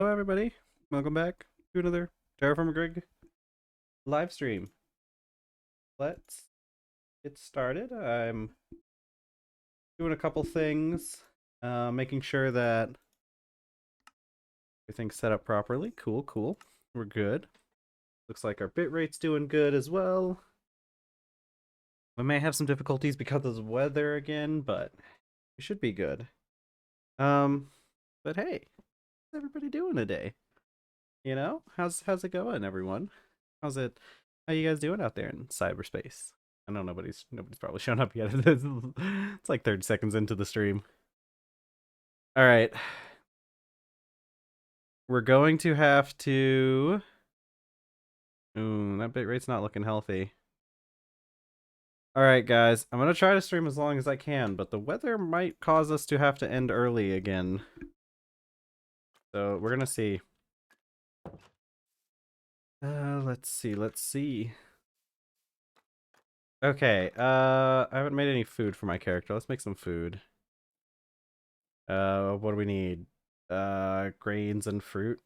Hello, everybody. Welcome back to another TerrafirmaGreg live stream. Let's get started. I'm doing a couple things, making sure that everything's set up properly. Cool. We're good. Looks like our bitrate's doing good as well. We may have some difficulties because of the weather again, but we should be good. But hey, how's everybody doing today? You know, how's it going, everyone? How's it? How you guys doing out there in cyberspace? I know nobody's probably shown up yet. It's like 30 seconds into the stream. All right, we're going to have to. Ooh, that bit rate's not looking healthy. All right, guys, I'm gonna try to stream as long as I can, but the weather might cause us to have to end early again. So we're gonna see. Let's see. Okay, I haven't made any food for my character. Let's make some food. What do we need? Grains and fruit.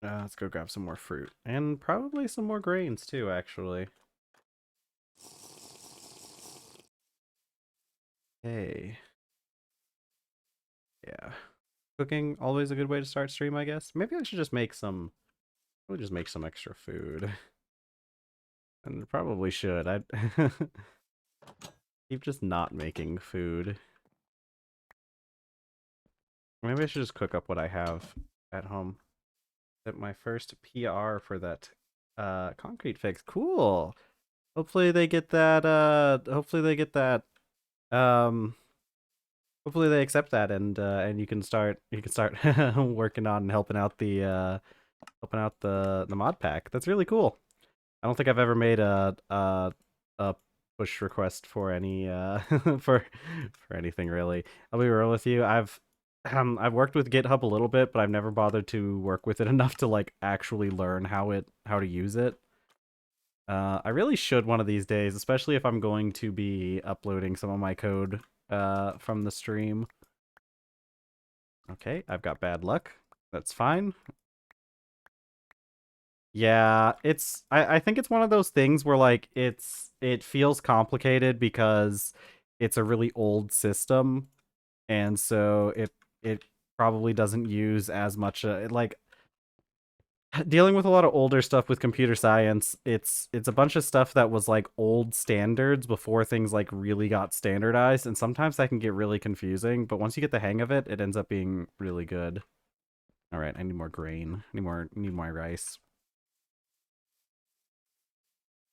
Let's go grab some more fruit. And probably some more grains too, actually. Hey. Yeah. Cooking, always a good way to start stream, I guess. Maybe I should just make some... Probably just make some extra food. And probably should. I'd keep just not making food. Maybe I should just cook up what I have at home. That my first PR for that concrete fix. Cool. Hopefully they get that um hopefully they accept that and you can start working on helping out the mod pack. That's really cool. I don't think I've ever made a push request for any for anything really. I'll be real with you. I've worked with GitHub a little bit, but I've never bothered to work with it enough to like actually learn how to use it. I really should one of these days, especially if I'm going to be uploading some of my code from the stream. Okay, I've got bad luck. That's fine. Yeah, I think it's one of those things where like it feels complicated because it's a really old system, and so it probably doesn't use as much like dealing with a lot of older stuff with computer science. It's a bunch of stuff that was like old standards before things like really got standardized, and sometimes that can get really confusing, but once you get the hang of it, it ends up being really good. All right, I need more grain. Need more rice.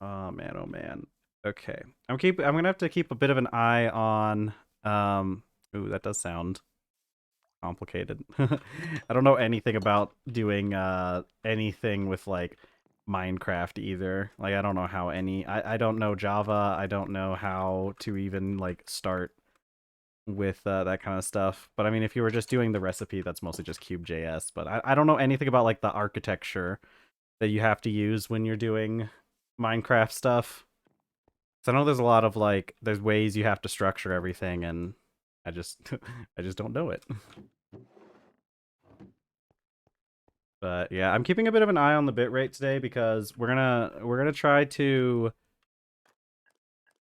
Oh man, oh man. Okay. I'm gonna have to keep a bit of an eye on ooh, that does sound complicated. I don't know anything about doing anything with like Minecraft either. Like I don't know how I don't know Java. I don't know how to even like start with that kind of stuff. But I mean if you were just doing the recipe, that's mostly just Cube.js. But I don't know anything about like the architecture that you have to use when you're doing Minecraft stuff. So I know there's a lot of like there's ways you have to structure everything and I just I just don't know it. But yeah, I'm keeping a bit of an eye on the bitrate today because we're gonna try to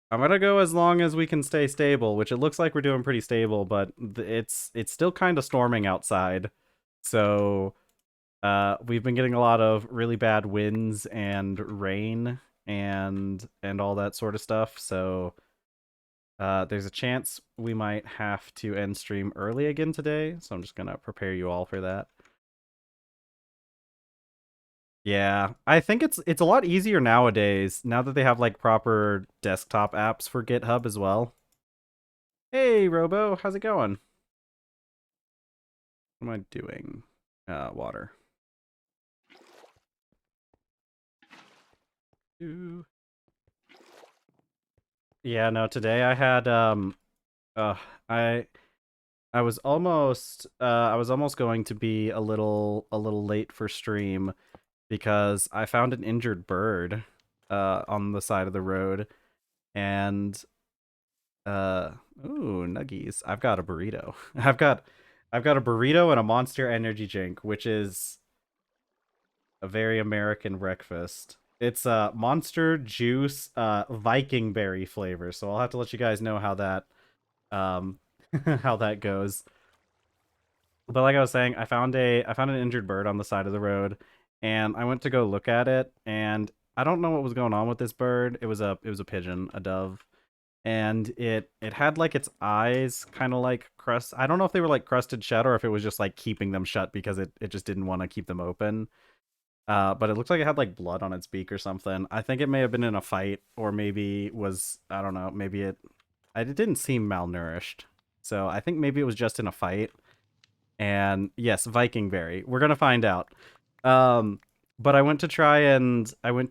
I'm gonna go as long as we can stay stable, which it looks like we're doing pretty stable, but it's still kind of storming outside. So we've been getting a lot of really bad winds and rain and all that sort of stuff. So there's a chance we might have to end stream early again today. So I'm just gonna prepare you all for that. Yeah, I think it's a lot easier nowadays now that they have like proper desktop apps for GitHub as well. Hey Robo, how's it going? What am I doing? Water. Ooh. Yeah, no, today I had uh I I was almost going to be a little late for stream because I found an injured bird on the side of the road and uh ooh, nuggies. I've got a burrito. I've got a burrito and a Monster energy drink, which is A very American breakfast. It's Monster Juice Viking berry flavor. So I'll have to let you guys know how that um how that goes. But like I was saying, I found an injured bird on the side of the road, and I went to go look at it, and I don't know what was going on with this bird. It was a pigeon, a dove, and it had like its eyes kind of like crust. I don't know if they were like crusted shut or if it was just like keeping them shut because it just didn't want to keep them open. But it looked like it had like blood on its beak or something. I think it may have been in a fight, or maybe was, I don't know, maybe it didn't seem malnourished. So I think maybe it was just in a fight. And yes, Viking berry. We're gonna find out. Um, but I went to try and help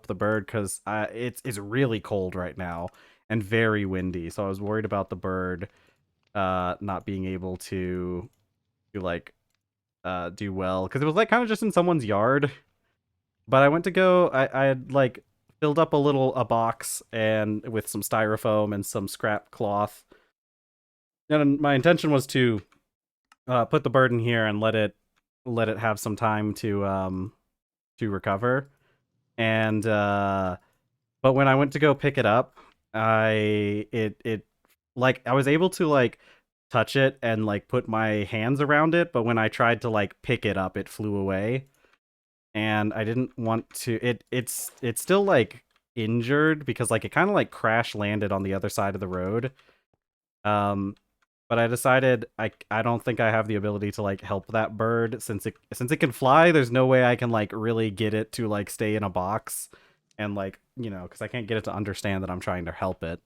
the bird because it's really cold right now and very windy. So I was worried about the bird not being able to like do well because it was like kind of just in someone's yard. But I went to go. I had like filled up a box and with some styrofoam and some scrap cloth. And my intention was to put the bird in here and let it have some time to recover. And but when I went to go pick it up, it like I was able to like touch it and like put my hands around it, but when I tried to like pick it up, it flew away. And I didn't want to it's still like injured because like it kind of like crash landed on the other side of the road. Um but I decided I don't think I have the ability to like help that bird since it can fly. There's no way I can like really get it to like stay in a box and like because I can't get it to understand that I'm trying to help it.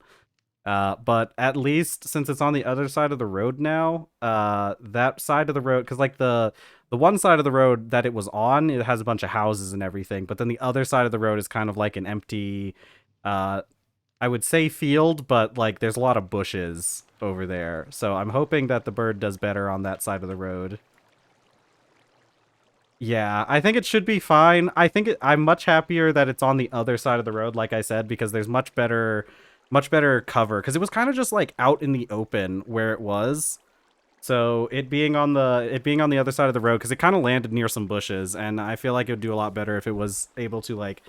But at least since it's on the other side of the road now, that side of the road, because like the one side of the road that it was on, it has a bunch of houses and everything, but then the other side of the road is kind of like an empty, uh, I would say field, but like there's a lot of bushes over there. So I'm hoping that the bird does better on that side of the road. Yeah, I think it should be fine. I'm much happier that it's on the other side of the road, like I said, because there's much better cover. Because it was kind of just like out in the open where it was. So it being on the other side of the road, because it kind of landed near some bushes, and I feel like it would do a lot better if it was able to like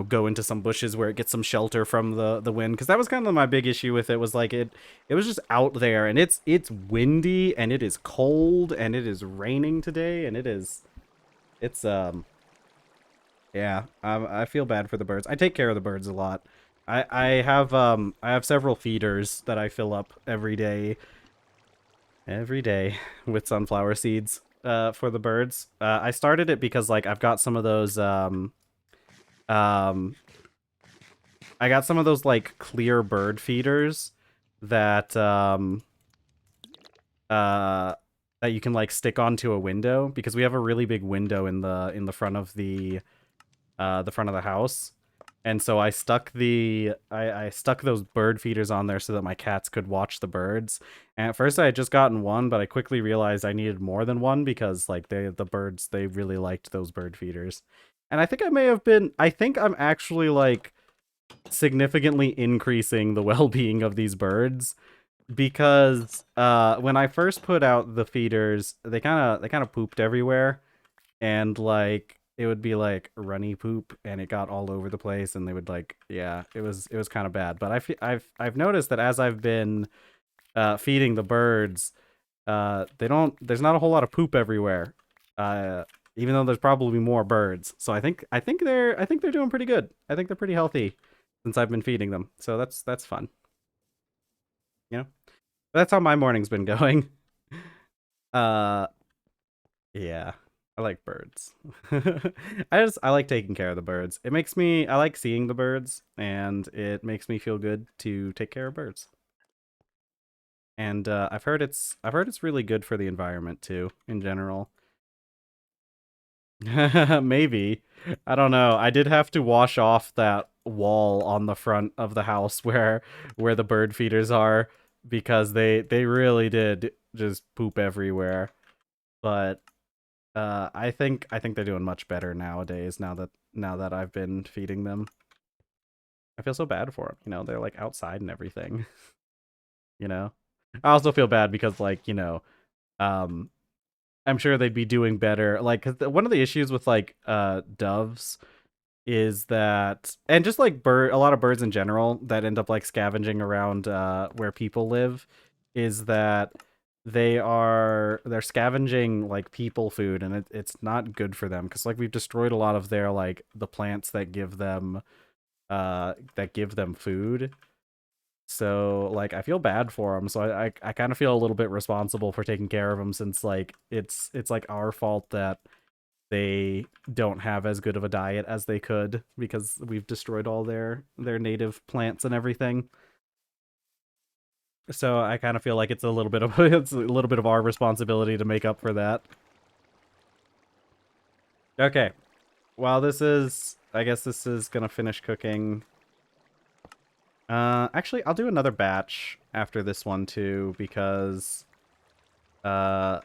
go into some bushes where it gets some shelter from the wind. Because that was kind of my big issue with it was like it was just out there, and it's windy and it is cold and it is raining today, and it's yeah, I feel bad for the birds. I take care of the birds a lot. I have several feeders that I fill up every day with sunflower seeds for the birds. I started it because like I've got some of those um I got some of those like clear bird feeders that uh that you can like stick onto a window because we have a really big window in the front of the front of the house. And so I stuck those bird feeders on there so that my cats could watch the birds. And at first I had just gotten one, but I quickly realized I needed more than one because like the birds they really liked those bird feeders. And I think I'm actually like significantly increasing the well-being of these birds because when I first put out the feeders, they kind of pooped everywhere and like it would be like runny poop and it got all over the place and they would like yeah it was kind of bad but I've noticed that as I've been feeding the birds they don't there's not a whole lot of poop everywhere uh even though there's probably more birds so I think they're doing pretty good. I think they're pretty healthy since I've been feeding them, so that's fun, you know. That's how my morning's been going. uh Yeah, I like birds. I like taking care of the birds. I like seeing the birds, and it makes me feel good to take care of birds. And I've heard it's really good for the environment too, in general. Maybe. I don't know. I did have to wash off that wall on the front of the house where the bird feeders are because they really did just poop everywhere. But I think they're doing much better nowadays. Now that I've been feeding them, I feel so bad for them. You know, they're like outside and everything. You know, I also feel bad because like um I'm sure they'd be doing better. Like, 'cause one of the issues with like doves is that, and just like a lot of birds in general that end up like scavenging around where people live, is that they're scavenging like people food, and it's not good for them because like we've destroyed a lot of their like the plants that give them food. So like I feel bad for them. So I kind of feel a little bit responsible for taking care of them, since like it's like our fault that they don't have as good of a diet as they could because we've destroyed all their native plants and everything. So I kind of feel like it's a little bit of it's a little bit of our responsibility to make up for that. Okay. While this is, I guess this is gonna finish cooking. Actually, I'll do another batch after this one too because uh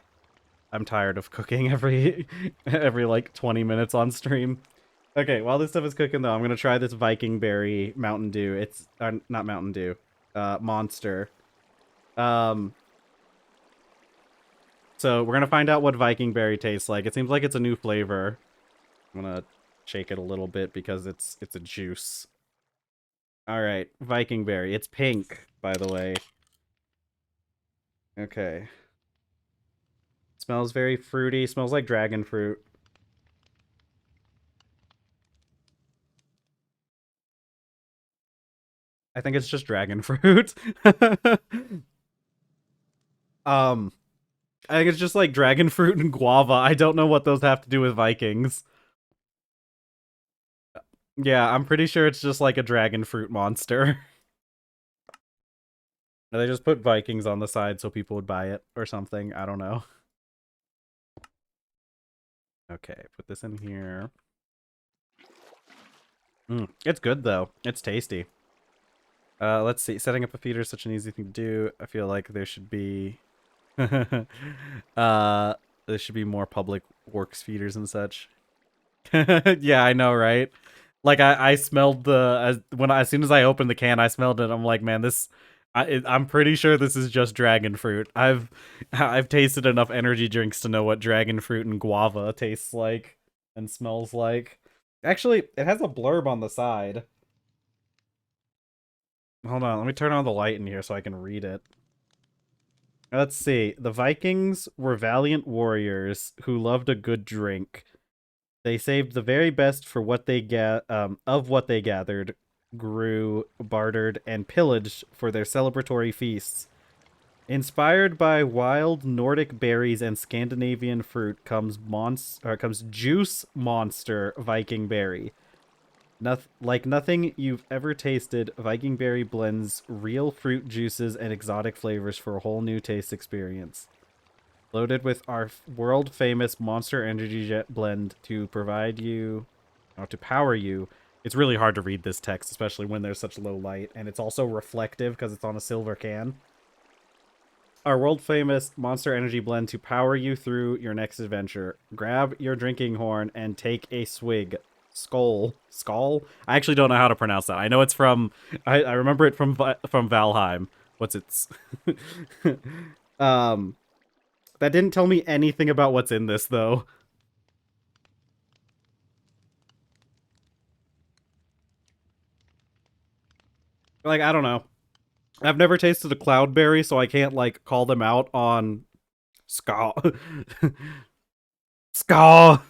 I'm tired of cooking every like 20 minutes on stream. Okay, while this stuff is cooking though, I'm gonna try this Viking Berry Mountain Dew. It's not Mountain Dew, Monster. Um, so we're gonna find out what Viking Berry tastes like. It seems like it's a new flavor. I'm gonna shake it a little bit because it's a juice. All right, Viking Berry. It's pink, by the way. Okay. Smells very fruity. Smells like dragon fruit. I think it's just dragon fruit. um, I think it's just like dragon fruit and guava. I don't know what those have to do with Vikings. Yeah, I'm pretty sure it's just like a dragon fruit monster. They just put Vikings on the side so people would buy it or something. I don't know. Okay, put this in here. It's good though. It's tasty. Let's see. Setting up a feeder is such an easy thing to do. I feel like there should be uh there should be more public works feeders and such. Yeah, I know, right? Like I smelled as soon as I opened the can, I smelled it. I'm like, man, I'm pretty sure this is just dragon fruit. I've tasted enough energy drinks to know what dragon fruit and guava tastes like and smells like. Actually, it has a blurb on the side. Hold on, let me turn on the light in here so I can read it. Let's see. The Vikings were valiant warriors who loved a good drink. They saved the very best for what they of what they gathered, grew, bartered, and pillaged for their celebratory feasts. Inspired by wild Nordic berries and Scandinavian fruit comes Juice Monster Viking Berry. Like nothing you've ever tasted, Viking Berry blends real fruit juices and exotic flavors for a whole new taste experience. Loaded with our world famous Monster Energy Jet blend to to power you. It's really hard to read this text, especially when there's such low light, and it's also reflective because it's on a silver can. Our world famous Monster Energy blend to power you through your next adventure. Grab your drinking horn and take a swig. Skull. I actually don't know how to pronounce that. I know it's from. I remember it from Valheim. What's its? That didn't tell me anything about what's in this though. Like I don't know. I've never tasted a cloudberry, so I can't like call them out on Ska. Ska.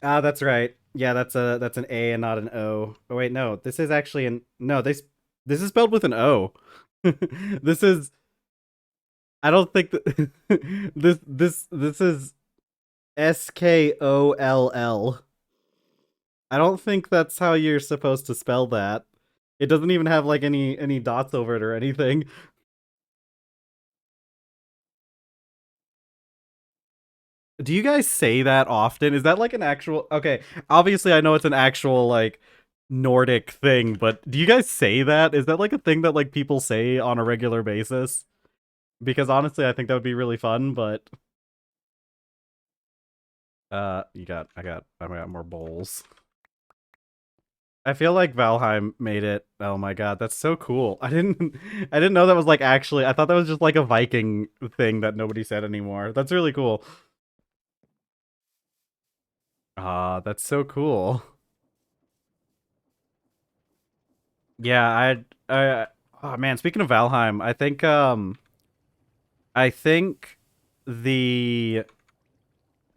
Ah, that's right. Yeah, that's an A and not an O. Oh wait, no. This is actually an no, this is spelled with an O. This is I don't think that this is Skoll. I don't think that's how you're supposed to spell that. It doesn't even have like any dots over it or anything. Do you guys say that often? Is that like an actual Okay, obviously I know it's an actual like Nordic thing, but do you guys say that? Is that like a thing that like people say on a regular basis? Because honestly, I think that would be really fun, but I got more bowls. I feel like Valheim made it. Oh my god, that's so cool. I didn't know that was like actually. I thought that was just like a Viking thing that nobody said anymore. That's really cool. Ah, that's so cool. Yeah, I oh man, speaking of Valheim, I think the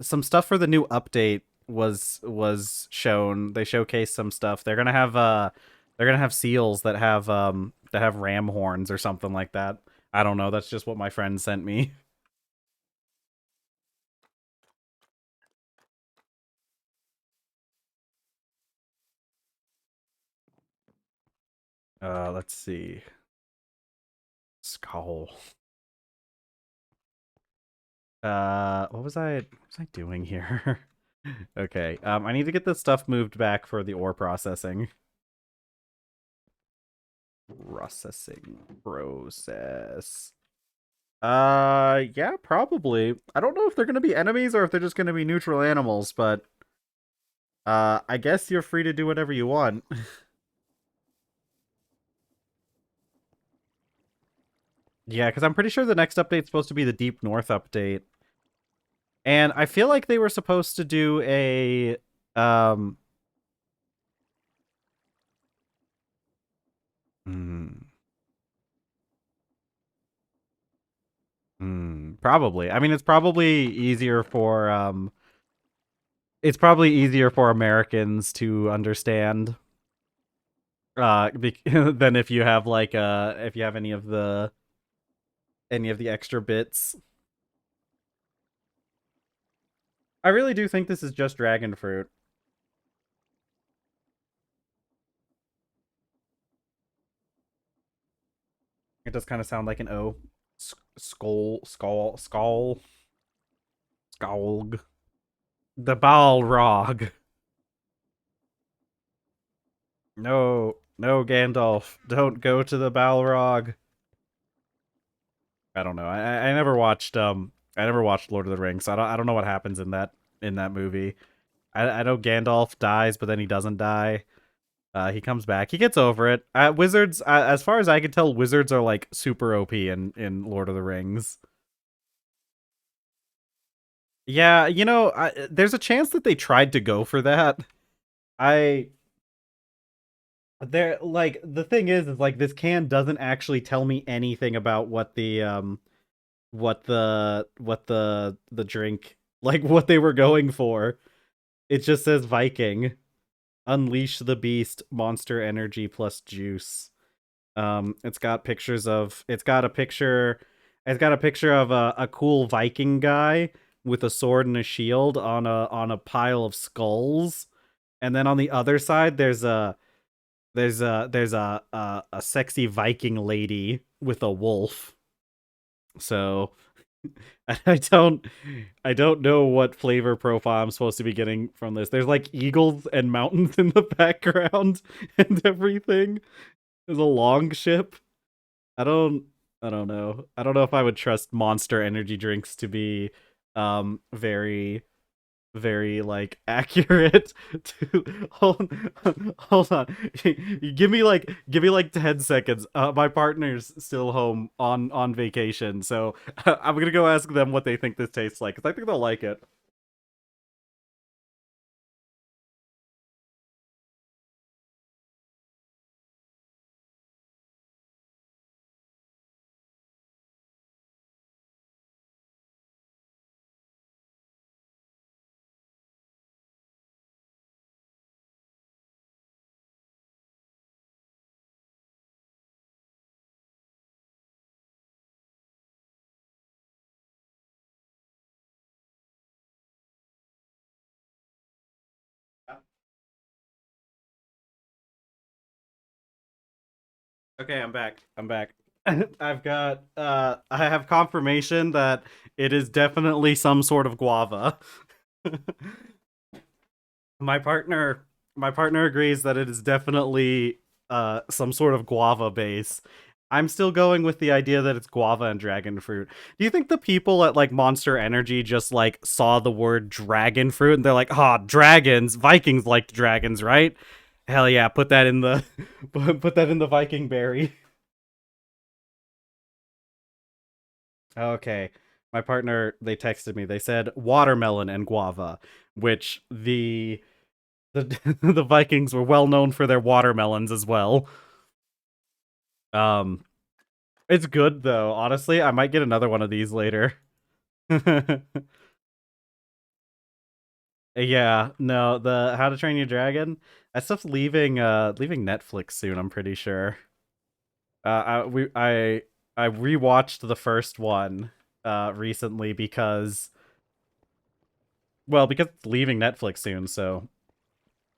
some stuff for the new update was shown. They showcased some stuff. They're gonna have seals that have ram horns or something like that. I don't know. That's just what my friend sent me. Let's see. Skull. What was I doing here? Okay. I need to get this stuff moved back for the ore processing. Processing process. Yeah, probably. I don't know if they're gonna be enemies or if they're just gonna be neutral animals, but I guess you're free to do whatever you want. Yeah, because I'm pretty sure the next update's supposed to be the Deep North update, and I feel like they were supposed to do a um. Hmm, probably. I mean, it's probably easier for Americans to understand than if you have like if you have any of the extra bits. I really do think this is just dragon fruit. It does kind of sound like an O. Skalg. The Balrog. No, no, Gandalf, don't go to the Balrog. I don't know. I never watched Lord of the Rings. So I don't know what happens in that movie. I know Gandalf dies, but then he doesn't die. He comes back. He gets over it. Wizards, as far as I can tell, wizards are like super OP in Lord of the Rings. Yeah, there's a chance that they tried to go for that. I There, like, the thing is like this can doesn't actually tell me anything about what the drink, like, what they were going for. It just says Viking, unleash the beast, monster energy plus juice. It's got a picture of a cool Viking guy with a sword and a shield on a pile of skulls, and then on the other side there's a sexy Viking lady with a wolf. So I don't I don't know what flavor profile I'm supposed to be getting from this. There's like eagles and mountains in the background and everything. There's a long ship. I don't I don't know. I don't know if I would trust Monster energy drinks to be very very like accurate to hold on. Give me like 10 seconds. My partner's still home on vacation, so I'm gonna go ask them what they think this tastes like, because I think they'll like it. Okay, I'm back. I have confirmation that it is definitely some sort of guava. my partner my partner agrees that it is definitely some sort of guava base. I'm still going with the idea that it's guava and dragon fruit. Do you think the people at like Monster Energy just like saw the word dragon fruit and they're like, "Ah, dragons, Vikings liked dragons, right? Hell yeah, put that in the put that in the Viking berry. Okay. My partner, they texted me. They said watermelon and guava, which the Vikings were well known for their watermelons as well. Um it's good though. Honestly, I might get another one of these later. Yeah, no, the How to Train Your Dragon, that stuff's leaving Netflix soon, I'm pretty sure. I rewatched the first one recently because it's leaving Netflix soon, so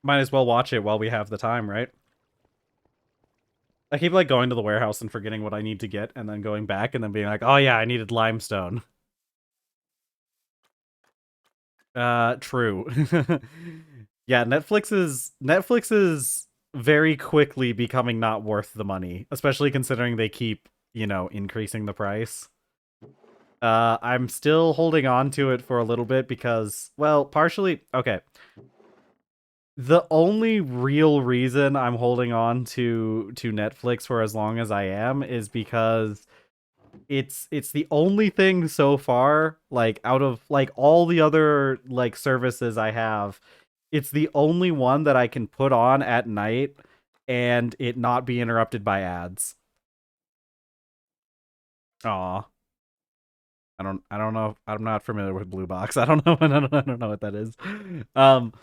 might as well watch it while we have the time, right? I keep like going to the warehouse and forgetting what I need to get and then going back and then being like, "Oh yeah, I needed limestone." True. Yeah, Netflix is very quickly becoming not worth the money, especially considering they keep, increasing the price. I'm still holding on to it for a little bit because, well, partially, okay. The only real reason I'm holding on to Netflix for as long as I am is because it's the only thing so far, like out of like all the other like services I have, it's the only one that I can put on at night and it not be interrupted by ads. Aw. I don't know. I'm not familiar with Blue Box. I don't know. I don't know what that is. Um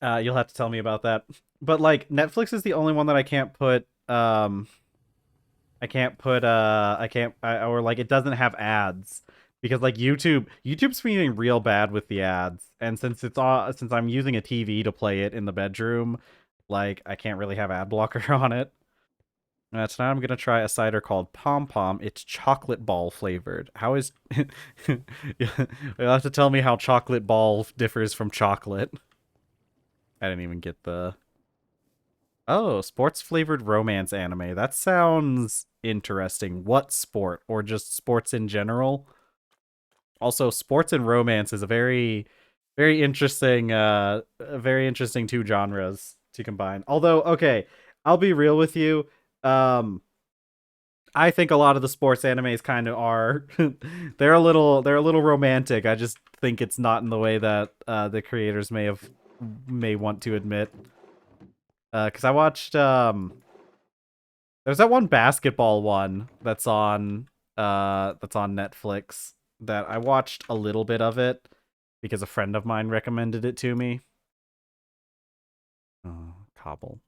you'll have to tell me about that. But like Netflix is the only one that I can't or like it doesn't have ads because like YouTube's being real bad with the ads, and since I'm using a TV to play it in the bedroom, like I can't really have ad blocker on it. Tonight I'm gonna try a cider called Pom Pom. It's chocolate ball flavored. How is you'll have to tell me how chocolate ball differs from chocolate. I didn't even get the sports flavored romance anime. That sounds interesting. What sport? Or just sports in general? Also, sports and romance is a very interesting very interesting two genres to combine. Although, okay, I'll be real with you. Um I think a lot of the sports animes kind of are they're a little romantic. I just think it's not in the way that the creators may want to admit. Cuz I watched there's that one basketball one that's on Netflix that I watched a little bit of it because a friend of mine recommended it to me. Cobble.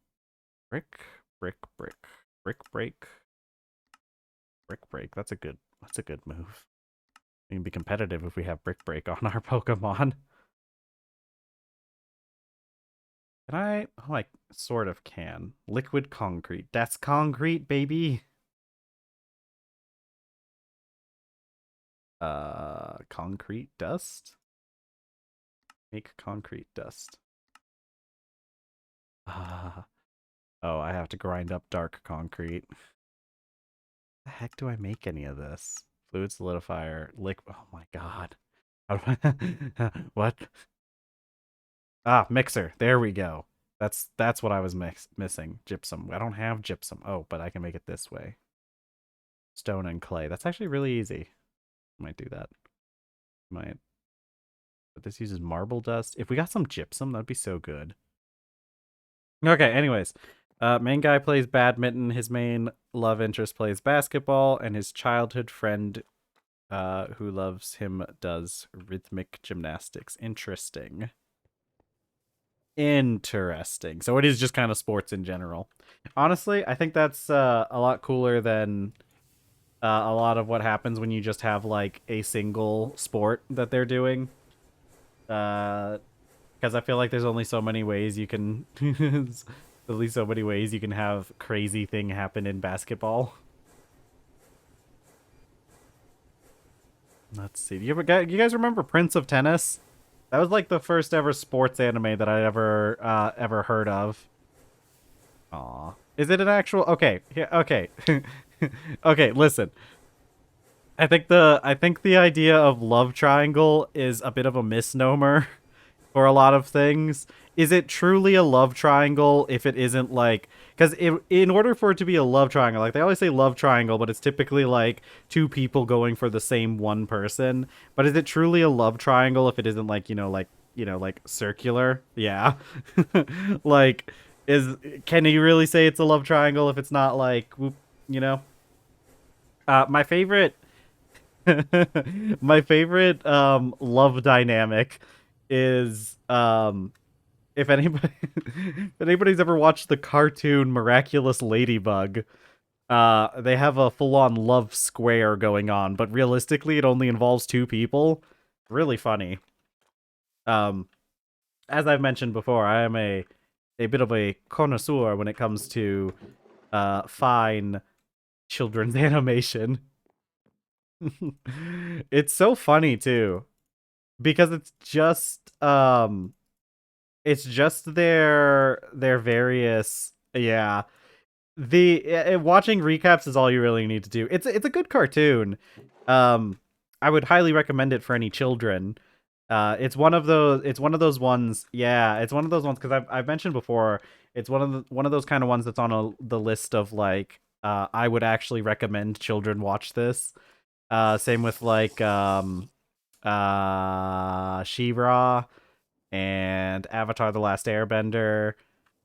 Brick, brick, brick. Brick break. Brick break. That's a good move. We can be competitive if we have brick break on our Pokemon. Can I? Oh, I sort of can. Liquid concrete. That's concrete, baby. Concrete dust? Make concrete dust. Oh, I have to grind up dark concrete. The heck do I make any of this? Fluid solidifier, oh my god. What? Ah, mixer. There we go. That's what I was missing. Gypsum. I don't have gypsum. Oh, but I can make it this way. Stone and clay. That's actually really easy. Might do that. Might. But this uses marble dust. If we got some gypsum, that'd be so good. Okay, anyways. Main guy plays badminton, his main love interest plays basketball, and his childhood friend who loves him does rhythmic gymnastics. Interesting. Interesting. So it is just kind of sports in general. Honestly, I think that's a lot cooler than a lot of what happens when you just have like a single sport that they're doing. Because I feel like there's only so many ways you can at least so many ways you can have crazy thing happen in basketball. Let's see. Do you guys remember Prince of Tennis? That was like the first ever sports anime that I ever heard of. Aw. Is it an actual okay, yeah, okay. Okay, listen. I think the idea of love triangle is a bit of a misnomer for a lot of things. Is it truly a love triangle if it isn't like, because in order for it to be a love triangle, like they always say love triangle, but it's typically like two people going for the same one person. But is it truly a love triangle if it isn't like, like circular? Yeah. Like, is can you really say it's a love triangle if it's not like whoop, you know? My favorite my favorite love dynamic is if anybody if anybody's ever watched the cartoon Miraculous Ladybug, they have a full-on love square going on, but realistically it only involves two people. Really funny. Um as I've mentioned before, I am a bit of a connoisseur when it comes to fine children's animation. It's so funny too because it's just their various, yeah, the watching recaps is all you really need to do. It's a good cartoon. I would highly recommend it for any children. It's one of those ones, yeah, it's one of those ones because I've mentioned before, it's one of those kind of ones that's on the list of like I would actually recommend children watch this. Same with like She-Ra and Avatar: The Last Airbender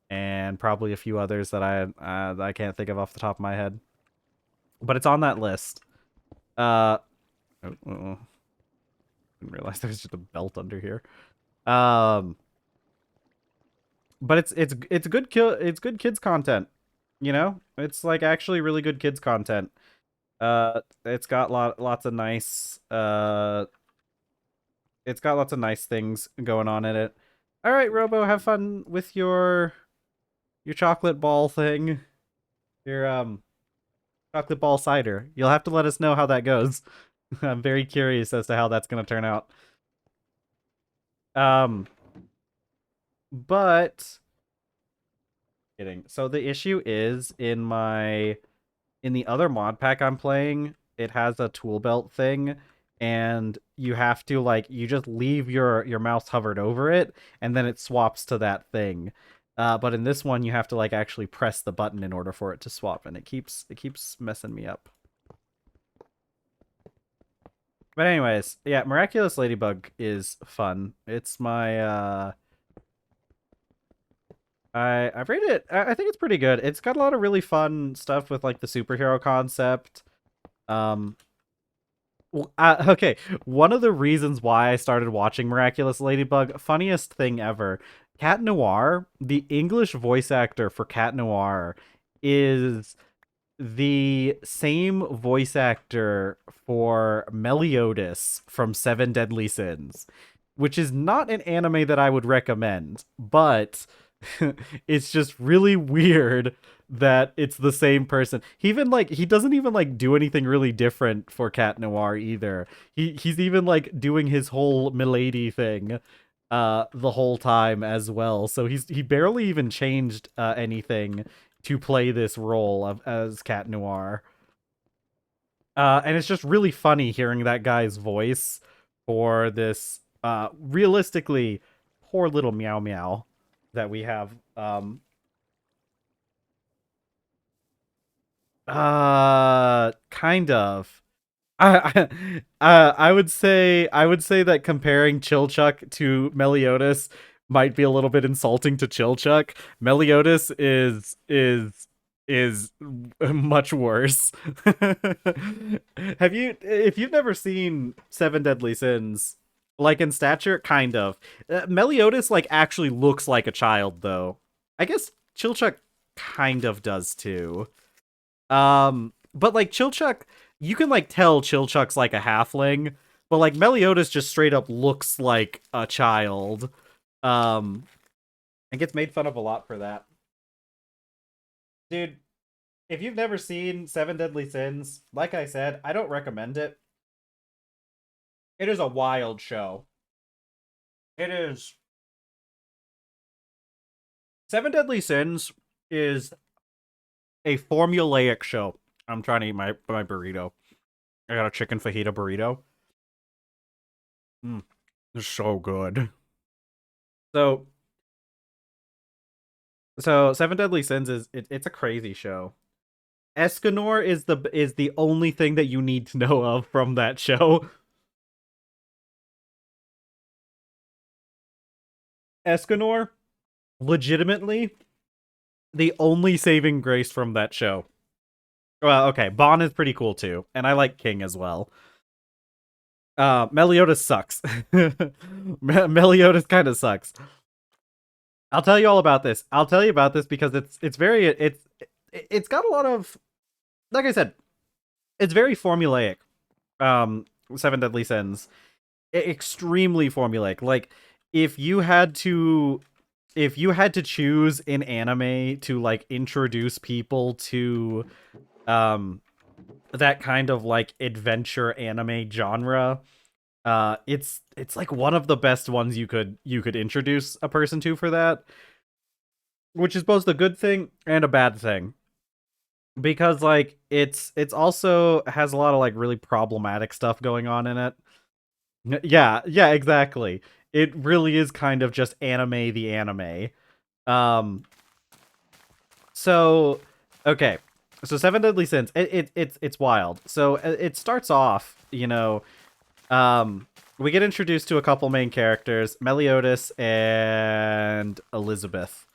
and probably a few others that I can't think of off the top of my head. But it's on that list. Uh didn't realize there was just a belt under here. Um but it's good it's good kids content, you know? It's like actually really good kids content. It's got lots of nice it's got lots of nice things going on in it. All right, Robo, have fun with your chocolate ball thing. Your chocolate ball cider. You'll have to let us know how that goes. I'm very curious as to how that's going to turn out. Um but kidding. So the issue is in the other mod pack I'm playing, it has a tool belt thing, and you have to like you just leave your mouse hovered over it, and then it swaps to that thing. But in this one, you have to like actually press the button in order for it to swap, and it keeps messing me up. But anyways, yeah, Miraculous Ladybug is fun. It's my I've rated it. I think it's pretty good. It's got a lot of really fun stuff with like the superhero concept. Um, okay, one of the reasons why I started watching Miraculous Ladybug, funniest thing ever, Cat Noir, the English voice actor for Cat Noir, is the same voice actor for Meliodas from Seven Deadly Sins, which is not an anime that I would recommend, but it's just really weird that it's the same person. He doesn't even like do anything really different for Cat Noir either. He's even like doing his whole milady thing the whole time as well. So he barely even changed anything to play this role of as Cat Noir. And it's just really funny hearing that guy's voice for this realistically poor little meow meow that we have. Kind of. I would say that comparing Chilchuck to Meliodas might be a little bit insulting to Chilchuck. Meliodas is much worse. Have you if you've never seen Seven Deadly Sins, like in stature, kind of. Meliodas like actually looks like a child though. I guess Chilchuck kind of does too. But like Chilchuck, you can like tell Chilchuck's like a halfling, but like Meliodas just straight up looks like a child. Um, and gets made fun of a lot for that. Dude, if you've never seen Seven Deadly Sins, like I said, I don't recommend it. It is a wild show. It is. Seven Deadly Sins is a formulaic show. I'm trying to eat my burrito. I got a chicken fajita burrito. It's so good. So so Seven Deadly Sins it's a crazy show. Escanor is the only thing that you need to know of from that show. Escanor, legitimately the only saving grace from that show. Well, okay, Bon is pretty cool too, and I like King as well. Meliodas sucks. Meliodas kind of sucks. I'll tell you all about this. I'll tell you about this because it's got a lot of, like I said, it's very formulaic. Um, Seven Deadly Sins, extremely formulaic. Like if you had to choose an anime to like introduce people to um that kind of like adventure anime genre, it's like one of the best ones you could introduce a person to for that, which is both a good thing and a bad thing, because like it's also has a lot of like really problematic stuff going on in it. Yeah, yeah, exactly. It really is kind of just anime the anime. Um so okay. So Seven Deadly Sins, it's wild. So it starts off, you know, we get introduced to a couple main characters, Meliodas and Elizabeth.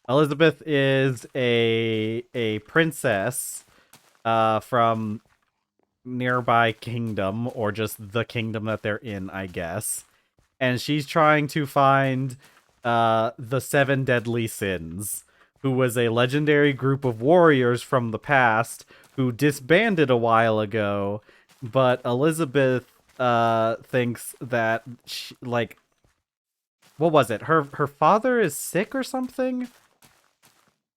Elizabeth is a princess from nearby kingdom, or just the kingdom that they're in, I guess. And she's trying to find the Seven Deadly Sins, who was a legendary group of warriors from the past who disbanded a while ago, but Elizabeth thinks that she, like, what was it? Her father is sick or something?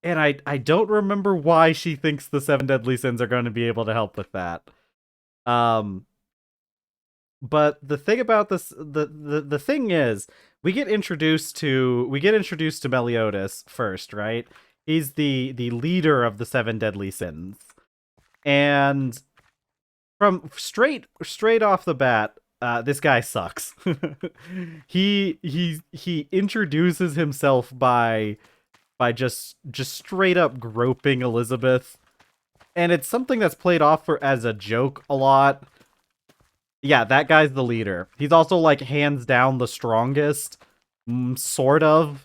And I don't remember why she thinks the Seven Deadly Sins are going to be able to help with that. Um but the thing about this, the thing is, we get introduced to Meliodas first, right? He's the leader of the Seven Deadly Sins. And from straight off the bat, this guy sucks. He introduces himself by just straight up groping Elizabeth, and it's something that's played off for as a joke a lot. Yeah, that guy's the leader. He's also like hands down the strongest, sort of.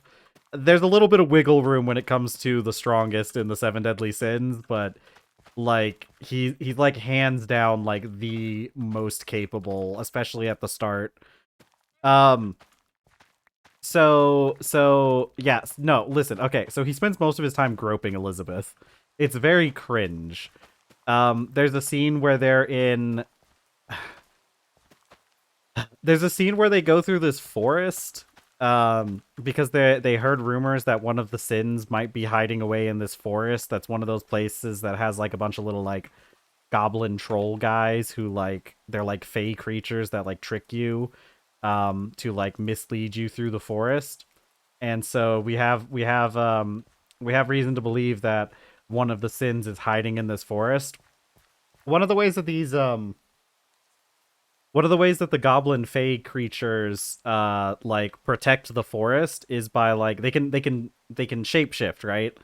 There's a little bit of wiggle room when it comes to the strongest in the Seven Deadly Sins, but like he's like hands down like the most capable, especially at the start. Um so yes, no, listen. Okay, so he spends most of his time groping Elizabeth. It's very cringe. There's a scene where there's a scene where they go through this forest because they heard rumors that one of the sins might be hiding away in this forest. That's one of those places that has like a bunch of little like goblin troll guys who like they're like fey creatures that like trick you to like mislead you through the forest. And so we have reason to believe that one of the sins is hiding in this forest. One of the ways that these one of the ways that the goblin fey creatures like protect the forest is by like they can shapeshift, right?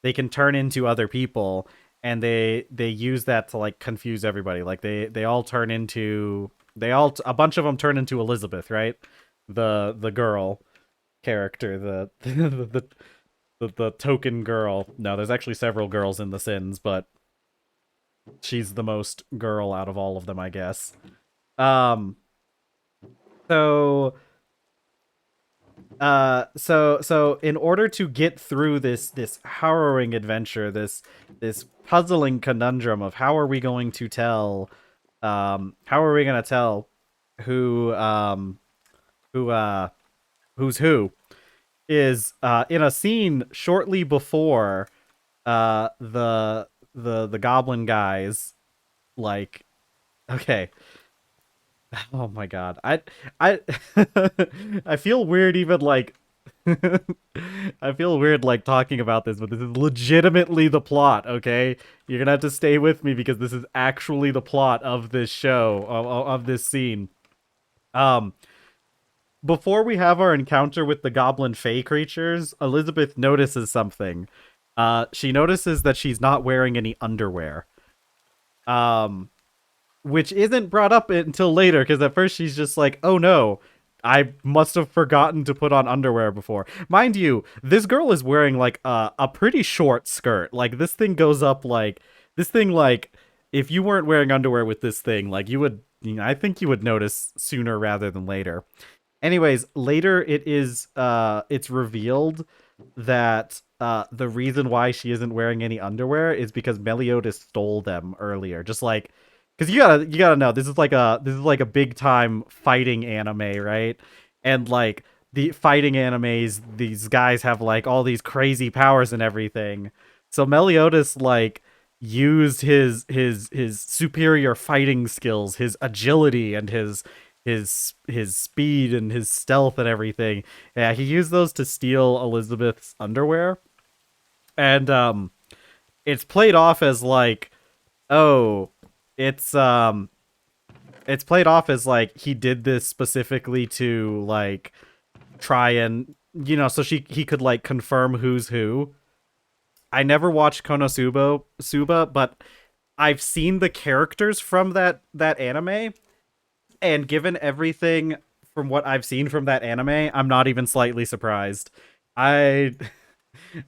They can turn into other people, and they use that to like confuse everybody. Like they all turn into a bunch of them turn into Elizabeth, right? The girl character, the token girl. No, there's actually several girls in the Sins, but she's the most girl out of all of them, I guess. Um so so in order to get through this harrowing adventure, this puzzling conundrum of how are we going to tell how are we going to tell who who who's who, is in a scene shortly before the goblin guys, like, okay. Oh my god. I I feel weird even like I feel weird like talking about this, but this is legitimately the plot, okay? You're gonna have to stay with me because this is actually the plot of this show, of this scene. Um before we have our encounter with the goblin fae creatures, Elizabeth notices something. She notices that she's not wearing any underwear. Um, which isn't brought up until later, because at first she's just like, oh no, I must have forgotten to put on underwear before. Mind you, this girl is wearing like a pretty short skirt. Like this thing goes up like this thing like if you weren't wearing underwear with this thing, like you would, I think you would notice sooner rather than later. Anyways, later it's revealed that the reason why she isn't wearing any underwear is because Meliodas stole them earlier. Just like because you gotta know this is like a big time fighting anime, right? And like the fighting animes, these guys have like all these crazy powers and everything. So Meliodas like used his superior fighting skills, his agility and his speed and his stealth and everything. Yeah, he used those to steal Elizabeth's underwear. And it's played off as like, oh, it's it's played off as like he did this specifically to like try and so he could like confirm who's who. I never watched Konosuba, but I've seen the characters from that anime, and given everything from what I've seen from that anime, I'm not even slightly surprised. I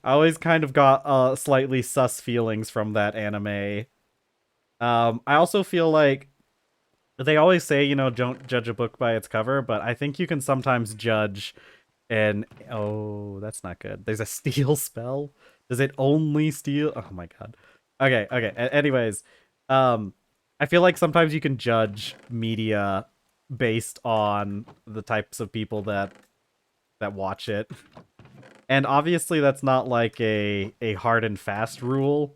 I always kind of got slightly sus feelings from that anime. I also feel like they always say, don't judge a book by its cover, but I think you can sometimes judge and oh, that's not good. There's a steal spell. Does it only steal? Oh my god. Okay. Anyways, I feel like sometimes you can judge media based on the types of people that watch it. And obviously that's not like a hard and fast rule,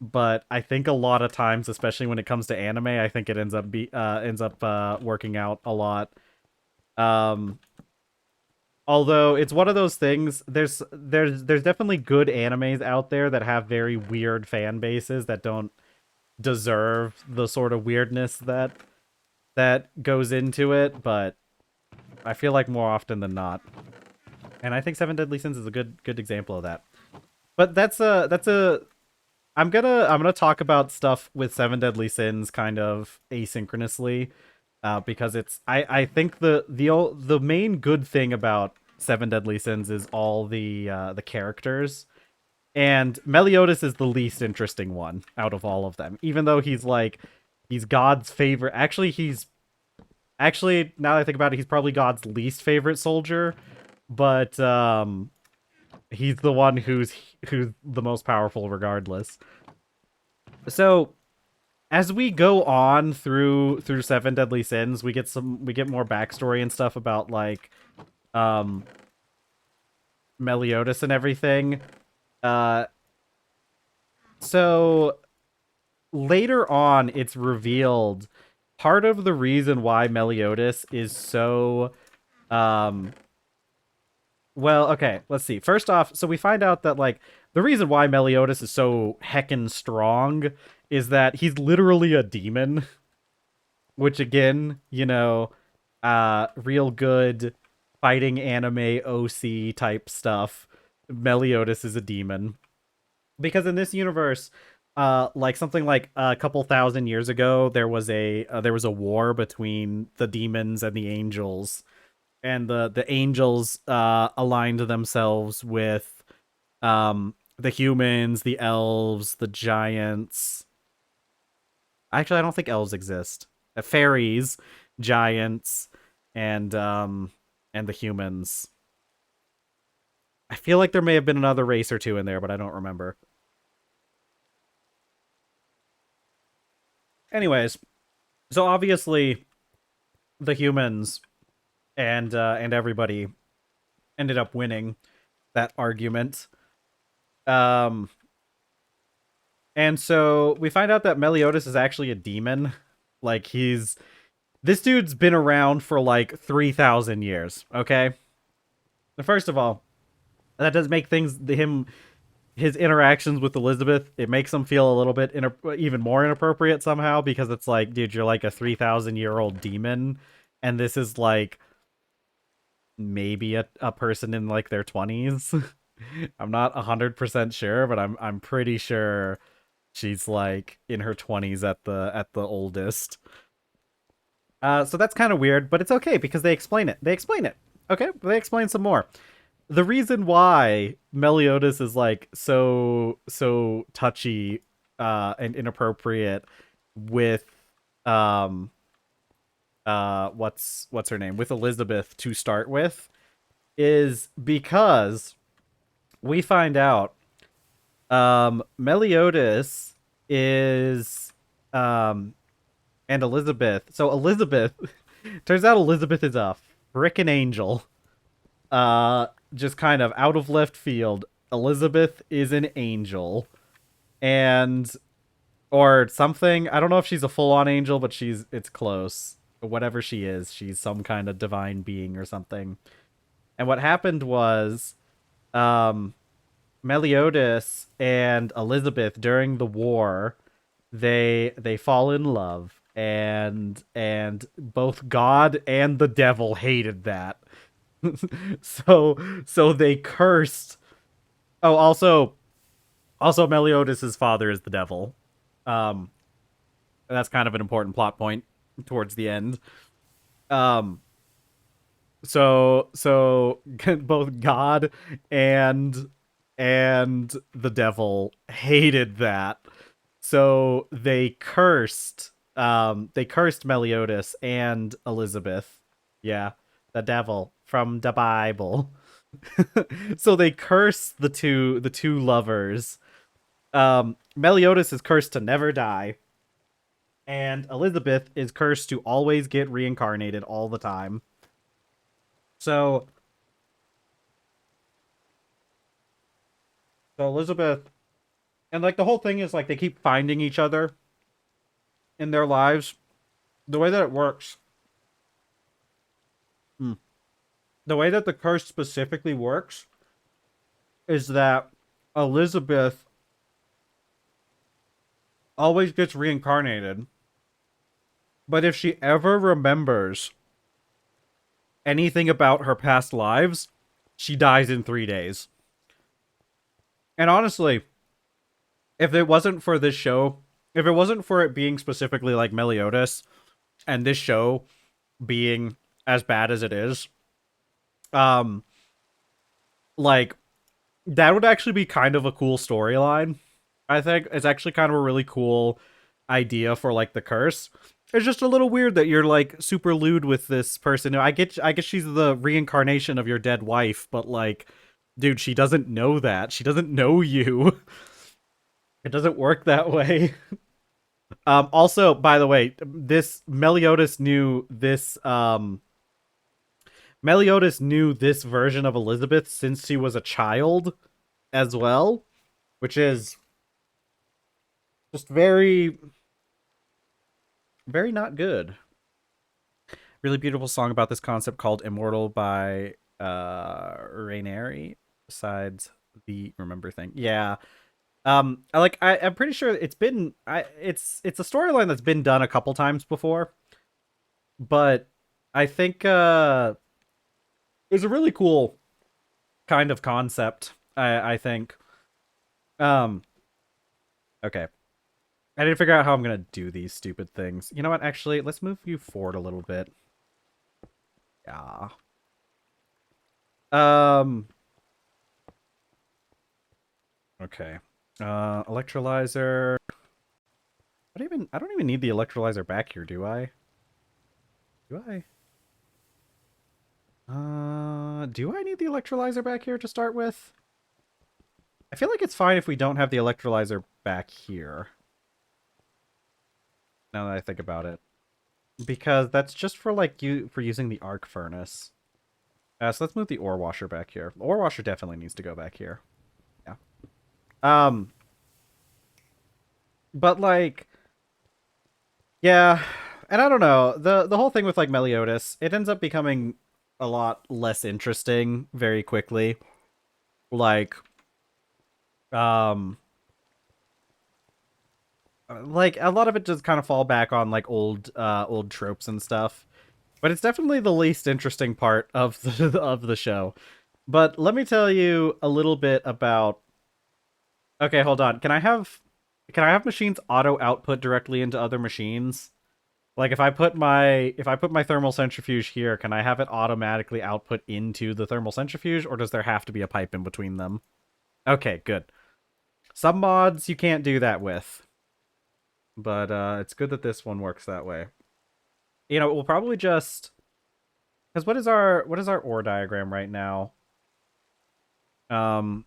but I think a lot of times, especially when it comes to anime, I think it ends up working out a lot. Um Although it's one of those things, there's definitely good animes out there that have very weird fan bases that don't deserve the sort of weirdness that goes into it, but I feel like more often than not. And I think Seven Deadly Sins is a good example of that. But that's a I'm gonna talk about stuff with Seven Deadly Sins kind of asynchronously, because it's I think the main good thing about Seven Deadly Sins is all the characters, and Meliodas is the least interesting one out of all of them. Even though he's God's favorite. Actually now that I think about it, he's probably God's least favorite soldier, but he's the one who's the most powerful regardless. So as we go on through Seven Deadly Sins, we get more backstory and stuff about like um Meliodas and everything. Uh so later on it's revealed part of the reason why Meliodas is so um well, okay, let's see. First off, so we find out that like the reason why Meliodas is so heckin' strong is that he's literally a demon, which again, real good fighting anime OC type stuff. Meliodas is a demon. Because in this universe, like something like a couple thousand years ago, there was a war between the demons and the angels, and the angels aligned themselves with the humans, the elves, the giants. Actually, I don't think elves exist. Fairies, giants, and the humans. I feel like there may have been another race or two in there, but I don't remember. Anyways, so obviously the humans and everybody ended up winning that argument. Um, and so we find out that Meliodas is actually a demon. Like this dude's been around for like 3,000 years. Okay, first of all, that does make things his interactions with Elizabeth, it makes him feel a little bit even more inappropriate somehow, because it's like, dude, you're like a 3,000-year-old demon, and this is like maybe a person in like their 20s. I'm not 100% sure, but I'm pretty sure she's like in her 20s at the oldest. So that's kind of weird, but it's okay because they explain it. They explain it. Okay, they explain some more. The reason why Meliodas is like so touchy and inappropriate with um what's her name, with Elizabeth to start with, is because we find out Meliodas is and Elizabeth. So Elizabeth turns out Elizabeth is a frickin' angel. Just kind of out of left field. Elizabeth is an angel. And or something. I don't know if she's a full-on angel, but it's close. Whatever she is, she's some kind of divine being or something. And what happened was um Meliodas and Elizabeth during the war, they fall in love, and both God and the devil hated that. So they cursed. Oh, also Meliodas' father is the devil. Um that's kind of an important plot point towards the end. Um so both God and the devil hated that. So they cursed Meliodas and Elizabeth. Yeah, the devil from the Bible. So they curse the two lovers. Meliodas is cursed to never die, and Elizabeth is cursed to always get reincarnated all the time. So so Elizabeth, and like the whole thing is like they keep finding each other in their lives. The way that it works, hmm, the way that the curse specifically works is that Elizabeth always gets reincarnated, but if she ever remembers anything about her past lives, she dies in 3 days. And honestly, if it wasn't for this show, if it wasn't for it being specifically like Meliodas and this show being as bad as it is, um, like that would actually be kind of a cool storyline. I think it's actually kind of a really cool idea for like the curse. It's just a little weird that you're like super lewd with this person. I guess she's the reincarnation of your dead wife, but like, dude, she doesn't know that. She doesn't know you. It doesn't work that way. Also, by the way, this Meliodas knew this version of Elizabeth since she was a child as well, which is just very, very not good. Really beautiful song about this concept called Immortal by Rainieri, besides the remember thing. Yeah. I'm pretty sure it's a storyline that's been done a couple times before, but I think it's a really cool kind of concept, I think. Um okay. I didn't figure out how I'm gonna do these stupid things. You know what? Actually, let's move you forward a little bit. Yeah. Um. Okay. Electrolyzer. I don't even need the electrolyzer back here, do I? Do I? Do I need the electrolyzer back here to start with? I feel like it's fine if we don't have the electrolyzer back here. Now that I think about it. Because that's just for like for using the arc furnace. So let's move the ore washer back here. The ore washer definitely needs to go back here. Yeah. Um but like yeah, and I don't know. The whole thing with like Meliodas, it ends up becoming a lot less interesting very quickly. Like um like a lot of it just kind of fall back on like old tropes and stuff. But it's definitely the least interesting part of the show. But let me tell you a little bit about. Okay, hold on. Can I have machines auto output directly into other machines? Like if I put my thermal centrifuge here, can I have it automatically output into the thermal centrifuge, or does there have to be a pipe in between them? Okay, good. Some mods you can't do that with, but it's good that this one works that way. We'll probably just because what is our ore diagram right now? Um,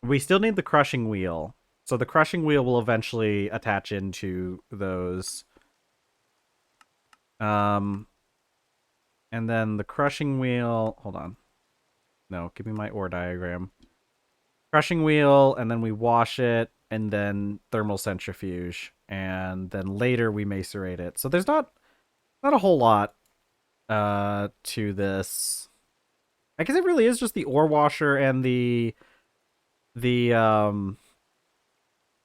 we still need the crushing wheel, so the crushing wheel will eventually attach into those. Um, and then the crushing wheel. Hold on. No, give me my ore diagram. Crushing wheel, and then we wash it, and then thermal centrifuge, and then later we macerate it. So there's not a whole lot to this. I guess it really is just the ore washer and the the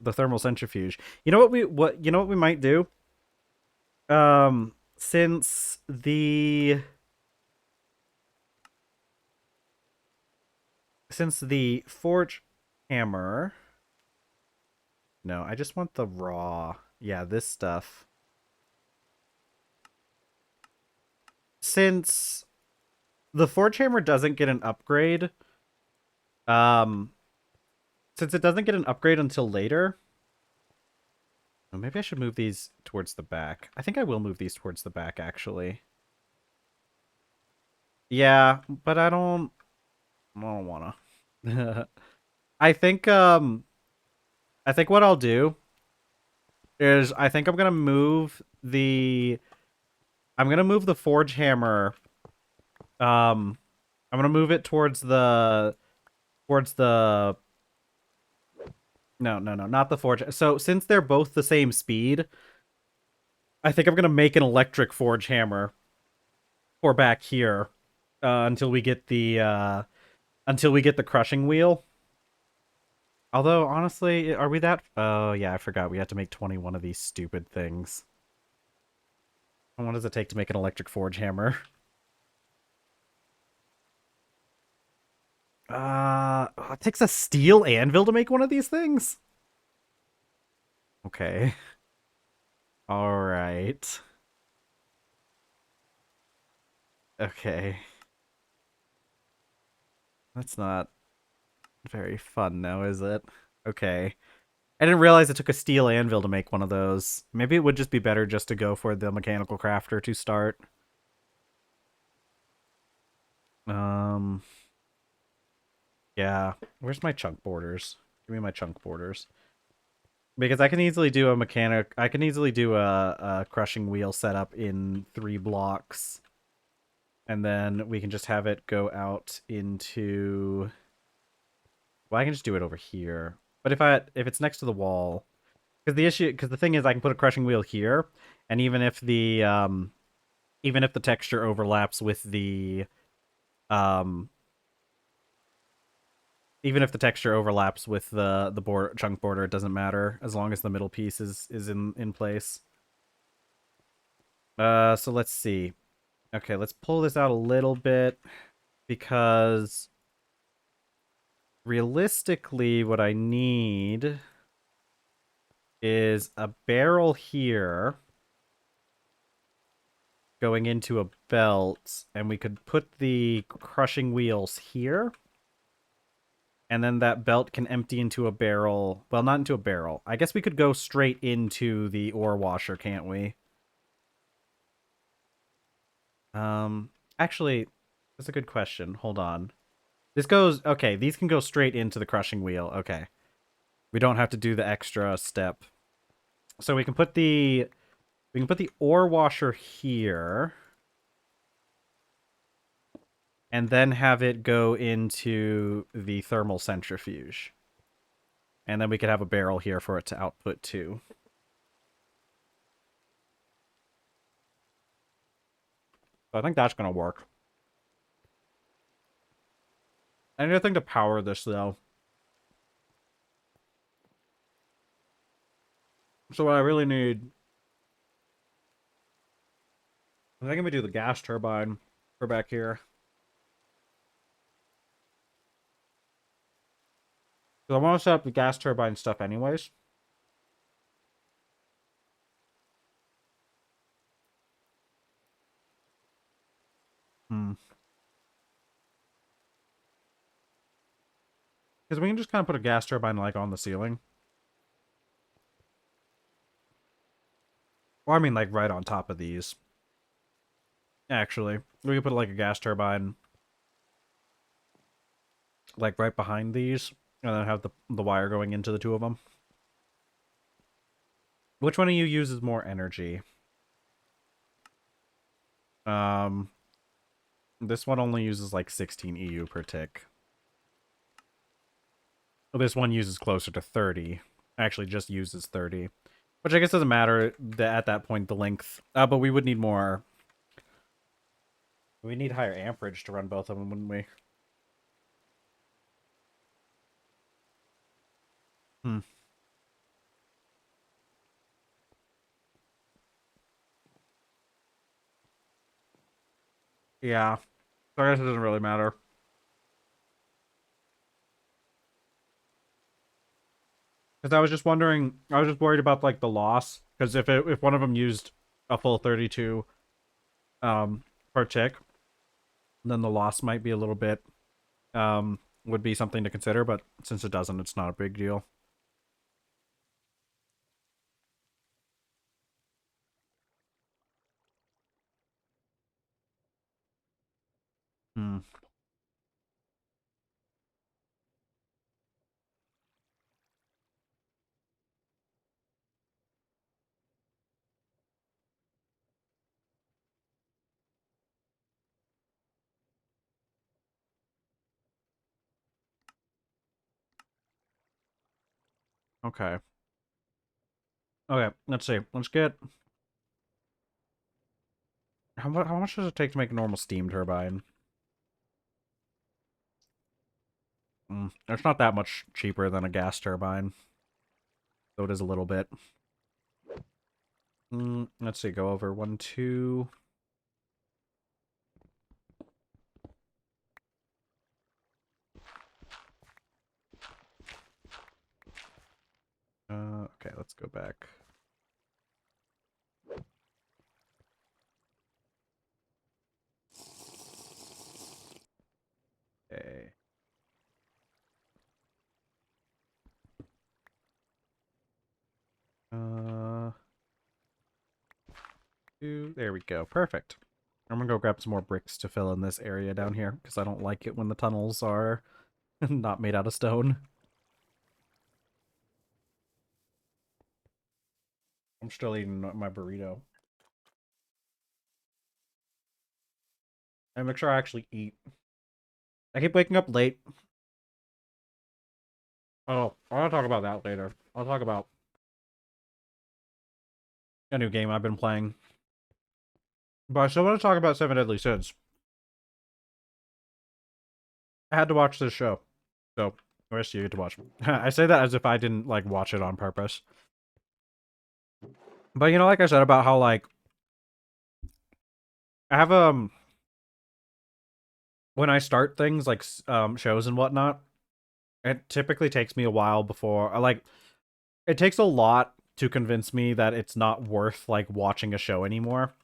thermal centrifuge. You know what we might do? Since the forge hammer. No, I just want the raw. Yeah, this stuff. Since the forge hammer doesn't get an upgrade, um, since it doesn't get an upgrade until later, well, maybe I should move these towards the back. I think I will move these towards the back, actually. Yeah, but I don't wanna. I think I think what I'll do is I think I'm gonna move the forge hammer. I'm gonna move it towards the no, no, no, not the forge. So since they're both the same speed, I think I'm gonna make an electric forge hammer for back here until we get the crushing wheel. Although honestly, are we that? Oh yeah, I forgot we had to make 21 of these stupid things. How long does it take to make an electric forge hammer? It takes a steel anvil to make one of these things. Okay. All right. Okay. That's not very fun now, is it? Okay. I didn't realize it took a steel anvil to make one of those. Maybe it would just be better just to go for the mechanical crafter to start. Um, yeah. Where's my chunk borders? Give me my chunk borders. Because I can easily do a crushing wheel setup in 3 blocks. And then we can just have it go out into... Well, I can just do it over here. But if it's next to the wall... Because the thing is, I can put a crushing wheel here, and even if the texture overlaps with the um even if the texture overlaps with the chunk border, it doesn't matter as long as the middle piece is in place. So let's see. Okay, let's pull this out a little bit because realistically what I need is a barrel here going into a belt, and we could put the crushing wheels here. And then that belt can empty into a barrel. Well, not into a barrel. I guess we could go straight into the ore washer, can't we? Actually, that's a good question. Hold on. Okay, these can go straight into the crushing wheel. Okay. We don't have to do the extra step. So we can put the ore washer here and then have it go into the thermal centrifuge. And then we could have a barrel here for it to output too. So I think that's going to work. I need a thing to power this, though. So what I really need I think I'm gonna do the gas turbine for back here. So I want to set up the gas turbine stuff anyways. Hmm. Because we can just kind of put a gas turbine like on the ceiling. Or I mean like right on top of these. Actually. We could put like a gas turbine like right behind these. And then have the wire going into the two of them. Which one of you uses more energy? This one only uses like 16 EU per tick. This one uses closer to 30. Actually just uses 30. Which I guess doesn't matter at that point, the length. But we would need more. We need higher amperage to run both of them, wouldn't we? Hmm. Yeah. So I guess it doesn't really matter. Because I was just wondering, I was just worried about like the loss. Because if one of them used a full 32 per tick, then the loss might be a little bit would be something to consider. But since it doesn't, it's not a big deal. Hmm. Okay. Okay. Let's see. Let's get how much does it take to make a normal steam turbine? It's not that much cheaper than a gas turbine, so it is a little bit. Let's see, go over 1, 2. Okay, let's go back. Okay. There we go. Perfect. I'm gonna go grab some more bricks to fill in this area down here because I don't like it when the tunnels are not made out of stone. I'm still eating my burrito. And make sure I actually eat. I keep waking up late. Oh, I'll talk about that later. I'll talk about a new game I've been playing. But I still want to talk about Seven Deadly Sins. I had to watch this show. So, the rest of you get to watch. I say that as if I didn't, like, watch it on purpose. But, you know, like I said about how, like, I have, when I start things, like, shows and whatnot, it typically takes me a while before, like, it takes a lot to convince me that it's not worth, like, watching a show anymore.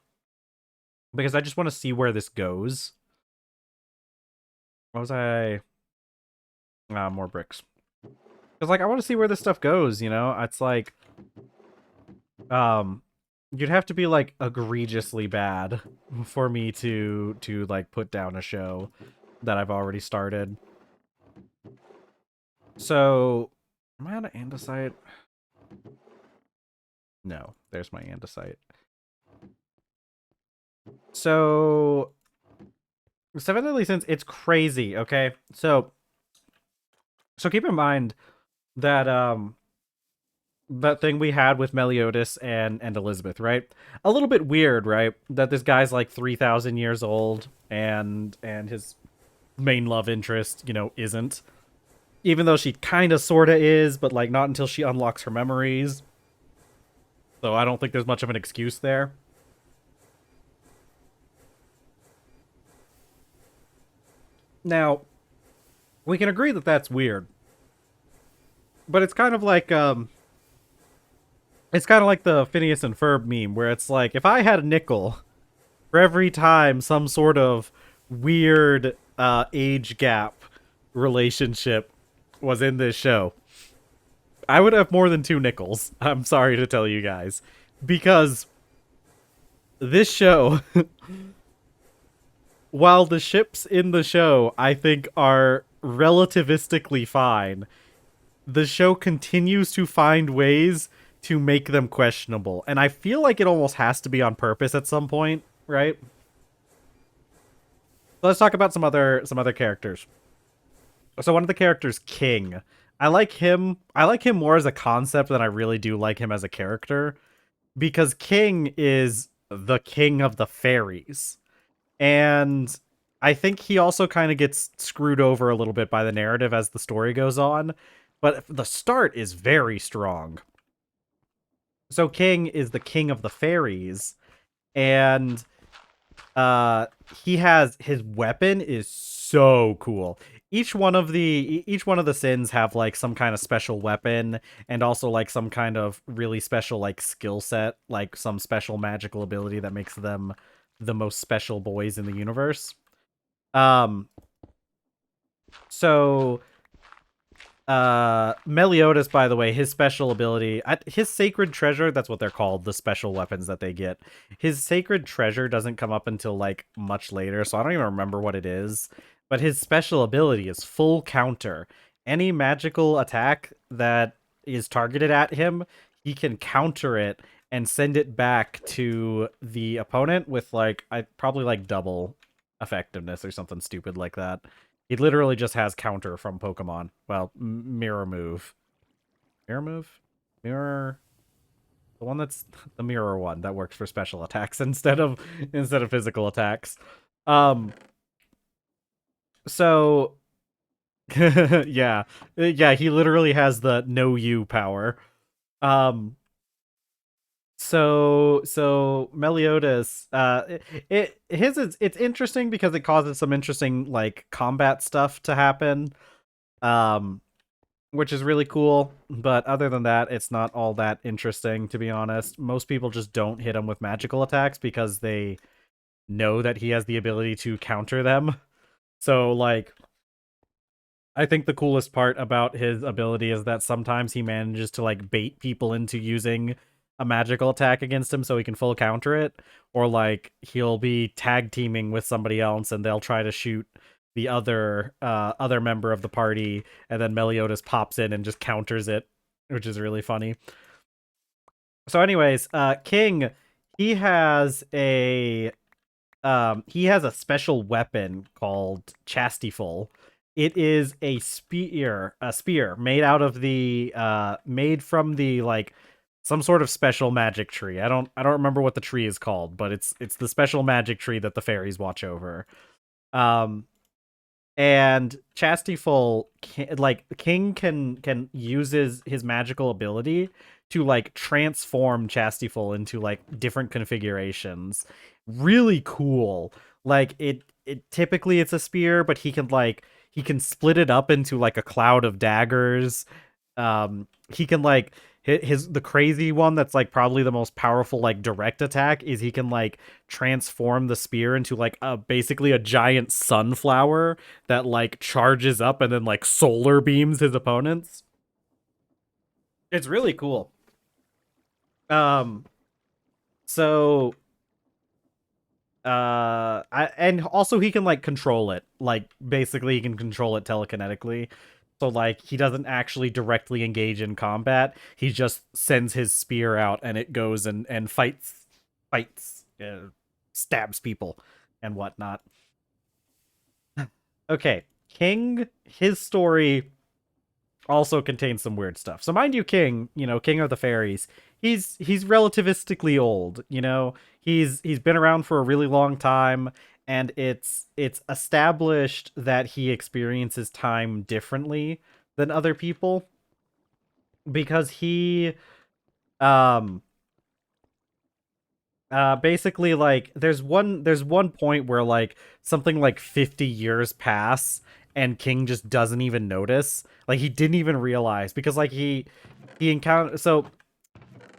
Because I just want to see where this goes. What was I? More bricks. Because, like, I want to see where this stuff goes, you know? It's like, you'd have to be, like, egregiously bad for me to like, put down a show that I've already started. So, am I out of andesite? No, there's my andesite. So, Seven Deadly Sins, it's crazy, okay? So keep in mind that, that thing we had with Meliodas and Elizabeth, right? A little bit weird, right? That this guy's like 3,000 years old and his main love interest, you know, isn't. Even though she kind of sorta is, but like not until she unlocks her memories. So I don't think there's much of an excuse there. Now, we can agree that that's weird, but it's kind of like the Phineas and Ferb meme, where it's like, if I had a nickel for every time some sort of weird age gap relationship was in this show, I would have more than two nickels. I'm sorry to tell you guys. Because this show, while the ships in the show I think are relativistically fine, the show continues to find ways to make them questionable. And I feel like it almost has to be on purpose at some point, right? Let's talk about some other characters. So one of the characters, King. I like him. I like him more as a concept than I really do like him as a character, because King is the king of the fairies. And I think he also kind of gets screwed over a little bit by the narrative as the story goes on, but the start is very strong. So King is the king of the fairies, and uh he has his weapon is so cool. Each one of the sins have like some kind of special weapon, and also like some kind of really special like skill set, like some special magical ability that makes them the most special boys in the universe. um so Meliodas, by the way, his special ability, his sacred treasure, that's what they're called, the special weapons that they get. His sacred treasure doesn't come up until like much later, so I don't even remember what it is. But his special ability is full counter. Any magical attack that is targeted at him, he can counter it and send it back to the opponent with like, I probably like double effectiveness or something stupid like that. He literally just has counter from Pokemon. Well, mirror move. Mirror move? Mirror, the one that's the mirror one that works for special attacks instead of physical attacks. Um so yeah. Yeah, he literally has the no you power. Um so Meliodas, it's interesting because it causes some interesting like combat stuff to happen. Um which is really cool. But other than that, it's not all that interesting, to be honest. Most people just don't hit him with magical attacks because they know that he has the ability to counter them. So, like, I think the coolest part about his ability is that sometimes he manages to, like, bait people into using a magical attack against him so he can full counter it. Or, like, he'll be tag teaming with somebody else and they'll try to shoot the other member of the party, and then Meliodas pops in and just counters it, which is really funny. So anyways, King, he has a he has a special weapon called Chastiful. It is a spear made out of the made from the like some sort of special magic tree. I don't remember what the tree is called, but it's the special magic tree that the fairies watch over. Um and Chastieful like King can uses his magical ability to like transform Chastieful into like different configurations. Really cool. Like it typically it's a spear, but he can split it up into like a cloud of daggers. He can like his the crazy one that's like probably the most powerful like direct attack is he can like transform the spear into like a basically a giant sunflower that like charges up and then like solar beams his opponents. It's really cool. Um so and also he can like control it. Like basically he can control it telekinetically. So like he doesn't actually directly engage in combat. He just sends his spear out and it goes and fights, stabs people and whatnot. Okay, King, his story also contains some weird stuff. So mind you, King, King of the Fairies, he's relativistically old. He's been around for a really long time, and it's established that he experiences time differently than other people because he um Basically, like there's one point where like something like 50 years pass and King just doesn't even notice. Like he didn't even realize because like he encountered. So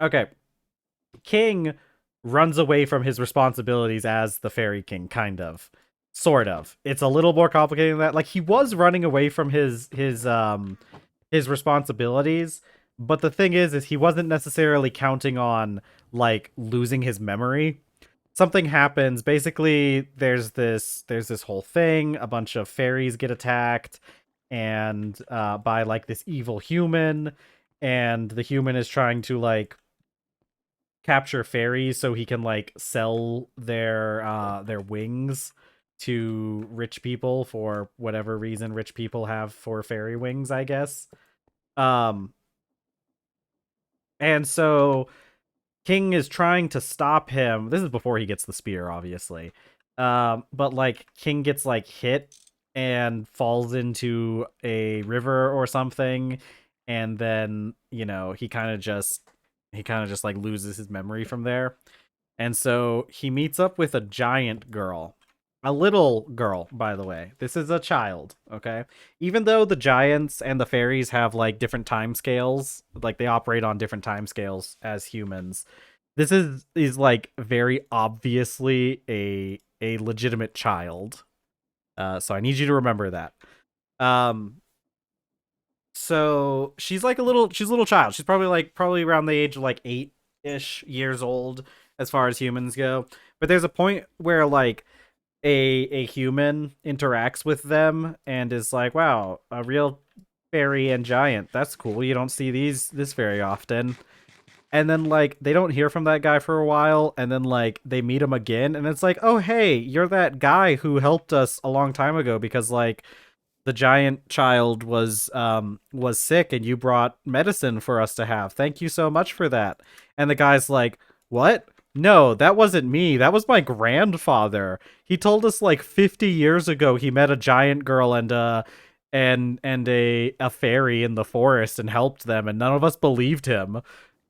okay, King runs away from his responsibilities as the Fairy King, kind of, sort of. It's a little more complicated than that. Like he was running away from his responsibilities, but the thing is he wasn't necessarily counting on like losing his memory. Something happens. Basically, there's this whole thing. A bunch of fairies get attacked, and by like this evil human, and the human is trying to like capture fairies so he can like sell their wings to rich people for whatever reason rich people have for fairy wings, I guess. Um and so King is trying to stop him. This is before he gets the spear, obviously. But like King gets like hit and falls into a river or something, and then he kind of just like loses his memory from there. And so he meets up with a giant girl. A little girl, by the way. This is a child, okay? Even though the giants and the fairies have like different time scales, like they operate on different time scales as humans. This is like very obviously a legitimate child. So I need you to remember that. Um so she's a little child. She's probably around the age of like 8-ish years old as far as humans go. But there's a point where like a human interacts with them and is like, "Wow, a real fairy and giant. That's cool. You don't see this very often." And then like they don't hear from that guy for a while, and then like they meet him again, and it's like, "Oh, hey, you're that guy who helped us a long time ago because like the giant child was sick and you brought medicine for us to have. Thank you so much for that." And the guy's like, "What? No, that wasn't me. That was my grandfather. He told us like 50 years ago he met a giant girl and a fairy in the forest and helped them, and none of us believed him.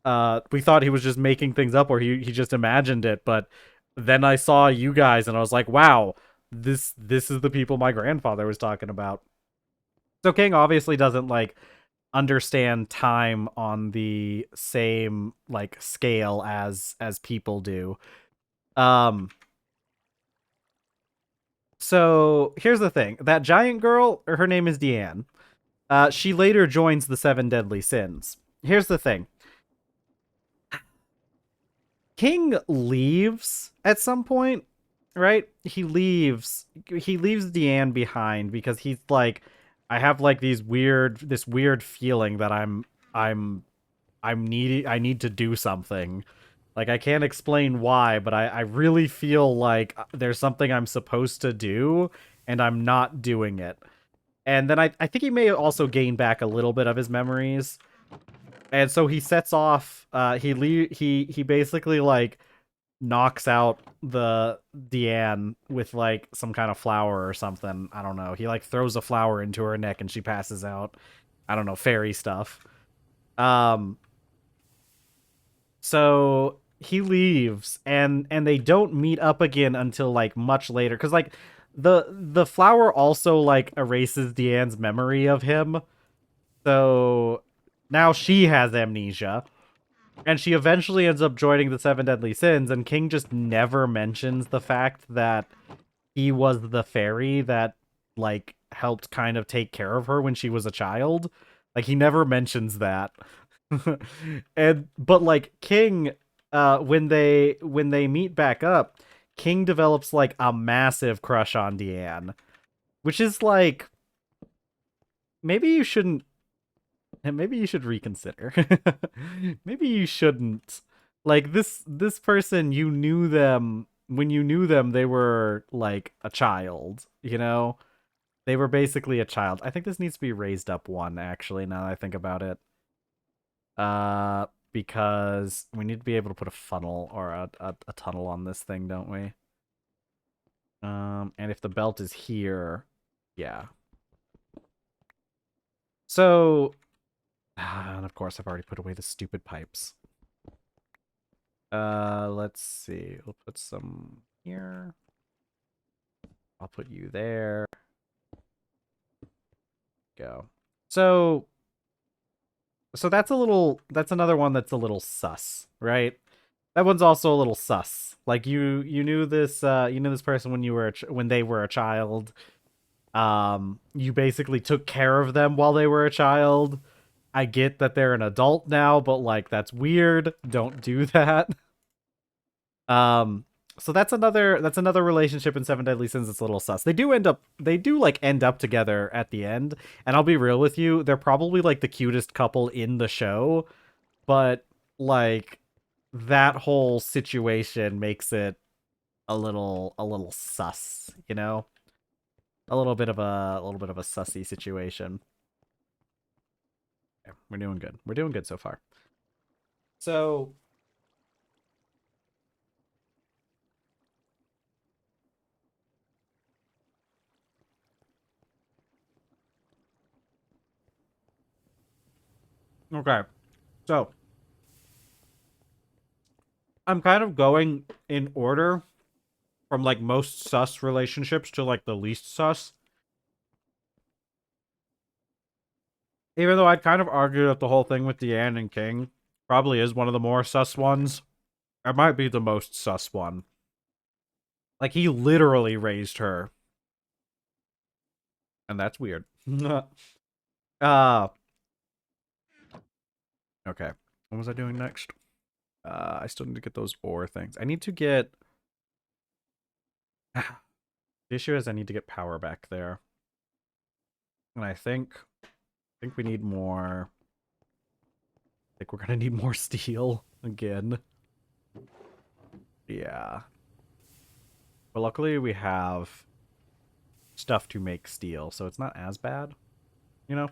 We thought he was just making things up or he just imagined it, but then I saw you guys and I was like, wow, this is the people my grandfather was talking about." So King obviously doesn't like understand time on the same like scale as people do. Um so here's the thing. That giant girl, her name is Deanne. She later joins the Seven Deadly Sins. Here's the thing. King leaves at some point, right? He leaves Deanne behind because he's like, I have like this weird feeling that I need to do something. Like I can't explain why, but I really feel like there's something I'm supposed to do and I'm not doing it. And then I think he may also gain back a little bit of his memories. And so he sets off he basically like knocks out the Deanne with like some kind of flower or something. I don't know. He like throws a flower into her neck and she passes out. I don't know, fairy stuff. Um so he leaves and they don't meet up again until like much later cuz like the flower also like erases Deanne's memory of him. So now she has amnesia. And she eventually ends up joining the Seven Deadly Sins, and King just never mentions the fact that he was the fairy that, like, helped kind of take care of her when she was a child. Like, he never mentions that. But like King, when they meet back up, King develops like a massive crush on Deanne, which is like maybe you shouldn't and maybe you should reconsider. Maybe you shouldn't. Like this person, you knew them when you knew them, they were like a child, you know? They were basically a child. I think this needs to be raised up one, actually, now that I think about it. Because we need to be able to put a funnel or a tunnel on this thing, don't we? And if the belt is here, yeah. So, and of course I've already put away the stupid pipes. Let's see. We'll put some here. I'll put you there. Go. So that's another one that's a little sus, right? That one's also a little sus. Like you knew this person when when they were a child. You basically took care of them while they were a child. I get that they're an adult now, but like that's weird. Don't do that. Um so that's another relationship in Seven Deadly Sins that's a little sus. They do end up together at the end, and I'll be real with you, they're probably like the cutest couple in the show, but like that whole situation makes it a little sus, you know? A little bit of a sussy situation. Yeah, we're doing good. We're doing good so far. So, okay. So, I'm kind of going in order from like most sus relationships to like the least sus. Even though I'd kind of argue that the whole thing with Deanne and King probably is one of the more sus ones. It might be the most sus one. Like he literally raised her, and that's weird. uh okay. What was I doing next? I still need to get those ore things. I need to get the issue is I need to get power back there. And I think we need more. I think we're gonna need more steel again. Yeah. But luckily we have stuff to make steel, so it's not as bad, you know?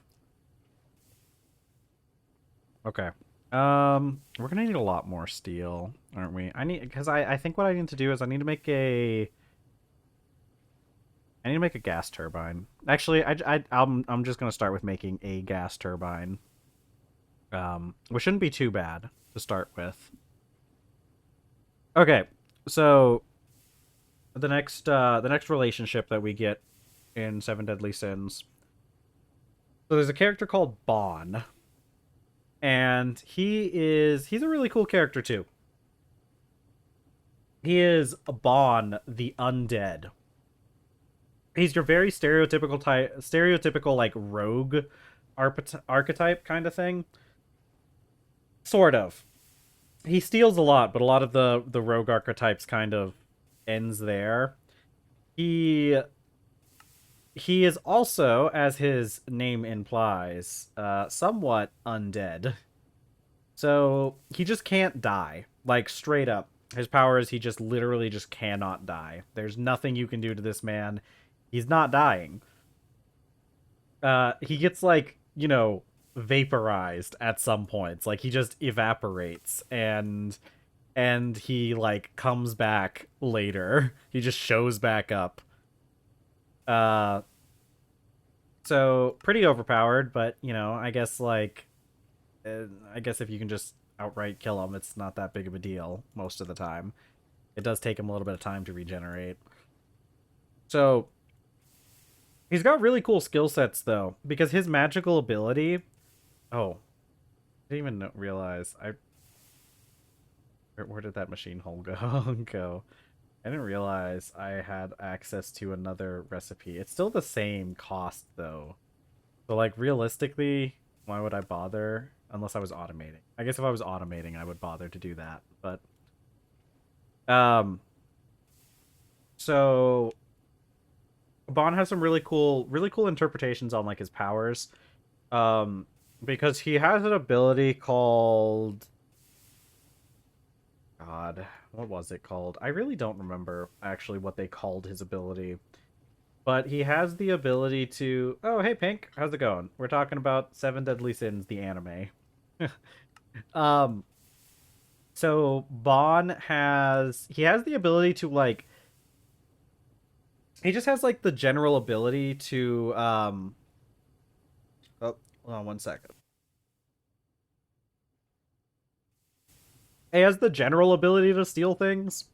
Okay. We're gonna need a lot more steel, aren't we? Because I think what I need to do is I need to make a gas turbine. Actually, I'm just gonna start with making a gas turbine. Which shouldn't be too bad to start with. Okay, so the next relationship that we get in Seven Deadly Sins. So there's a character called Bon, and he's a really cool character too. He is Bon the Undead. He's your very stereotypical like rogue archetype kind of thing. Sort of. He steals a lot, but a lot of the rogue archetypes kind of ends there. He he is also, as his name implies, somewhat undead. So he just can't die. Like straight up. His power is he just literally just cannot die. There's nothing you can do to this man. He's not dying. He gets like, vaporized at some points. Like he just evaporates and he like comes back later. He just shows back up. Uh so pretty overpowered, but I guess if you can just outright kill him, it's not that big of a deal most of the time. It does take him a little bit of time to regenerate. So he's got really cool skill sets though, because his magical ability. Oh, I didn't even realize. Where did that machine hole go? I didn't realize I had access to another recipe. It's still the same cost though. So like realistically, why would I bother unless I was automating? I guess if I was automating, I would bother to do that. But um so Bon has some really cool interpretations on like his powers. Um because he has an ability called God, what was it called? I really don't remember actually what they called his ability. But he has the ability to. Oh, hey, Pink. How's it going? We're talking about Seven Deadly Sins, the anime. um, so he has the ability to like. He just has like the general ability to. Oh, hold on one second. He has the general ability to steal things.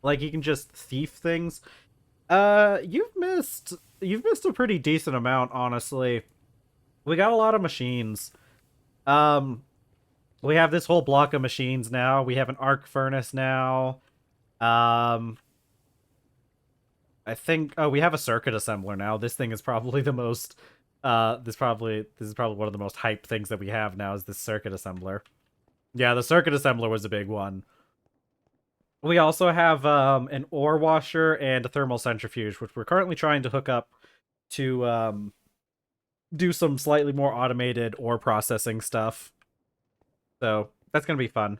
Like he can just thief things. You've missed a pretty decent amount, honestly. We got a lot of machines. Um, we have this whole block of machines now. We have an arc furnace now. Um, I think we have a circuit assembler now. This thing is probably the most this is probably one of the most hyped things that we have now is this circuit assembler. Yeah, the circuit assembler was a big one. We also have an ore washer and a thermal centrifuge, which we're currently trying to hook up to do some slightly more automated ore processing stuff. So that's gonna be fun.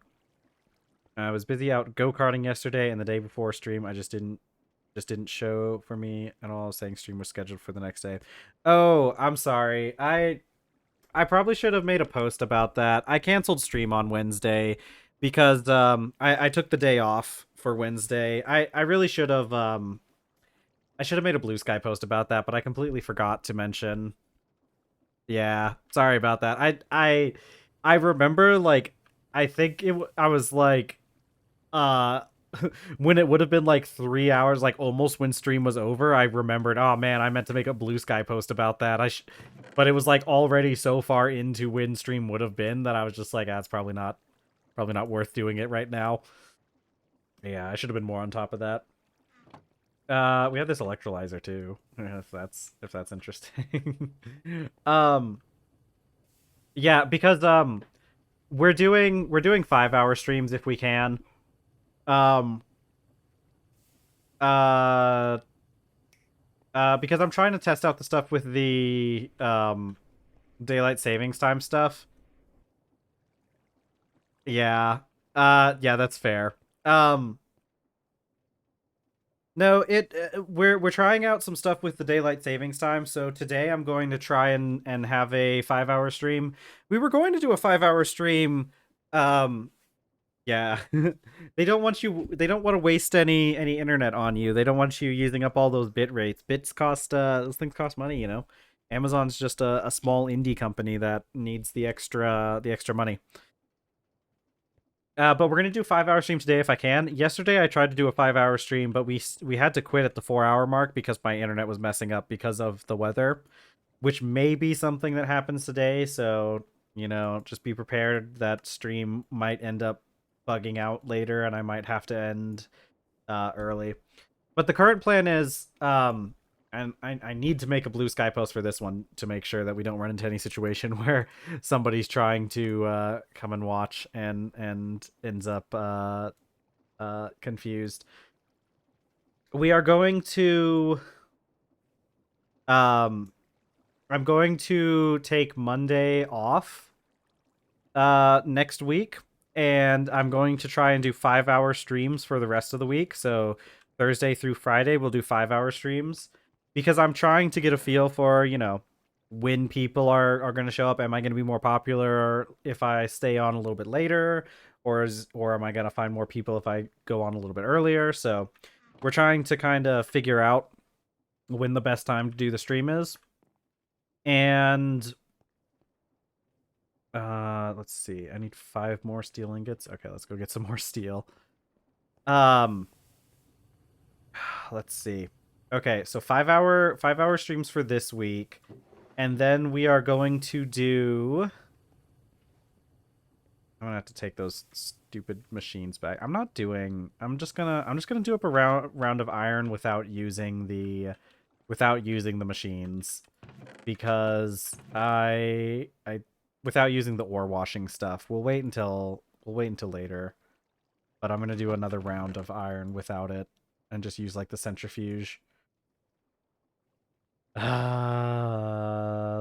I was busy out go-karting yesterday and the day before stream. I just didn't show for me at all. Saying stream was scheduled for the next day. Oh, I'm sorry. I probably should have made a post about that. I canceled stream on Wednesday because I took the day off for Wednesday. I really should have I should have made a Blue Sky post about that, but I completely forgot to mention. Yeah, sorry about that. I remember like I think I was like uh when it would have been like 3 hours, like almost when stream was over, I remembered, oh man, I meant to make a Blue Sky post about that. But it was like already so far into when stream would have been that I was just like, ah, it's probably not worth doing it right now. Yeah, I should have been more on top of that. We have this electrolyzer too, if that's interesting. um, yeah, because we're doing 5 hour streams if we can. Um, uh, because I'm trying to test out the stuff with the daylight savings time stuff. Yeah. Yeah, that's fair. No, we're trying out some stuff with the daylight savings time. So today I'm going to try and have a 5 hour stream. We were going to do a 5 hour stream. Yeah. They don't want to waste any internet on you. They don't want you using up all those bit rates. Those things cost money, you know. Amazon's just a small indie company that needs the extra money. But we're gonna do 5 hour stream today if I can. Yesterday I tried to do a 5 hour stream, but we had to quit at the 4 hour mark because my internet was messing up because of the weather, which may be something that happens today. So just be prepared that stream might end up bugging out later, and I might have to end early. But the current plan is, and I need to make a Blue Sky post for this one to make sure that we don't run into any situation where somebody's trying to come and watch and ends up confused. We are going to I'm going to take Monday off next week, and I'm going to try and do 5 hour streams for the rest of the week. So Thursday through Friday we'll do 5 hour streams because I'm trying to get a feel for, when people are going to show up. Am I going to be more popular if I stay on a little bit later, or am I going to find more people if I go on a little bit earlier? So we're trying to kind of figure out when the best time to do the stream is. And let's see. I need 5 more steel ingots. Okay, let's go get some more steel. Let's see. Okay, so 5 hour streams for this week, and then we are going to do. I'm gonna have to take those stupid machines back. I'm just gonna do up a round of iron without using the machines, because I without using the ore washing stuff. We'll wait until later. But I'm gonna do another round of iron without it and just use like the centrifuge.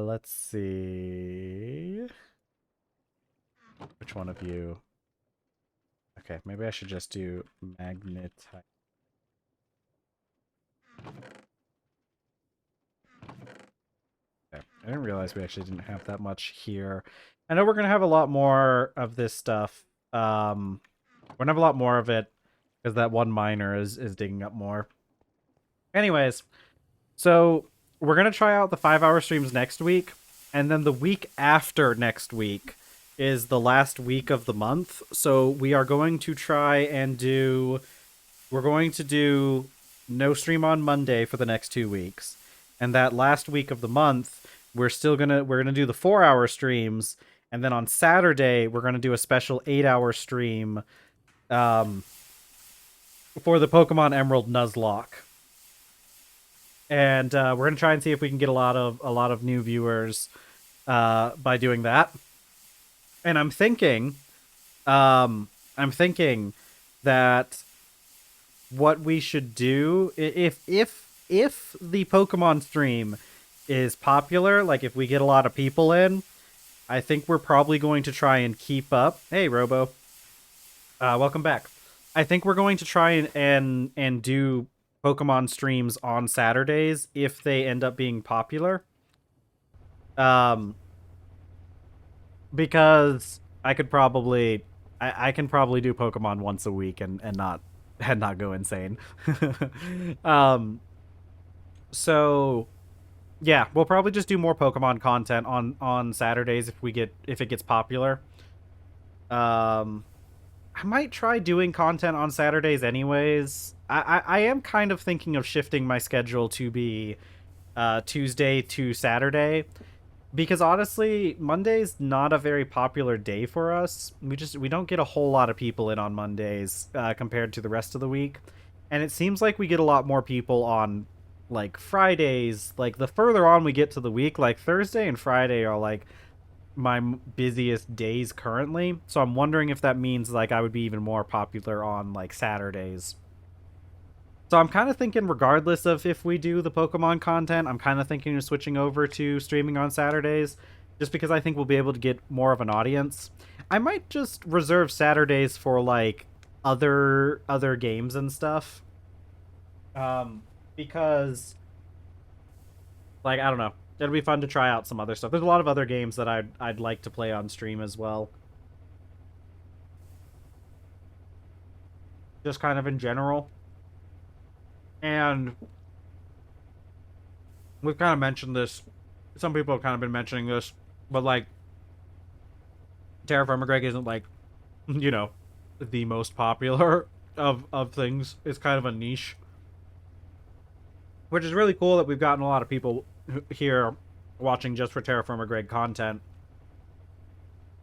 Let's see. Which one of you? Okay, maybe I should just do magnetite. Okay. I didn't realize we actually didn't have that much here. I know we're gonna have a lot more of this stuff. We're gonna have a lot more of it because that one miner is digging up more. Anyways, so we're gonna try out the 5 hour streams next week, and then the week after next week, is the last week of the month. So we are going to try and do we're going to do no stream on Monday for the next 2 weeks. And that last week of the month, we're gonna do the 4 hour streams, and then on Saturday we're gonna do a special 8 hour stream um, for the Pokemon Emerald Nuzlocke. And we're gonna try and see if we can get a lot of new viewers by doing that. And I'm thinking that what we should do if the Pokemon stream is popular, like if we get a lot of people in, I think we're probably going to try and keep up. Hey, Robo, welcome back. I think we're going to try and do Pokemon streams on Saturdays if they end up being popular. Um, because I can probably do Pokemon once a week and not go insane. um, so yeah, we'll probably just do more Pokemon content on Saturdays if it gets popular. Um, I might try doing content on Saturdays anyways. I am kind of thinking of shifting my schedule to be Tuesday to Saturday, because honestly, Monday's not a very popular day for us. We don't get a whole lot of people in on Mondays compared to the rest of the week, and it seems like we get a lot more people on like Fridays. Like the further on we get to the week, like Thursday and Friday are like my busiest days currently. So I'm wondering if that means like I would be even more popular on like Saturdays. So I'm kind of thinking, regardless of if we do the Pokemon content, I'm kind of thinking of switching over to streaming on Saturdays, just because I think we'll be able to get more of an audience. I might just reserve Saturdays for like other games and stuff, because like I don't know, it'll be fun to try out some other stuff. There's a lot of other games that I'd like to play on stream as well, just kind of in general. And we've kind of mentioned this. Some people have kind of been mentioning this, but like TerrafirmaGreg isn't like, you know, the most popular of things. It's kind of a niche, which is really cool that we've gotten a lot of people here watching just for TerrafirmaGreg content.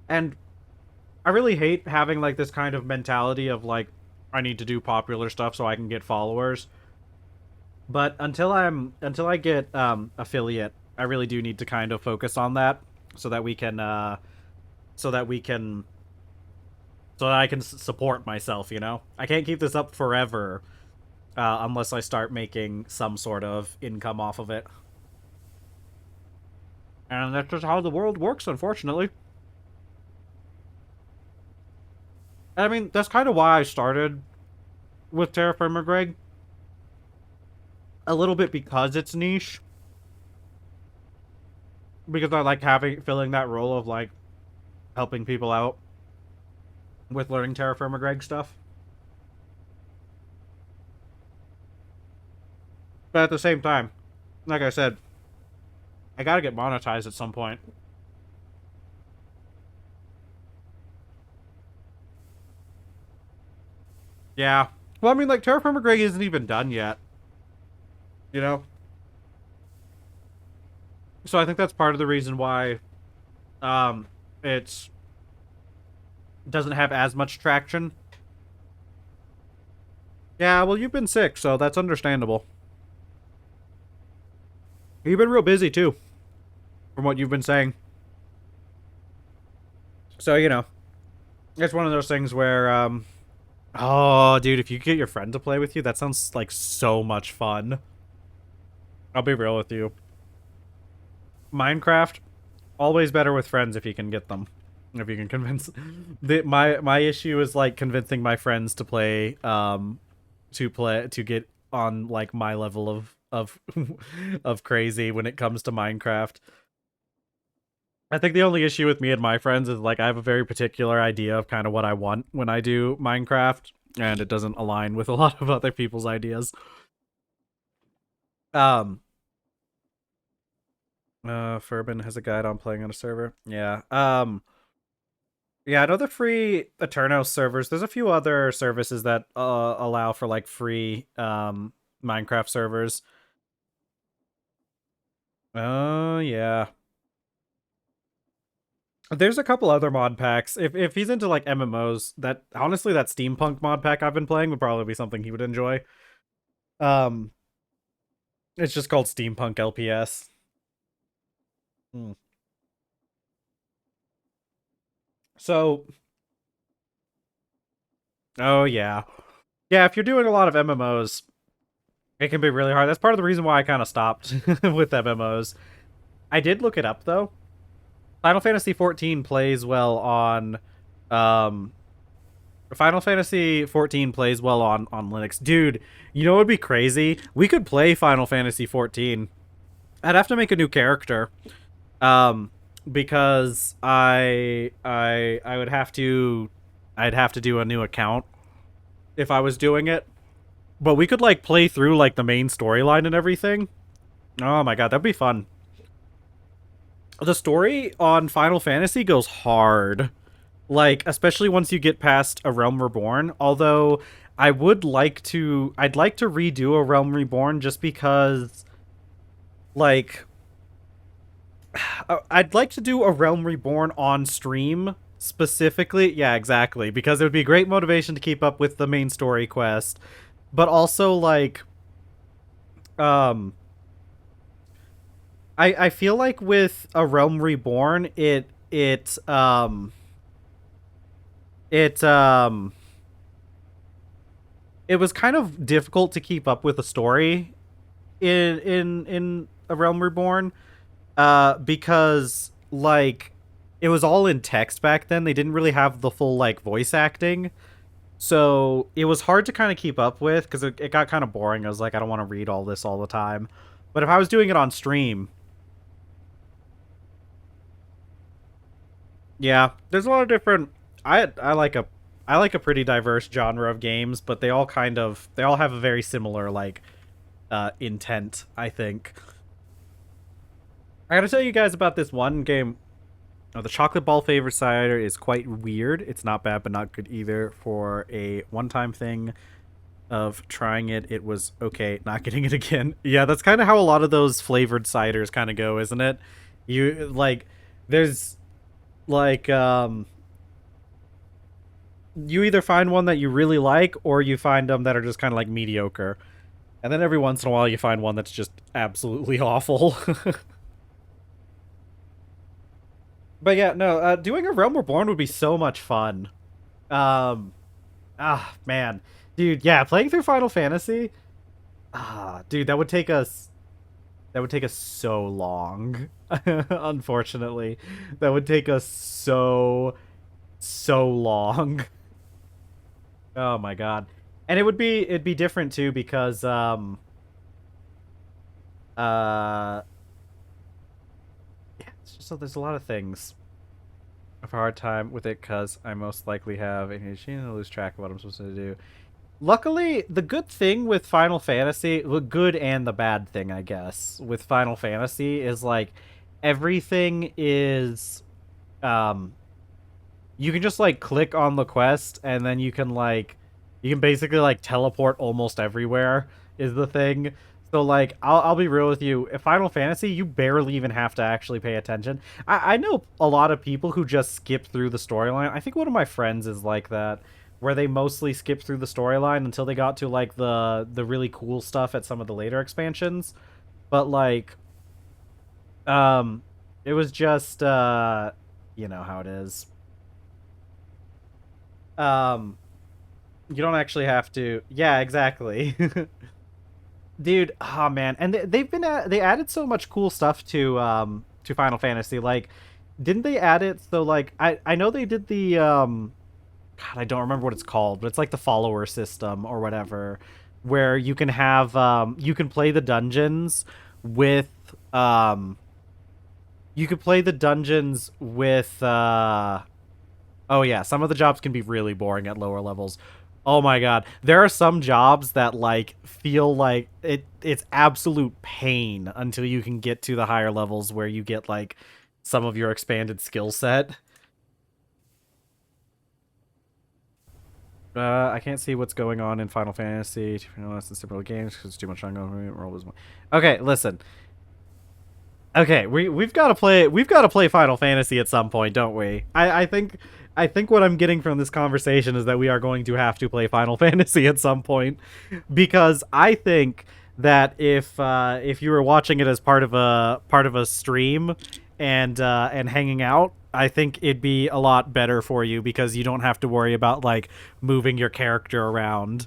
And I really hate having like this kind of mentality of like I need to do popular stuff so I can get followers. But until I get affiliate, I really do need to kind of focus on that so that we can so that we can so that I can support myself. I can't keep this up forever unless I start making some sort of income off of it. And that's just how the world works, unfortunately. I mean, that's kind of why I started with TerrafirmaGreg. A little bit because it's niche. Because I like filling that role of like helping people out with learning TerrafirmaGreg stuff. But at the same time, like I said, I gotta get monetized at some point. Yeah. Well, I mean, like, TerrafirmaGreg isn't even done yet. You know? So I think that's part of the reason why um it's doesn't have as much traction. Yeah, well, you've been sick, so that's understandable. You've been real busy too, from what you've been saying. So, it's one of those things where oh, dude, if you get your friend to play with you, that sounds like so much fun. I'll be real with you. Minecraft, always better with friends if you can get them. If you can convince my issue is like convincing my friends to get on like my level of of crazy when it comes to Minecraft. I think the only issue with me and my friends is like I have a very particular idea of kind of what I want when I do Minecraft, and it doesn't align with a lot of other people's ideas. Um Furbin has a guide on playing on a server. Yeah. Yeah, I know the free Eternos servers. There's a few other services that allow for like free Minecraft servers. Oh yeah. There's a couple other mod packs. If he's into like MMOs, that honestly that steampunk mod pack I've been playing would probably be something he would enjoy. Um it's just called Steampunk LPS. Hmm. So, oh yeah. Yeah, if you're doing a lot of MMOs, it can be really hard. That's part of the reason why I kind of stopped with MMOs. I did look it up though. Final Fantasy 14 plays well on um Final Fantasy 14 plays well on Linux. Dude, you know what would be crazy? We could play Final Fantasy 14. I'd have to make a new character. Um because I would have to I'd have to do a new account if I was doing it. But we could like play through like the main storyline and everything. Oh my god, that'd be fun. The story on Final Fantasy goes hard. Like, especially once you get past A Realm Reborn. Although I'd like to redo A Realm Reborn just because, like, I'd like to do A Realm Reborn on stream specifically. Yeah, exactly, because it would be great motivation to keep up with the main story quest, but also like, um, I feel like with A Realm Reborn, it it was kind of difficult to keep up with the story in A Realm Reborn, because like it was all in text back then. They didn't really have the full like voice acting, so it was hard to kind of keep up with because it got kind of boring. I was like, I don't want to read all this all the time. But if I was doing it on stream, yeah, there's a lot of different. I like a I like a pretty diverse genre of games, but they all have a very similar like intent, I think. I gotta tell you guys about this one game. The chocolate ball flavored cider is quite weird. It's not bad, but not good either. For a one-time thing of trying it, it was okay. Not getting it again. Yeah, that's kind of how a lot of those flavored ciders kind of go, isn't it? You like, there's like, you either find one that you really like, or you find them that are just kind of like mediocre, and then every once in a while you find one that's just absolutely awful. But yeah, no, doing a Realm Reborn would be so much fun. Um, man, dude, yeah, playing through Final Fantasy, dude, that would take us so long. Unfortunately, that would take us so long. Oh my god, and it'd be different too because uh, yeah, it's just so there's a lot of things. I have a hard time with it because I most likely have ADHD and I lose track of what I'm supposed to do. Luckily, the good thing with Final Fantasy, the good and the bad thing, I guess, with Final Fantasy is like everything is um you can just like click on the quest and then you can basically like teleport almost everywhere is the thing. So like I'll be real with you. If Final Fantasy, you barely even have to actually pay attention. I know a lot of people who just skip through the storyline. I think one of my friends is like that, where they mostly skip through the storyline until they got to like the really cool stuff at some of the later expansions. But like um it was just you know how it is. Um you don't actually have to. Yeah, exactly. Dude, oh man. And they've been they added so much cool stuff to Final Fantasy. Like didn't they add it so like I know they did the God, I don't remember what it's called, but it's like the follower system or whatever, where you can have you can play the dungeons with um you could play the dungeons with oh yeah, some of the jobs can be really boring at lower levels. Oh my god. There are some jobs that like feel like it's absolute pain until you can get to the higher levels where you get like some of your expanded skill set. I can't see what's going on in Final Fantasy. Less than similar games because it's too much ongoing. Okay, listen. Okay, we've got to play. We've got to play Final Fantasy at some point, don't we? I think what I'm getting from this conversation is that we are going to have to play Final Fantasy at some point, because I think that if you were watching it as part of a stream and hanging out, I think it'd be a lot better for you because you don't have to worry about like moving your character around.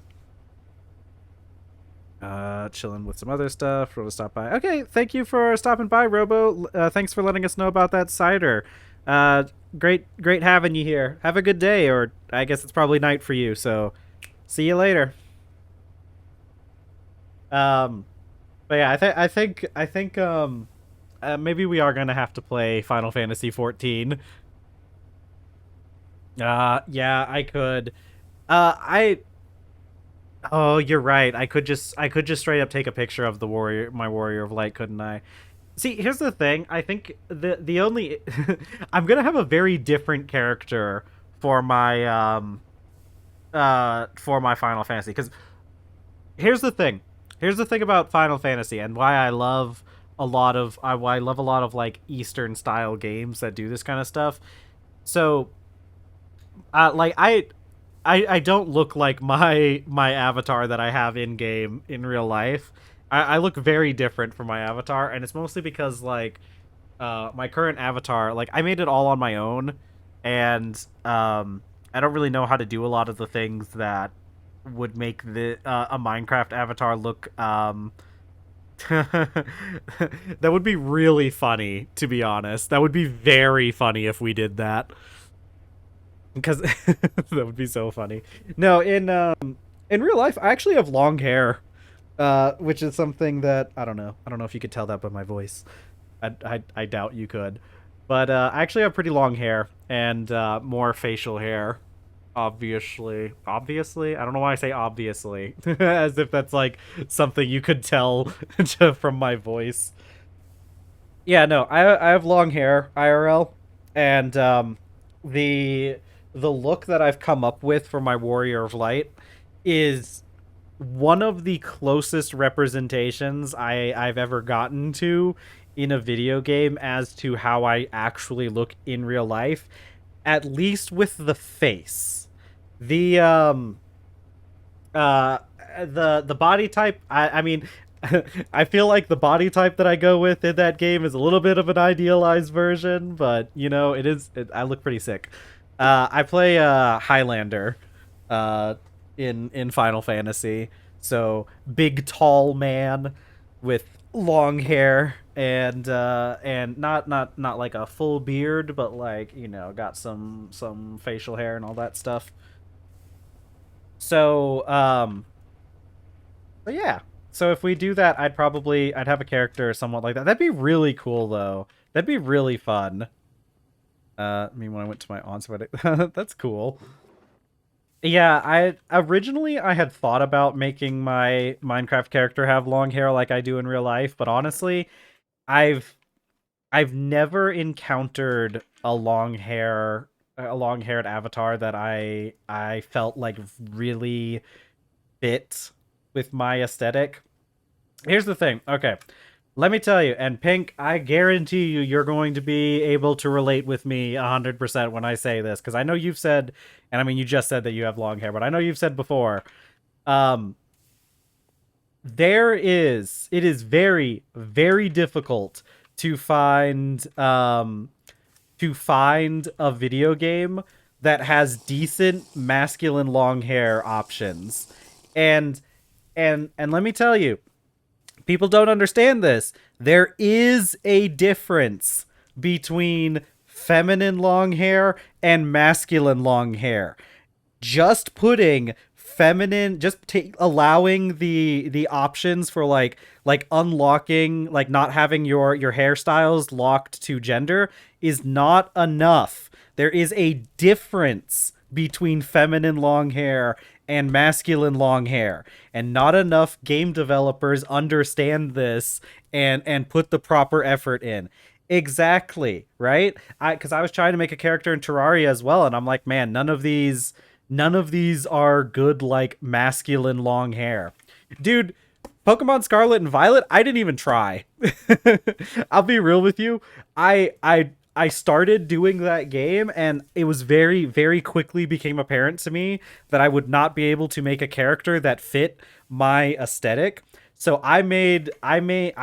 Chilling with some other stuff. Robo stop by. Okay, thank you for stopping by, Robo. Thanks for letting us know about that cider. Uh, great having you here. Have a good day, or I guess it's probably night for you. So, see you later. Um, but yeah, I think maybe we are gonna have to play Final Fantasy 14. Yeah, I could. I Oh, you're right. I could just straight up take a picture of the warrior, my warrior of light, couldn't I? See, here's the thing. I think the only I'm gonna have a very different character for my Final Fantasy, because here's the thing. Here's the thing about Final Fantasy and why I love why I love a lot of like Eastern style games that do this kind of stuff. So, like I don't look like my avatar that I have in game in real life. I look very different from my avatar, and it's mostly because like my current avatar, like I made it all on my own, and I don't really know how to do a lot of the things that would make the a Minecraft avatar look that would be really funny, to be honest. That would be very funny if we did that, because that would be so funny. No, in real life, I actually have long hair, which is something that I don't know. I don't know if you could tell that by my voice. I doubt you could, but I actually have pretty long hair and more facial hair. Obviously, I don't know why I say obviously, as if that's like something you could tell from my voice. Yeah, no, I have long hair IRL, and the the look that I've come up with for my Warrior of Light is one of the closest representations I've ever gotten to in a video game as to how I actually look in real life, at least with the face. The uh the body type, I mean I feel like the body type that I go with in that game is a little bit of an idealized version, but you know, I look pretty sick. I play Highlander uh in Final Fantasy. So big tall man with long hair and not like a full beard, but like, you know, got some facial hair and all that stuff. So but yeah. So if we do that, I'd have a character somewhat like that. That'd be really cool though. That'd be really fun. I mean, when I went to my aunt's wedding, that's cool. Yeah, I originally I had thought about making my Minecraft character have long hair like I do in real life, but honestly, I've I've never encountered a long-haired avatar that I felt like really fit with my aesthetic. Here's the thing. Okay. Let me tell you, and Pink, I guarantee you you're going to be able to relate with me 100% when I say this, because I know you've said, and I mean you just said that you have long hair, but I know you've said before, um it is very very difficult to find a video game that has decent masculine long hair options. And and let me tell you, people don't understand this. There is a difference between feminine long hair and masculine long hair. Just putting feminine, allowing the options for like unlocking, like not having your hairstyles locked to gender is not enough. There is a difference between feminine long hair and masculine long hair, and not enough game developers understand this and put the proper effort in. Exactly, right? I Because I was trying to make a character in Terraria as well, and I'm like, man, none of these None of these are good, like, masculine long hair. Dude, Pokemon Scarlet and Violet, I didn't even try. I'll be real with you. I started doing that game, and it was very, very quickly became apparent to me that I would not be able to make a character that fit my aesthetic. So I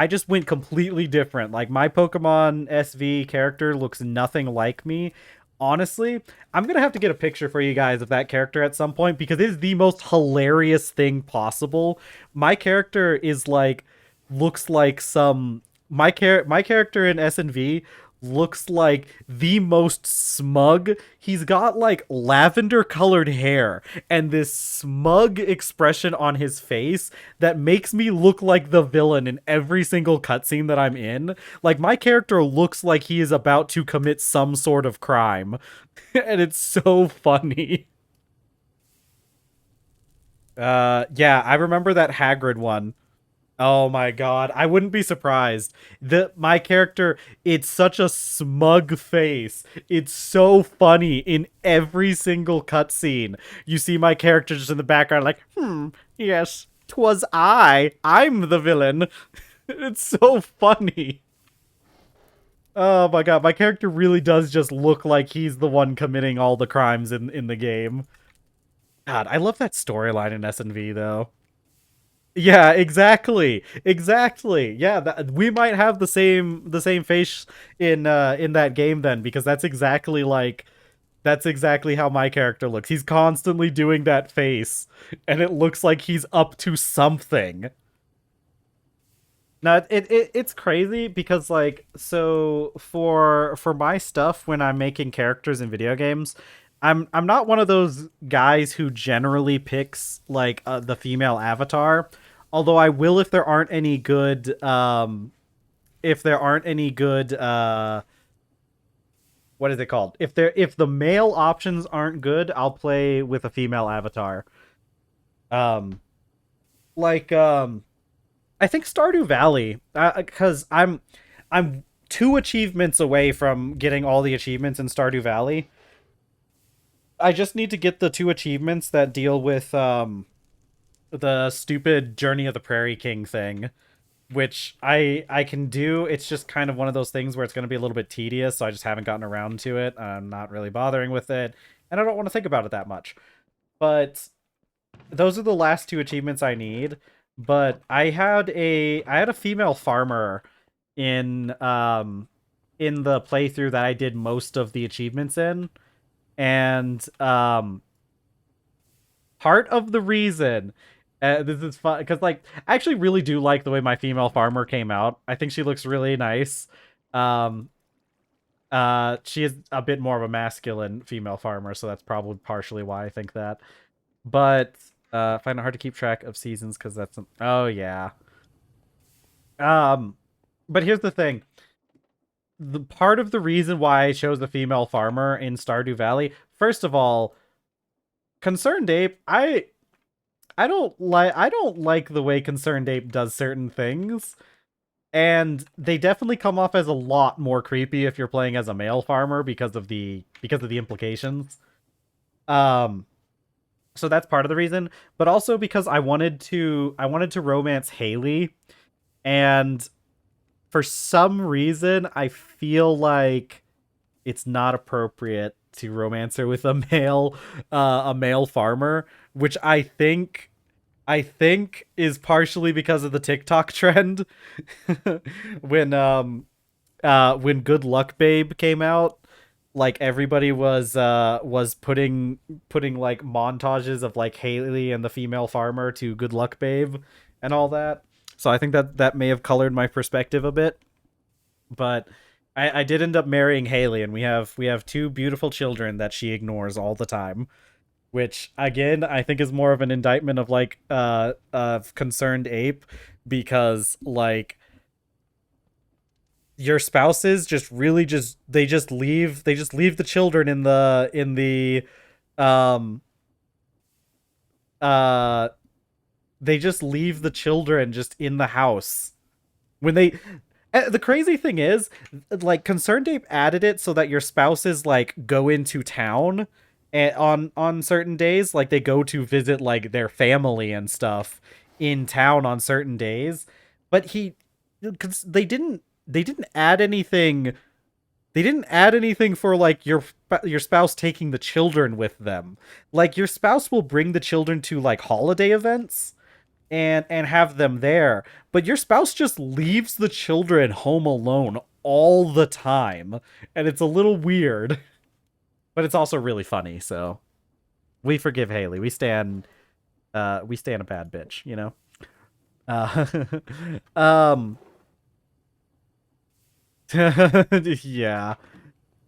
just went completely different. Like, my Pokemon SV character looks nothing like me. Honestly, I'm gonna have to get a picture for you guys of that character at some point because it is the most hilarious thing possible. My character is like looks like some my character in SNV looks like the most smug. He's got like lavender colored hair and this smug expression on his face that makes me look like the villain in every single cutscene that I'm in. Like, my character looks like he is about to commit some sort of crime. And it's so funny. Yeah, I remember that Hagrid one. Oh my god, I wouldn't be surprised. My character, it's such a smug face. It's so funny in every single cutscene. You see my character just in the background like, yes, 'twas I. I'm the villain. It's so funny. Oh my god, my character really does just look like he's the one committing all the crimes in the game. God, I love that storyline in SNV though. Yeah, exactly. Exactly. Yeah, we might have the same face in that game then because that's exactly how my character looks. He's constantly doing that face and it looks like he's up to something. No, it's crazy because like so for my stuff when I'm making characters in video games, I'm not one of those guys who generally picks like the female avatar, although I will if there aren't any good what is it called? If the male options aren't good, I'll play with a female avatar. Um like I think Stardew Valley, because I'm two achievements away from getting all the achievements in Stardew Valley. I just need to get the two achievements that deal with the stupid Journey of the Prairie King thing, which I can do. It's just kind of one of those things where it's going to be a little bit tedious, so I just haven't gotten around to it. I'm not really bothering with it, and I don't want to think about it that much. But those are the last two achievements I need. But I had a female farmer in in the playthrough that I did most of the achievements in, and part of the reason this is fun because like I actually really do like the way my female farmer came out. I think she looks really nice. Um, she is a bit more of a masculine female farmer, so that's probably partially why I think that. But find it hard to keep track of seasons because oh yeah. Um, but here's the thing. The part of the reason why I chose the female farmer in Stardew Valley, first of all, Concerned Ape, I don't like the way Concerned Ape does certain things. And they definitely come off as a lot more creepy if you're playing as a male farmer because of the implications. Um so that's part of the reason, but also because I wanted to romance Haley, and for some reason I feel like it's not appropriate to romance her with a male farmer, which I think is partially because of the TikTok trend when when Good Luck Babe came out, like everybody was putting like montages of like Haley and the female farmer to Good Luck Babe and all that. So I think that may have colored my perspective a bit, but I did end up marrying Haley, and we have two beautiful children that she ignores all the time, which again I think is more of an indictment of like of Concerned Ape, because like your spouses just really just they just leave the children in the um uh they just leave the children just in the house when they the crazy thing is, like, Concerned Ape added it so that your spouses like go into town, and on certain days, like they go to visit like their family and stuff in town on certain days. But because they didn't add anything. They didn't add anything for like your spouse taking the children with them. Like your spouse will bring the children to like holiday events and have them there, but your spouse just leaves the children home alone all the time, and it's a little weird, but it's also really funny. So we forgive Haley. We stand a bad bitch, you know. Uh, um, yeah.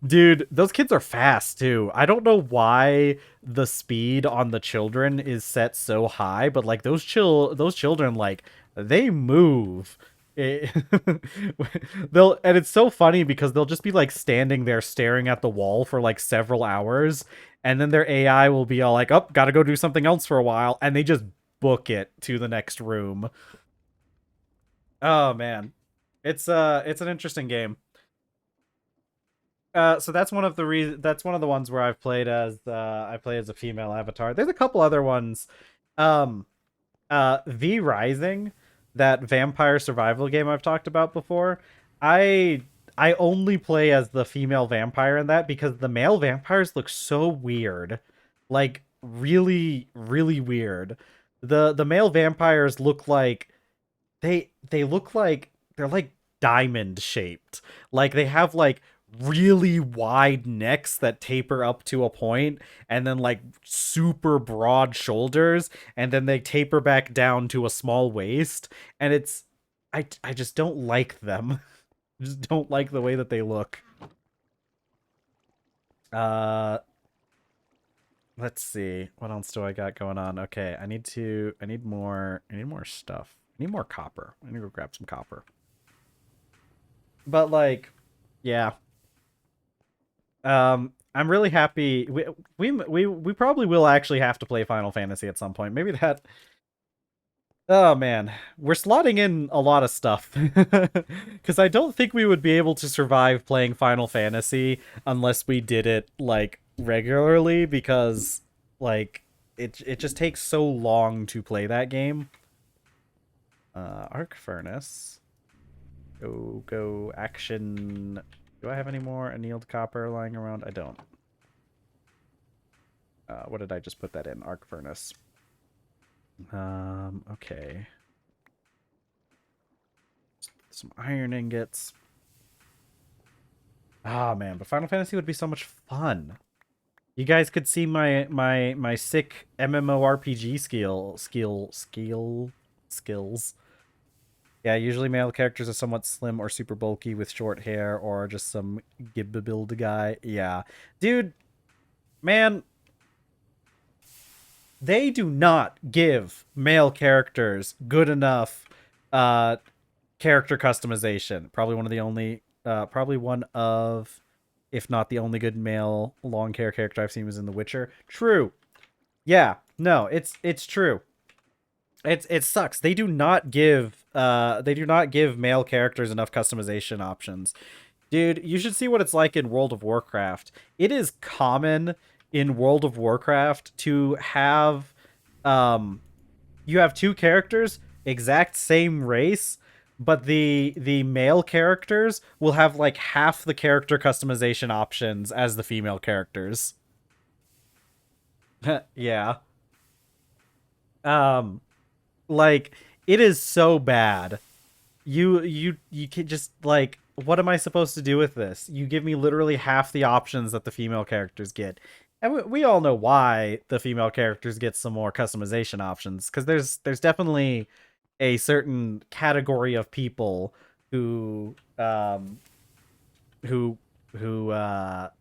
Dude, those kids are fast too. I don't know why the speed on the children is set so high, but like those children like they move. It- they'll and it's so funny because they'll just be like standing there staring at the wall for like several hours, and then their AI will be all like, "Oh, got to go do something else for a while," and they just book it to the next room. Oh man. It's an interesting game. So that's one of the ones where I play as a female avatar. There's a couple other ones. Um V Rising, that vampire survival game I've talked about before. I I only play as the female vampire in that because the male vampires look so weird. Like really really weird. The male vampires look like they look like they're like diamond shaped. Like they have like really wide necks that taper up to a point, and then like super broad shoulders, and then they taper back down to a small waist, and I just don't like them. I just don't like the way that they look. Uh let's see. What else do I got going on? Okay, I need more stuff. I need more copper. I need to go grab some copper. But like, yeah. I'm really happy. We probably will actually have to play Final Fantasy at some point. Maybe that. Oh man, we're slotting in a lot of stuff because I don't think we would be able to survive playing Final Fantasy unless we did it like regularly because like it just takes so long to play that game. Arc Furnace. Go action. Do I have any more annealed copper lying around? I don't. What did I just put that in? Arc Furnace. Okay. Some iron ingots. Ah, man, but Final Fantasy would be so much fun. You guys could see my sick MMORPG skills. Yeah, usually male characters are somewhat slim or super bulky with short hair or just some gib build guy. Yeah. Dude, man, they do not give male characters good enough uh character customization. Probably one of, if not the only good male long hair character I've seen was in The Witcher. True. Yeah. No, it's true. It sucks. They do not give male characters enough customization options. Dude, you should see what it's like in World of Warcraft. It is common in World of Warcraft to have um you have two characters, exact same race, but the male characters will have like half the character customization options as the female characters. Yeah. Um like it is so bad. You can just like, what am I supposed to do with this? You give me literally half the options that the female characters get. And we all know why the female characters get some more customization options, because there's definitely a certain category of people who who who want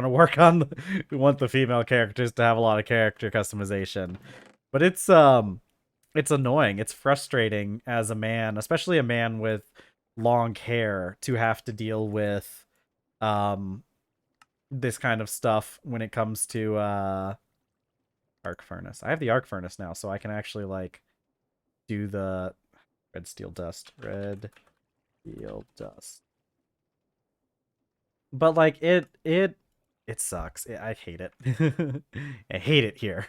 to work on who want the female characters to have a lot of character customization. But it's annoying. It's frustrating as a man, especially a man with long hair, to have to deal with um this kind of stuff when it comes to arc furnace. I have the arc furnace now, so I can actually like do the red steel dust. Red steel dust. But like it It sucks. I hate it. I hate it here.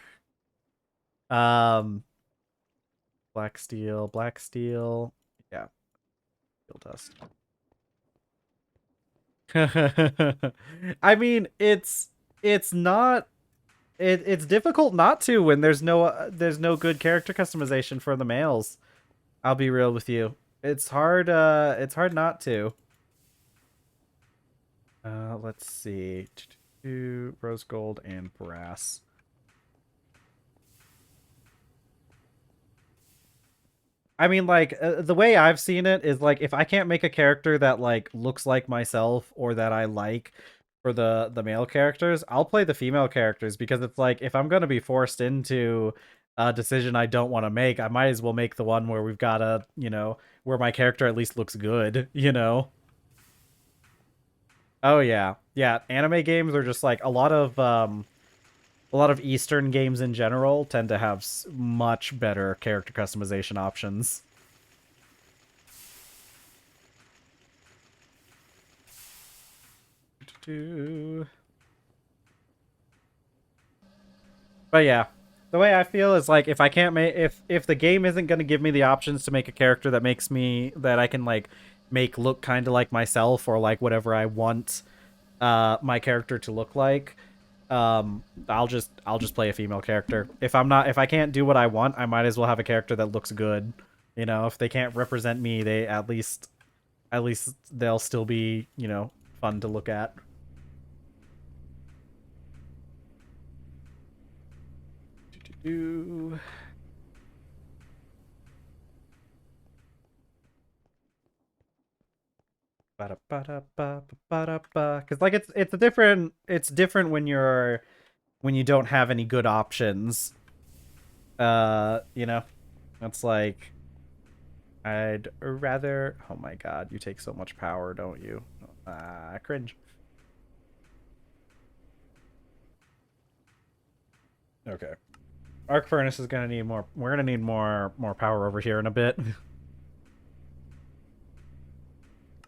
Um, black steel, black steel. Yeah, steel dust. I mean, it's not it's difficult not to when there's no good character customization for the males. I'll be real with you. It's hard not to. Let's see. Rose gold and brass. I mean, like, the way I've seen it is, like, if I can't make a character that, like, looks like myself or that I like for the male characters, I'll play the female characters because it's like, if I'm gonna be forced into a decision I don't want to make, I might as well make the one where we've got a, where my character at least looks good, you know? Oh, yeah. Yeah, anime games are just, like, a lot of Eastern games in general tend to have much better character customization options. But yeah, the way I feel is like if I can't make if the game isn't going to give me the options to make a character that makes me that I can like make look kind of like myself or like whatever I want my character to look like, I'll just play a female character. If I can't do what I want, I might as well have a character that looks good. You know, if they can't represent me, they at least they'll still be, fun to look at. Because like it's different when you don't have any good options. You know, it's like I'd rather. Oh my god, you take so much power, don't you? Cringe. Okay. Arc furnace is gonna need more. We're gonna need more power over here in a bit.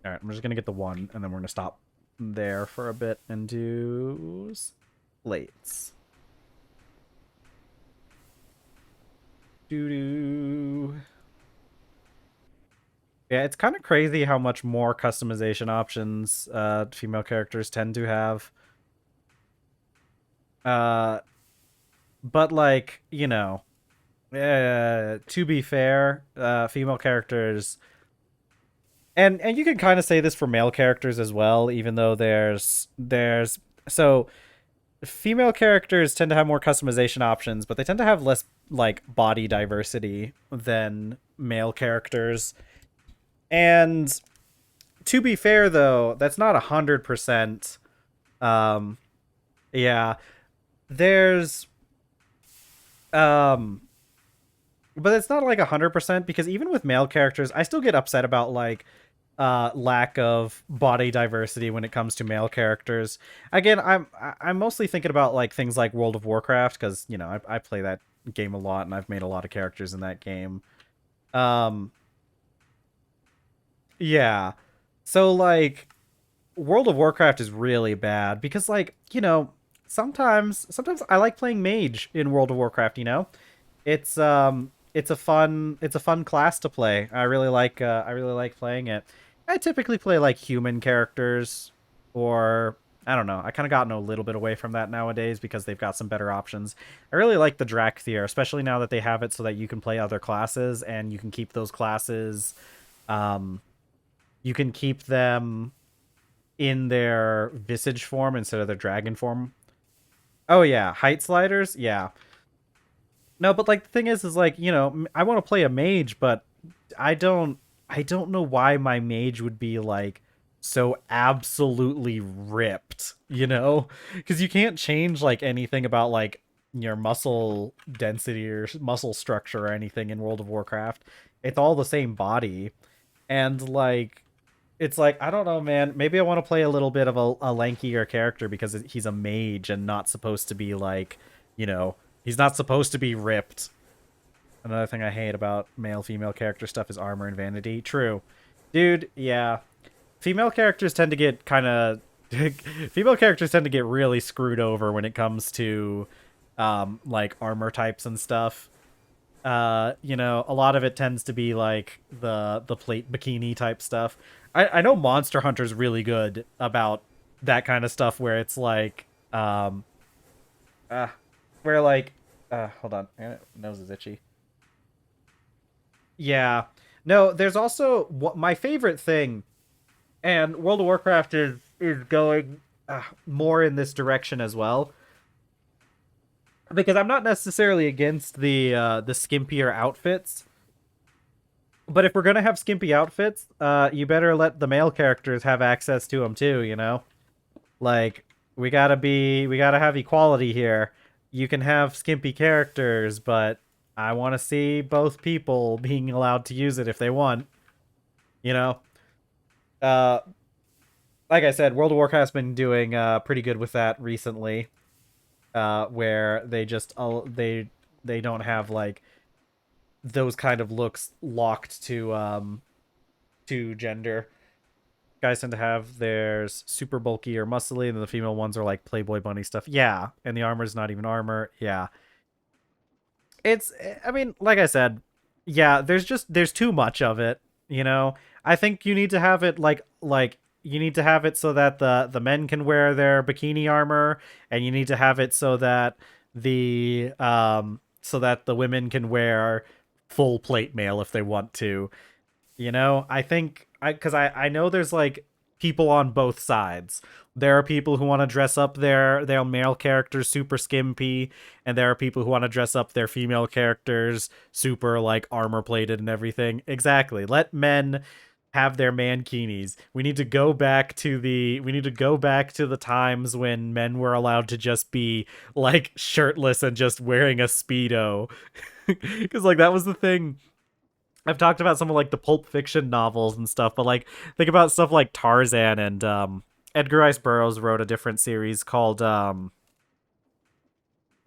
All right, I'm just gonna get the one, and then we're gonna stop there for a bit and do plates. Doo doo. Yeah, it's kind of crazy how much more customization options female characters tend to have. Uh, but like to be fair, female characters, and you can kind of say this for male characters as well, even though there's so female characters tend to have more customization options, but they tend to have less like body diversity than male characters. And to be fair, though, that's not 100%. Um, yeah, there's um, but it's not like 100% because even with male characters, I still get upset about like lack of body diversity when it comes to male characters. Again, I'm mostly thinking about like things like World of Warcraft because I play that game a lot and I've made a lot of characters in that game. Um, yeah, so like World of Warcraft is really bad because like sometimes I like playing mage in World of Warcraft. It's a fun class to play. I really like playing it. I typically play like human characters, or I don't know. I kind of gotten a little bit away from that nowadays because they've got some better options. I really like the Drakthir, especially now that they have it so that you can play other classes and you can keep those classes. Um, you can keep them in their visage form instead of their dragon form. Oh yeah, height sliders. Yeah, no, but like the thing is like I want to play a mage, but I don't I don't know why my mage would be like so absolutely ripped, because you can't change like anything about like your muscle density or muscle structure or anything in World of Warcraft. It's all the same body, and like it's like I don't know, man. Maybe I want to play a little bit of a lankier character because he's a mage and not supposed to be like, you know, he's not supposed to be ripped. Another thing I hate about male female character stuff is armor and vanity. True, dude. Yeah, female characters tend to get kind of Female characters tend to get really screwed over when it comes to like armor types and stuff. You know, a lot of it tends to be like the plate bikini type stuff. I know Monster Hunter's really good about that kind of stuff where it's like uh where like hold on, my nose is itchy. Yeah. No, there's also what my favorite thing, and World of Warcraft is going more in this direction as well. Because I'm not necessarily against the skimpier outfits, but if we're gonna have skimpy outfits, you better let the male characters have access to them too. You know, like we gotta have equality here. You can have skimpy characters, but I want to see both people being allowed to use it if they want. You know, uh, like I said, World of Warcraft's been doing pretty good with that recently, where they just they don't have like those kind of looks locked to gender. Guys tend to have theirs super bulky or muscly, and then the female ones are like Playboy bunny stuff. Yeah, and the armor's not even armor. Yeah, it's. I mean, like I said, yeah. There's too much of it. You know, I think you need to have it like you need to have it so that the men can wear their bikini armor, and you need to have it so that the women can wear full plate mail if they want to. You know, I think I know there's like people on both sides. There are people who want to dress up their male characters super skimpy, and there are people who want to dress up their female characters super like armor plated and everything. Exactly. Let men have their mankinis. We need to go back to the times when men were allowed to just be like shirtless and just wearing a speedo. Cuz like that was the thing. I've talked about some of like the Pulp Fiction novels and stuff, but like think about stuff like Tarzan and Edgar Rice Burroughs wrote a different series called it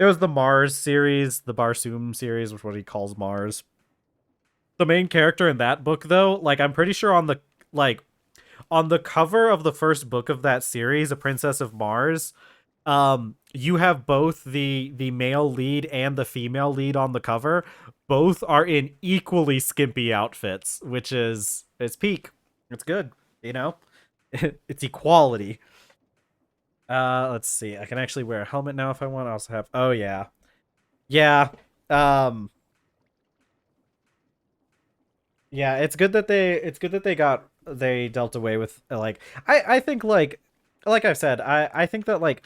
was the Mars series, the Barsoom series, which is what he calls Mars. The main character in that book though, like I'm pretty sure like on the cover of the first book of that series, A Princess of Mars, you have both the male lead and the female lead on the cover. Both are in equally skimpy outfits, which is it's peak. It's good, you know. It's equality. Let's see. I can actually wear a helmet now if I want. I also have. Oh yeah, yeah. Um, yeah. It's good that they dealt away with like I think like I've said I think that like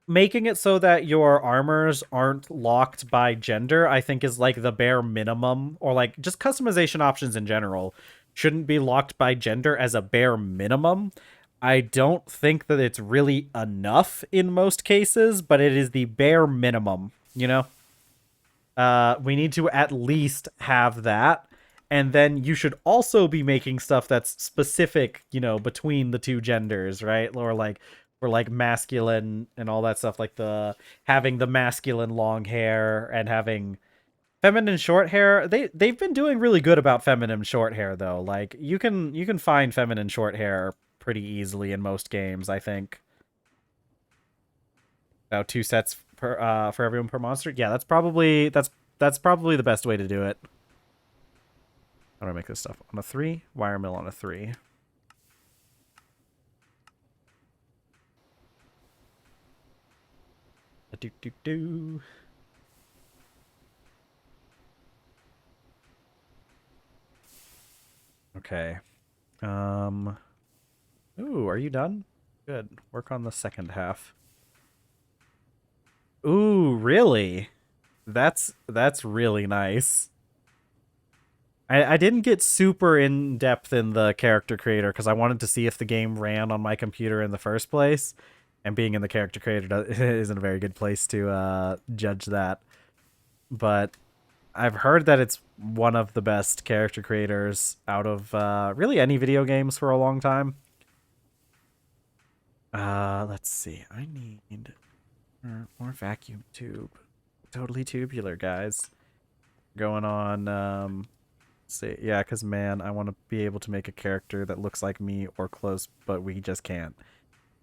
making it so that your armors aren't locked by gender, I think is like the bare minimum, or like just customization options in general shouldn't be locked by gender as a bare minimum. I don't think that it's really enough in most cases, but it is the bare minimum, you know? We need to at least have that. And then you should also be making stuff that's specific, you know, between the two genders, right? Or like masculine and all that stuff, like the having the masculine long hair and having feminine short hair. They've been doing really good about feminine short hair though. Like you can find feminine short hair pretty easily in most games, I think. About two sets per for everyone per monster. Yeah, that's probably the best way to do it. How do I make this stuff? On a 3? Wire mill on a 3. Do do do. Okay. Ooh, are you done? Good. Work on the second half. Ooh, really? That's really nice. I didn't get super in depth in the character creator because I wanted to see if the game ran on my computer in the first place, and being in the character creator isn't a very good place to judge that. But I've heard that it's one of the best character creators out of really any video games for a long time. Let's see. I need more vacuum tube. Totally tubular, guys. Going on see. Yeah, because man, I want to be able to make a character that looks like me or close, but we just can't.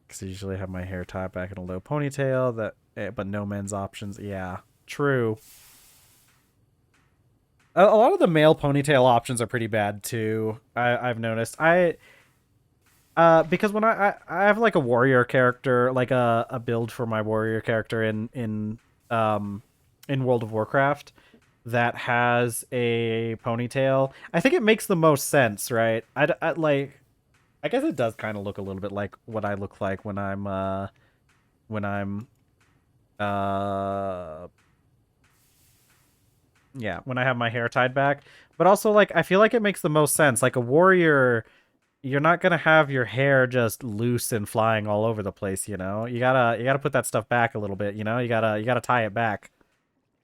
Because I usually have my hair tied back in a low ponytail, but no men's options. Yeah, true. A lot of the male ponytail options are pretty bad too. I've noticed. Because when I have like a warrior character, like a build for my warrior character in World of Warcraft that has a ponytail. I think it makes the most sense, right? I guess it does kind of look a little bit like what I look like when I'm uh yeah, when I have my hair tied back. But also like I feel like it makes the most sense. Like a warrior, you're not gonna have your hair just loose and flying all over the place, you know? You gotta put that stuff back a little bit, you know? You gotta tie it back.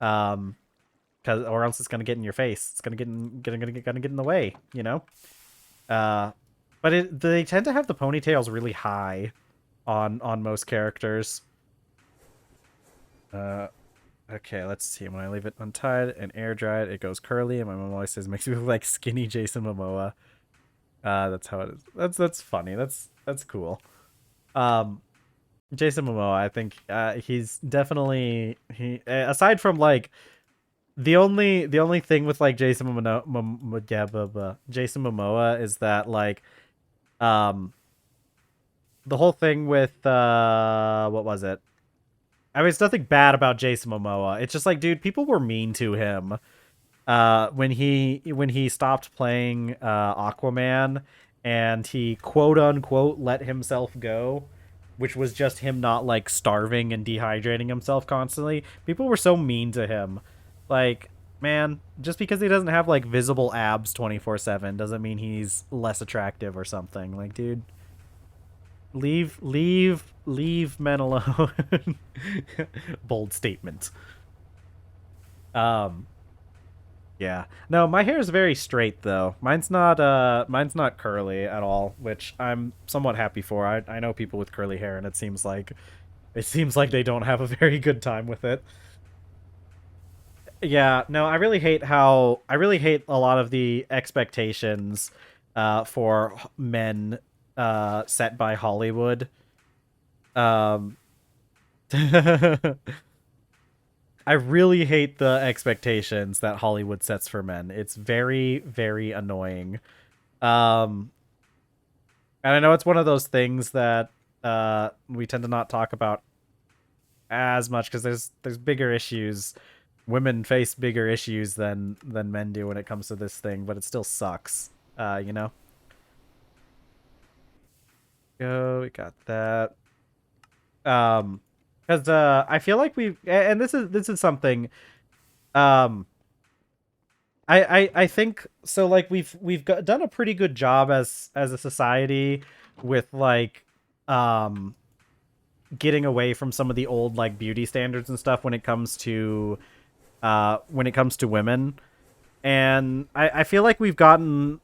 Um cause or else it's gonna get in your face. It's gonna get in the way, you know? Uh but they tend to have the ponytails really high on most characters. Uh Okay, let's see. When I leave it untied and air dried, it goes curly, and my mom always says makes me look like skinny Jason Momoa. That's how it is. That's funny. That's cool. Um, Jason Momoa, I think he's definitely aside from like the only thing with like Jason Momoa is that like um the whole thing with what was it? I mean, it's nothing bad about Jason Momoa. It's just like, dude, people were mean to him when he stopped playing Aquaman and he quote unquote let himself go, which was just him not like starving and dehydrating himself constantly. People were so mean to him. Like, man, just because he doesn't have like visible abs 24/7 doesn't mean he's less attractive or something. Like, dude, leave men alone. Bold statement. Um Yeah. No, my hair is very straight though. Mine's not curly at all, which I'm somewhat happy for. I know people with curly hair and it seems like they don't have a very good time with it. Yeah, no, I really hate a lot of the expectations for men set by Hollywood. Um I really hate the expectations that Hollywood sets for men. It's very, very annoying. Um, and I know it's one of those things that we tend to not talk about as much because there's bigger issues. Women face bigger issues than men do when it comes to this thing, but it still sucks. You know. Oh, we got that. Because I feel like and this is something. Um, I think so. Like done a pretty good job as a society with like um getting away from some of the old like beauty standards and stuff when it comes to women. And I feel like we've gotten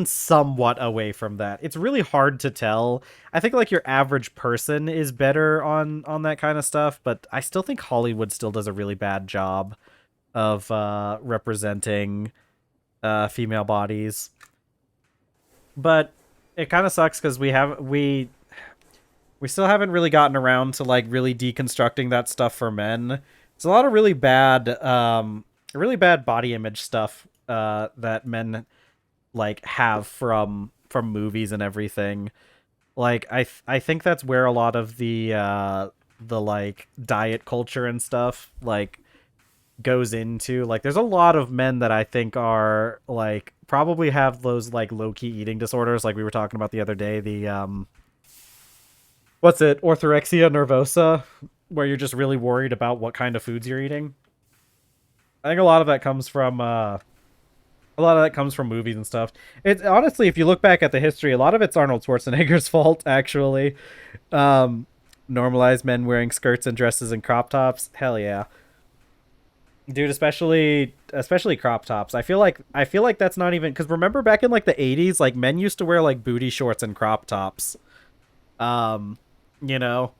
somewhat away from that. It's really hard to tell. I think like your average person is better on that kind of stuff, but I still think Hollywood still does a really bad job of representing female bodies. But it kind of sucks because we still haven't really gotten around to like really deconstructing that stuff for men. It's a lot of really bad body image stuff that men like have from movies and everything. Like I think that's where a lot of the like diet culture and stuff like goes into. Like there's a lot of men that I think are like probably have those like low-key eating disorders like we were talking about the other day, the what's it, orthorexia nervosa, where you're just really worried about what kind of foods you're eating. I think a lot of that comes from movies and stuff. It's honestly, if you look back at the history, a lot of it's Arnold Schwarzenegger's fault, actually. Um, Normalize men wearing skirts and dresses and crop tops. Hell yeah, dude. Especially crop tops. I feel like that's not even because remember back in like the '80s, like men used to wear like booty shorts and crop tops. Um, you know.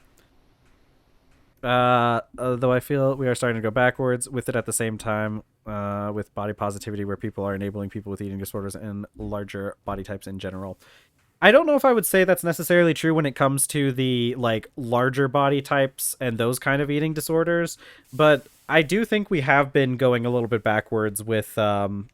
Though I feel we are starting to go backwards with it at the same time. with body positivity, where people are enabling people with eating disorders and larger body types in general. I don't know if I would say that's necessarily true when it comes to the like larger body types and those kind of eating disorders, but I do think we have been going a little bit backwards with some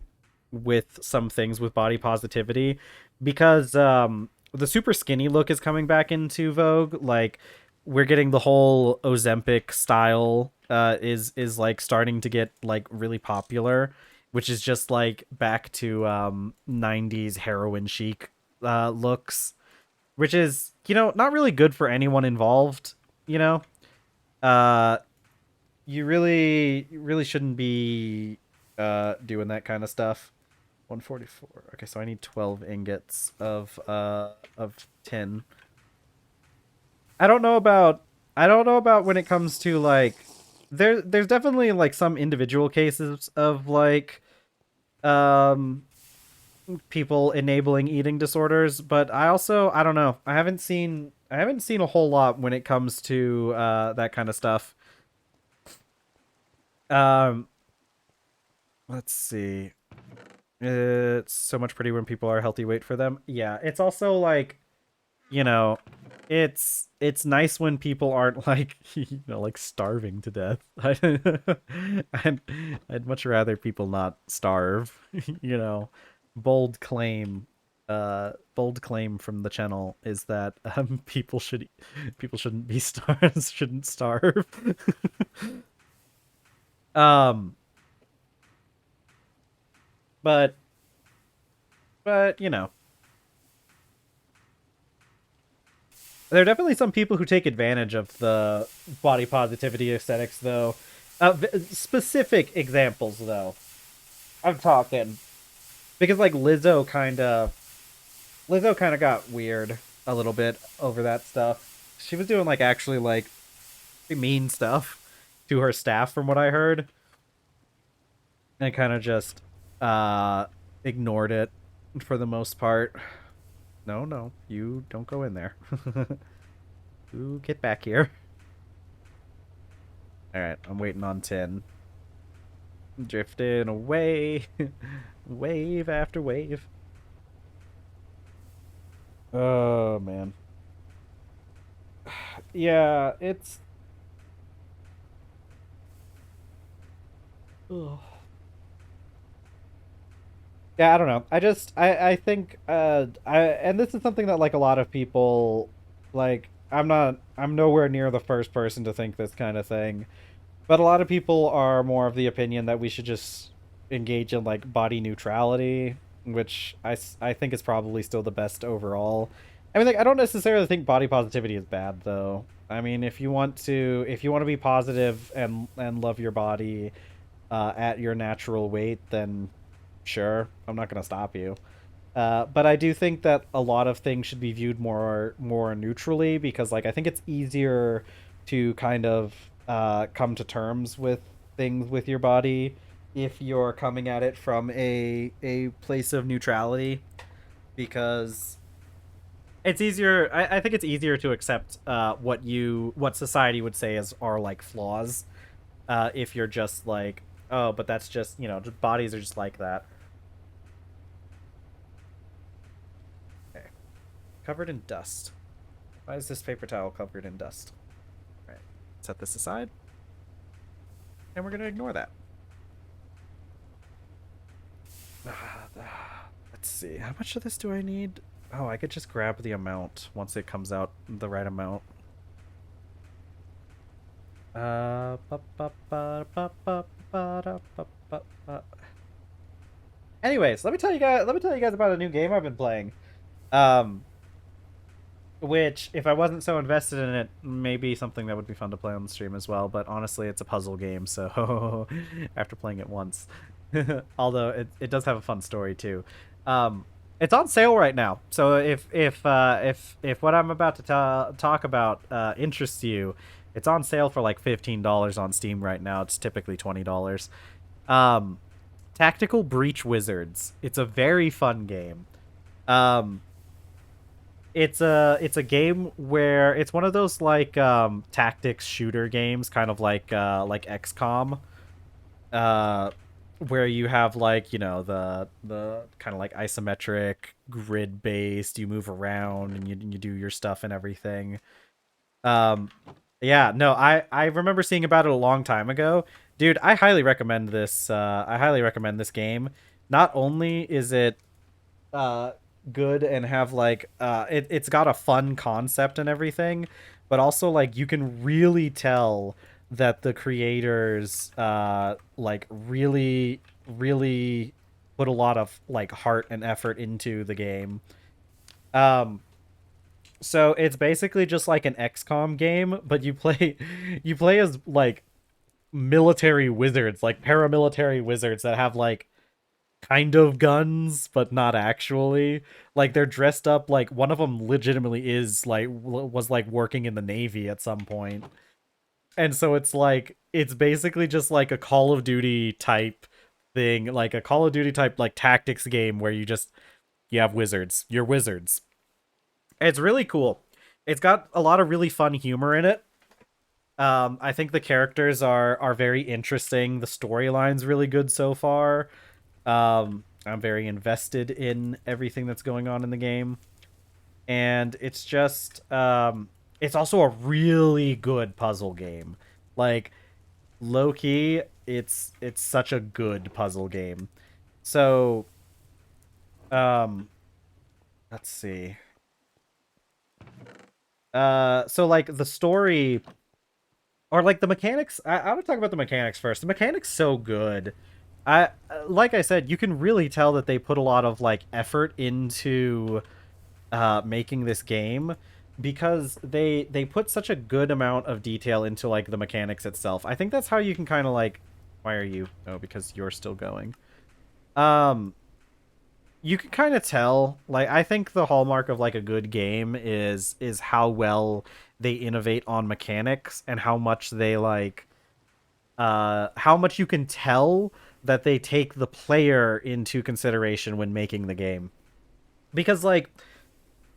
things with body positivity, because the super skinny look is coming back into vogue. Like we're getting the whole Ozempic style is like starting to get like really popular, which is just like back to 90s heroin chic looks, which is, you know, not really good for anyone involved, you know. Uh you really shouldn't be doing that kind of stuff. 144. Okay, so I need 12 ingots of tin. I don't know about when it comes to like there's definitely like some individual cases of like um people enabling eating disorders, but I don't know. I haven't seen a whole lot when it comes to that kind of stuff. Um let's see. It's so much pretty when people are healthy weight for them. Yeah, it's also like, you know, it's nice when people aren't like like starving to death. I'd, I'd much rather people not starve. you know, bold claim, bold claim from the channel is that people shouldn't be shouldn't starve. um, but you know, there are definitely some people who take advantage of the body positivity aesthetics, though. Specific examples, though. I'm talking because like Lizzo kind of got weird a little bit over that stuff. She was doing like actually like mean stuff to her staff, from what I heard, and kind of just uh ignored it for the most part. No, no, you don't go in there. You get back here. All right, I'm waiting on 10. Drifting away, wave after wave. Oh man. Yeah, it's. Ugh. Yeah, I don't know. I think and this is something that like a lot of people like. I'm nowhere near the first person to think this kind of thing. But a lot of people are more of the opinion that we should just engage in like body neutrality, which I think is probably still the best overall. I mean, like, I don't necessarily think body positivity is bad though. I mean, if you want to be positive and love your body at your natural weight, then sure, I'm not gonna stop you. But I do think that a lot of things should be viewed more neutrally, because like I think it's easier to kind of come to terms with things with your body if you're coming at it from a place of neutrality, because it's easier. I think it's easier to accept what society would say is are like flaws, if you're just like, oh, but that's just, just bodies are just like that. Okay. Covered in dust. Why is this paper towel covered in dust? All right, set this aside, and we're gonna ignore that. Let's see, how much of this do I need? Oh, I could just grab the amount once it comes out the right amount. Anyways, let me tell you guys about a new game I've been playing. Um, which, if I wasn't so invested in it, maybe something that would be fun to play on the stream as well. But honestly, it's a puzzle game, so after playing it once, although it does have a fun story too. Um, it's on sale right now, so if what I'm about to talk about interests you, it's on sale for like $15 on Steam right now. It's typically $20. Um, Tactical Breach Wizards. It's a very fun game. Um, it's a game where it's one of those like tactics shooter games, kind of like XCOM. Uh, where you have like, the kind of like isometric grid based, you move around and you do your stuff and everything. Um, yeah, no, I remember seeing about it a long time ago. Dude, I highly recommend this. I highly recommend this game. Not only is it uh good and have like it's got a fun concept and everything, but also like you can really tell that the creators like really put a lot of like heart and effort into the game. Um so it's basically just like an XCOM game, but you play as like military wizards, like paramilitary wizards that have like kind of guns, but not actually. Like they're dressed up like one of them legitimately is like was like working in the Navy at some point. And so it's basically just like a Call of Duty type thing, like a Call of Duty type like tactics game where you have wizards. You're wizards. It's really cool. It's got a lot of really fun humor in it. I think the characters are very interesting. The storyline's really good so far. I'm very invested in everything that's going on in the game, and it's also a really good puzzle game. Like low key, it's such a good puzzle game. So, um, let's see. So like the story or like the mechanics. I want to talk about the mechanics first. The mechanics so good. I like I said, you can really tell that they put a lot of like effort into making this game because they put such a good amount of detail into like the mechanics itself. I think that's how you can kind of like why are you? Oh, because you're still going. Um you can kind of tell like I think the hallmark of like a good game is how well they innovate on mechanics and how much they like how much you can tell that they take the player into consideration when making the game. Because like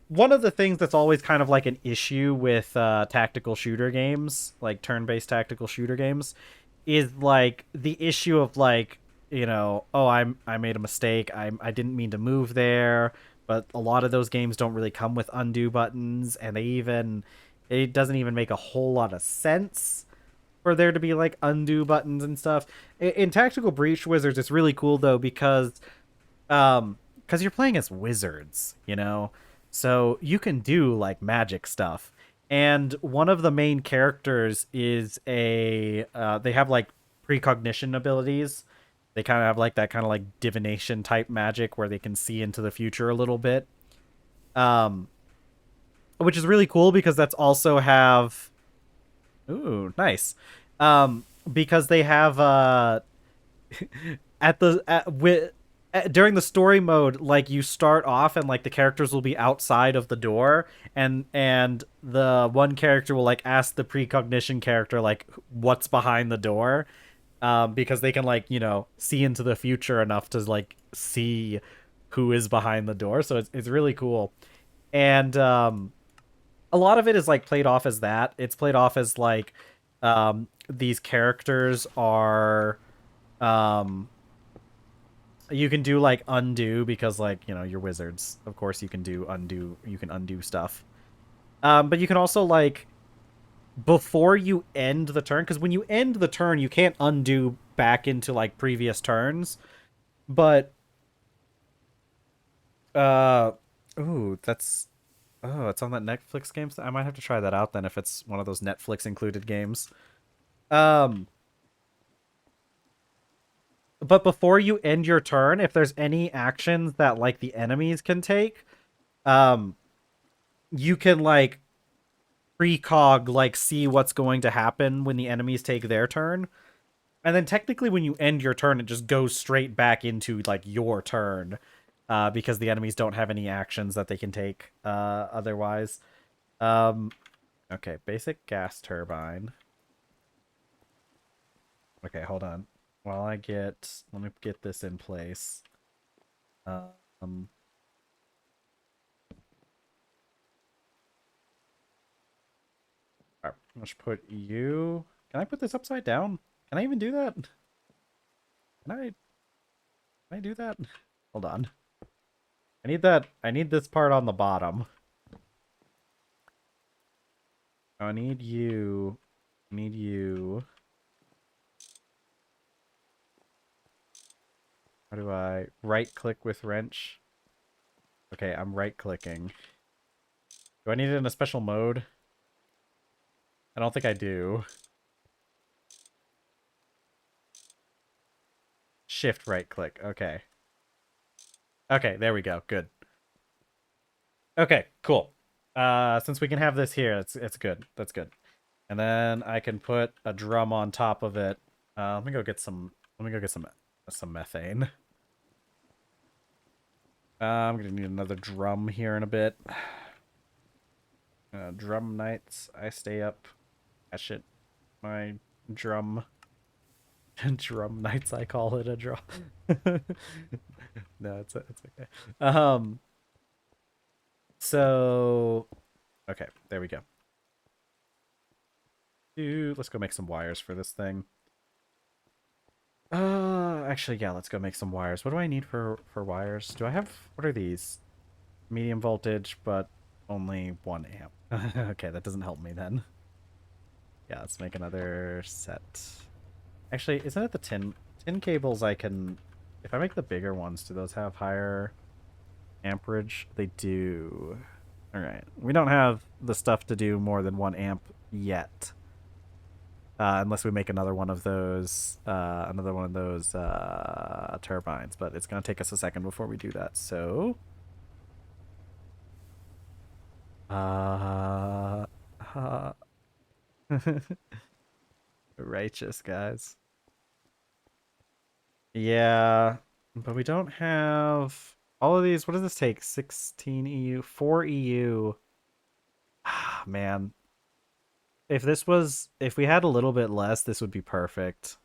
one of the things that's always kind of like an issue with tactical shooter games, like turn-based tactical shooter games, is like the issue of like, oh, I made a mistake. I didn't mean to move there. But a lot of those games don't really come with undo buttons, and it doesn't even make a whole lot of sense for there to be like undo buttons and stuff. In Tactical Breach Wizards, it's really cool though because you're playing as wizards, so you can do like magic stuff. And one of the main characters is they have like precognition abilities. They kind of have like that kind of like divination type magic where they can see into the future a little bit. Um, which is really cool because that's also have ooh, nice. Because they have at the at, with during the story mode, like you start off and like the characters will be outside of the door, and the one character will like ask the precognition character like what's behind the door, because they can like see into the future enough to like see who is behind the door. So it's really cool, and a lot of it is like played off as that. It's played off as like these characters are um you can do like undo because like you're wizards, of course you can do undo, you can undo stuff, but you can also like before you end the turn, because when you end the turn you can't undo back into like previous turns, but uh ooh that's oh it's on that Netflix game, so I might have to try that out then if it's one of those Netflix included games. um but before you end your turn, if there's any actions that like the enemies can take, um you can like precog like see what's going to happen when the enemies take their turn. And then technically when you end your turn it just goes straight back into like your turn, because the enemies don't have any actions that they can take otherwise. um okay, basic gas turbine. Okay, hold on while let me get this in place. um Alright, let's put you. Can I put this upside down? Can I even do that? Can I? Can I do that? Hold on. I need that. I need this part on the bottom. I need you. I need you. How do I right click with wrench? Okay, I'm right clicking. Do I need it in a special mode? I don't think I do. Shift right click. Okay. Okay, there we go. Good. Okay, cool. Since we can have this here, it's good. That's good. And then I can put a drum on top of it. Let me go get some methane. I'm gonna need another drum here in a bit. Drum nights. I stay up. That shit. My drum. Drum nights. I call it a drum. No, it's okay. So, okay, there we go. Dude, let's go make some wires for this thing. Actually, yeah, let's go make some wires. What do I need for wires? Do I have, what are these? Medium voltage, but only 1 amp. Okay, that doesn't help me then. Yeah, let's make another set. Actually, isn't it the tin cables I can, if I make the bigger ones, do those have higher amperage? They do. All right. We don't have the stuff to do more than 1 amp yet. Unless we make another one of those turbines, but it's going to take us a second before we do that. So, righteous guys. Yeah, but we don't have all of these. What does this take? 16 EU, 4 EU. Ah, man. If we had a little bit less, this would be perfect.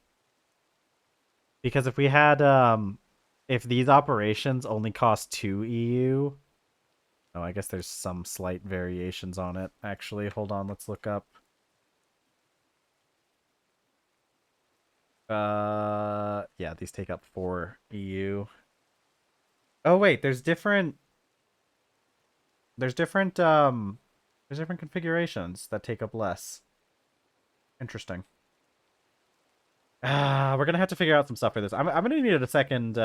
Because if we had, if these operations only cost 2 EU, oh, I guess there's some slight variations on it. Actually, hold on, let's look up. Yeah, these take up 4 EU. Oh wait, there's different configurations that take up less. Interesting. We're gonna have to figure out some stuff for this. I'm gonna need a second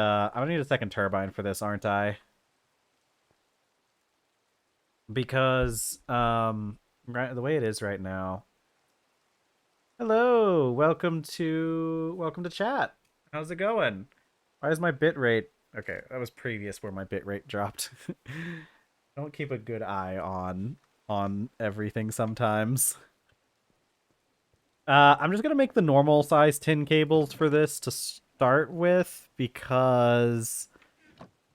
turbine for this, aren't I? Because right the way it is right now. Hello, welcome to chat. How's it going? Why is my bit rate? Okay, that was previous where my bit rate dropped. Don't keep a good eye on everything sometimes. I'm just gonna make the normal size tin cables for this to start with because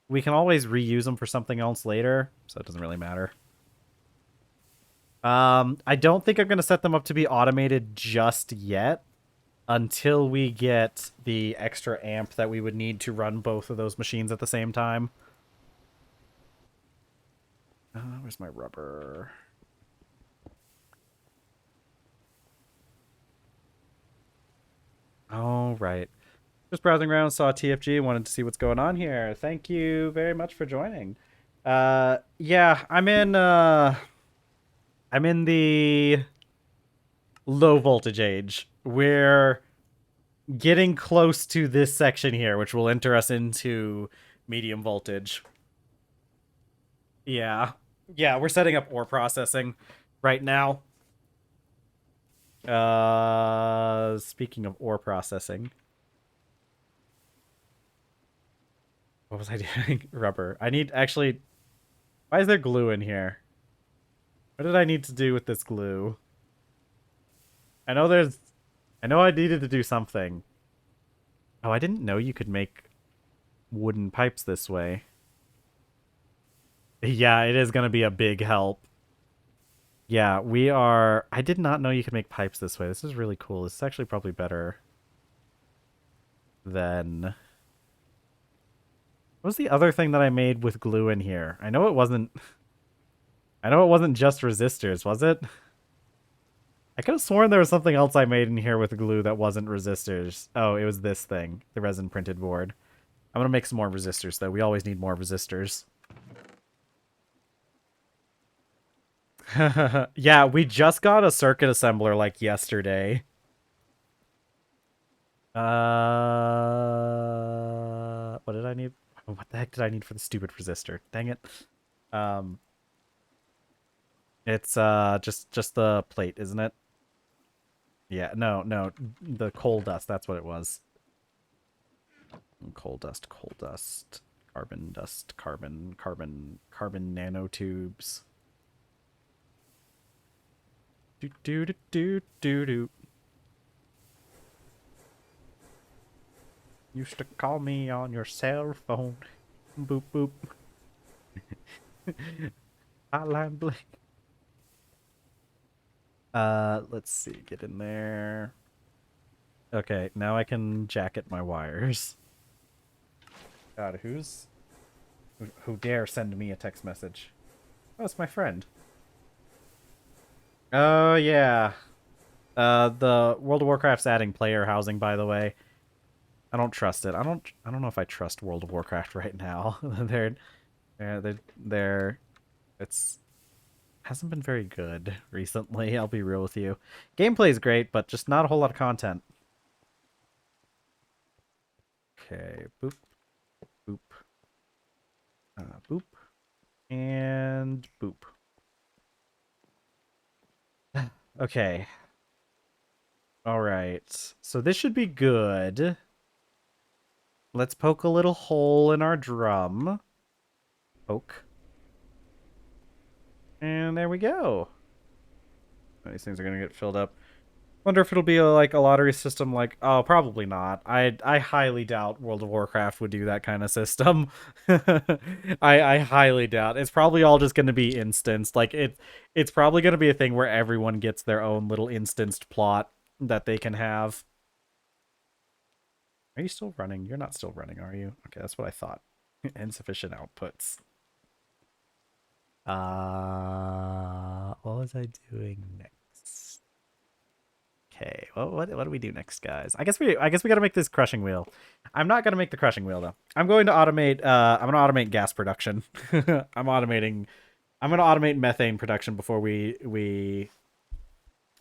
we can always reuse them for something else later, so it doesn't really matter. I don't think I'm gonna set them up to be automated just yet until we get the extra amp that we would need to run both of those machines at the same time. Where's my rubber? Oh, right. Just browsing around, saw TFG, wanted to see what's going on here. Thank you very much for joining. Yeah, I'm in the low voltage age. We're getting close to this section here, which will enter us into medium voltage. Yeah. Yeah, we're setting up ore processing right now. Speaking of ore processing. What was I doing? Rubber. I need, actually, why is there glue in here? What did I need to do with this glue? I know I needed to do something. Oh, I didn't know you could make wooden pipes this way. Yeah, it is going to be a big help. Yeah, I did not know you could make pipes this way. This is really cool. This is actually probably better than... What was the other thing that I made with glue in here? I know it wasn't just resistors, was it? I could have sworn there was something else I made in here with glue that wasn't resistors. Oh, it was this thing, the resin printed board. I'm gonna make some more resistors, though. We always need more resistors. Yeah, we just got a circuit assembler, like, yesterday. What did I need? What the heck did I need for the stupid resistor? Dang it. Um, it's, just the plate, isn't it? Yeah, no, the coal dust, that's what it was. Coal dust, carbon dust, carbon nanotubes. Do do do do do do. Used to call me on your cell phone. Boop boop. Hotline bling. Let's see. Get in there. Okay, now I can jacket my wires. God, who dare send me a text message? Oh, it's my friend. Oh yeah. The World of Warcraft's adding player housing, by the way. I don't trust it. I don't know if I trust World of Warcraft right now. They're it's hasn't been very good recently, I'll be real with you. Gameplay's great, but just not a whole lot of content. Okay, boop, boop, boop, and boop. Okay. All right. So this should be good. Let's poke a little hole in our drum. Poke. And there we go. These things are going to get filled up. Wonder if it'll be like a lottery system like, oh, probably not. I highly doubt World of Warcraft would do that kind of system. I highly doubt. It's probably all just going to be instanced. Like it's probably going to be a thing where everyone gets their own little instanced plot that they can have. Are you still running? You're not still running, are you? Okay, that's what I thought. Insufficient outputs. What was I doing next? Okay, what do we do next, guys? I guess we gotta make this crushing wheel. I'm not gonna make the crushing wheel though. I'm going to automate. I'm gonna automate gas production. I'm gonna automate methane production before we.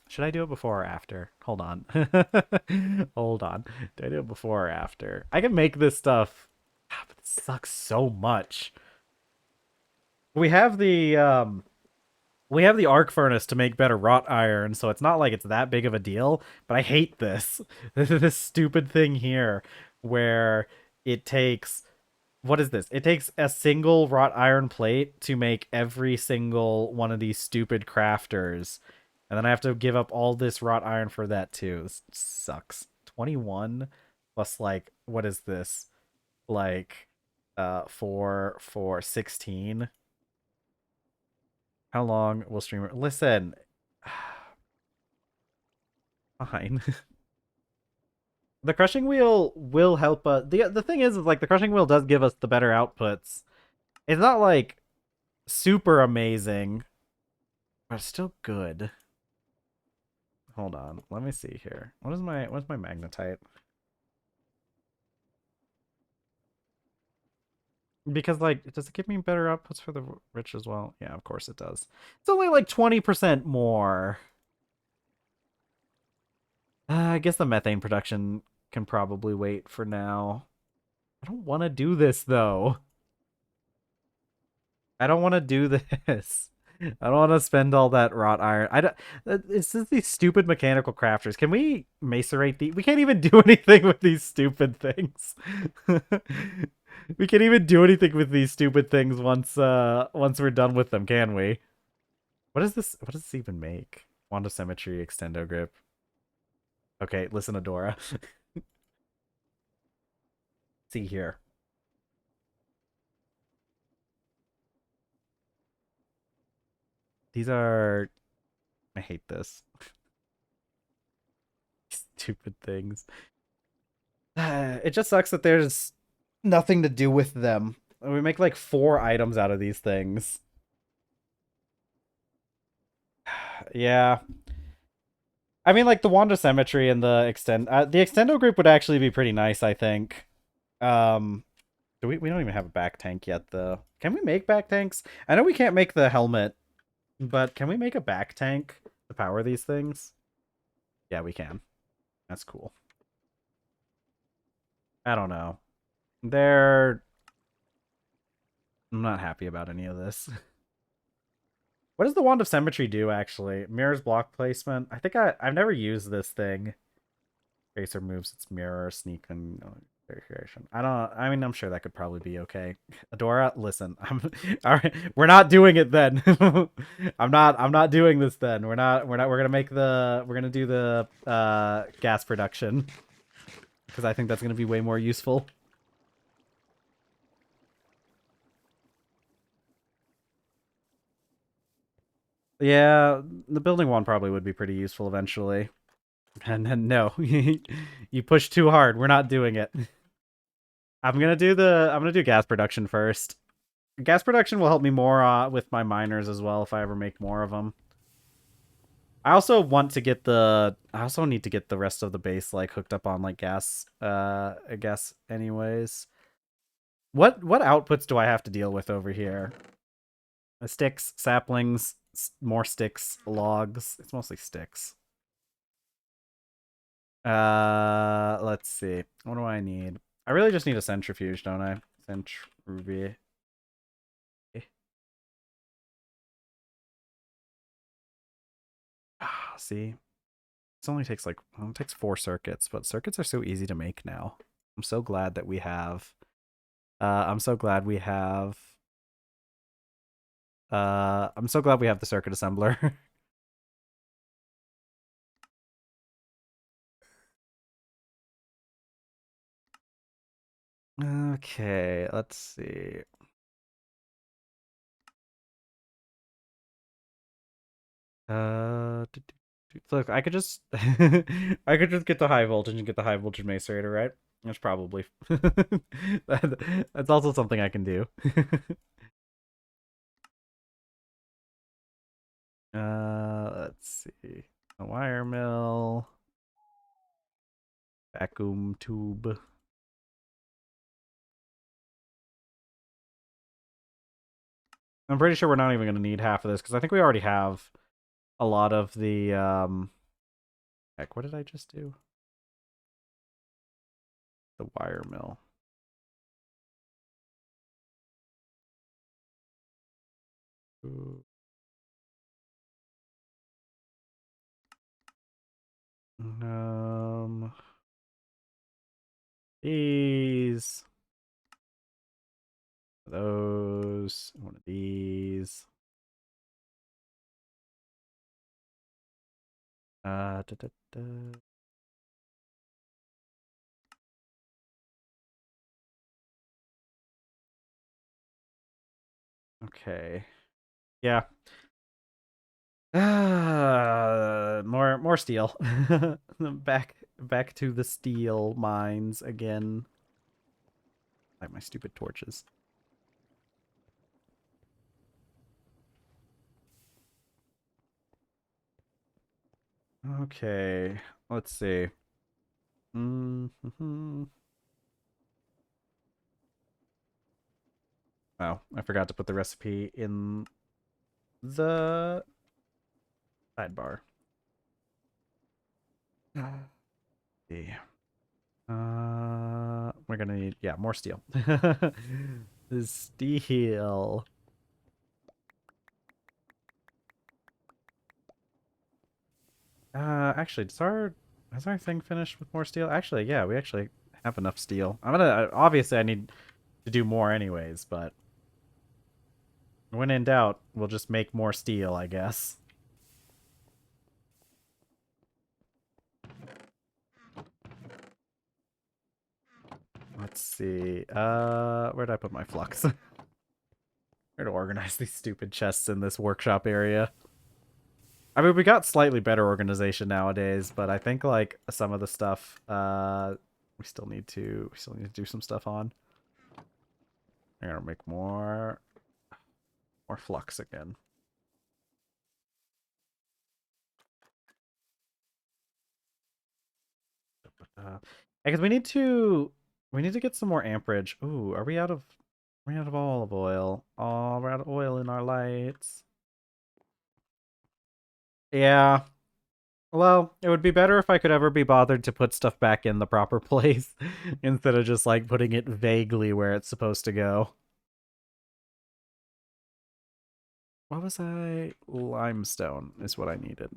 Should I do it before or after? Hold on. Hold on. Do I do it before or after? I can make this stuff. But it sucks so much. We have the arc furnace to make better wrought iron, so it's not like it's that big of a deal, but I hate this. This stupid thing here where it takes what is this? It takes a single wrought iron plate to make every single one of these stupid crafters. And then I have to give up all this wrought iron for that too. This sucks. 21 plus like what is this? Like for 16. How long will streamer listen? Fine. The crushing wheel will help us. The thing is like the crushing wheel does give us the better outputs. It's not like super amazing, but it's still good. Hold on, let me see here. What's my magnetite? Because like, does it give me better outputs for the rich as well? Yeah, of course it does. It's only like 20% more. I guess the methane production can probably wait for now. I don't want to do this though. I don't want to do this. I don't want to spend all that wrought iron. I don't. It's just these stupid mechanical crafters. Can we macerate the? We can't even do anything with these stupid things. We can't even do anything with these stupid things once we're done with them, can we? What is this? What does this even make? Wand of Symmetry, Extendo Grip. Okay, listen, Adora. See here. These are. I hate this. Stupid things. It just sucks that there's nothing to do with them. We make like 4 items out of these things. Yeah. I mean, like the Wand of Symmetry and the Extendo Grip would actually be pretty nice, I think. We don't even have a back tank yet, though. Can we make back tanks? I know we can't make the helmet, but can we make a back tank to power these things? Yeah, we can. That's cool. I don't know. They're... I'm not happy about any of this. What does the Wand of Symmetry do, actually? Mirrors block placement? I think I've never used this thing. Tracer moves its mirror, sneak, and variation. I mean, I'm sure that could probably be okay. Adora, listen. All right. We're not doing it then. I'm not doing this then. We're gonna do the gas production. Because I think that's gonna be way more useful. Yeah, the building one probably would be pretty useful eventually. And then no, you push too hard. We're not doing it. I'm gonna do gas production first. Gas production will help me more with my miners as well if I ever make more of them. I also want to get I also need to get the rest of the base like hooked up on like gas gas anyways. What outputs do I have to deal with over here? Sticks, saplings, more sticks, logs. It's mostly sticks. Let's see. What do I need? I really just need a centrifuge, don't I? Centrifuge. See, this only takes like it takes 4 circuits, but circuits are so easy to make now. I'm so glad that we have. I'm so glad we have. I'm so glad we have the circuit assembler. Okay, let's see. Look, I could just I could just get the high voltage and get the high voltage macerator, right? That's probably that's also something I can do. Let's see. A wire mill, vacuum tube. I'm pretty sure we're not even going to need half of this because I think we already have a lot of the heck, what did I just do? The wire mill. Ooh. These. Those. One of these. Da, da, da. Okay. Yeah. More steel. back to the steel mines again. Like my stupid torches. Okay, let's see. Mm-hmm. Oh, I forgot to put the recipe in the sidebar. Yeah. We're gonna need more steel. The steel. Actually, has our thing finished with more steel? Actually, yeah, we actually have enough steel. Obviously I need to do more anyways, but when in doubt, we'll just make more steel, I guess. Let's see. Where did I put my flux? Where to organize these stupid chests in this workshop area? I mean, we got slightly better organization nowadays, but I think like some of the stuff, we still need to do some stuff on. I'm gonna make more flux again. Because we need to We need to get some more amperage. Ooh, are we out of... We're out of olive oil. Oh, we're out of oil in our lights. Yeah. Well, it would be better if I could ever be bothered to put stuff back in the proper place instead of just like putting it vaguely where it's supposed to go. What was I? Limestone is what I needed.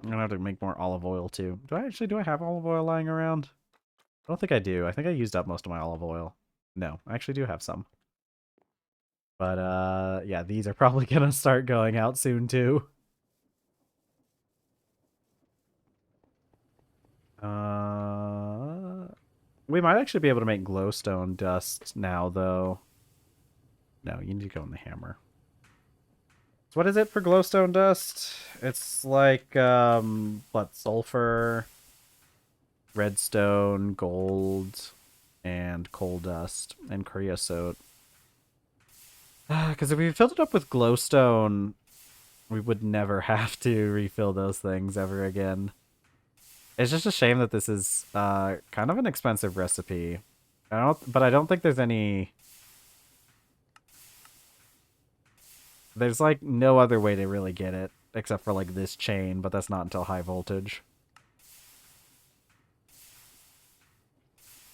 I'm gonna have to make more olive oil too. Do I have olive oil lying around? I don't think I do. I think I used up most of my olive oil. No, I actually do have some. But yeah, these are probably gonna start going out soon too. We might actually be able to make glowstone dust now though. No, you need to go in the hammer. So what is it for glowstone dust? It's like what, sulfur, redstone, gold, and coal dust, and creosote. Because if we filled it up with glowstone, we would never have to refill those things ever again. It's just a shame that this is kind of an expensive recipe. But I don't think there's any... There's like no other way to really get it except for like this chain, but that's not until high voltage.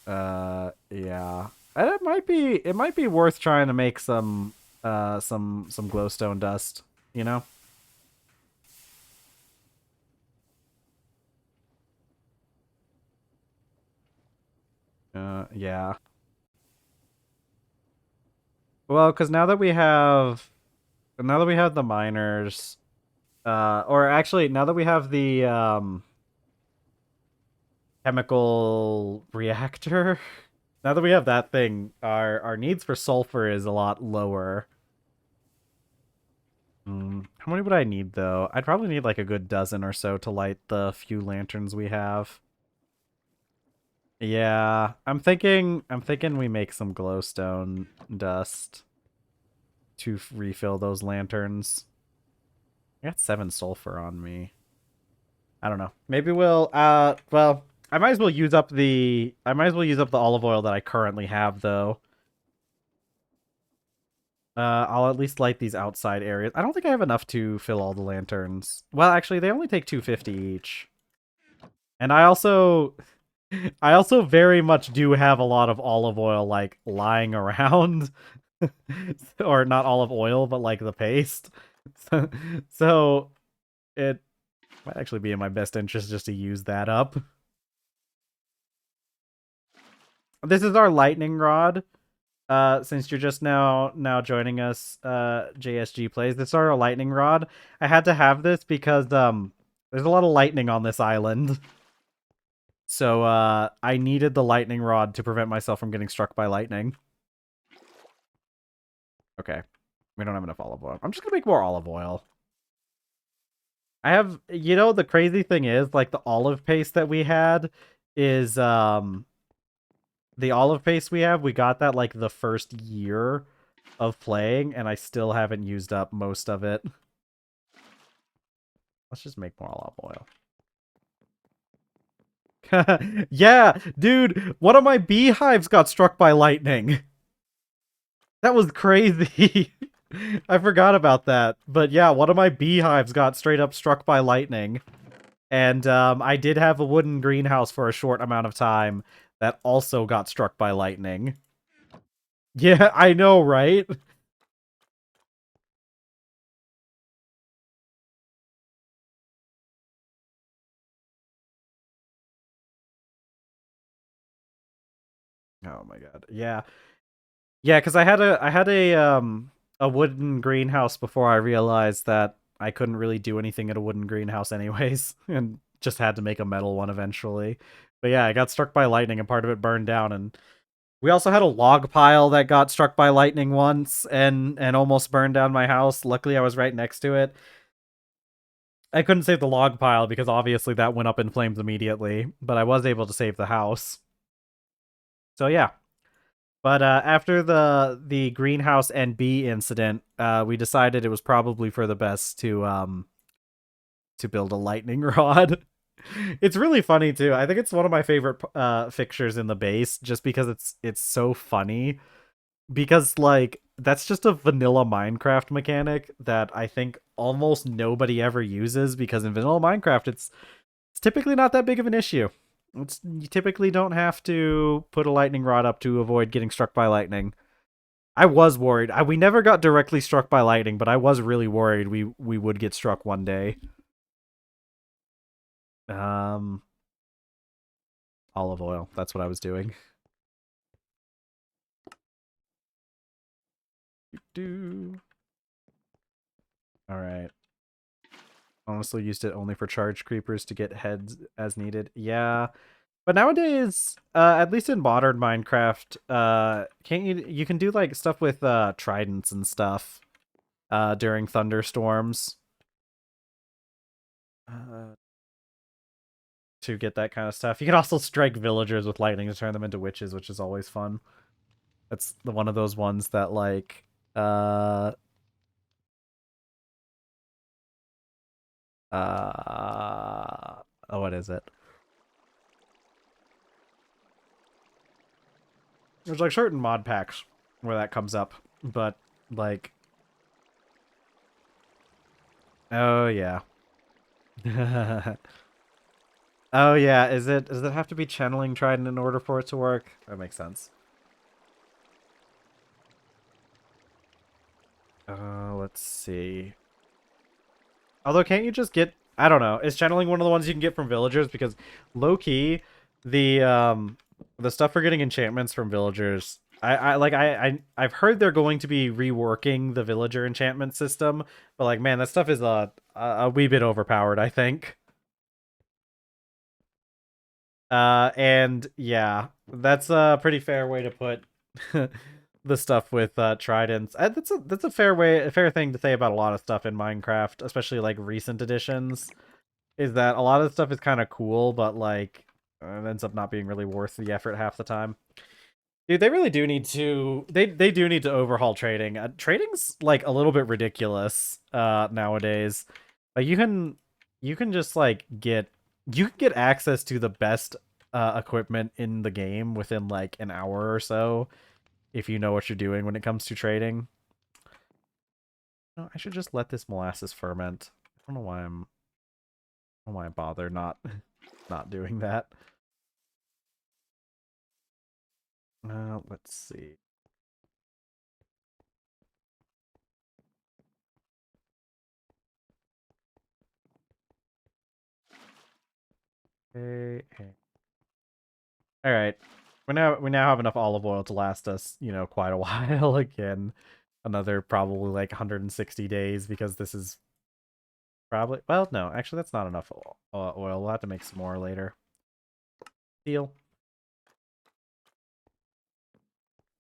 Yeah. And it might be worth trying to make some glowstone dust, you know? Yeah. Well, because now that we have the miners, or actually now that we have the chemical reactor, now that we have that thing, our needs for sulfur is a lot lower. How many would I need though? I'd probably need like a good dozen or so to light the few lanterns we have. Yeah, I'm thinking we make some glowstone dust to refill those lanterns. I got 7 sulfur on me. I don't know. Maybe we'll well, I might as well use up the olive oil that I currently have though. I'll at least light these outside areas. I don't think I have enough to fill all the lanterns. Well, actually, they only take 250 each. And I also very much do have a lot of olive oil like lying around. Or not olive oil, but like the paste. So it might actually be in my best interest just to use that up. This is our lightning rod. Since you're just now joining us, JSG Plays. This is our lightning rod. I had to have this because there's a lot of lightning on this island. So I needed the lightning rod to prevent myself from getting struck by lightning. Okay. We don't have enough olive oil. I'm just gonna make more olive oil. I have, you know, the crazy thing is, like, the olive paste that we had is, the olive paste we got that, like, the first year of playing, and I still haven't used up most of it. Let's just make more olive oil. Yeah, dude, one of my beehives got struck by lightning. That was crazy. I forgot about that. But yeah, one of my beehives got straight up struck by lightning. And I did have a wooden greenhouse for a short amount of time that also got struck by lightning. Yeah, I know, right? Oh my god. Yeah. Yeah, because I had a wooden greenhouse before I realized that I couldn't really do anything at a wooden greenhouse anyways, and just had to make a metal one eventually. But yeah, I got struck by lightning and part of it burned down, and we also had a log pile that got struck by lightning once and almost burned down my house. Luckily I was right next to it. I couldn't save the log pile because obviously that went up in flames immediately, but I was able to save the house. So yeah. But after the greenhouse and bee incident, we decided it was probably for the best to build a lightning rod. It's really funny too. I think it's one of my favorite fixtures in the base, just because it's so funny. Because like that's just a vanilla Minecraft mechanic that I think almost nobody ever uses, because in vanilla Minecraft it's typically not that big of an issue. You typically don't have to put a lightning rod up to avoid getting struck by lightning. I was worried. We never got directly struck by lightning, but I was really worried we would get struck one day. Um, Olive oil. That's what I was doing. Do. All right. Honestly, used it only for charge creepers to get heads as needed. Yeah, but nowadays, at least in modern Minecraft, can't you can do like stuff with tridents and stuff during thunderstorms uh, to get that kind of stuff. You can also strike villagers with lightning to turn them into witches, which is always fun. That's one of those ones that like oh, what is it? There's like certain mod packs where that comes up, but like, oh yeah. Oh yeah, does it have to be channeling trident in order for it to work? That makes sense. Let's see. Although, can't you just get? I don't know. Is channeling one of the ones you can get from villagers? Because low key, the stuff for getting enchantments from villagers. I've heard they're going to be reworking the villager enchantment system, but like, man, that stuff is a wee bit overpowered, I think. And yeah, that's a pretty fair way to put the stuff with tridents. That's a fair thing to say about a lot of stuff in Minecraft, especially like recent editions. Is that a lot of the stuff is kind of cool, but like it ends up not being really worth the effort half the time. Dude, they really do need to. They do need to overhaul trading. Trading's like a little bit ridiculous nowadays. Like you can just like you can get access to the best equipment in the game within like an hour or so if you know what you're doing when it comes to trading. No, I should just let this molasses ferment. I don't know why I don't know why I bother not not doing that. Let's see. Okay. All right. We now have enough olive oil to last us, quite a while again. Another probably like 160 days, because this is probably, well, no, actually that's not enough oil. We'll have to make some more later. Deal.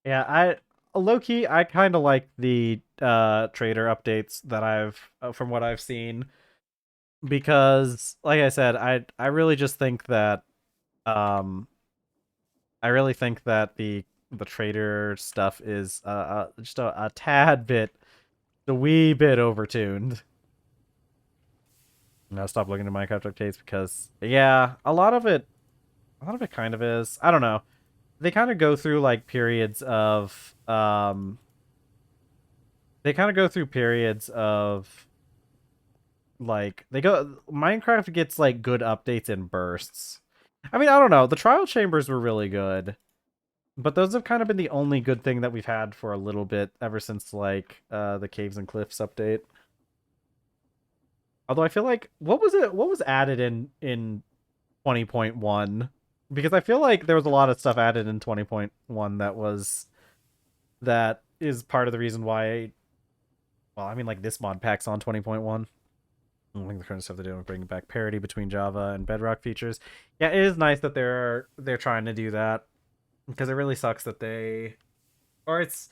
Yeah, low key I kind of like the trader updates that I've from what I've seen, because like I said, I really just think that um I really think that the trader stuff is just a tad bit, a wee bit overtuned. Now stop looking at Minecraft updates, because yeah, a lot of it kind of is. I don't know. They kind of go through like periods of they kind of go through periods of like they go Minecraft gets like good updates in bursts. I mean, I don't know. The trial chambers were really good, but those have kind of been the only good thing that we've had for a little bit ever since like the Caves and Cliffs update. Although I feel like what was added in 20.1, because I feel like there was a lot of stuff added in 20.1 that is part of the reason why, well, I mean, like this mod pack's on 20.1. I think the current stuff they're doing, bringing back parity between Java and Bedrock features. Yeah, it is nice that they're trying to do that, because it really sucks that or it's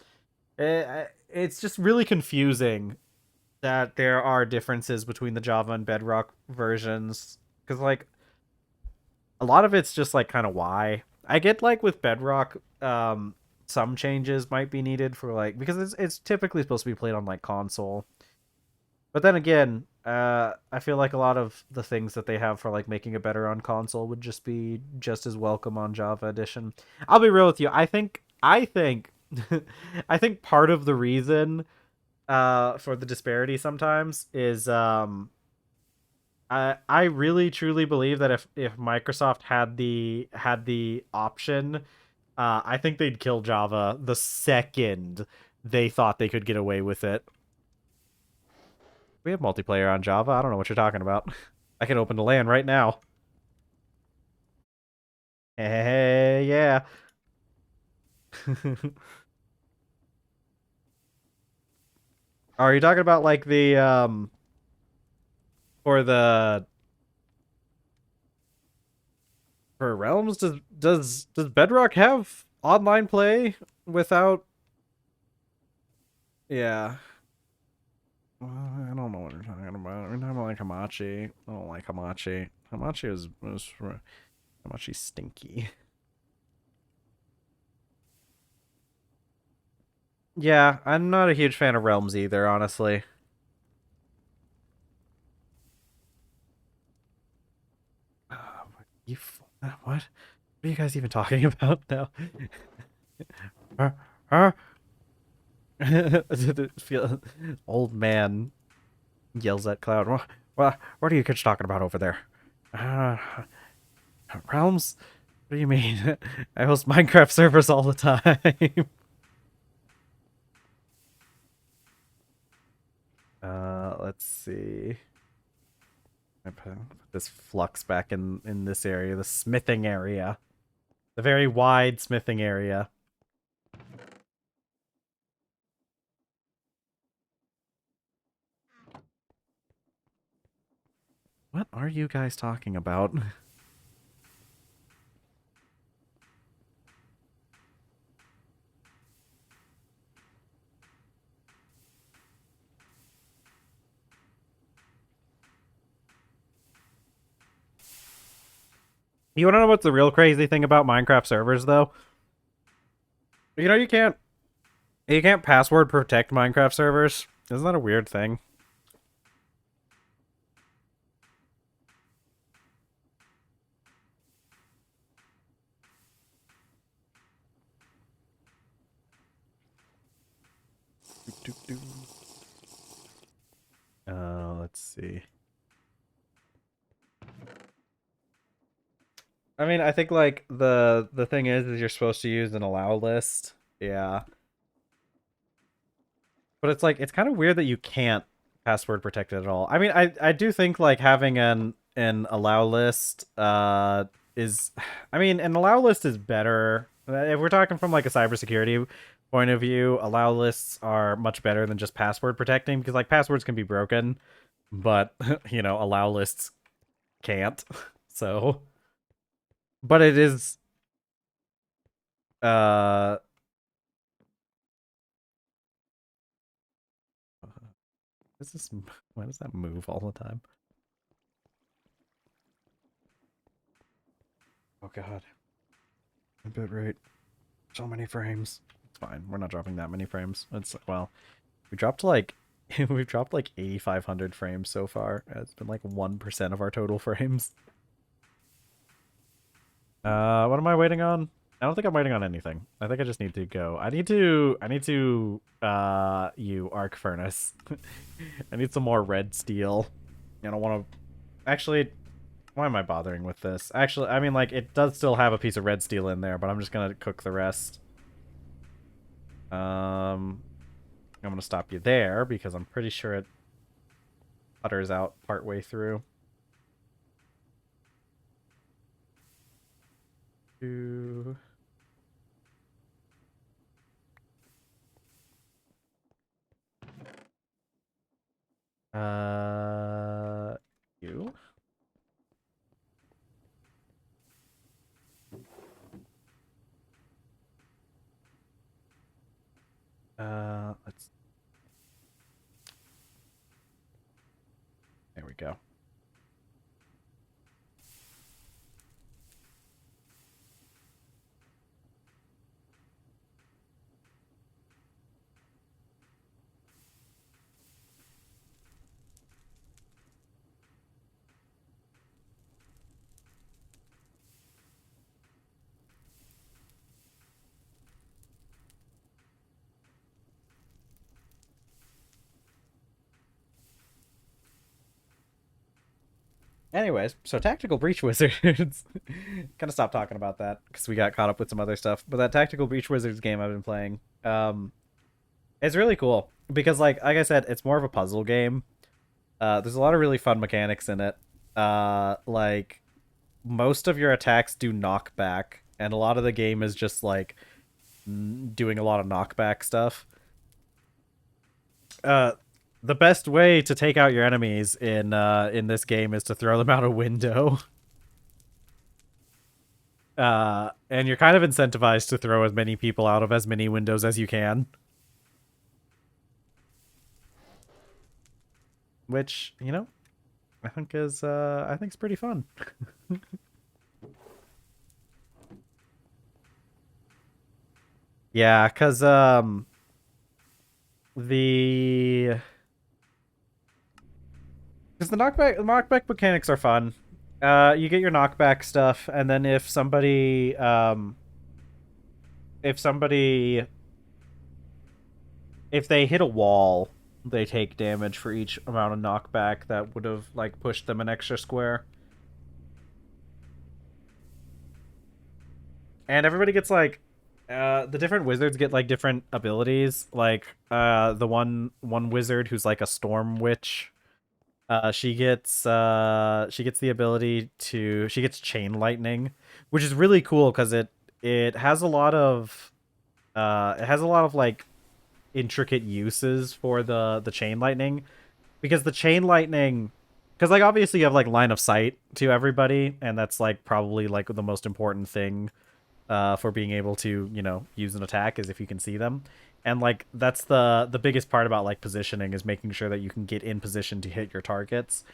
just really confusing that there are differences between the Java and Bedrock versions, because like a lot of it's just like kind of why. I get like with Bedrock, some changes might be needed for like, because it's typically supposed to be played on like console. But then again, I feel like a lot of the things that they have for like making it better on console would just be just as welcome on Java Edition. I'll be real with you. I think I think part of the reason for the disparity sometimes is I really truly believe that if Microsoft had the option, I think they'd kill Java the second they thought they could get away with it. We have multiplayer on Java. I don't know what you're talking about. I can open the LAN right now. Hey, yeah. Are you talking about like the for the for Realms? Does Bedrock have online play without? Yeah. I don't know what you're talking about. We're talking about like Hamachi. I don't like Hamachi. Was Hamachi's stinky. Yeah, I'm not a huge fan of Realms either, honestly. You what? What are you guys even talking about now? Huh? Old man yells at Cloud. What are you kids talking about over there? Uh, Realms? What do you mean? I host Minecraft servers all the time. Let's see. I put this flux back in this area, the smithing area, the very wide smithing area. What are you guys talking about? You want to know what's the real crazy thing about Minecraft servers, though? You know, you can't password protect Minecraft servers. Isn't that a weird thing? Let's see. I mean, I think like the thing is you're supposed to use an allow list. Yeah. But it's like it's kind of weird that you can't password protect it at all. I mean, I do think like having an allow list is I mean, an allow list is better. If we're talking from like a cybersecurity point of view, allow lists are much better than just password protecting because like passwords can be broken, but you know, allow lists can't. So, but it is uh is this why does that move all the time? Oh god. Bitrate. So many frames. It's fine. We're not dropping that many frames. It's well, we dropped like we've dropped like 8,500 frames so far. It's been like 1% of our total frames. What am I waiting on? I don't think I'm waiting on anything. I think I just need to go. You arc furnace. I need some more red steel. I don't want to actually. Why am I bothering with this? Actually, I mean, like, it does still have a piece of red steel in there, but I'm just gonna cook the rest. I'm gonna stop you there because I'm pretty sure it putters out partway through. Two. You. Let's. There we go. Anyways, so Tactical Breach Wizards. Kind of stopped talking about that because we got caught up with some other stuff. But that Tactical Breach Wizards game I've been playing, it's really cool because like I said, it's more of a puzzle game. There's a lot of really fun mechanics in it. Like most of your attacks do knockback, and a lot of the game is just like doing a lot of knockback stuff. Uh, the best way to take out your enemies in this game is to throw them out a window. And you're kind of incentivized to throw as many people out of as many windows as you can. Which, you know, I think is pretty fun. Yeah, cuz the because the knockback mechanics are fun. You get your knockback stuff, and then if somebody if they hit a wall, they take damage for each amount of knockback that would have like pushed them an extra square. And everybody gets like the different wizards get like different abilities. Like the one wizard who's like a storm witch. She gets the ability to she gets chain lightning, which is really cool because it has a lot of like intricate uses for the chain lightning, because the chain lightning, because like obviously you have like line of sight to everybody, and that's like probably like the most important thing for being able to, you know, use an attack is if you can see them. And like that's the biggest part about like positioning, is making sure that you can get in position to hit your targets.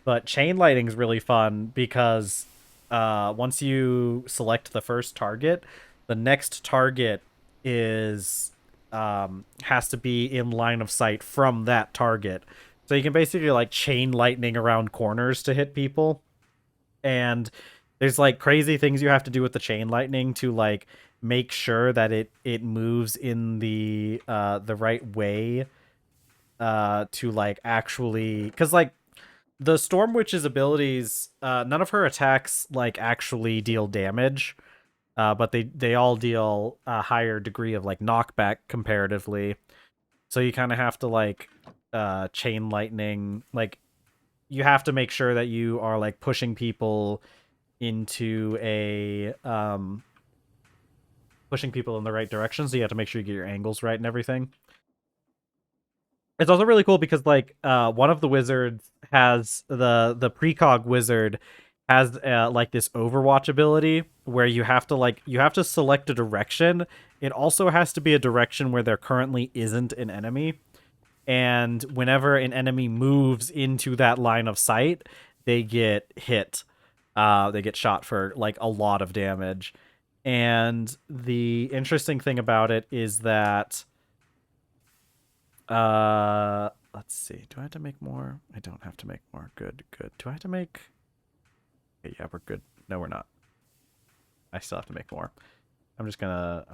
But chain lighting is really fun because once you select the first target, the next target is has to be in line of sight from that target. So you can basically like chain lightning around corners to hit people. And there's like crazy things you have to do with the chain lightning to like make sure that it moves in the right way to like actually, because like the Storm Witch's abilities, none of her attacks like actually deal damage, but they all deal a higher degree of like knockback comparatively. So you kind of have to like chain lightning, like you have to make sure that you are like pushing people into a pushing people in the right direction, so you have to make sure you get your angles right and everything. It's also really cool because like one of the wizards has the precog wizard has like this overwatch ability where you have to select a direction. It also has to be a direction where there currently isn't an enemy, and whenever an enemy moves into that line of sight, they get hit. They get shot for like a lot of damage. And the interesting thing about it is that let's see. Do I have to make more? I don't have to make more. Good, good. Do I have to make? Okay, yeah, we're good. No, we're not. I still have to make more. I'm just gonna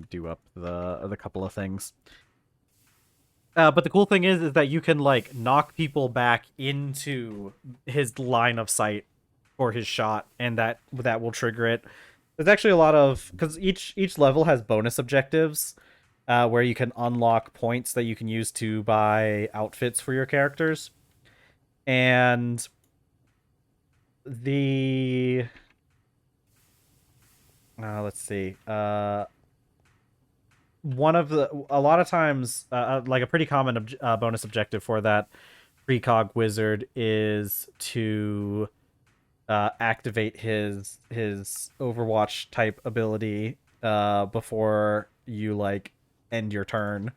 do up the couple of things. But the cool thing is that you can like knock people back into his line of sight for his shot, and that will trigger it. There's actually a lot of, because each level has bonus objectives, where you can unlock points that you can use to buy outfits for your characters. And the let's see, one of the a lot of times, like a pretty common bonus objective for that precog wizard is to activate his Overwatch type ability before you like end your turn.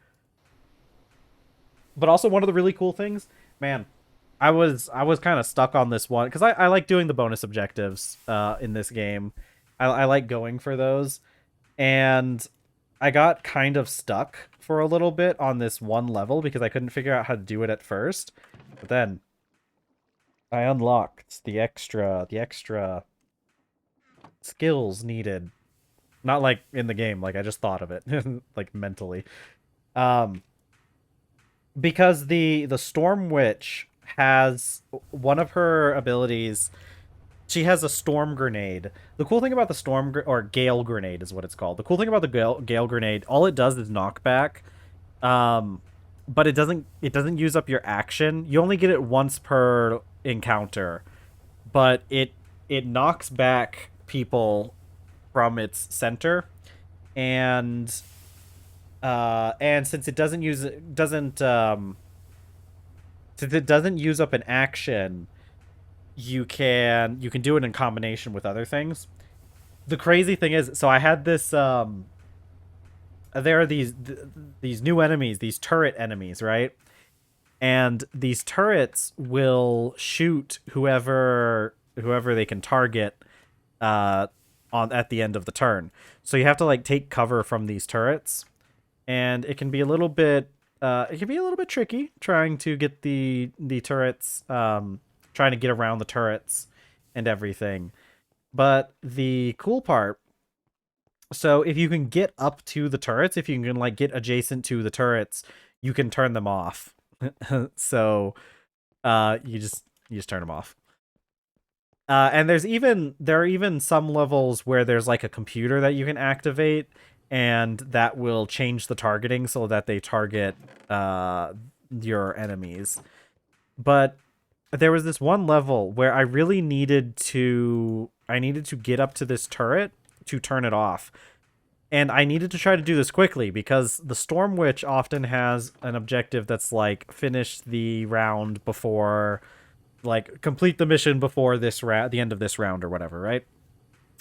But also one of the really cool things, man, I was kind of stuck on this one because I like doing the bonus objectives in this game. I like going for those, and I got kind of stuck for a little bit on this one level because I couldn't figure out how to do it at first. But then I unlocked the extra skills needed. Not like in the game, like I just thought of it like mentally. Because the Storm Witch has one of her abilities. She has a storm grenade. The cool thing about the or gale grenade is what it's called. The cool thing about the gale grenade, all it does is knockback. Um, but it doesn't use up your action. You only get it once per encounter, but it knocks back people from its center, and since it doesn't use up an action, you can do it in combination with other things. The crazy thing is, so I had this there are these new enemies, these turret enemies, right? And these turrets will shoot whoever they can target on at the end of the turn. So you have to like take cover from these turrets, and it can be a little bit tricky trying to get the turrets, trying to get around the turrets and everything. But the cool part, so if you can get up to the turrets, if you can like get adjacent to the turrets, you can turn them off. So you just turn them off. And there are even some levels where there's like a computer that you can activate, and that will change the targeting so that they target your enemies. But there was this one level where I really needed to get up to this turret to turn it off. And I needed to try to do this quickly because the Storm Witch often has an objective that's like finish the round before, like complete the mission before the end of this round or whatever, right?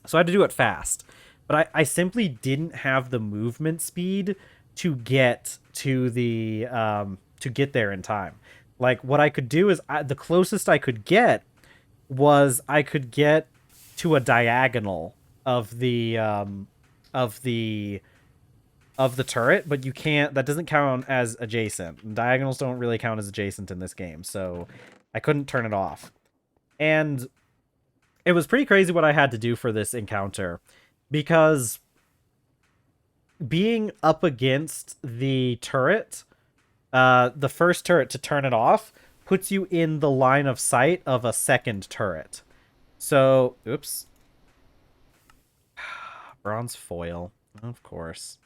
So I had to do it fast. But I simply didn't have the movement speed to get to get there in time. Like what I could do is the closest I could get was I could get to a diagonal of the of the of the turret, but you can't. That doesn't count as adjacent. Diagonals don't really count as adjacent in this game, so I couldn't turn it off. And it was pretty crazy what I had to do for this encounter, because being up against the turret, the first turret to turn it off, puts you in the line of sight of a second turret. So, oops. Bronze foil. Of course.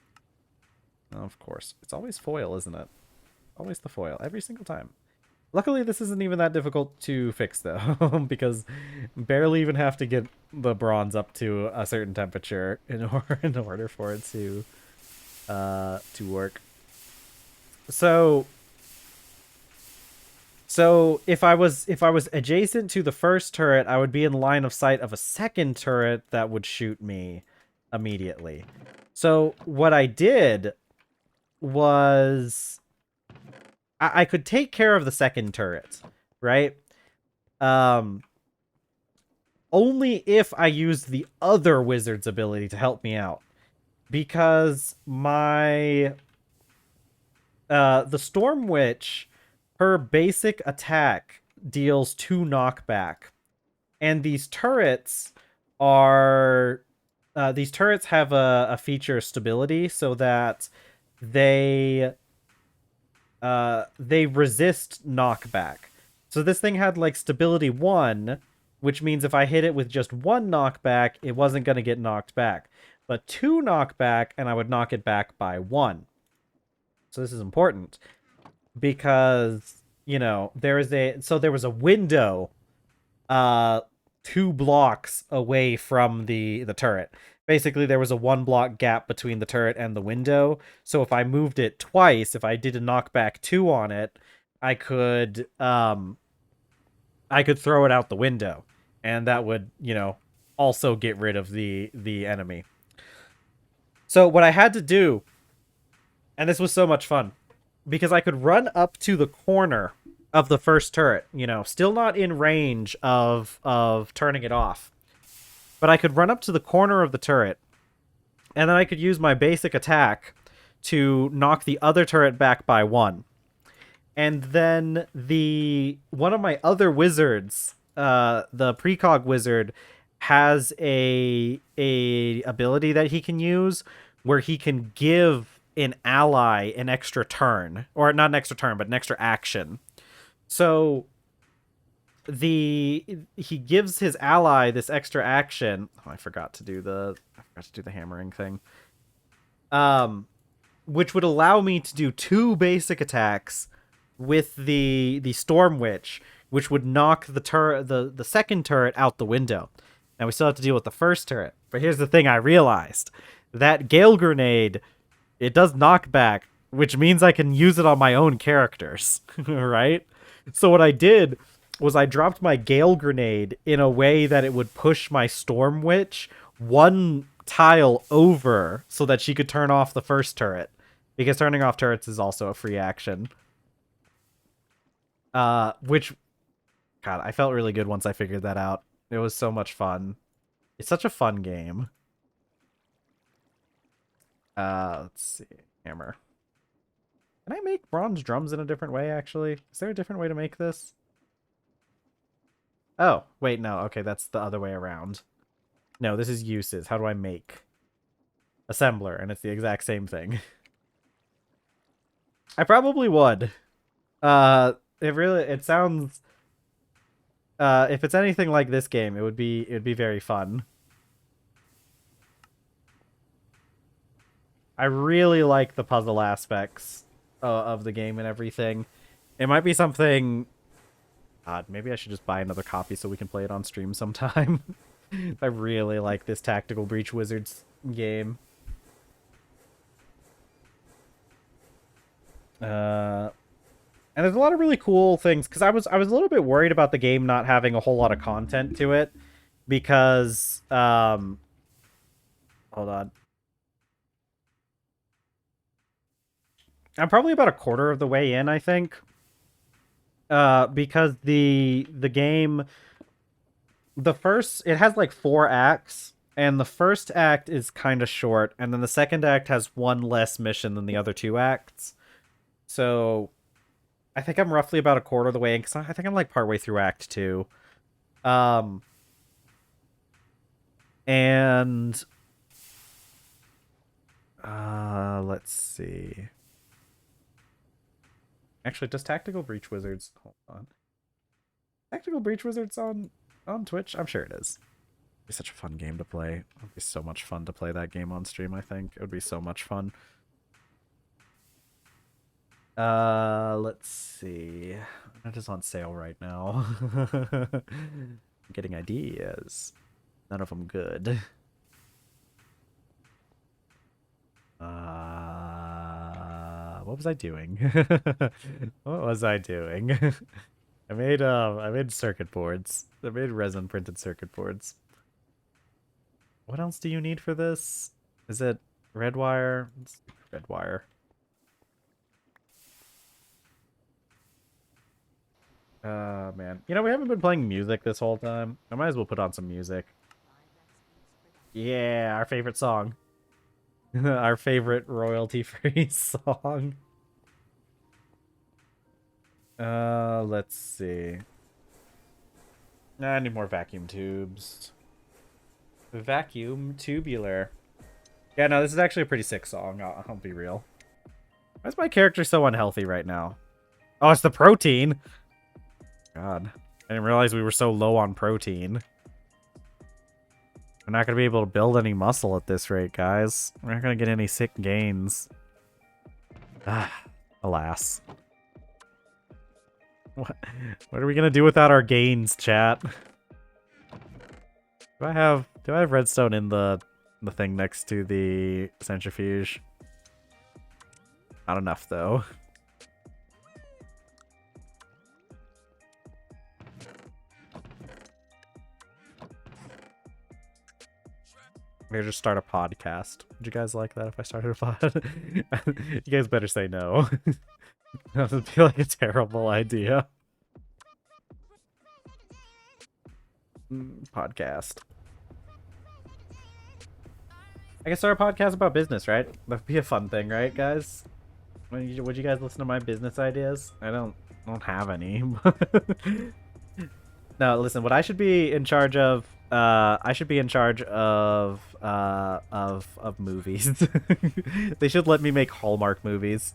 Of course. It's always foil, isn't it? Always the foil. Every single time. Luckily, this isn't even that difficult to fix, though, because barely even have to get the bronze up to a certain temperature in order for it to work. So if I was adjacent to the first turret, I would be in line of sight of a second turret that would shoot me immediately. So what I did was I could take care of the second turret, right? Only if I used the other wizard's ability to help me out, because my the Storm Witch, her basic attack deals 2 knockback, and these turrets have a feature stability, so that they resist knockback. So this thing had like stability 1, which means if I hit it with just 1 knockback, it wasn't going to get knocked back. But 2 knockback, and I would knock it back by 1. So this is important, because, you know, there was a window 2 blocks away from the turret. Basically, there was a 1 block gap between the turret and the window. So if I moved it twice, if I did a knockback 2 on it, I could throw it out the window, and that would, you know, also get rid of the enemy. So what I had to do, and this was so much fun, because I could run up to the corner of the first turret, you know, still not in range of turning it off. But I could run up to the corner of the turret, and then I could use my basic attack to knock the other turret back by 1. And then one of my other wizards, the precog wizard, has a ability that he can use where he can give an ally an extra turn, or not an extra turn, but an extra action. So he gives his ally this extra action. Oh, I forgot to do the hammering thing. Which would allow me to do 2 basic attacks with the Storm Witch, which would knock the second turret out the window. Now we still have to deal with the first turret. But here's the thing I realized. That Gale Grenade, it does knockback, which means I can use it on my own characters, right? So what I did was I dropped my Gale Grenade in a way that it would push my Storm Witch 1 tile over so that she could turn off the first turret. Because turning off turrets is also a free action. Which, God, I felt really good once I figured that out. It was so much fun. It's such a fun game. Let's see. Hammer. Can I make bronze drums in a different way, actually? Is there a different way to make this? Oh, wait, no. Okay, that's the other way around. No, this is uses. How do I make? Assembler, and it's the exact same thing. I probably would. It sounds... if it's anything like this game, it would be very fun. I really like the puzzle aspects of the game and everything. It might be something... God, maybe I should just buy another copy so we can play it on stream sometime. I really like this Tactical Breach Wizards game. And there's a lot of really cool things, because I was a little bit worried about the game not having a whole lot of content to it, because hold on. I'm probably about a quarter of the way in, I think. Because the game, it has like 4 acts, and the first act is kind of short, and then the second act has 1 less mission than the other 2 acts. So I think I'm roughly about a quarter of the way in, because I think I'm like partway through Act 2. And let's see. Actually, does Tactical Breach Wizards... Hold on. Tactical Breach Wizards on Twitch? I'm sure it is. It'd be such a fun game to play. It would be so much fun to play that game on stream, I think. It would be so much fun. Let's see. That is on sale right now. I'm getting ideas. None of them good. What was I doing? What was I doing? I made circuit boards. I made resin printed circuit boards. What else do you need for this? Is it red wire? It's red wire. Man. You know, we haven't been playing music this whole time. I might as well put on some music. Yeah, our favorite song. Our favorite royalty-free song. Let's see. I need more vacuum tubes. Vacuum tubular. Yeah, no, this is actually a pretty sick song. I'll be real. Why is my character so unhealthy right now? Oh, it's the protein. God. I didn't realize we were so low on protein. We're not going to be able to build any muscle at this rate, guys. We're not going to get any sick gains. Ah, alas. What are we going to do without our gains, chat? Do I have redstone in the thing next to the centrifuge? Not enough, though. Maybe just start a podcast. Would you guys like that if I started a pod? You guys better say no. That would be like a terrible idea. Podcast. I can start a podcast about business, right? That'd be a fun thing, right, guys? Would you guys listen to my business ideas? I don't have any. No, listen. What I should be in charge of. I should be in charge of movies. They should let me make Hallmark movies.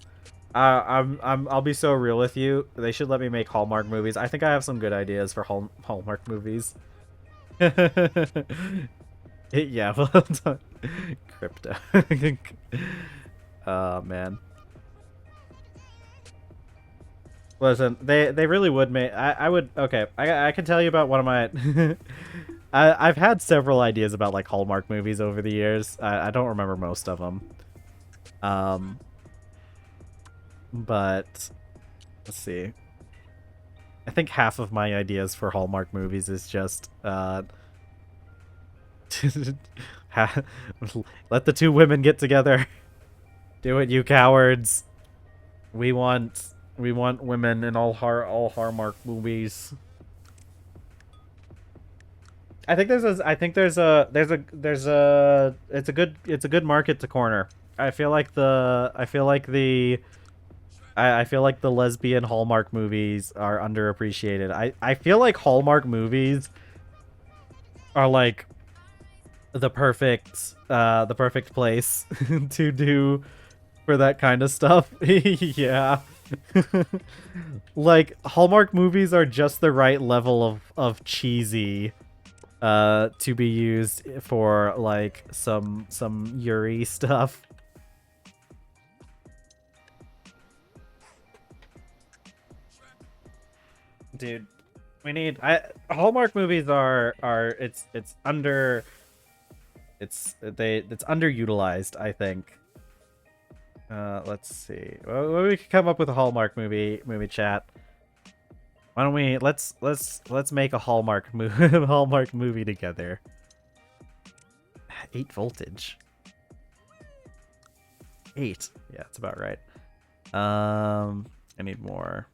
I'll be so real with you. They should let me make Hallmark movies. I think I have some good ideas for Hallmark movies. Yeah, well, crypto. Oh man. Listen, they really would make. I would. Okay, I can tell you about one of my. I've had several ideas about like Hallmark movies over the years. I don't remember most of them. Um, but let's see. I think half of my ideas for Hallmark movies is just let the two women get together. Do it, you cowards. We want women in all Hallmark movies. I think there's a it's a good market to corner. I feel like the lesbian Hallmark movies are underappreciated. I feel like Hallmark movies are like the perfect place to do for that kind of stuff. Yeah. Like Hallmark movies are just the right level of cheesy to be used for like some Yuri stuff. Dude, we need Hallmark movies are it's underutilized, I think. Let's see. Well, we could come up with a Hallmark movie chat. Why don't we let's make a Hallmark movie together. 8 voltage. 8. Yeah, that's about right. I need more.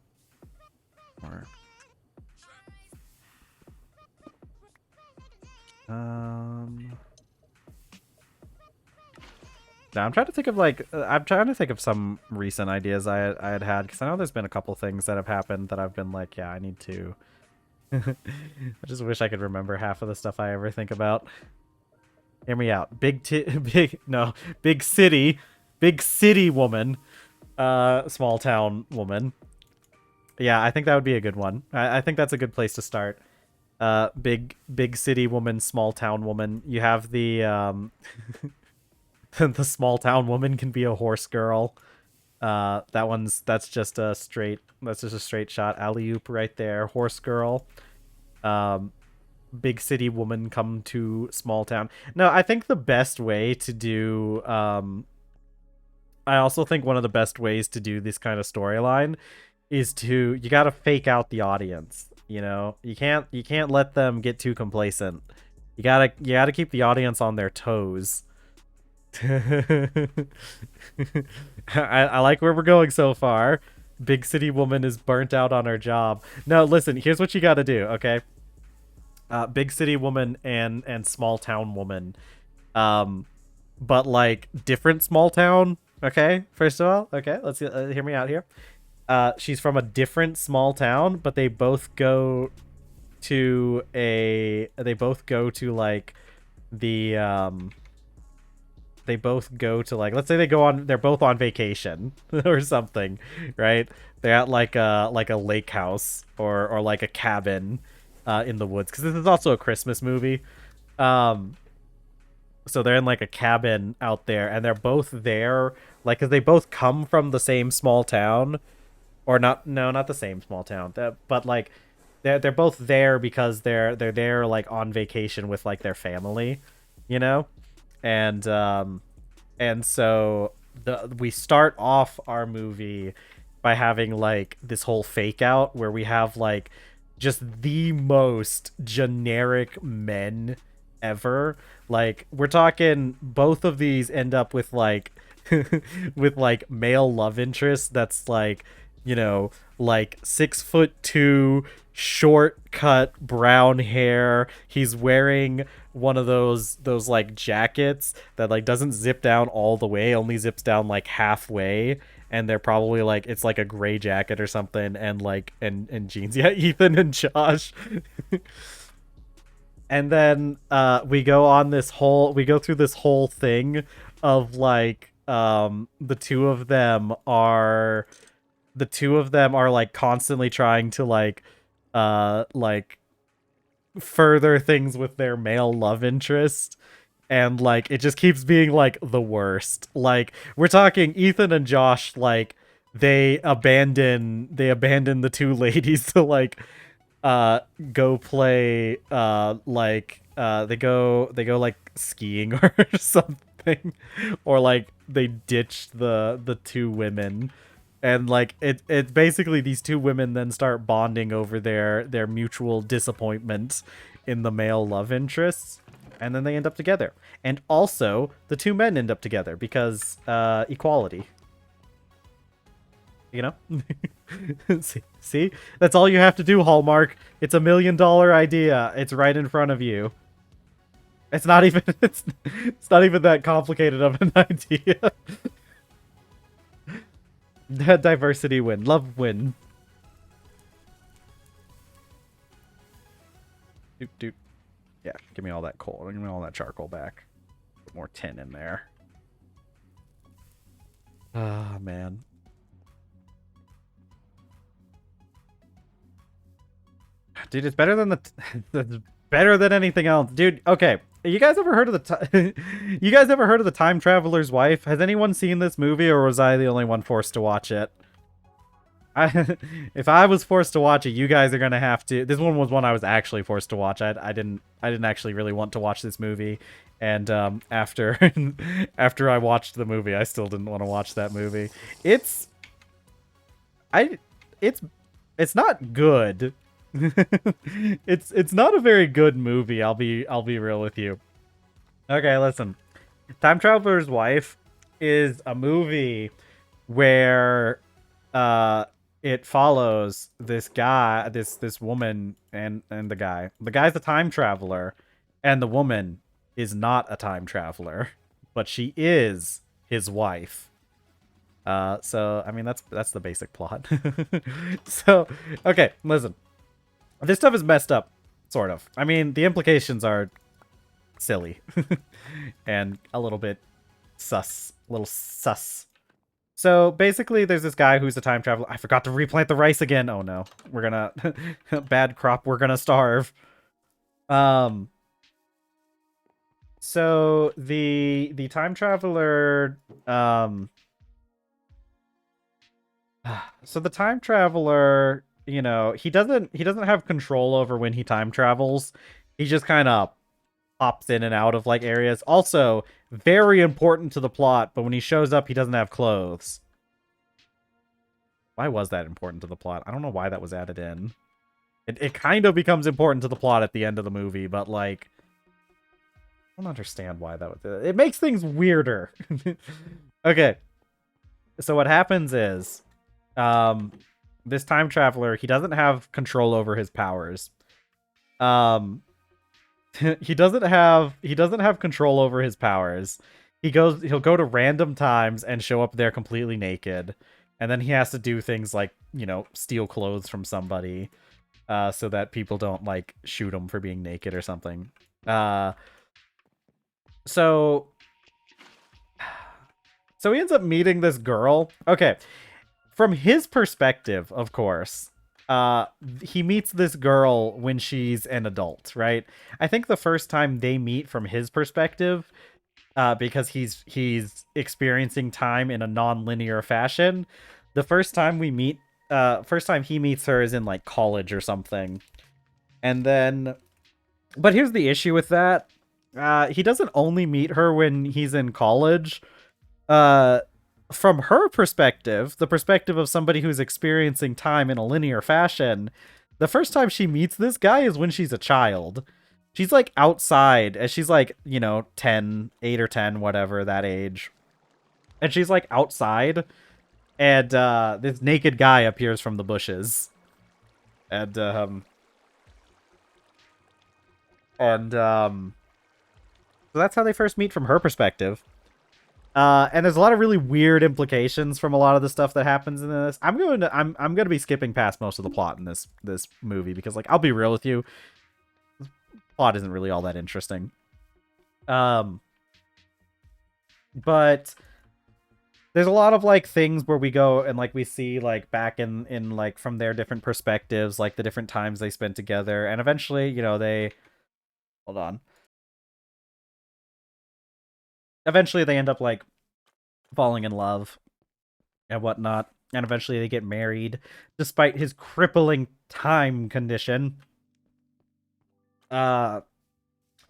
Now I'm trying to think of some recent ideas I had because I know there's been a couple things that have happened that I've been like, yeah, I need to. I just wish I could remember half of the stuff I ever think about. Hear me out. Big city woman, small town woman. Yeah, I think that would be a good one. I think that's a good place to start. Big city woman, small town woman. You have the the small town woman can be a horse girl. That's just a straight shot. Alley-oop right there. Horse girl. Big city woman come to small town. No, I think the best way to do I also think one of the best ways to do this kind of storyline is you gotta fake out the audience. You know, you can't let them get too complacent. You gotta keep the audience on their toes. I like where we're going so far. Big city woman is burnt out on her job. No, listen, here's what you gotta do, okay? Big city woman and small town woman. But like different small town, okay? First of all, okay, let's hear me out here. She's from a different small town, but they both go to like the they both go to like, let's say they're both on vacation or something, right? They're at like a lake house or like a cabin in the woods, because this is also a Christmas movie. So they're in like a cabin out there, and they're both there like because they both come from the same small town. Or not the same small town, but like they're both there because they're there like on vacation with like their family, you know? And so we start off our movie by having like this whole fake out where we have like just the most generic men ever. Like we're talking both of these end up with like with like male love interest that's like, you know, like 6'2", short cut brown hair. He's wearing one of those like jackets that like doesn't zip down all the way, only zips down like halfway, and they're probably like, it's like a gray jacket or something, and like and jeans. Yeah, Ethan and Josh. And then we go through this whole thing of like the two of them are like constantly trying to like further things with their male love interest, and like it just keeps being like the worst. Like we're talking Ethan and Josh, like they abandon the two ladies to like go play they go like skiing or something, or like they ditch the two women, and like it's basically these two women then start bonding over their mutual disappointment in the male love interests, and then they end up together. And also the two men end up together because equality, you know. See, that's all you have to do, Hallmark. It's $1 million idea. It's right in front of you. It's not even it's not even that complicated of an idea. Diversity win, love win. Doop doop. Yeah, give me all that coal. Give me all that charcoal back. Put more tin in there. Ah, man. Dude, it's better than it's better than anything else. Dude, okay. You guys ever heard of you guys ever heard of The Time Traveler's Wife? Has anyone seen this movie, or was I the only one forced to watch it? If I was forced to watch it, you guys are gonna have to. This one was one I was actually forced to watch. I didn't actually really want to watch this movie, and after after I watched the movie, I still didn't want to watch that movie. It's not good. It's not a very good movie. I'll be real with you. Okay, listen. Time Traveler's Wife is a movie where it follows this guy, this woman, and the guy. The guy's a time traveler, and the woman is not a time traveler, but she is his wife. So I mean that's the basic plot. So okay, listen. This stuff is messed up, sort of. I mean, the implications are silly and a little bit sus. A little sus. So basically, there's this guy who's a time traveler. I forgot to replant the rice again. Oh no, we're gonna bad crop. We're gonna starve. So the time traveler. So the time traveler, you know, he doesn't have control over when he time travels. He just kind of pops in and out of like areas. Also, very important to the plot, but when he shows up, he doesn't have clothes. Why was that important to the plot? I don't know why that was added in. It kind of becomes important to the plot at the end of the movie, but like I don't understand why that was. It makes things weirder. Okay. So what happens is this time traveler, he doesn't have control over his powers. He doesn't have control over his powers. He'll go to random times and show up there completely naked. And then he has to do things like, you know, steal clothes from somebody so that people don't like shoot him for being naked or something. So he ends up meeting this girl. Okay. From his perspective, of course, he meets this girl when she's an adult, right? I think the first time they meet from his perspective, because he's experiencing time in a non-linear fashion. The first time he meets her is in like college or something. And then, but here's the issue with that. He doesn't only meet her when he's in college. From her perspective, the perspective of somebody who's experiencing time in a linear fashion, the first time she meets this guy is when she's a child. She's like outside, as she's like, you know, 10, 8 or 10, whatever, that age. And she's like outside, and this naked guy appears from the bushes. And so that's how they first meet from her perspective. And there's a lot of really weird implications from a lot of the stuff that happens in this. I'm gonna be skipping past most of the plot in this movie because, like, I'll be real with you, the plot isn't really all that interesting. But there's a lot of like things where we go and like we see like back in like from their different perspectives, like the different times they spent together, and eventually, they hold on. Eventually they end up like falling in love and whatnot, and eventually they get married despite his crippling time condition.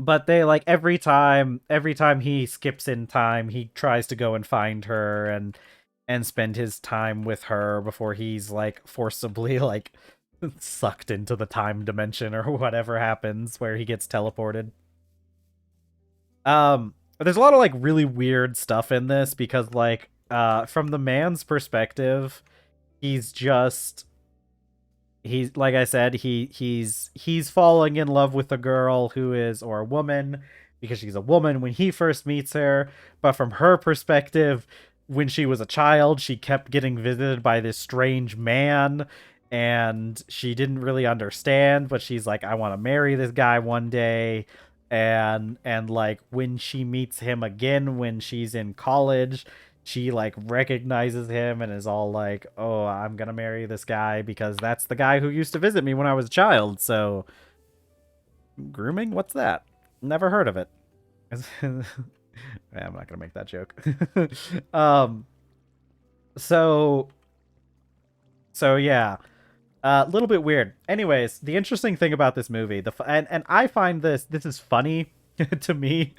But they like every time he skips in time, he tries to go and find her and spend his time with her before he's like forcibly like sucked into the time dimension or whatever happens where he gets teleported. There's a lot of like really weird stuff in this because like from the man's perspective, he's just he's like I said, he's falling in love with a girl who is or a woman because she's a woman when he first meets her, but from her perspective, when she was a child, she kept getting visited by this strange man and she didn't really understand, but she's like, I want to marry this guy one day. And like when she meets him again when she's in college, she like recognizes him and is all like, "Oh, I'm gonna marry this guy because that's the guy who used to visit me when I was a child." So, grooming? What's that? Never heard of it. Yeah, I'm not gonna make that joke. um. So. So yeah, a little bit weird. Anyways, the interesting thing about this movie, and I find this is funny to me.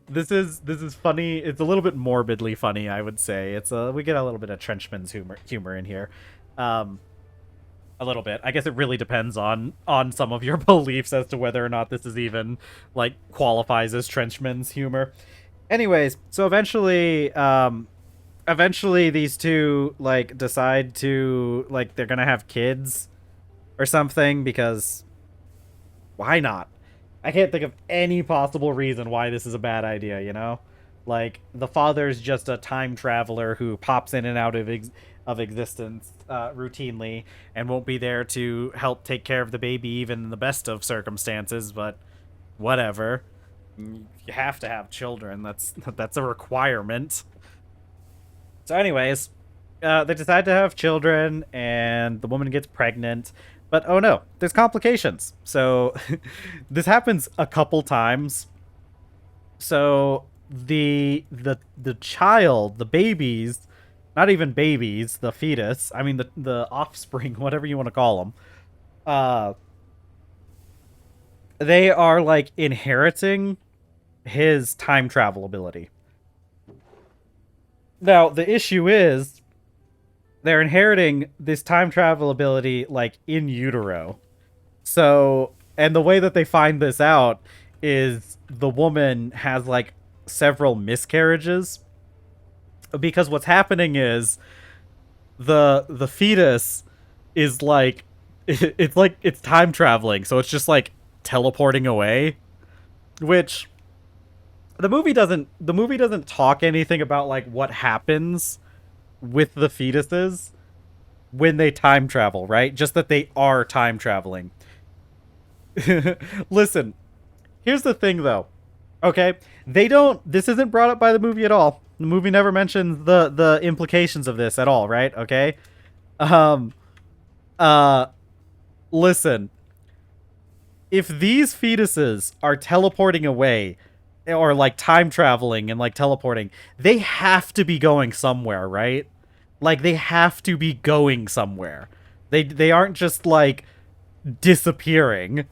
This is funny. It's a little bit morbidly funny, I would say. We get a little bit of Trenchman's humor in here. Um a little bit. I guess it really depends on some of your beliefs as to whether or not this is even like qualifies as Trenchman's humor. Anyways, so eventually these two like decide to like they're going to have kids or something because why not? I can't think of any possible reason why this is a bad idea, you know? Like, the father's just a time traveler who pops in and out of existence routinely and won't be there to help take care of the baby even in the best of circumstances, but whatever. You have to have children. That's a requirement. So anyways, they decide to have children, and the woman gets pregnant. But oh no, there's complications. So this happens a couple times. So the child, the babies, not even babies, the fetus. I mean the offspring, whatever you want to call them. They are like inheriting his time travel ability. Now the issue is they're inheriting this time travel ability like in utero. So, and the way that they find this out is the woman has like several miscarriages because what's happening is the fetus is like it's like it's time traveling, so it's just like teleporting away, which the movie doesn't talk anything about like what happens with the fetuses when they time travel, right? Just that they are time traveling. Listen, here's the thing though. Okay? This isn't brought up by the movie at all. The movie never mentions the implications of this at all, right? Okay? Um uh listen. If these fetuses are teleporting away or like time traveling and like teleporting, they have to be going somewhere, right? Like they have to be going somewhere. They aren't just like disappearing.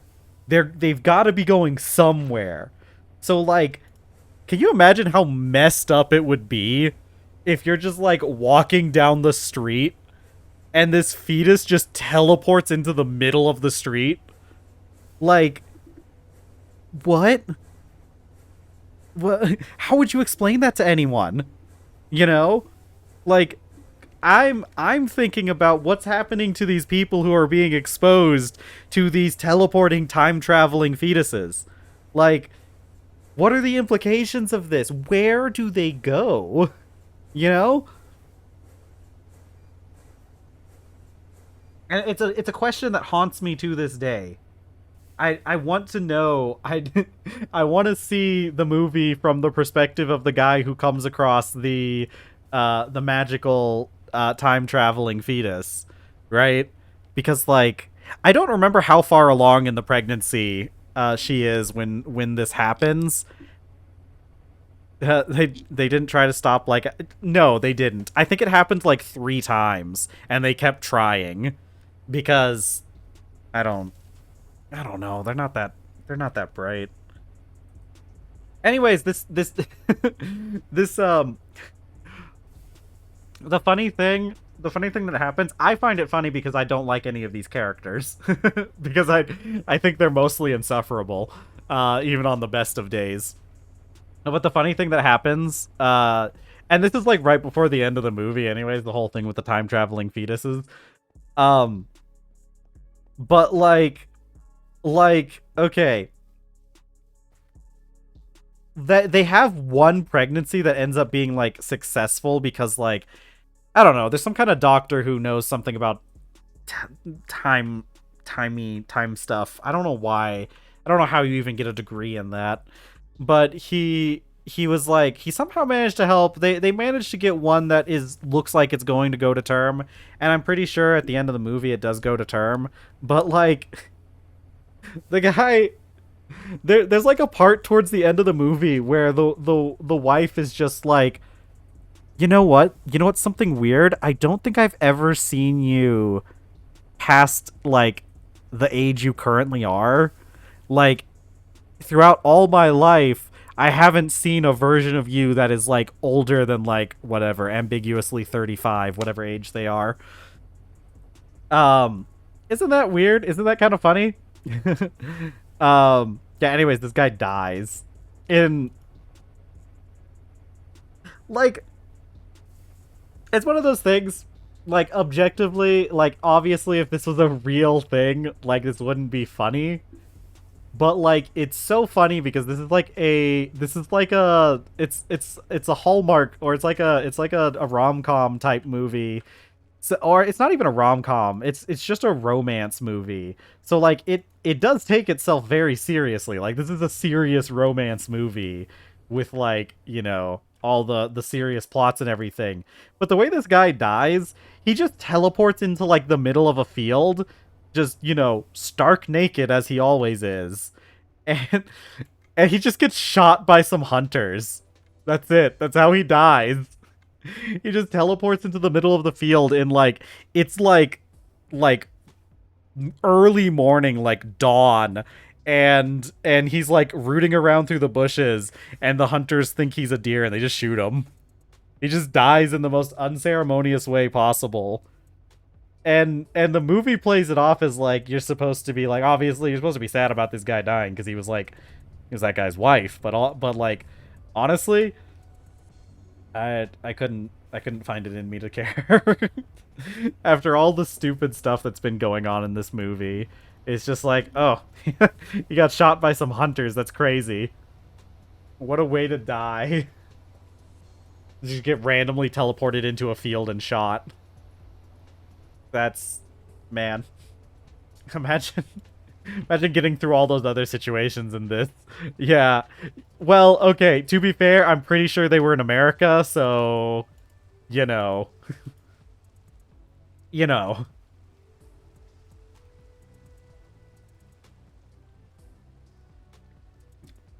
They've got to be going somewhere. So like, can you imagine how messed up it would be if you're just like walking down the street and this fetus just teleports into the middle of the street? Like, what? What? How would you explain that to anyone? You know? Like, I'm thinking about what's happening to these people who are being exposed to these teleporting time traveling fetuses. Like, what are the implications of this? Where do they go? You know? And it's a question that haunts me to this day. I want to know. I want to see the movie from the perspective of the guy who comes across the the magical time traveling fetus, right? Because like I don't remember how far along in the pregnancy she is when this happens. They didn't try to stop like no they didn't. I think it happened like 3 times and they kept trying because I don't I don't know they're not that bright. Anyways, this this the funny thing that happens, I find it funny because I don't like any of these characters. Because I think they're mostly insufferable, even on the best of days. But the funny thing that happens, and this is like right before the end of the movie anyways, the whole thing with the time traveling fetuses. Um but okay, that they have one pregnancy that ends up being like successful because like I don't know, there's some kind of doctor who knows something about time time stuff. I don't know why. I don't know how you even get a degree in that. But he was like he somehow managed to help. They managed to get one that is looks like it's going to go to term, and I'm pretty sure at the end of the movie it does go to term. But like the guy there's like a part towards the end of the movie where the wife is just like, you know what? You know what's something weird? I don't think I've ever seen you past like the age you currently are. Like throughout all my life, I haven't seen a version of you that is like older than like whatever, ambiguously 35, whatever age they are. Um isn't that weird? Isn't that kind of funny? Yeah, anyways, this guy dies in like it's one of those things like objectively like obviously if this was a real thing like this wouldn't be funny, but like it's so funny because this is like a it's a Hallmark or it's like a rom-com type movie. So, or it's not even a rom-com. It's just a romance movie. So like it does take itself very seriously. Like this is a serious romance movie with like, you know, all the serious plots and everything. But the way this guy dies, he just teleports into like the middle of a field, just, you know, stark naked as he always is. And and he just gets shot by some hunters. That's it. That's how he dies. He just teleports into the middle of the field in like it's like early morning, like dawn, and he's like rooting around through the bushes, and the hunters think he's a deer and they just shoot him. He just dies in the most unceremonious way possible. And the movie plays it off as like you're supposed to be like obviously you're supposed to be sad about this guy dying because he was that guy's wife, but like honestly I couldn't find it in me to care. After all the stupid stuff that's been going on in this movie, it's just like, oh, he got shot by some hunters. That's crazy. What a way to die. Just get randomly teleported into a field and shot. That's, man. Imagine imagine getting through all those other situations in this. Yeah. Well, okay, to be fair, I'm pretty sure they were in America, so you know. You know.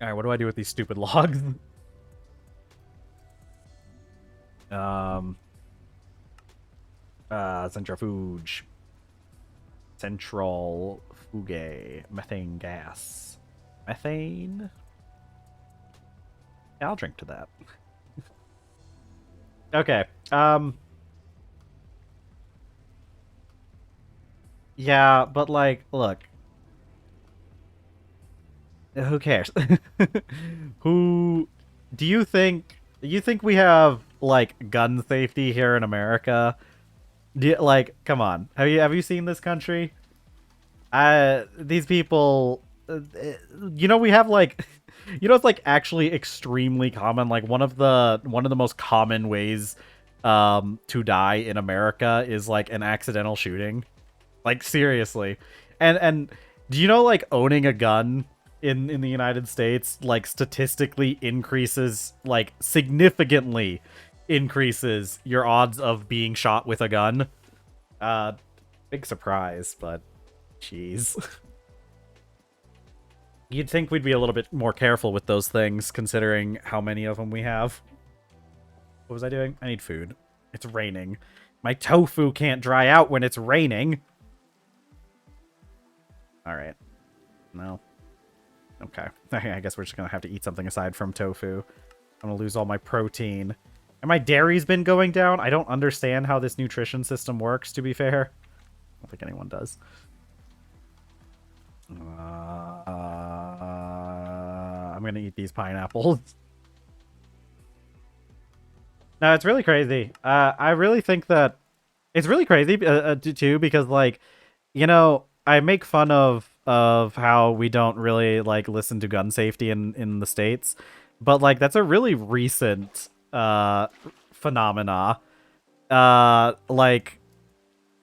Alright, what do I do with these stupid logs? Um Centrifuge. Central fugue. Methane gas. Methane? Yeah, I'll drink to that. Okay. Yeah, but like, look. Who cares? Who do you think we have like gun safety here in America? Do you, like, come on. Have you seen this country? These people you know we have like you know it's like actually extremely common like one of the most common ways to die in America is like an accidental shooting. Like seriously. And do you know like owning a gun in the United States like statistically increases like significantly increases your odds of being shot with a gun. Big surprise, but jeez. You'd think we'd be a little bit more careful with those things, considering how many of them we have. What was I doing? I need food. It's raining. My tofu can't dry out when it's raining. Alright. No. Okay. I guess we're just gonna have to eat something aside from tofu. I'm gonna lose all my protein. And my dairy's been going down. I don't understand how this nutrition system works, to be fair. I don't think anyone does. I'm gonna eat these pineapples. No, it's really crazy. I really think that it's really crazy too, because like, you know, I make fun of how we don't really like listen to gun safety in the States, but like that's a really recent phenomena. Like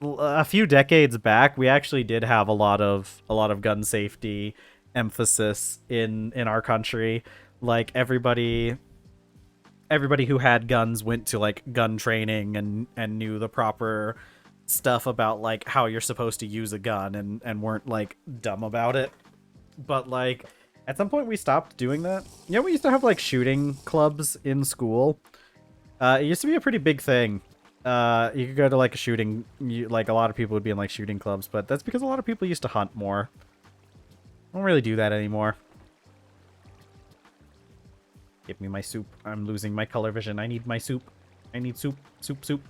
a few decades back, we actually did have a lot of gun safety emphasis in our country. Like everybody who had guns went to like gun training and knew the proper stuff about like how you're supposed to use a gun and weren't like dumb about it. But like at some point we stopped doing that. You know, we used to have like shooting clubs in school. It used to be a pretty big thing. You could go to like a shooting, like a lot of people would be in like shooting clubs, but that's because a lot of people used to hunt more. I don't really do that anymore. Give me my soup. I'm losing my color vision. I need my soup. I need soup. Soup, soup.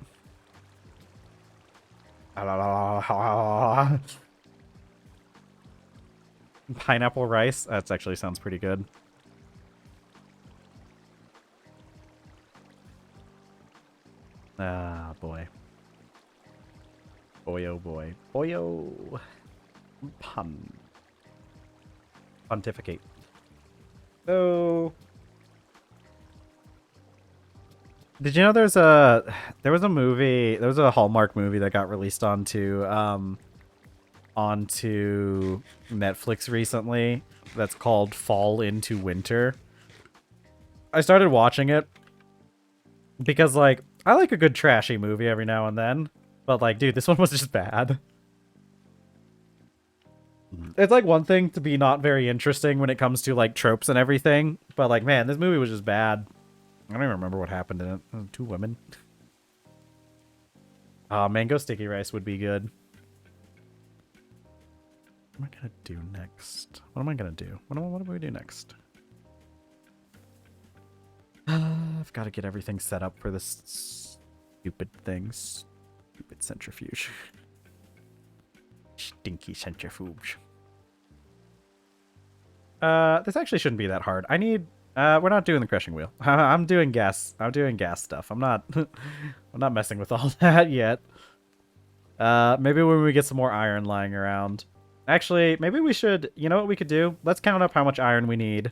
Pineapple rice? That actually sounds pretty good. Ah, boy. Boy, oh boy. Boy, oh. Pontificate. So... Did you know there was a Hallmark movie that got released onto Netflix recently that's called Fall into Winter? I started watching it because like I like a good trashy movie every now and then, but like dude, this one was just bad. It's like one thing to be not very interesting when it comes to like tropes and everything, but like man, this movie was just bad. I don't even remember what happened in it. Two women. Mango sticky rice would be good. What am I gonna do next? What am I gonna do? What do we do next? I've got to get everything set up for this stupid things. Stupid centrifuge. Stinky centrifuge. This actually shouldn't be that hard. I need... we're not doing the crushing wheel. I'm doing gas. I'm doing gas stuff. I'm not messing with all that yet. Maybe when we get some more iron lying around. Actually, maybe we should... You know what we could do? Let's count up how much iron we need.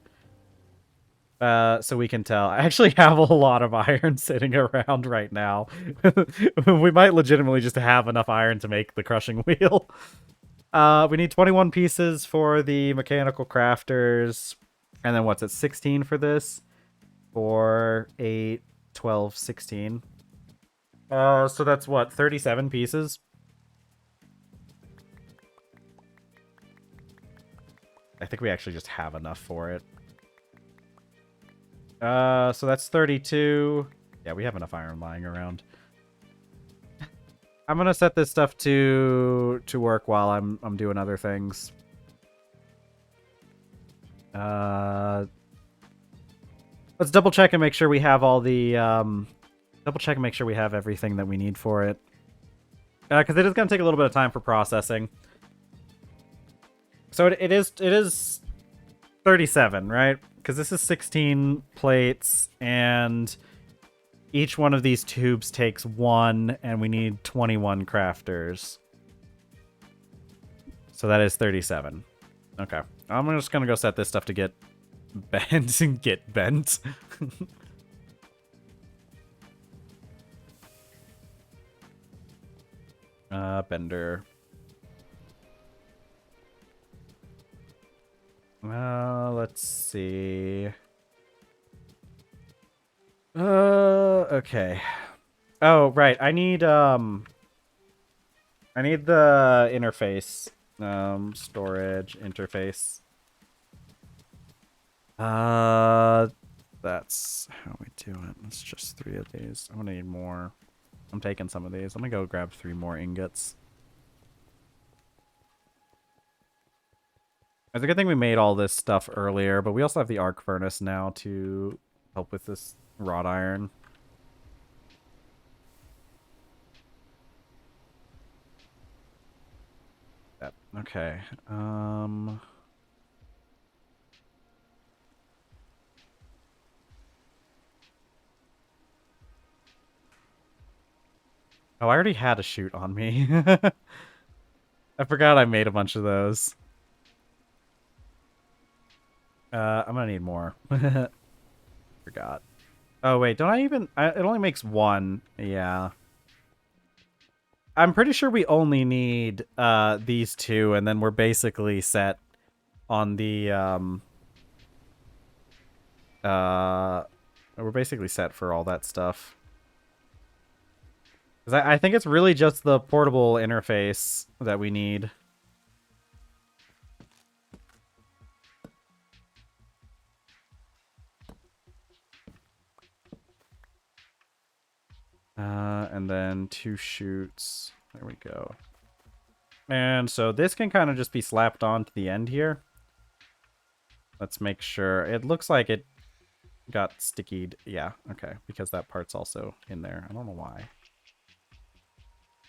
So we can tell. I actually have a lot of iron sitting around right now. We might legitimately just have enough iron to make the crushing wheel. We need 21 pieces for the mechanical crafters. And then what's it? 16 for this? 4, 8, 12, 16. So that's what? 37 pieces? I think we actually just have enough for it. So that's 32. Yeah, we have enough iron lying around. I'm gonna set this stuff to work while I'm doing other things. Let's double check and make sure we have all the double check and make sure we have everything that we need for it. Because it is gonna take a little bit of time for processing. So it is 37, right? Because this is 16 plates, and each one of these tubes takes 1, and we need 21 crafters. So that is 37. Okay. I'm just gonna go set this stuff to get bent and get bent. Bender. Let's see. Okay. Oh, right. I need the interface. Storage interface. That's how we do it. It's just 3 of these. I'm gonna need more. I'm taking some of these. I'm gonna go grab 3 more ingots. It's a good thing we made all this stuff earlier, but we also have the arc furnace now to help with this wrought iron. Okay. Oh, I already had a chute on me. I forgot I made a bunch of those. I'm gonna need more. Forgot. Oh, wait, don't I even... it only makes 1. Yeah. I'm pretty sure we only need these 2, and then we're basically set on the... we're basically set for all that stuff. 'Cause I think it's really just the portable interface that we need. And then 2 chutes. There we go. And so this can kind of just be slapped on to the end here. Let's make sure. It looks like it got stickied. Yeah, okay. Because that part's also in there. I don't know why.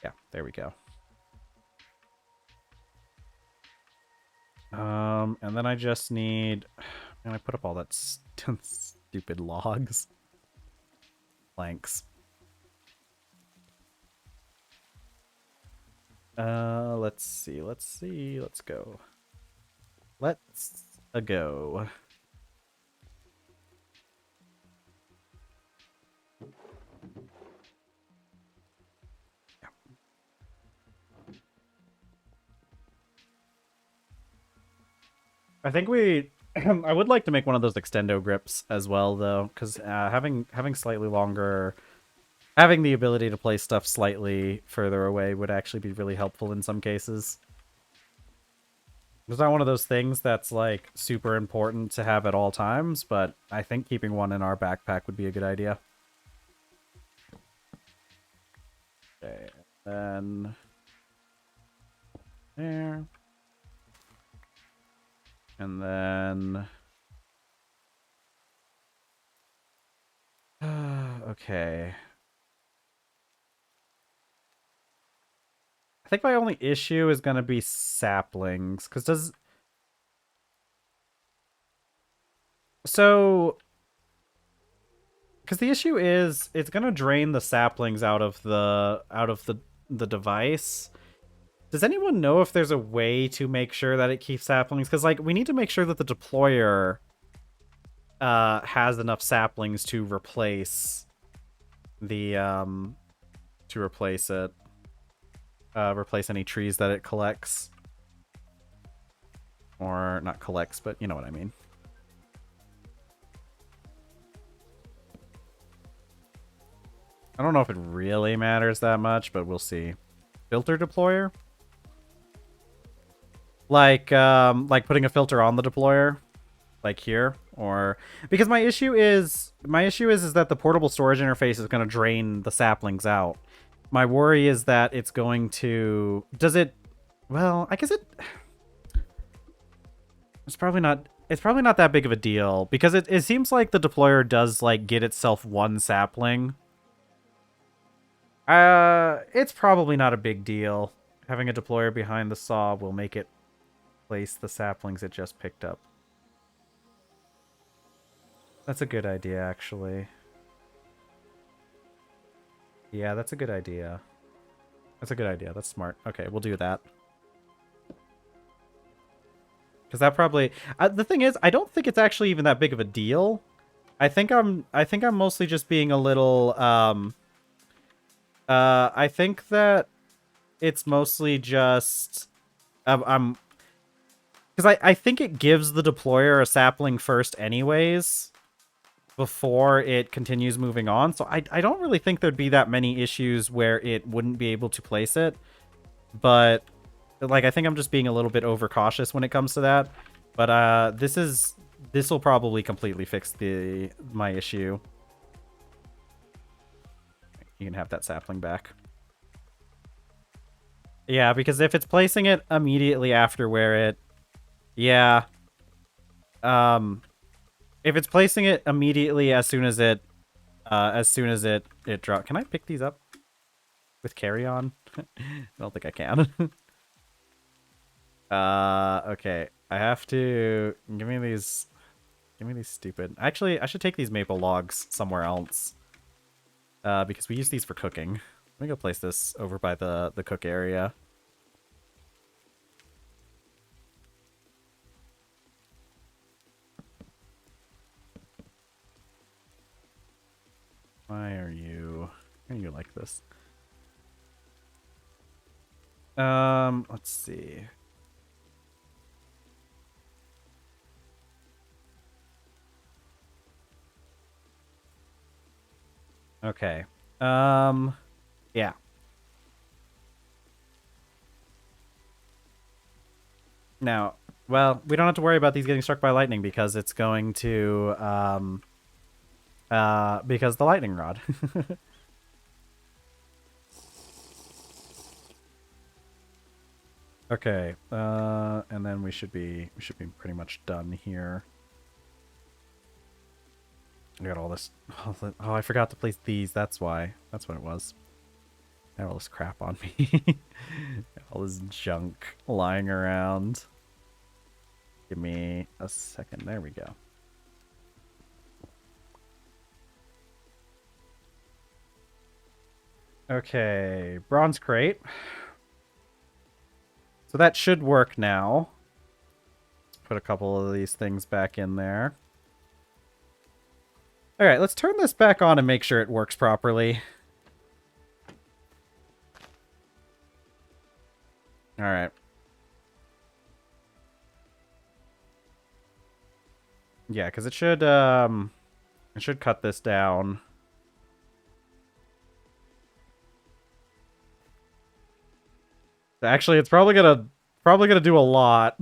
Yeah, there we go. And then I just need... And I put up all that stupid logs. Planks. Let's see. Let's go. Let's go. I think we... I would like to make one of those extendo grips as well, though, because having slightly longer... Having the ability to place stuff slightly further away would actually be really helpful in some cases. It's not one of those things that's, like, super important to have at all times, but I think keeping one in our backpack would be a good idea. Okay, then... There... And then... okay. I think my only issue is going to be saplings, because does... So... Because the issue is, it's going to drain the saplings out of the device. Does anyone know if there's a way to make sure that it keeps saplings? Because, like, we need to make sure that the deployer has enough saplings to replace the, to replace it. Replace any trees that it collects. Or, not collects, but you know what I mean. I don't know if it really matters that much, but we'll see. Filter deployer? Like putting a filter on the deployer, like here, or because my issue is that the portable storage interface is going to drain the saplings out. My worry is that it's going to... Does it... Well, I guess it's probably not that big of a deal, because it seems like the deployer does, like, get itself 1 sapling. It's probably not a big deal. Having a deployer behind the saw will make it place the saplings it just picked up. That's a good idea, actually. Yeah, that's a good idea. That's a good idea. That's smart. Okay, we'll do that. Because that probably... the thing is, I don't think it's actually even that big of a deal. I think I'm mostly just being a little... I think that it's mostly just... because I think it gives the deployer a sapling first anyways. before it continues moving on. So I don't really think there'd be that many issues where it wouldn't be able to place it. But like, I think I'm just being a little bit overcautious when it comes to that. But this will probably completely fix my issue. You can have that sapling back. Yeah, because if it's placing it immediately after where it... Yeah. If it's placing it immediately as soon as it drops... Can I pick these up with carry on? I don't think I can. Okay. I have to... Give me these stupid... Actually, I should take these maple logs somewhere else. Because we use these for cooking. Let me go place this over by the cook area. Why are you like this? Let's see. Okay. Yeah. Now, well, we don't have to worry about these getting struck by lightning because it's going to, because the lightning rod. Okay, and then we should be pretty much done here. I got all this. Oh, I forgot to place these. That's why. That's what it was. I have all this crap on me. All this junk lying around. Give me a second. There we go. Okay, bronze crate. So that should work now. Let's put a couple of these things back in there. All right, let's turn this back on and make sure it works properly. All right. Yeah, because it should cut this down. Actually, it's probably gonna do a lot.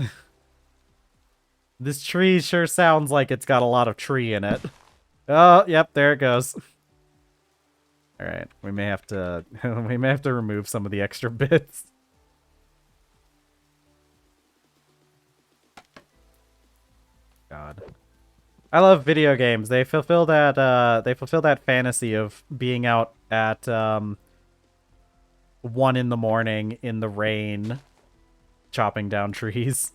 This tree sure sounds like it's got a lot of tree in it. Oh, yep, there it goes. All right, we may have to remove some of the extra bits. God, I love video games. They fulfill that fantasy of being out at 1 in the morning in the rain, chopping down trees.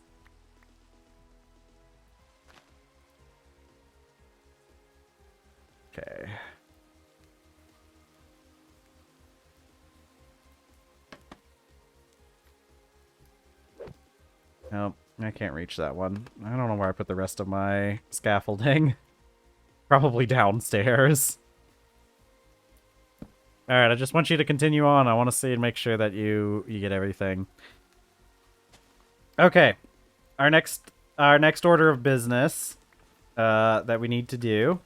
Okay. Nope, I can't reach that one. I don't know where I put the rest of my scaffolding. Probably downstairs. Alright, I just want you to continue on. I want to see and make sure that you get everything. Okay. Our next order of business that we need to do.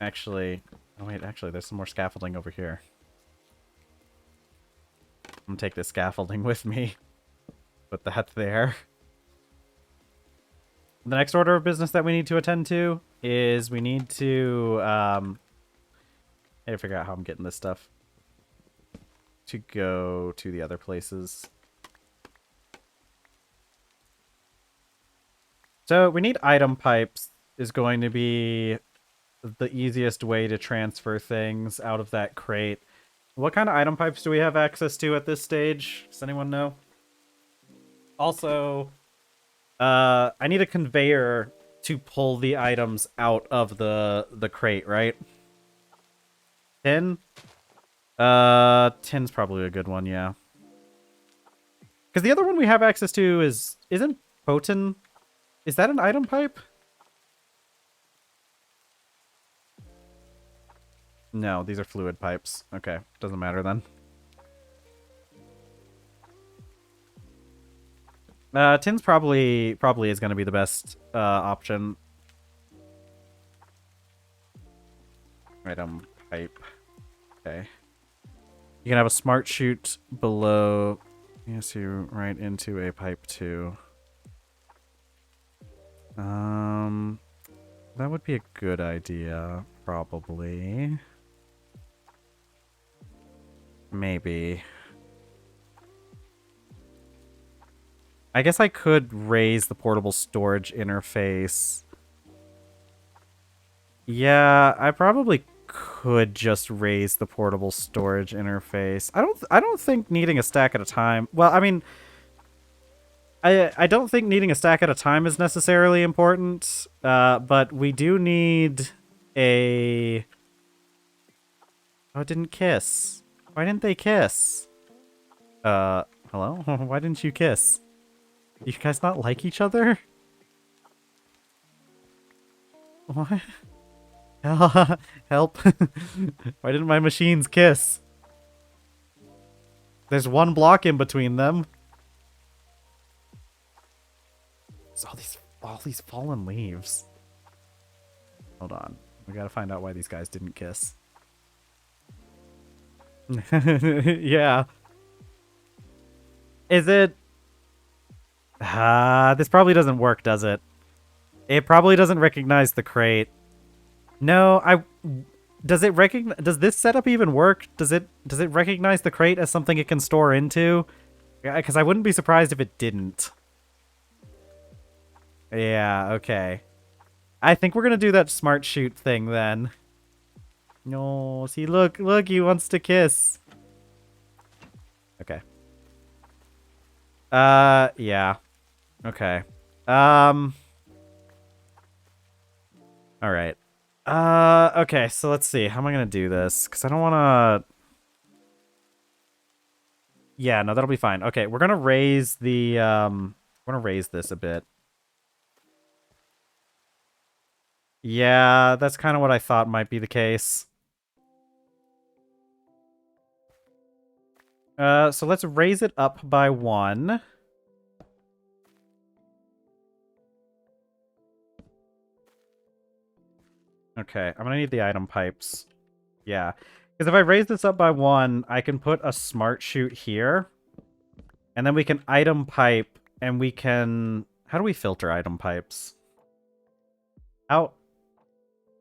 Actually, oh wait, there's some more scaffolding over here. I'm gonna take this scaffolding with me. Put that there. The next order of business that we need to attend to is we need to I gotta figure out how I'm getting this stuff to go to the other places. So we need item pipes is going to be the easiest way to transfer things out of that crate. What kind of item pipes do we have access to at this stage? Does anyone know? Also, I need a conveyor to pull the items out of the crate, right? Tin? Tin's probably a good one, yeah. Because the other one we have access to isn't potent. Is that an item pipe? No, these are fluid pipes. Okay, doesn't matter then. Tin's probably is going to be the best option. Item pipe. Okay. You can have a smart chute below. Yes, you right into a pipe too. That would be a good idea, probably. Maybe. I guess I could raise the portable storage interface. Yeah, I probably could just raise the portable storage interface. I don't think needing a stack at a time. Well, I mean, I don't think needing a stack at a time is necessarily important. But we do need a. Oh, it didn't kiss. Why didn't they kiss? Hello? Why didn't you kiss? You guys not like each other? What? Help. Why didn't my machines kiss? There's one block in between them. It's all these fallen leaves. Hold on. We gotta find out why these guys didn't kiss. Yeah. Is it... this probably doesn't work, does it? It probably doesn't recognize the crate. No, does it recognize? Does this setup even work? Does it recognize the crate as something it can store into? Yeah, because I wouldn't be surprised if it didn't. Yeah, okay. I think we're gonna do that smart shoot thing then. No, see, look, he wants to kiss. Okay. Yeah. Okay. All right. Okay, so let's see. How am I gonna do this? Because I don't want to... Yeah, no, that'll be fine. Okay, we're gonna raise the, we're gonna raise this a bit. Yeah, that's kind of what I thought might be the case. So let's raise it up by 1. Okay, I'm gonna need the item pipes. Yeah, because if I raise this up by 1, I can put a smart chute here. And then we can item pipe, and we can... How do we filter item pipes? How...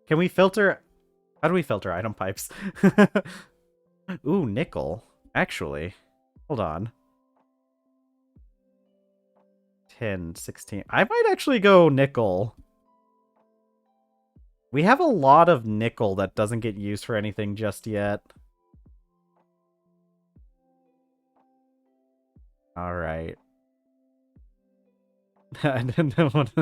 Can we filter... How do we filter item pipes? Ooh, nickel. Actually. Hold on. 10, 16. I might actually go nickel. We have a lot of nickel that doesn't get used for anything just yet. Alright. I don't know what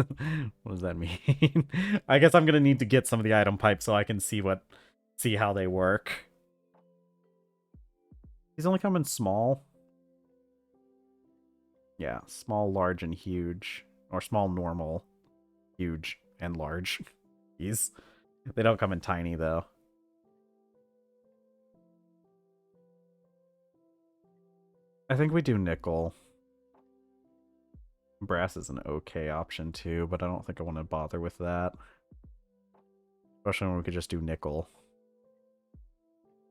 does that mean? I guess I'm gonna need to get some of the item pipes so I can see how they work. These only come in small. Yeah, small, large, and huge. Or small, normal, huge, and large. These. They don't come in tiny, though. I think we do nickel. Brass is an okay option, too, but I don't think I want to bother with that. Especially when we could just do nickel.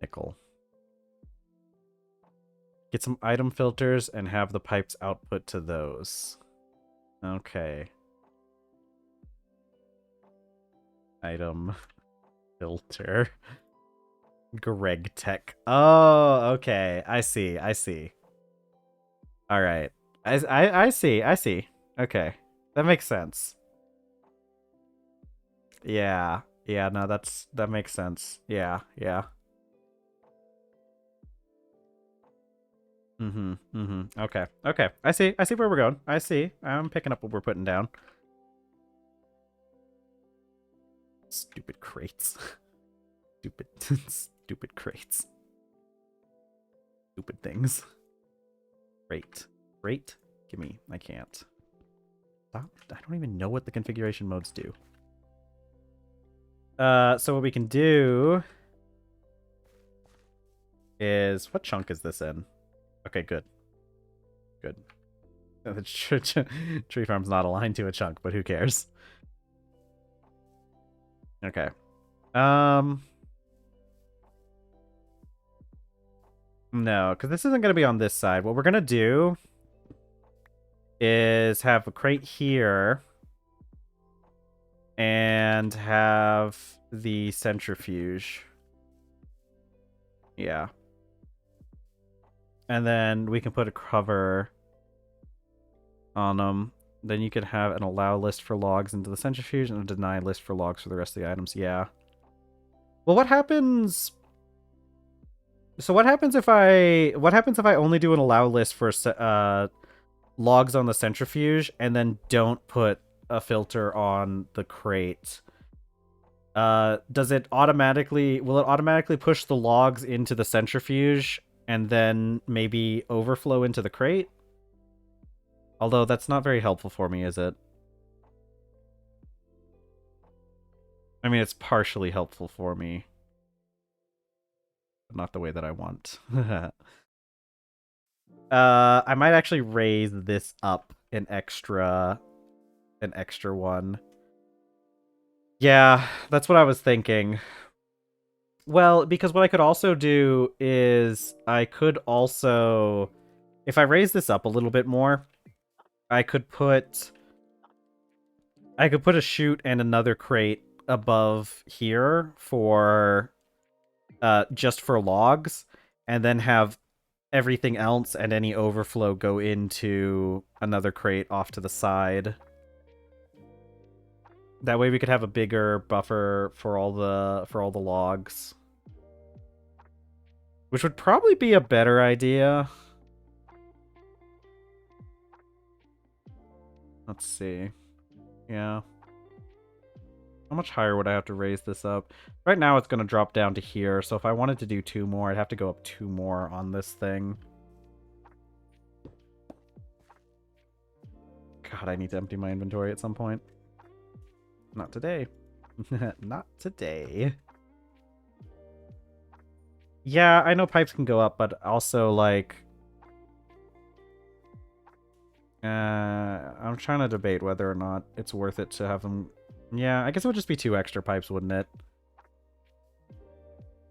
Nickel. Get some item filters and have the pipes output to those. Okay. Item filter. Greg Tech. Oh, okay. I see. All right. I see. Okay. That makes sense. Yeah. Yeah, no, that makes sense. Yeah. Okay. I see where we're going. I'm picking up what we're putting down. Stupid crates. Stupid crates. Stupid things. Crate? Gimme. I can't. Stop. I don't even know what the configuration modes do. So what we can do is... What chunk is this in? Okay, good. The tree farm's not aligned to a chunk, but who cares? Okay. No, because this isn't going to be on this side. What we're going to do is have a crate here and have the centrifuge. Yeah. And then we can put a cover on them. Then you could have an allow list for logs into the centrifuge and a deny list for logs for the rest of the items. Yeah. Well, what happens... So what happens if I only do an allow list for logs on the centrifuge and then don't put a filter on the crate? Will it automatically push the logs into the centrifuge and then maybe overflow into the crate? Although that's not very helpful for me, is it? I mean, it's partially helpful for me. But not the way that I want. I might actually raise this up an extra one. Yeah, that's what I was thinking. Well, because what I could also do is I could also, if I raise this up a little bit more, I could put a chute and another crate above here for just for logs, and then have everything else and any overflow go into another crate off to the side. That way we could have a bigger buffer for all the logs. Which would probably be a better idea. Let's see. Yeah. How much higher would I have to raise this up? Right now it's going to drop down to here, so if I wanted to do 2 more, I'd have to go up 2 more on this thing. God, I need to empty my inventory at some point. Not today. Not today. Yeah, I know pipes can go up, but also, like... I'm trying to debate whether or not it's worth it to have them... Yeah, I guess it would just be 2 extra pipes, wouldn't it?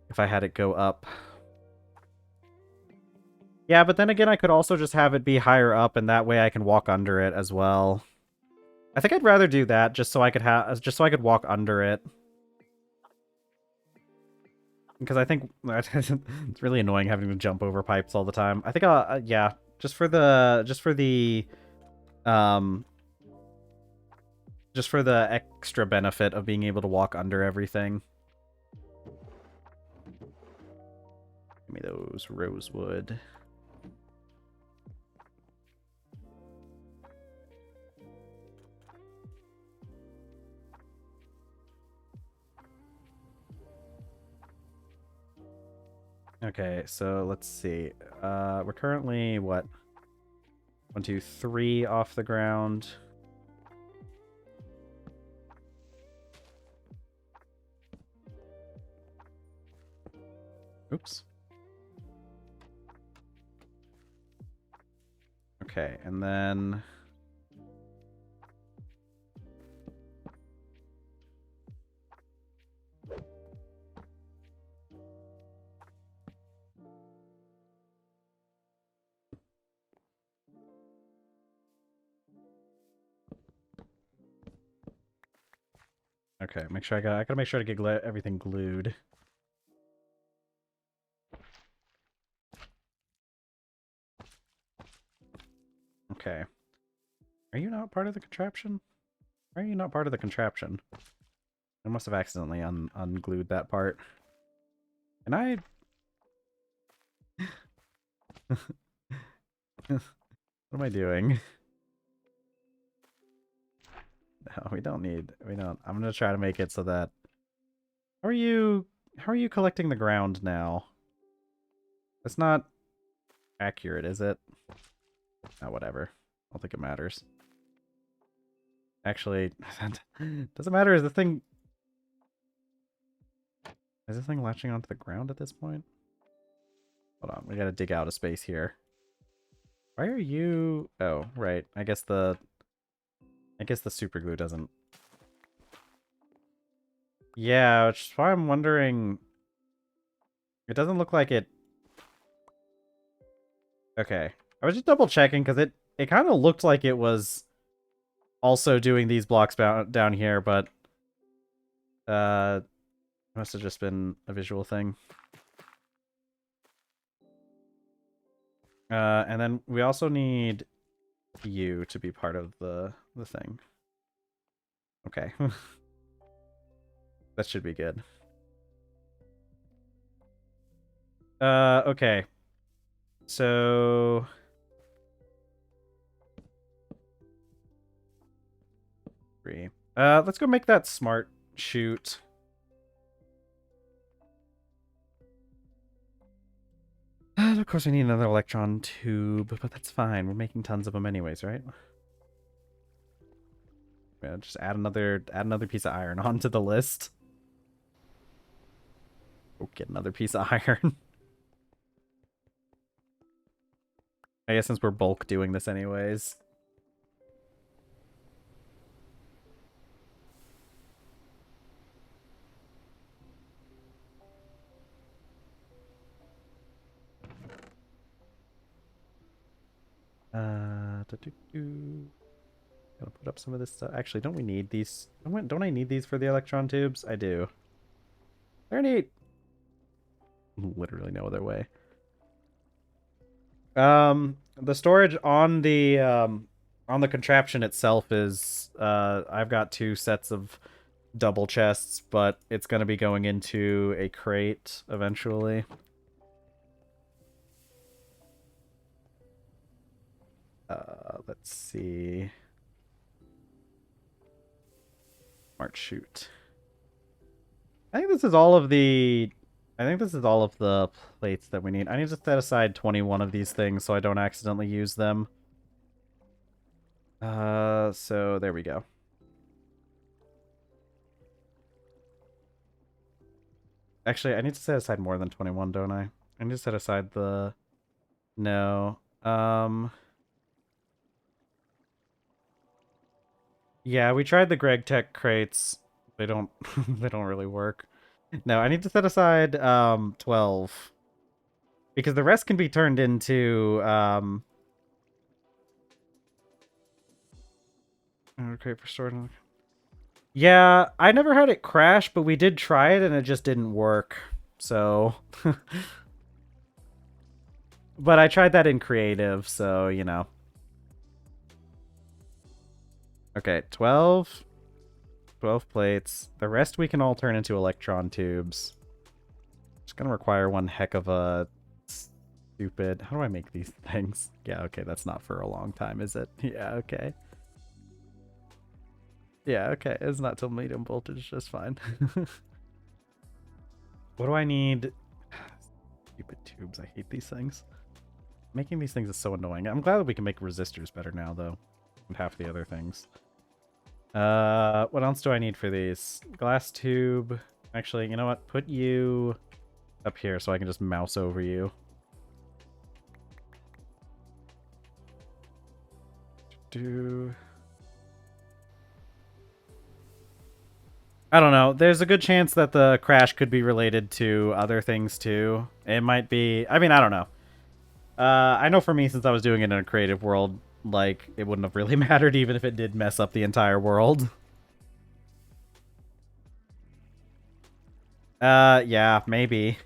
If I had it go up. Yeah, but then again, I could also just have it be higher up, and that way I can walk under it as well. I think I'd rather do that, just so I could walk under it. Because I think it's really annoying having to jump over pipes all the time. I think yeah, just for the extra benefit of being able to walk under everything. Give me those rosewood. Okay, so let's see. We're currently, what? 1, 2, 3 off the ground. Oops. Okay, and then... Okay, make sure I gotta make sure to get everything glued. Okay. Are you not part of the contraption? Why are you not part of the contraption? I must have accidentally unglued that part. And I... What am I doing? No, we don't. I'm gonna try to make it so that... How are you collecting the ground now? That's not accurate, is it? Oh, whatever. I don't think it matters. Actually, doesn't matter. Is this thing latching onto the ground at this point? Hold on, we gotta dig out a space here. Why are you... Oh, right. I guess the super glue doesn't... Yeah, which is why I'm wondering... It doesn't look like it Okay. I was just double checking because it kind of looked like it was also doing these blocks down here, but it must have just been a visual thing. And then we also need you to be part of the thing. Okay. That should be good. Okay. So let's go make that smart chute. And of course we need another electron tube, but that's fine. We're making tons of them anyways, right? Yeah, just add another piece of iron onto the list. Oh, get another piece of iron. I guess since we're bulk doing this anyways. Gotta put up some of this stuff. Actually, don't we need these? Don't I need these for the electron tubes? I do. They're neat. Literally no other way. The storage on the contraption itself is I've got 2 sets of double chests, but it's gonna be going into a crate eventually. Let's see. Smart shoot. I think this is all of the plates that we need. I need to set aside 21 of these things so I don't accidentally use them. So there we go. Actually, I need to set aside more than 21, don't I? I need to set aside the... No. Yeah, we tried the Greg Tech crates. They don't they don't really work. No, I need to set aside 12. Because the rest can be turned into crate for storage. Yeah, I never had it crash, but we did try it and it just didn't work. So but I tried that in creative, so you know. Okay, 12 plates. The rest we can all turn into electron tubes. It's gonna require one heck of a stupid... How do I make these things? Yeah, okay, that's not for a long time, is it? Yeah, okay. Yeah, okay, it's not till medium voltage, just fine. What do I need? Stupid tubes, I hate these things. Making these things is so annoying. I'm glad that we can make resistors better now, though. And half the other things. What else do I need for these? Glass tube. Actually, you know what? Put you up here so I can just mouse over you. I don't know. There's a good chance that the crash could be related to other things too. It might be... I mean, I don't know. I know for me, since I was doing it in a creative world, like, it wouldn't have really mattered even if it did mess up the entire world. Yeah, maybe.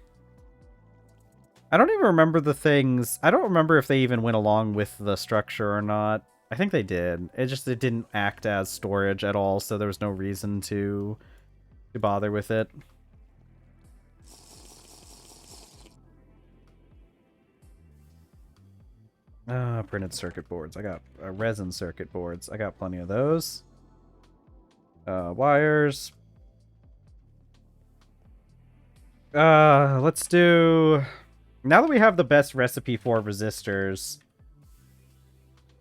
I don't even remember the things. I don't remember if they even went along with the structure or not. I think they did. It didn't act as storage at all, so there was no reason to bother with it. Printed circuit boards. I got resin circuit boards. I got plenty of those. Wires. Let's do... Now that we have the best recipe for resistors,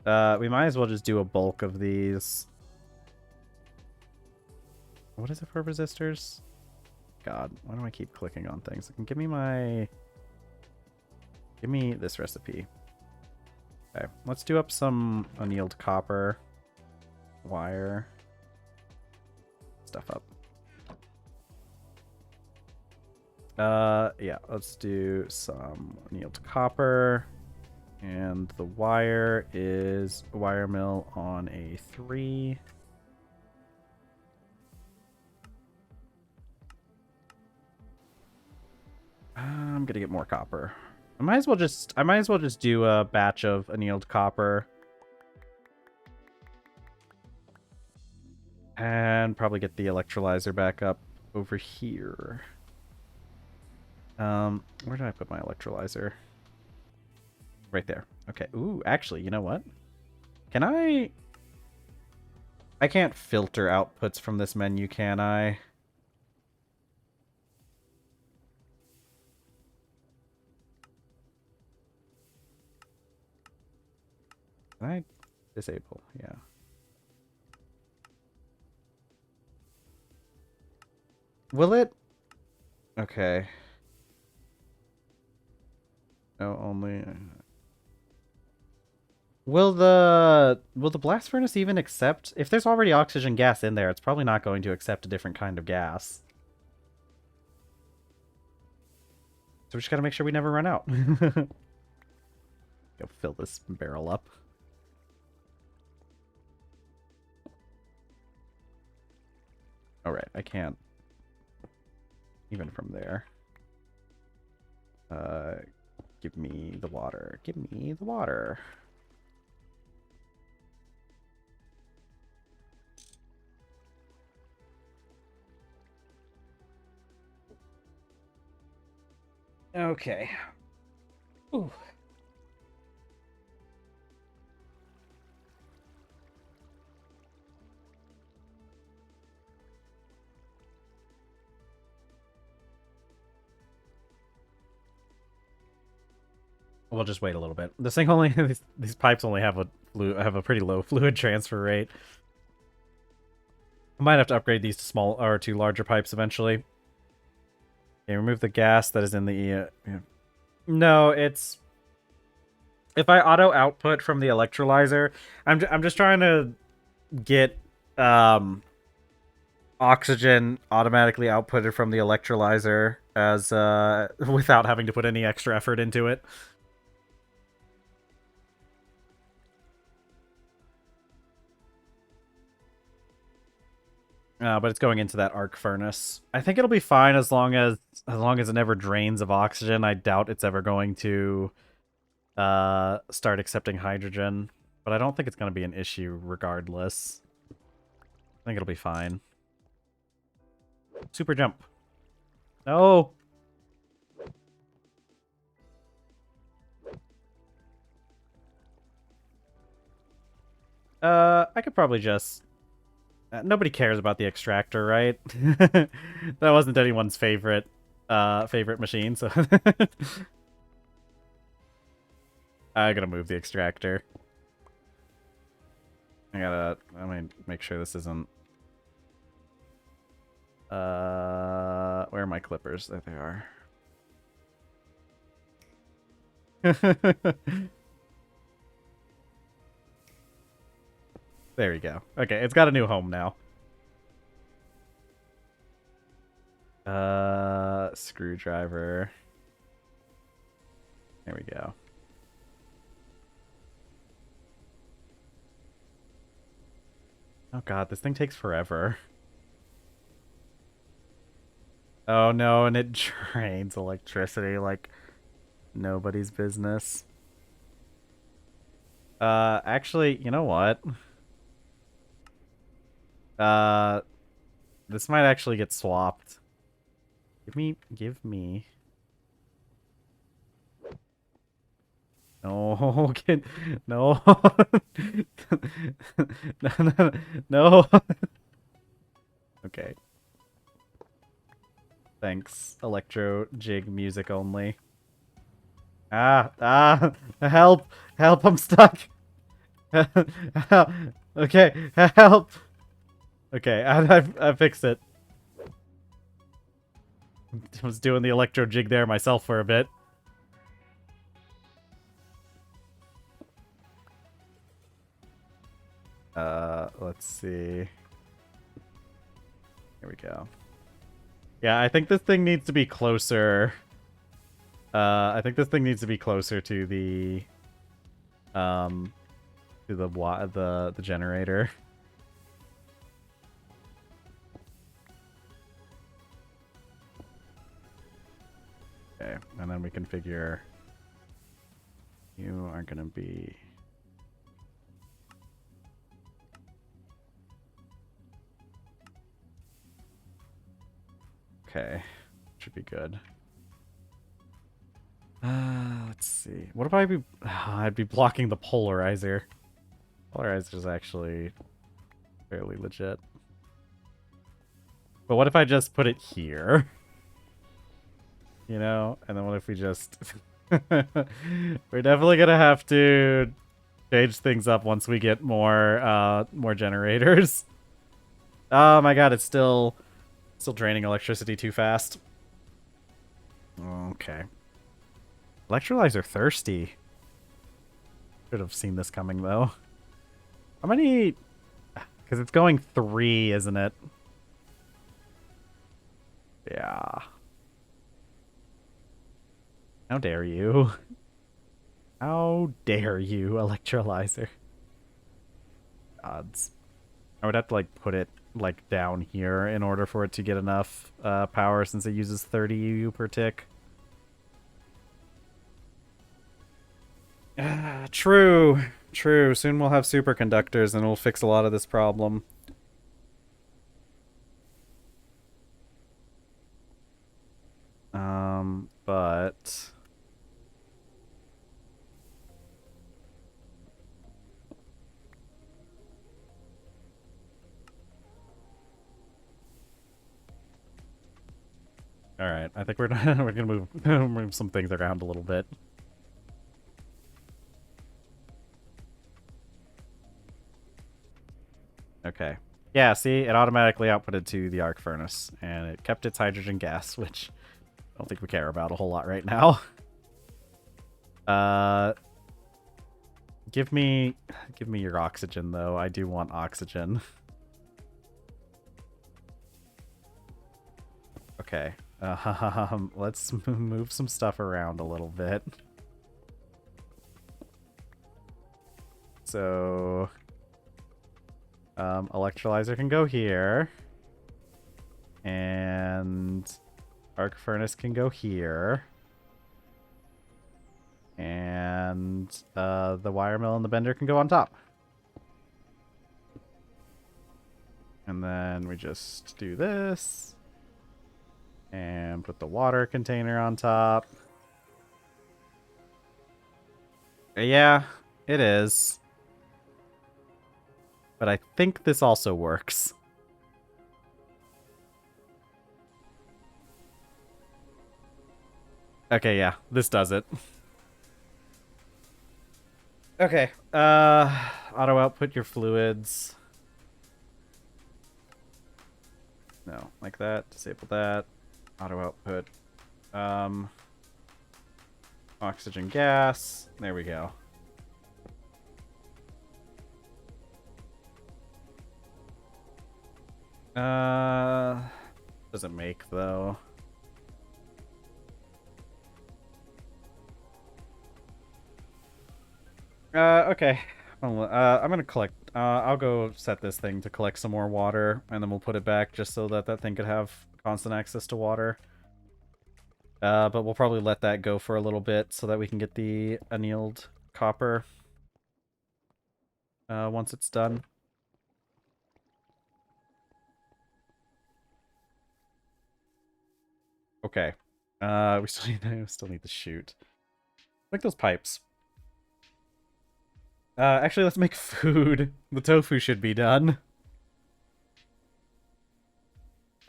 we might as well just do a bulk of these. What is it for resistors? God, why do I keep clicking on things? Give me this recipe. Okay, let's do up some annealed copper. Wire. Stuff up. Yeah, let's do some annealed copper. And the wire is wire mill on a 3. I'm gonna get more copper. I might as well just do a batch of annealed copper. And probably get the electrolyzer back up over here. Where did I put my electrolyzer? Right there. Okay. Ooh, actually, you know what? Can I can't filter outputs from this menu, can I? Can I disable? Yeah. Will it? Okay. No, only... Will the blast furnace even accept... If there's already oxygen gas in there, it's probably not going to accept a different kind of gas. So we just gotta make sure we never run out. Go fill this barrel up. Alright, I can't. Even from there. Give me the water. Give me the water. Okay. Ooh. We'll just wait a little bit. This thing only these pipes only have a pretty low fluid transfer rate. I might have to upgrade these to small or to larger pipes eventually. Okay, remove the gas that is in the yeah. No, it's if I auto output from the electrolyzer, I'm just trying to get oxygen automatically outputted from the electrolyzer as without having to put any extra effort into it. But it's going into that arc furnace. I think it'll be fine as long as it never drains of oxygen. I doubt it's ever going to start accepting hydrogen, but I don't think it's going to be an issue regardless. I think it'll be fine. Super jump. No. I could probably just... nobody cares about the extractor, right? That wasn't anyone's favorite machine, so... I gotta move the extractor. Let me make sure this isn't... where are my clippers? There they are. There we go. Okay, it's got a new home now. Screwdriver. There we go. Oh god, this thing takes forever. Oh no, and it drains electricity like nobody's business. Actually, you know what? This might actually get swapped. Give me. No, no. No. Okay. Thanks. Electro jig music only. Help! Help, I'm stuck! Okay, help! Okay, I fixed it. I was doing the electro jig there myself for a bit. Let's see. Here we go. Yeah, I think this thing needs to be closer. I think this thing needs to be closer to the to the generator. Okay, and then we can figure you are gonna be okay. Should be good. Let's see. What if I'd be blocking the polarizer. Polarizer is actually fairly legit. But what if I just put it here? You know? And then what if we just... We're definitely gonna have to change things up once we get more generators. Oh my god, it's still draining electricity too fast. Okay. Electrolytes are thirsty. Should have seen this coming, though. How many... Because it's going 3, isn't it? Yeah. How dare you? How dare you, electrolyzer? Odds. I would have to, like, put it, like, down here in order for it to get enough power since it uses 30 UU per tick. True. True. Soon we'll have superconductors and it'll fix a lot of this problem. But... Alright, I think we're gonna move some things around a little bit. Okay. Yeah, see, it automatically outputted to the arc furnace, and it kept its hydrogen gas, which I don't think we care about a whole lot right now. Give me your oxygen, though. I do want oxygen. Okay. Let's move some stuff around a little bit. So... electrolyzer can go here. And arc furnace can go here. And the wire mill and the bender can go on top. And then we just do this. And put the water container on top. Yeah, it is. But I think this also works. Okay, yeah, this does it. Okay, auto output your fluids. No, like that, disable that. Auto output. Oxygen gas. There we go. Doesn't make though. Okay. I'm gonna collect. I'll go set this thing to collect some more water, and then we'll put it back just so that that thing could have constant access to water. But we'll probably let that go for a little bit so that we can get the annealed copper once it's done. Okay. We still need to shoot. Make those pipes. Actually, let's make food. The tofu should be done.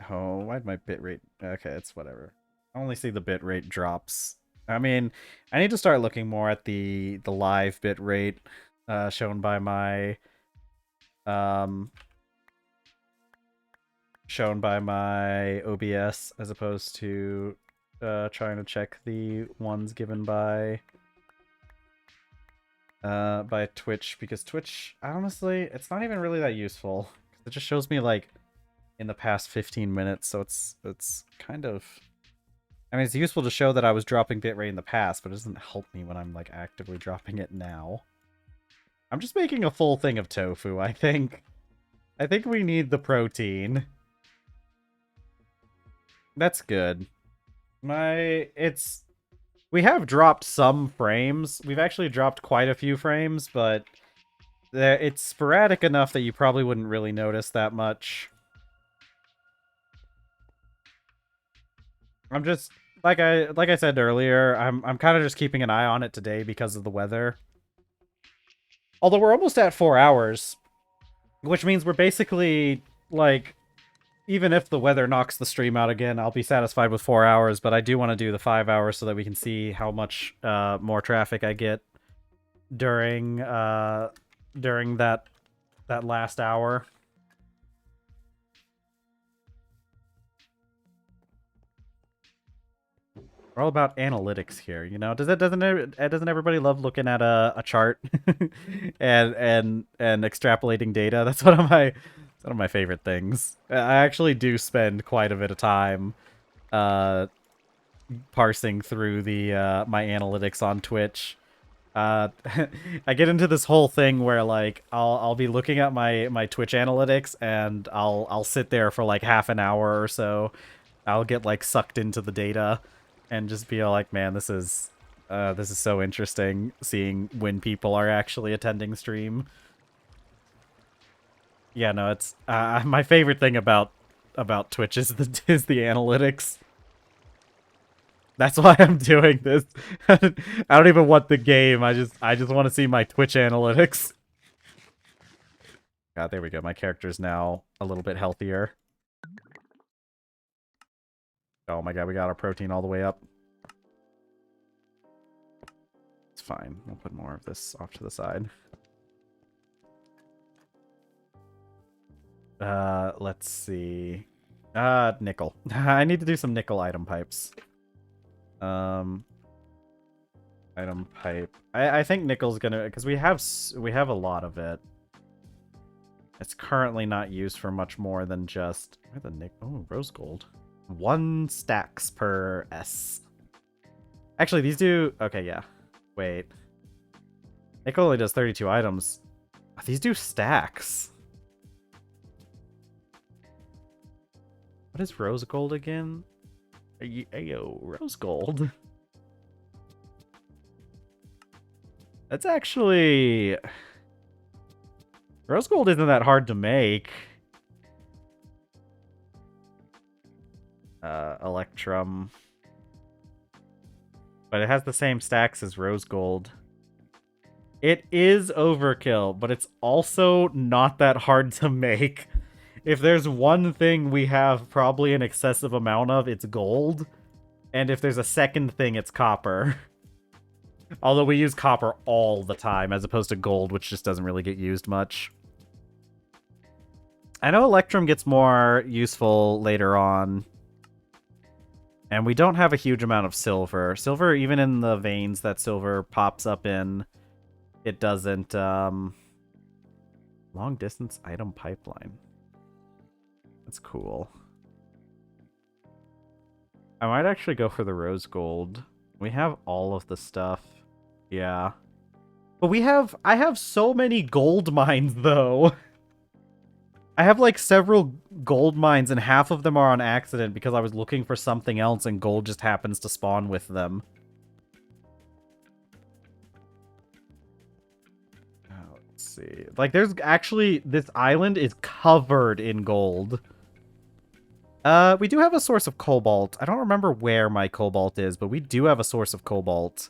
Oh, why'd my bitrate... Okay, it's whatever. I only see the bitrate drops. I mean, I need to start looking more at the live bitrate shown by my... shown by my OBS as opposed to trying to check the ones given by Twitch, because Twitch, honestly, it's not even really that useful. It just shows me like in the past 15 minutes, so it's kind of, I mean, it's useful to show that I was dropping bitrate in the past, but it doesn't help me when I'm like actively dropping it now. I'm just making a full thing of tofu, I think. I think we need the protein. That's good. We have dropped some frames. We've actually dropped quite a few frames, but it's sporadic enough that you probably wouldn't really notice that much. I'm just like I said earlier, I'm kind of just keeping an eye on it today because of the weather. Although we're almost at 4 hours, which means we're basically like, even if the weather knocks the stream out again, I'll be satisfied with 4 hours, but I do want to do the 5 hours so that we can see how much more traffic I get during that last hour. We're all about analytics here, you know. Doesn't everybody love looking at a chart and extrapolating data? That's one of my favorite things. I actually do spend quite a bit of time parsing through the my analytics on Twitch. I get into this whole thing where like I'll be looking at my Twitch analytics and I'll sit there for like half an hour or so. I'll get like sucked into the data and just be like, man, this is so interesting seeing when people are actually attending stream. Yeah, no, it's my favorite thing about Twitch is the analytics. That's why I'm doing this. I don't even want the game. I just want to see my Twitch analytics. God, there we go. My character's now a little bit healthier. Oh my god, we got our protein all the way up. It's fine. We'll put more of this off to the side. Let's see. Nickel. I need to do some nickel item pipes. Item pipe. I think nickel's gonna, because we have a lot of it. It's currently not used for much more than just rose gold. 1 stacks per S. Actually, these do okay, yeah. Wait. Nickel only does 32 items. These do stacks. What is rose gold again? Ayo, rose gold. That's actually... Rose gold isn't that hard to make. Electrum. But it has the same stacks as rose gold. It is overkill, but it's also not that hard to make. If there's one thing we have probably an excessive amount of, it's gold. And if there's a second thing, it's copper. Although we use copper all the time, as opposed to gold, which just doesn't really get used much. I know Electrum gets more useful later on. And we don't have a huge amount of silver. Silver, even in the veins that silver pops up in, it doesn't... Long distance item pipeline. That's cool. I might actually go for the rose gold. We have all of the stuff. Yeah. But I have so many gold mines, though. I have, like, several gold mines, and half of them are on accident because I was looking for something else, and gold just happens to spawn with them. Let's see. Like, there's actually... This island is covered in gold. We do have a source of cobalt. I don't remember where my cobalt is, but we do have a source of cobalt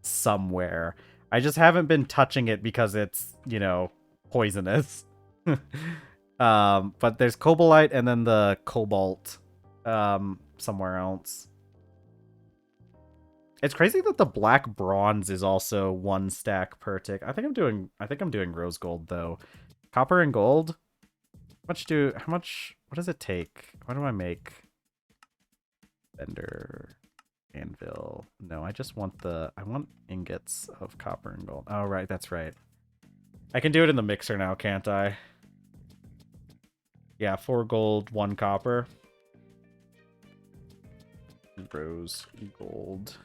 somewhere. I just haven't been touching it because it's, you know, poisonous. But there's cobalite and then the cobalt somewhere else. It's crazy that the black bronze is also 1 stack per tick. I think I'm doing rose gold though. Copper and gold? What does it take? What do I make? Bender, anvil. No, I just want I want ingots of copper and gold. Oh, right, that's right. I can do it in the mixer now, can't I? Yeah, 4 gold, 1 copper. Rose gold.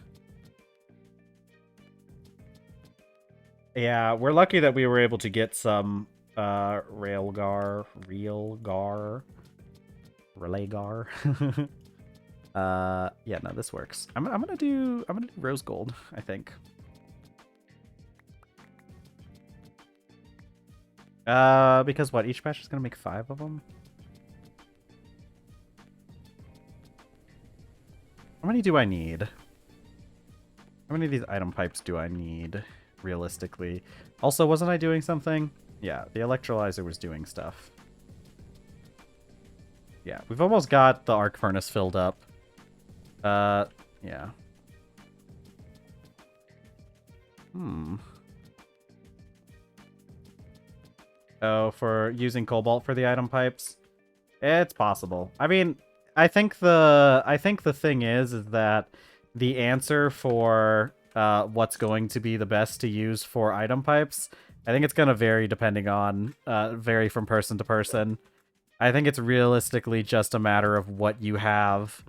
Yeah, we're lucky that we were able to get some relay gar. Yeah, no, this works. I'm gonna do rose gold, I think. Because what, each batch is gonna make 5 of them? How many do I need? How many of these item pipes do I need, realistically? Also, wasn't I doing something? Yeah, the electrolyzer was doing stuff. Yeah, we've almost got the arc furnace filled up. Yeah. Oh, for using cobalt for the item pipes? It's possible. I mean, I think the thing is that the answer for what's going to be the best to use for item pipes, I think it's going to vary depending on vary from person to person. I think it's realistically just a matter of what you have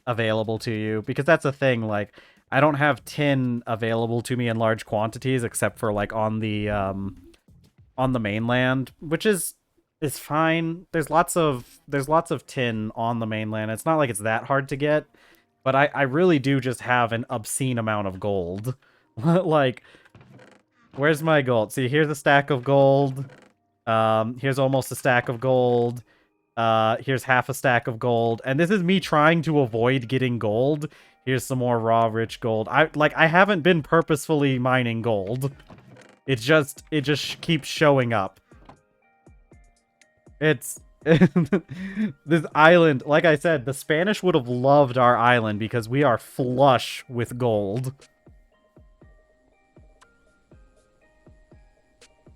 available to you, because that's a thing. Like, I don't have tin available to me in large quantities except for like on the mainland, which is fine. There's lots of tin on the mainland. It's not like it's that hard to get, but I really do just have an obscene amount of gold. Like, where's my gold? See, here's a stack of gold. Here's almost a stack of gold. Here's half a stack of gold. And this is me trying to avoid getting gold. Here's some more raw, rich gold. I haven't been purposefully mining gold. It just keeps showing up. It's this island, like I said, the Spanish would have loved our island because we are flush with gold.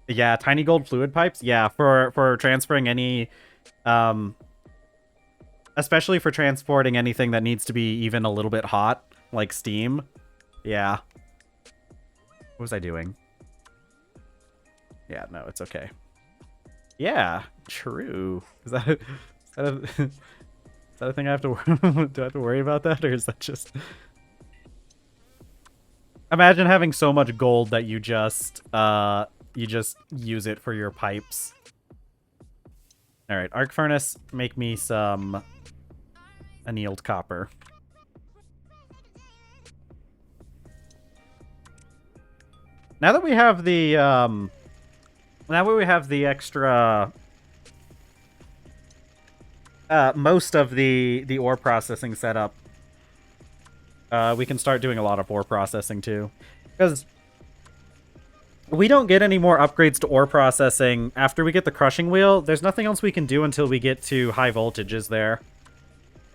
Yeah, tiny gold fluid pipes. Yeah, for transferring any especially for transporting anything that needs to be even a little bit hot, like steam. Yeah. What was I doing? Yeah, no, it's okay. Yeah, true. Is that a thing I have to do I have to worry about that, or is that just imagine having so much gold that you just use it for your pipes. All right, arc furnace, make me some annealed copper. Now that we have the extra most of the ore processing set up, we can start doing a lot of ore processing too, because we don't get any more upgrades to ore processing after we get the crushing wheel. There's nothing else we can do until we get to high voltages there,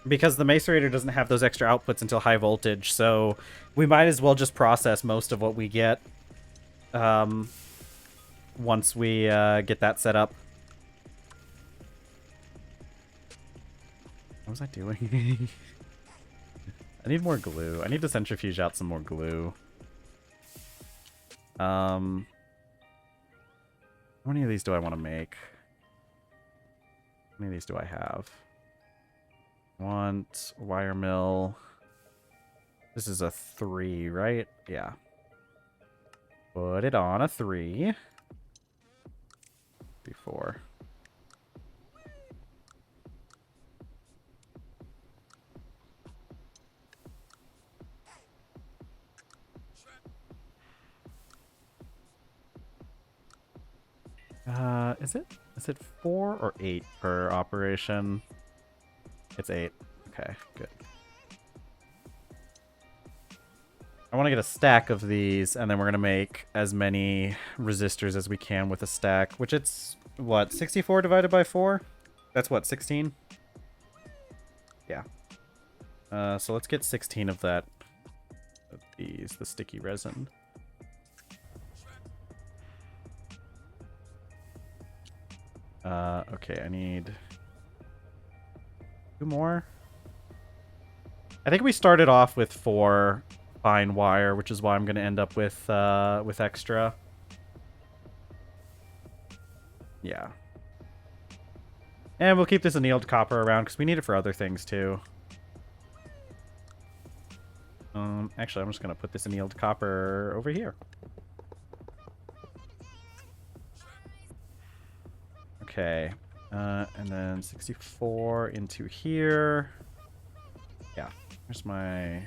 because the macerator doesn't have those extra outputs until high voltage, so we might as well just process most of what we get once we get that set up. What was I doing? I need more glue. I need to centrifuge out some more glue. How many of these do I want to make? How many of these do I have? Want wire mill. This is a 3, right? Yeah. Put it on a 3. Before. Is it 4 or 8 per operation? It's 8. Okay, good. I want to get a stack of these, and then we're going to make as many resistors as we can with a stack, which it's, what, 64 divided by 4? That's what, 16? Yeah. So let's get 16 of that, of these, the sticky resin. Okay, I need 2 more. I think we started off with 4 fine wire, which is why I'm going to end up with extra. Yeah. And we'll keep this annealed copper around because we need it for other things too. Actually, I'm just going to put this annealed copper over here. Okay. And then 64 into here. Yeah. Here's my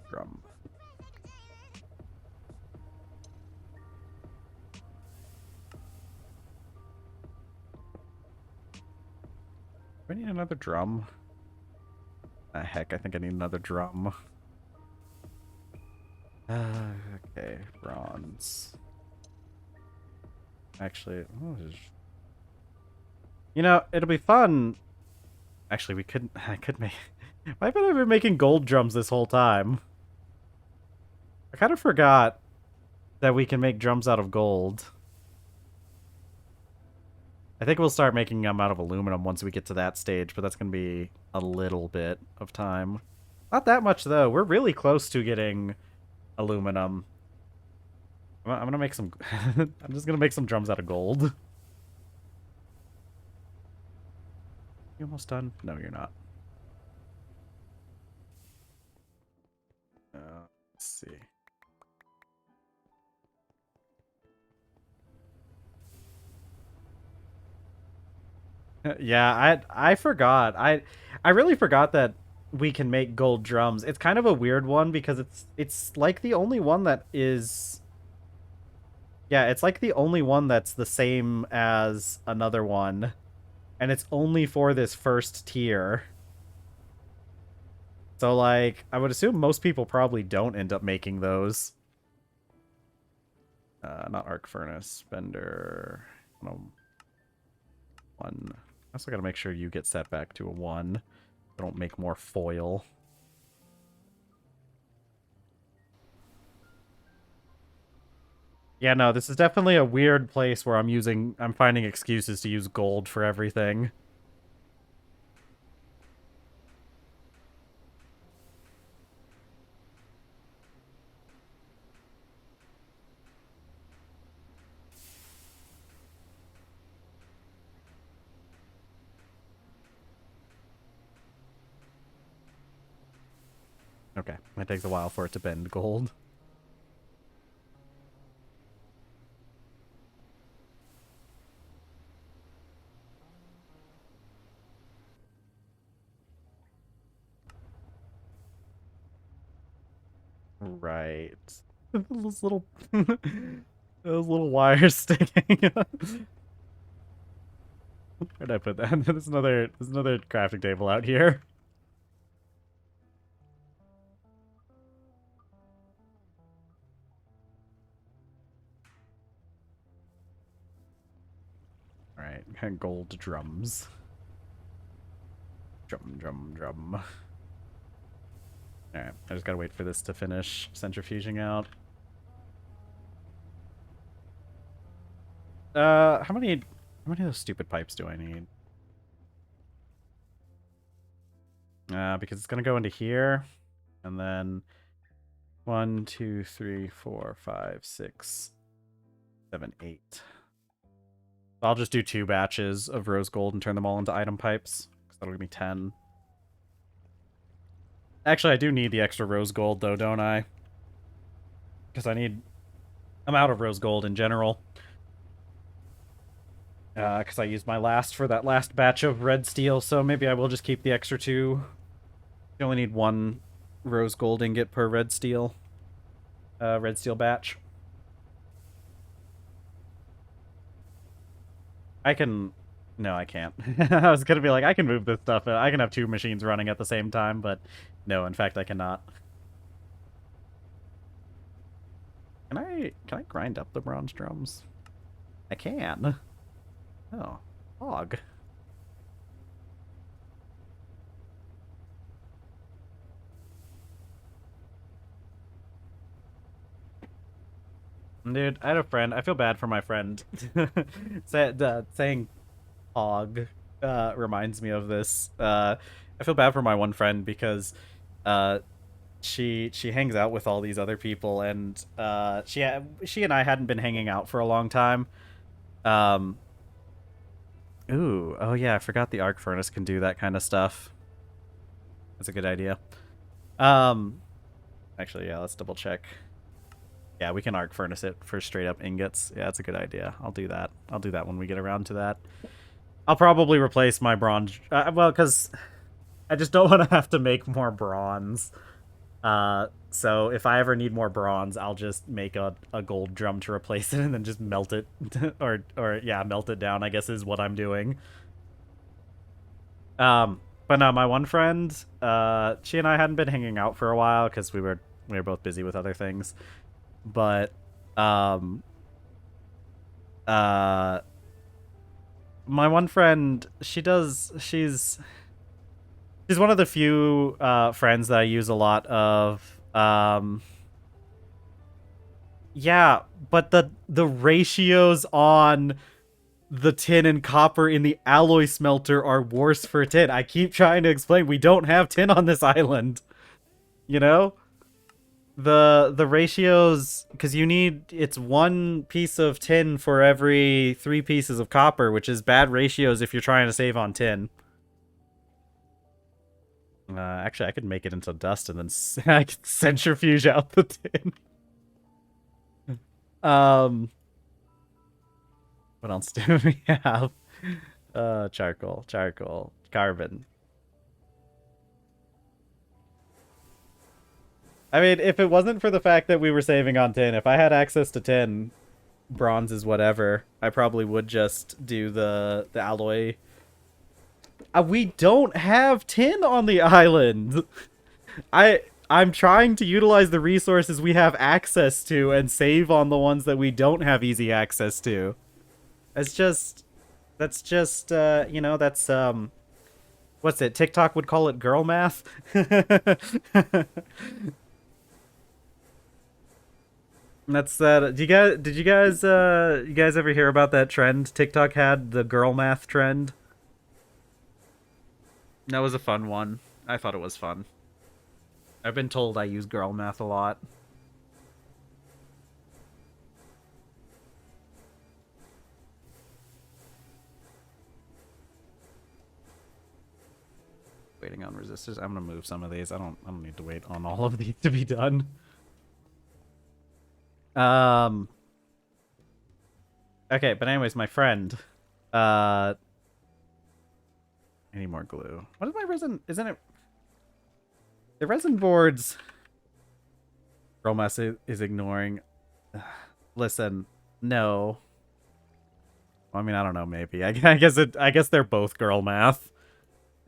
drum. Do I need another drum? Heck, I think I need another drum. Okay, bronze. Actually, you know, it'll be fun. Actually, we couldn't. I could make. Why have I been making gold drums this whole time? I kind of forgot that we can make drums out of gold. I think we'll start making them out of aluminum once we get to that stage, but that's going to be a little bit of time. Not that much, though. We're really close to getting aluminum. I'm going to make some... I'm just going to make some drums out of gold. You almost done? No, you're not. Let's see. Yeah, I forgot. I really forgot that we can make gold drums. It's kind of a weird one because it's like the only one that is... Yeah, it's like the only one that's the same as another one. And it's only for this first tier. So, like, I would assume most people probably don't end up making those. Not arc furnace, bender. No. 1. I also gotta make sure you get set back to a 1. I don't make more foil. Yeah, no, this is definitely a weird place where I'm finding excuses to use gold for everything. Okay, it takes a while for it to bend gold. Right. Those little those little wires sticking. Where'd I put that? There's another crafting table out here. Alright, gold drums. Drum. Alright, I just gotta wait for this to finish centrifuging out. How many of those stupid pipes do I need? Because it's gonna go into here, and then 1, 2, 3, 4, 5, 6, 7, 8. I'll just do 2 batches of rose gold and turn them all into item pipes, because that'll give me 10. Actually, I do need the extra rose gold, though, don't I? Because I'm out of rose gold in general. Because I used my last for that last batch of red steel, so maybe I will just keep the extra 2. You only need 1 rose gold ingot per red steel batch. I can... No, I can't. I was gonna be like, I can move this stuff. I can have 2 machines running at the same time, but no, in fact, I cannot. Can I grind up the bronze drums? I can. Oh, hog. Dude, I had a friend. I feel bad for my friend. Saying hog reminds me of this. I feel bad for my one friend because she hangs out with all these other people, and she and I hadn't been hanging out for a long time. Ooh, oh yeah, I forgot the arc furnace can do that kind of stuff. That's a good idea. Actually, yeah, let's double check. Yeah, we can arc furnace it for straight up ingots. Yeah, that's a good idea. I'll do that. I'll do that when we get around to that. I'll probably replace my bronze. Well, because I just don't want to have to make more bronze. So if I ever need more bronze, I'll just make a gold drum to replace it and then just melt it. or yeah, melt it down, I guess is what I'm doing. But no, my one friend, she and I hadn't been hanging out for a while because we were both busy with other things. But my one friend, she's one of the few friends that I use a lot of. Yeah, but the ratios on the tin and copper in the alloy smelter are worse for tin. I keep trying to explain, we don't have tin on this island. You know? The ratios, because it's 1 piece of tin for every 3 pieces of copper, which is bad ratios if you're trying to save on tin. Actually, I could make it into dust and then I could centrifuge out the tin. What else do we have? Charcoal, carbon. I mean, if it wasn't for the fact that we were saving on tin, if I had access to tin, bronze is whatever, I probably would just do the alloy. We don't have tin on the island. I'm trying to utilize the resources we have access to and save on the ones that we don't have easy access to. That's just, you know, that's, what's it? TikTok would call it girl math. That's that. Did you guys ever hear about that trend TikTok had, the girl math trend? That was a fun one. I thought it was fun. I've been told I use girl math a lot. Waiting on resistors. I'm gonna move some of these. I don't need to wait on all of these to be done. Okay, but anyways, my friend. I need more glue. What is my resin? Isn't it? The resin boards. Romas is ignoring. Listen, no. Well, I mean, I don't know. Maybe. I guess they're both girl math.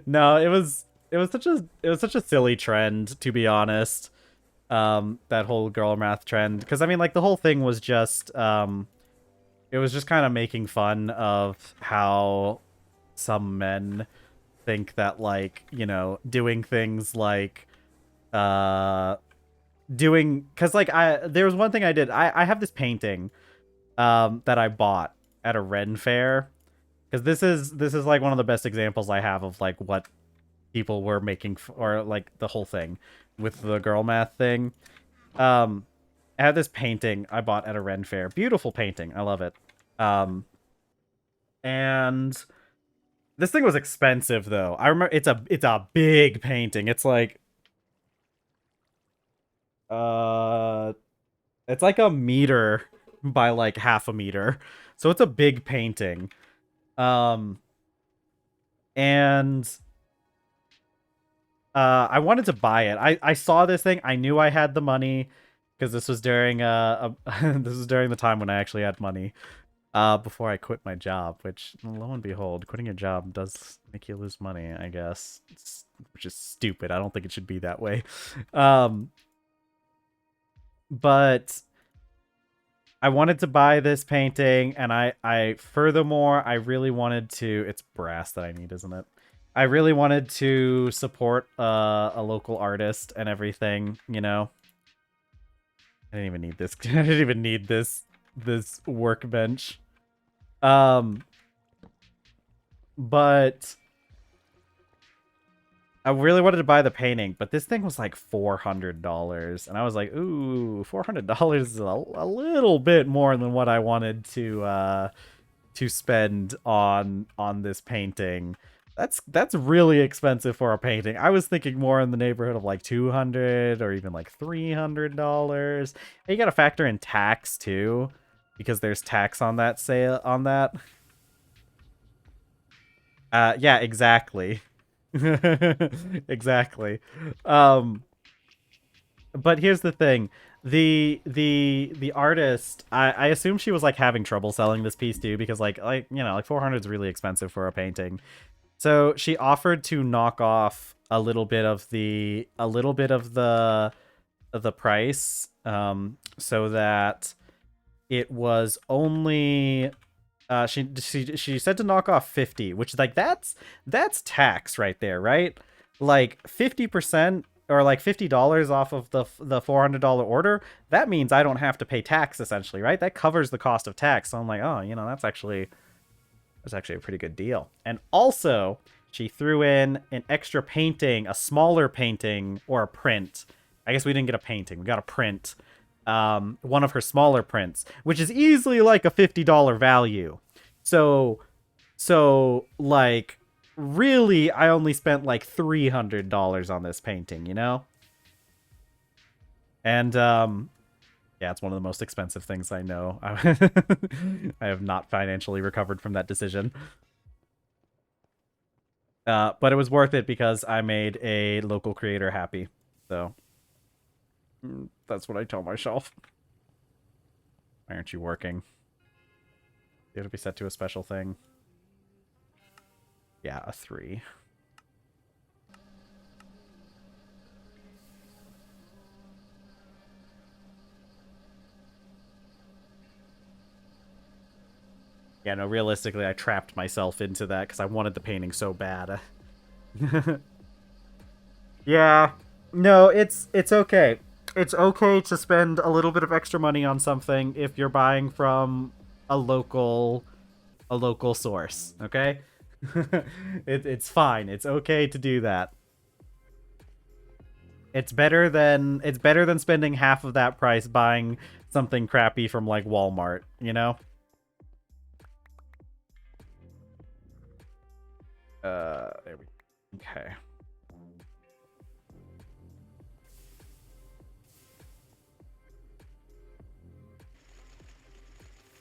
No, it was such a silly trend, to be honest. That whole girl math trend, because I mean, like, the whole thing was just it was just kind of making fun of how some men think that, like, you know, doing things like because like there was one thing I did. I have this painting that I bought at a Ren fair, because this is like one of the best examples I have of like what people were making or like the whole thing with the girl math thing. I had this painting I bought at a Ren fair. Beautiful painting. I love it. And this thing was expensive though. I remember it's a big painting. It's like it's like a meter by like half a meter. So it's a big painting. And I wanted to buy it. I saw this thing. I knew I had the money because this was during this was during the time when I actually had money. Before I quit my job, which, lo and behold, quitting your job does make you lose money, I guess. Which is stupid. I don't think it should be that way. But I wanted to buy this painting, and I furthermore, I really wanted to... It's brass that I need, isn't it? I really wanted to support a local artist and everything, you know? I didn't even need this. I didn't even need this workbench. But I really wanted to buy the painting, but this thing was like $400, and I was like, ooh, $400 is a little bit more than what I wanted to spend on this painting. That's really expensive for a painting. I was thinking more in the neighborhood of like 200 or even like $300. And you got to factor in tax too, because there's tax on that sale on that. Yeah, exactly. Exactly. Um, but here's the thing. The artist, I assume she was like having trouble selling this piece too, because like you know, like 400 is really expensive for a painting. So she offered to knock off a little bit of the price, so that it was only she said to knock off 50, which like that's tax right there, right? Like 50% or like $50 off of the $400 order. That means I don't have to pay tax essentially, right? That covers the cost of tax. So I'm like, oh, you know, that's actually a pretty good deal. And also, she threw in an extra painting, a smaller painting, or a print. I guess we didn't get a painting. We got a print. One of her smaller prints, which is easily like a $50 value. So like, really, I only spent like $300 on this painting, you know? And, yeah, it's one of the most expensive things I know. I have not financially recovered from that decision. But it was worth it because I made a local creator happy. So that's what I tell myself. Why aren't you working? You have to be set to a special thing. Yeah, a 3. Yeah, no, realistically, I trapped myself into that because I wanted the painting so bad. Yeah. No, it's okay. It's okay to spend a little bit of extra money on something if you're buying from a local source, okay? It's fine. It's okay to do that. It's better than spending half of that price buying something crappy from like Walmart, you know? There we go. Okay.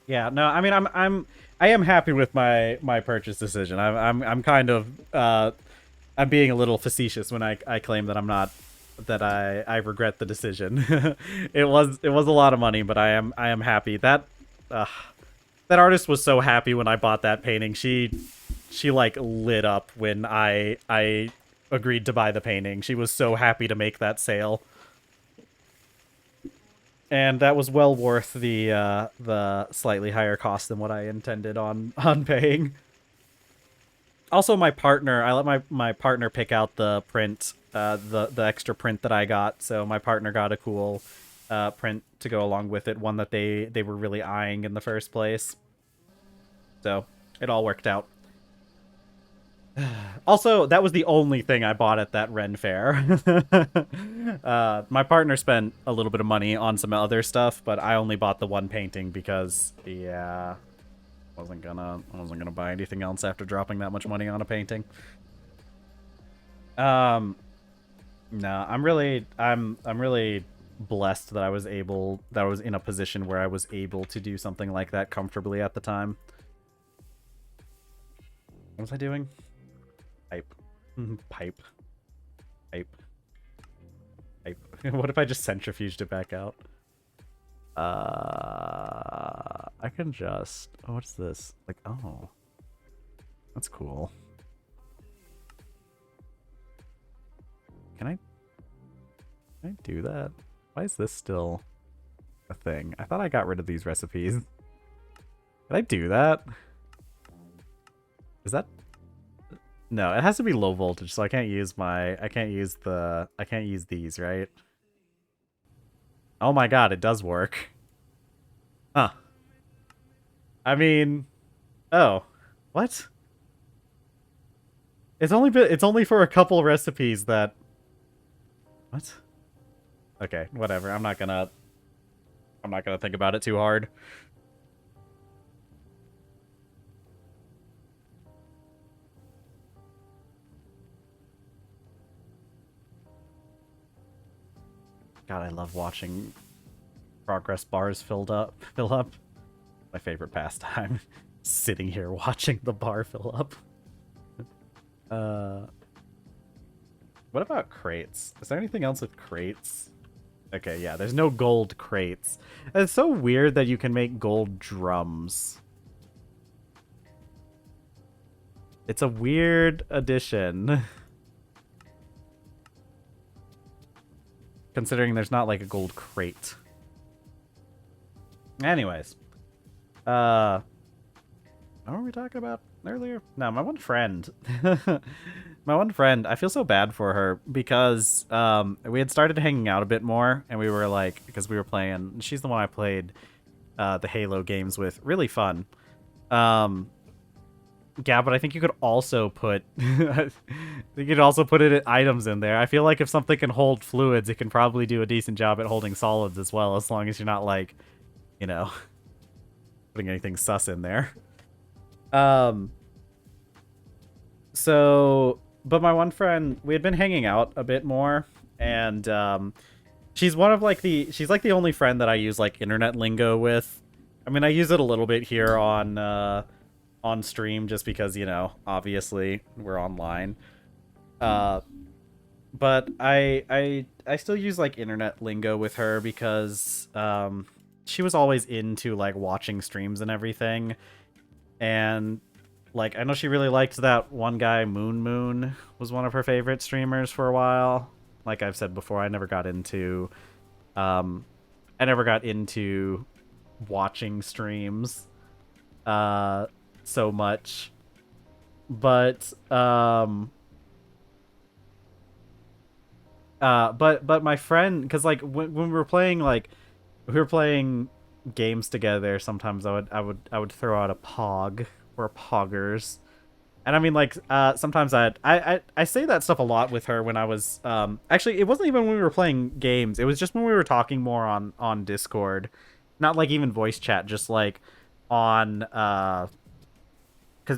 Yeah, no, I mean I am happy with my purchase decision. I'm kind of I'm being a little facetious when I claim that I'm not that I regret the decision. It was a lot of money, but I am happy. Uh, that artist was so happy when I bought that painting. She like lit up when I agreed to buy the painting. She was so happy to make that sale. And that was well worth the slightly higher cost than what I intended on paying. Also, my partner, I let my partner pick out the print, the extra print that I got. So my partner got a cool print to go along with it, one that they were really eyeing in the first place. So it all worked out. Also, that was the only thing I bought at that Ren fair. My partner spent a little bit of money on some other stuff, but I only bought the one painting because, yeah, I wasn't gonna buy anything else after dropping that much money on a painting. Um, no, I'm really blessed that I was in a position where I was able to do something like that comfortably at the time. What was I doing? Pipe. Pipe. Pipe. Pipe. What if I just centrifuged it back out? I can just... Oh, what's this? Like, oh. That's cool. Can I do that? Why is this still a thing? I thought I got rid of these recipes. Can I do that? Is that... No, it has to be low voltage, so I can't use these, right? Oh my god, it does work. Huh. I mean, oh. What? It's only for a couple recipes that... What? Okay, whatever. I'm not gonna think about it too hard. God, I love watching progress bars fill up. My favorite pastime. Sitting here watching the bar fill up. What about crates? Is there anything else with crates? Okay, yeah, there's no gold crates. It's so weird that you can make gold drums. It's a weird addition. Considering there's not like a gold crate. Anyways. What were we talking about earlier? No, my one friend. My one friend, I feel so bad for her because we had started hanging out a bit more, and we were like, because we were playing, she's the one I played the Halo games with. Really fun. Yeah, but I think you could also put it items in there. I feel like if something can hold fluids, it can probably do a decent job at holding solids as well, as long as you're not like, you know, putting anything sus in there. So, but my one friend, we had been hanging out a bit more, and she's one of like she's like the only friend that I use like internet lingo with. I mean, I use it a little bit here on stream just because, you know, obviously we're online. But I still use like internet lingo with her because she was always into like watching streams and everything. And like, I know she really liked that one guy, Moon was one of her favorite streamers for a while. Like I've said before, I never got into watching streams so much. But but my friend, because like when we were playing, like we were playing games together, sometimes I would throw out a pog or poggers. And I mean, like, sometimes I say that stuff a lot with her when I was, actually, it wasn't even when we were playing games. It was just when we were talking more on Discord. Not, like, even voice chat, just, like, on, because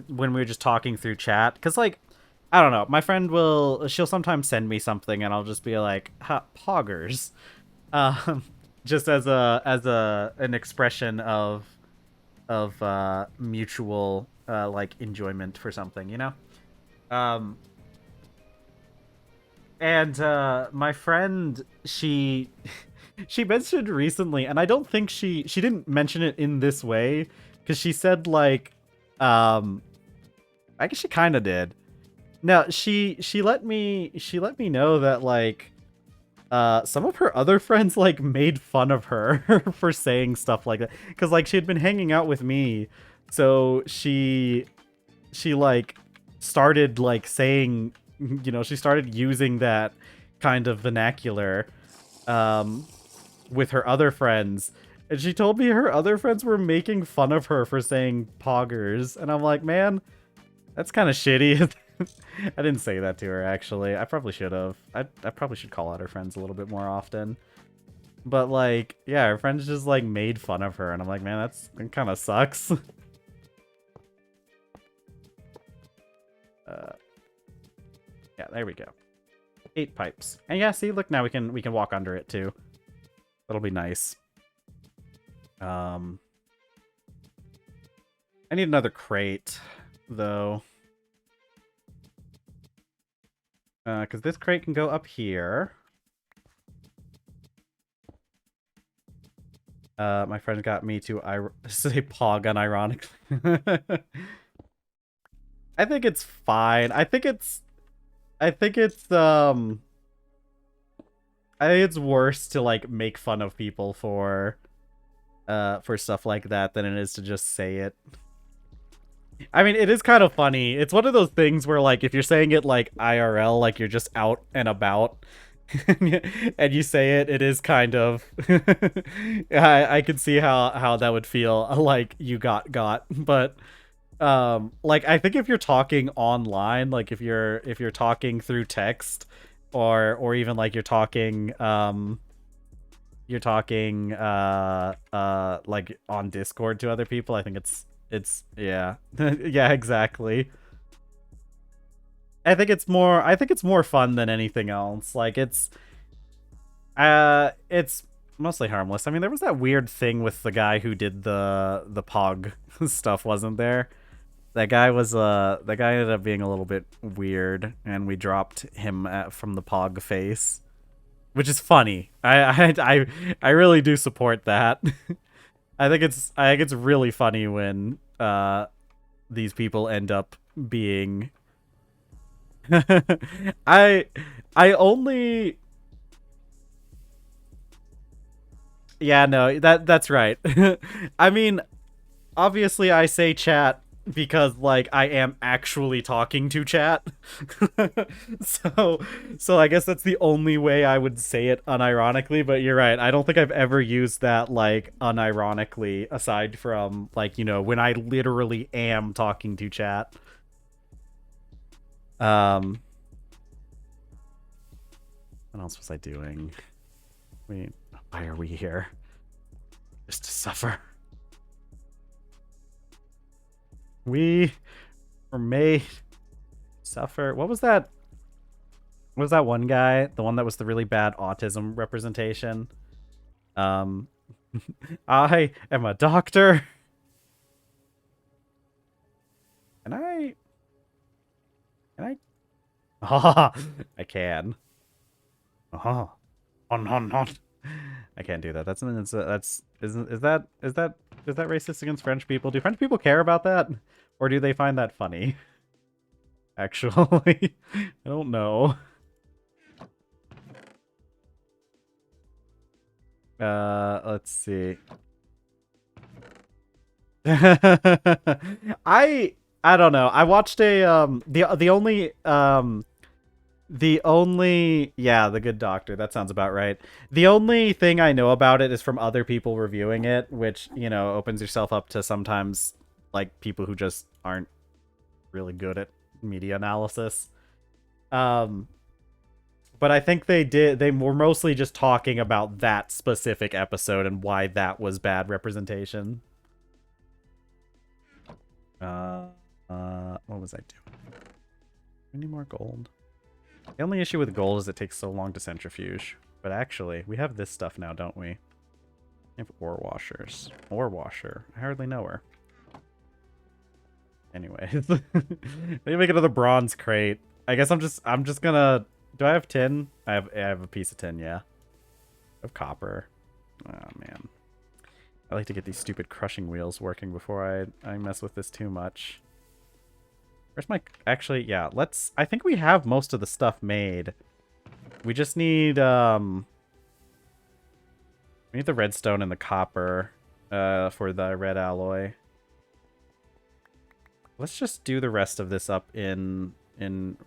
when we were just talking through chat. Because, like, I don't know, my friend she'll sometimes send me something, and I'll just be like, ha, poggers. Just as an expression of mutual like enjoyment for something, you know. And my friend, she mentioned recently, and I don't think she didn't mention it in this way, because she said like I guess she kind of did. Now she let me know that like some of her other friends like made fun of her for saying stuff like that, because like she had been hanging out with me, so she like started like saying, you know, she started using that kind of vernacular with her other friends, and she told me her other friends were making fun of her for saying poggers, and I'm like, man, that's kind of shitty. I didn't say that to her, actually. I probably should have. I probably should call out her friends a little bit more often. But, like, yeah, her friends just, like, made fun of her. And I'm like, man, that kind of sucks. Yeah, there we go. 8 pipes. And yeah, see, look, now we can walk under it, too. That'll be nice. I need another crate, though. Because this crate can go up here. My friend got me to say pog unironically. I think it's fine. I think it's worse to like make fun of people for stuff like that than it is to just say it. I mean, it is kind of funny. It's one of those things where, like, if you're saying it, like, IRL, like, you're just out and about, and you say it, it is kind of... I can see how that would feel, like, you got. But, like, I think if you're talking online, like, if you're talking through text, or even, like, you're talking, like, on Discord to other people, I think it's yeah. Yeah, exactly. I think it's more fun than anything else. Like, it's It's mostly harmless. I mean, there was that weird thing with the guy who did the Pog stuff, wasn't there? That guy ended up being a little bit weird, and we dropped him from the Pog face, which is funny. I really do support that. I think it's really funny when these people end up being I I only yeah, no, that's right. I mean, obviously I say chat because like I am actually talking to chat. so so I guess that's the only way I would say it unironically, but you're right. I don't think I've ever used that like unironically aside from like, you know, when I literally am talking to chat. Um what else was I doing? Wait, why are we here? Just to suffer. We were made suffer. What was that? What was that one guy? The one that was the really bad autism representation? Um, I am a doctor. Can I? Can I? Ah, I can. Oh, on. I can't do that. That's is that racist against French people? Do French people care about that, or do they find that funny? Actually, I don't know. Let's see. I don't know. I watched a the only yeah, The Good Doctor. That sounds about right. The only thing I know about it is from other people reviewing it, which, you know, opens yourself up to sometimes like people who just aren't really good at media analysis. Um but I think they were mostly just talking about that specific episode and why that was bad representation. What was I doing? Any more gold? The only issue with gold is it takes so long to centrifuge. But actually, we have this stuff now, don't we? We have ore washers. Ore washer. I hardly know her. Anyways. Let me make another bronze crate. I guess I'm just gonna... Do I have tin? I have a piece of tin, yeah. I have copper. Oh, man. I like to get these stupid crushing wheels working before I mess with this too much. Where's my... Actually, yeah, let's... I think we have most of the stuff made. We just need, We need the redstone and the copper, for the red alloy. Let's just do the rest of this up in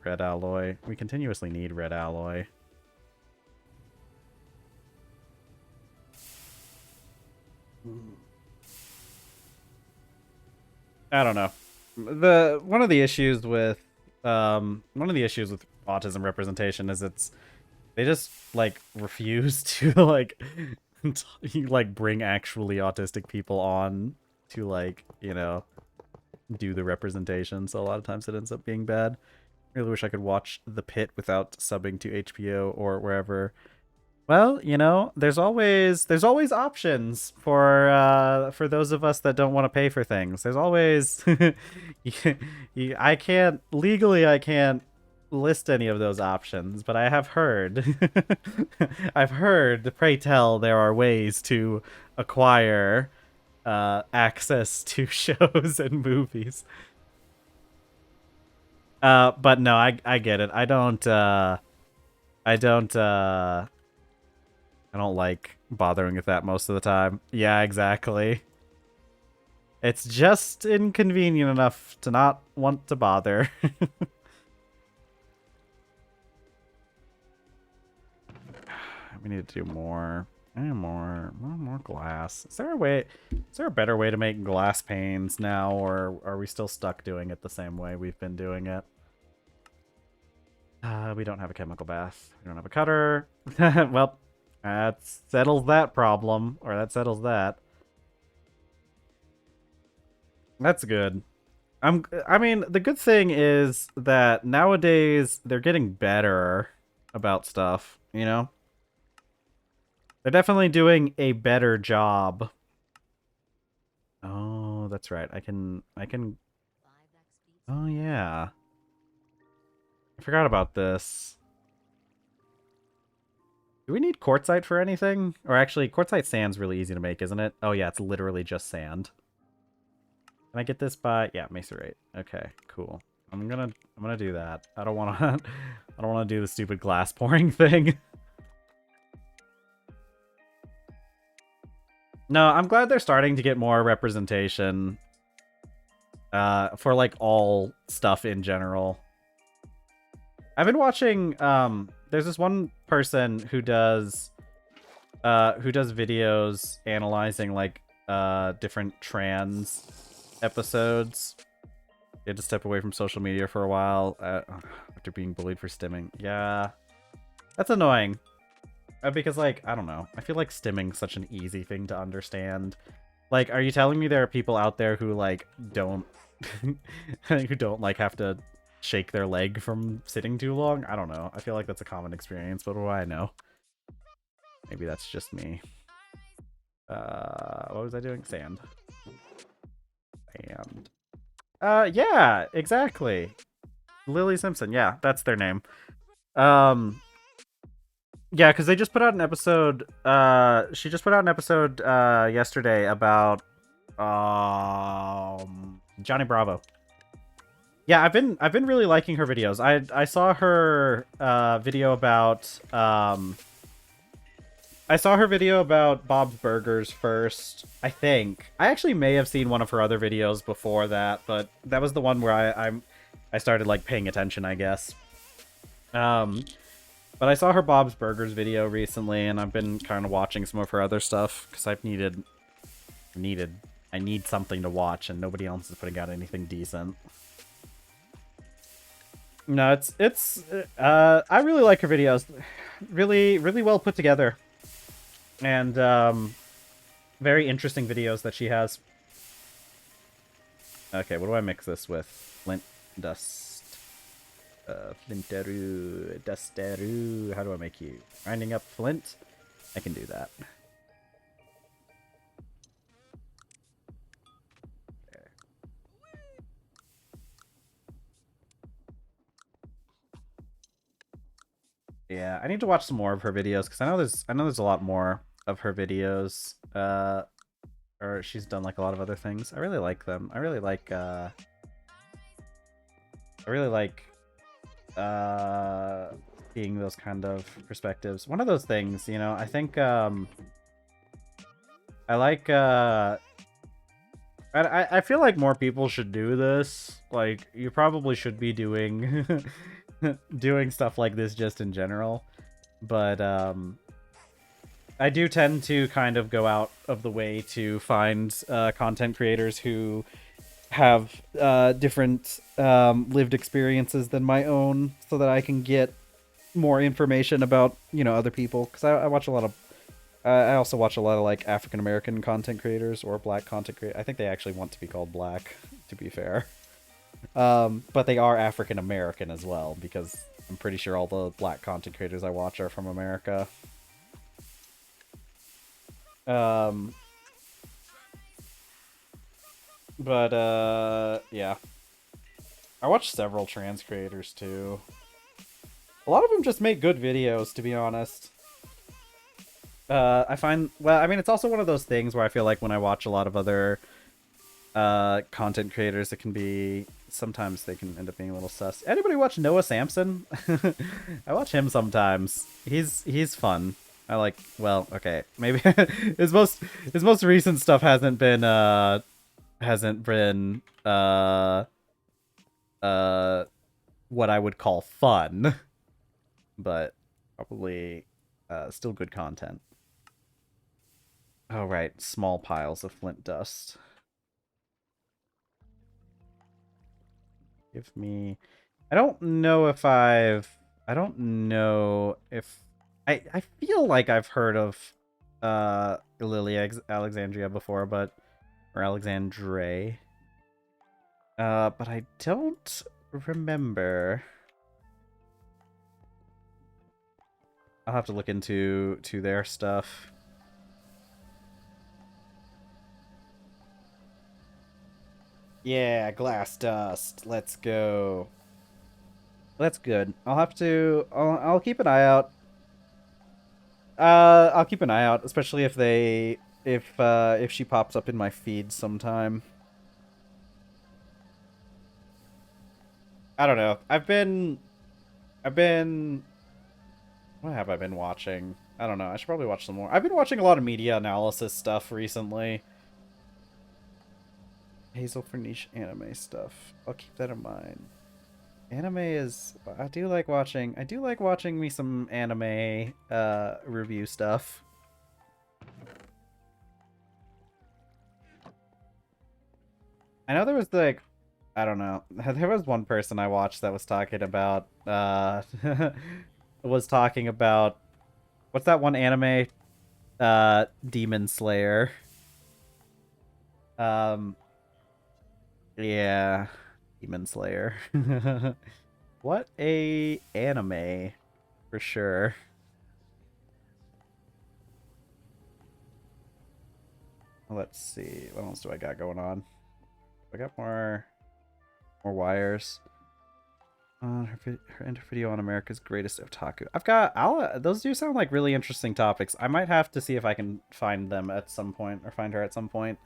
red alloy. We continuously need red alloy. I don't know. One of the issues with autism representation is they just like refuse to like like bring actually autistic people on to like, you know, do the representation. So a lot of times it ends up being bad. Really wish I could watch The Pit without subbing to HBO or wherever. Well, you know, there's always options for those of us that don't want to pay for things. There's always I can't list any of those options, but I have heard I've heard, pray tell, there are ways to acquire access to shows and movies. But no, I get it. I don't like bothering with that most of the time. Yeah, exactly. It's just inconvenient enough to not want to bother. We need to do more glass. Is there a better way to make glass panes now, or are we still stuck doing it the same way we've been doing it? We don't have a chemical bath. We don't have a cutter. Well, that settles that problem, or that settles that. That's good. I mean, the good thing is that nowadays they're getting better about stuff, you know? They're definitely doing a better job. Oh, that's right. I can... Oh, yeah. I forgot about this. Do we need quartzite for anything? Or actually, quartzite sand's really easy to make, isn't it? Oh yeah, it's literally just sand. Can I get this by... Yeah, Macerate. Okay, cool. I'm gonna do that. I don't wanna... I don't wanna do the stupid glass pouring thing. No, I'm glad they're starting to get more representation. For like all stuff in general. I've been watching, there's this one person who does videos analyzing like different trans episodes. They had to step away from social media for a while after being bullied for stimming. Yeah, that's annoying. Because like, I don't know, I feel like stimming's such an easy thing to understand. Like, are you telling me there are people out there who like don't who don't like have to shake their leg from sitting too long? I don't know. I feel like that's a common experience, but what do I know? Maybe that's just me. What was I doing? Sand. Sand. Yeah, exactly. Lily Simpson. Yeah, that's their name. Yeah, because they just put out an episode. She just put out an episode yesterday about Johnny Bravo. Yeah, I've been really liking her videos. I saw her video about Bob's Burgers first, I think. I actually may have seen one of her other videos before that, but that was the one where I started like paying attention, I guess. But I saw her Bob's Burgers video recently, and I've been kind of watching some of her other stuff because I need something to watch, and nobody else is putting out anything decent. No, I really like her videos. Really, really well put together. And, very interesting videos that she has. Okay, what do I mix this with? Flint dust. Flintaroo, Dustaroo. How do I make you? Grinding up flint? I can do that. There. Yeah, I need to watch some more of her videos because I know there's a lot more of her videos. Or she's done like a lot of other things. I really like them. I really like seeing those kind of perspectives. One of those things, you know, I think I like I feel like more people should do this. Like, you probably should be doing doing stuff like this just in general. But I do tend to kind of go out of the way to find content creators who have different lived experiences than my own, so that I can get more information about, you know, other people. Because I watch a lot of I also watch a lot of like African American content creators or black content creators. I think they actually want to be called black, to be fair. But they are African American as well, because I'm pretty sure all the black content creators I watch are from America. But yeah. I watch several trans creators too. A lot of them just make good videos, to be honest. I find, well, I mean, it's also one of those things where I feel like when I watch a lot of other content creators, it can be, sometimes they can end up being a little sus. Anybody watch Noah Samson? I watch him sometimes. He's fun. I like, well, okay, maybe his most recent stuff hasn't been what I would call fun, but probably still good content. Oh, right, small piles of flint dust. Give me... I don't know if I feel like I've heard of Lily Alexandria before, but... Or Alexandre. But I don't remember. I'll have to look into their stuff. Yeah, glass dust. Let's go. That's good. I'll have to. I'll keep an eye out. I'll keep an eye out, especially if she pops up in my feed sometime. I don't know. I've been. What have I been watching? I don't know. I should probably watch some more. I've been watching a lot of media analysis stuff recently. Hazel for niche anime stuff. I'll keep that in mind. Anime is I do like watching me some anime review stuff. I know there was like I don't know. There was one person I watched that was talking about was talking about what's that one anime? Demon Slayer. Um yeah, Demon Slayer. What a anime for sure. Let's see. What else do I got going on? I got more wires. Her enter video on America's Greatest Otaku. Those do sound like really interesting topics. I might have to see if I can find them at some point, or find her at some point.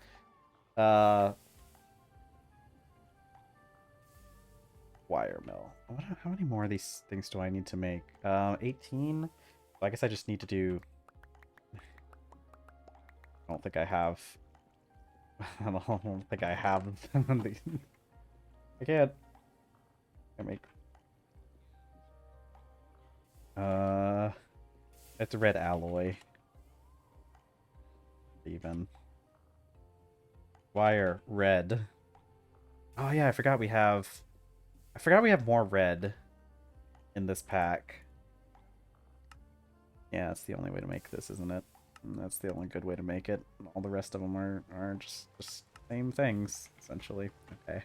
Wire mill. How many more of these things do I need to make? 18? I guess I just need to do... I don't think I have... I don't think I have... I can't... I make... It's a red alloy. Even. Wire red. Oh yeah, I forgot we have more red in this pack. Yeah, that's the only way to make this, isn't it? And that's the only good way to make it. All the rest of them are just same things, essentially. Okay.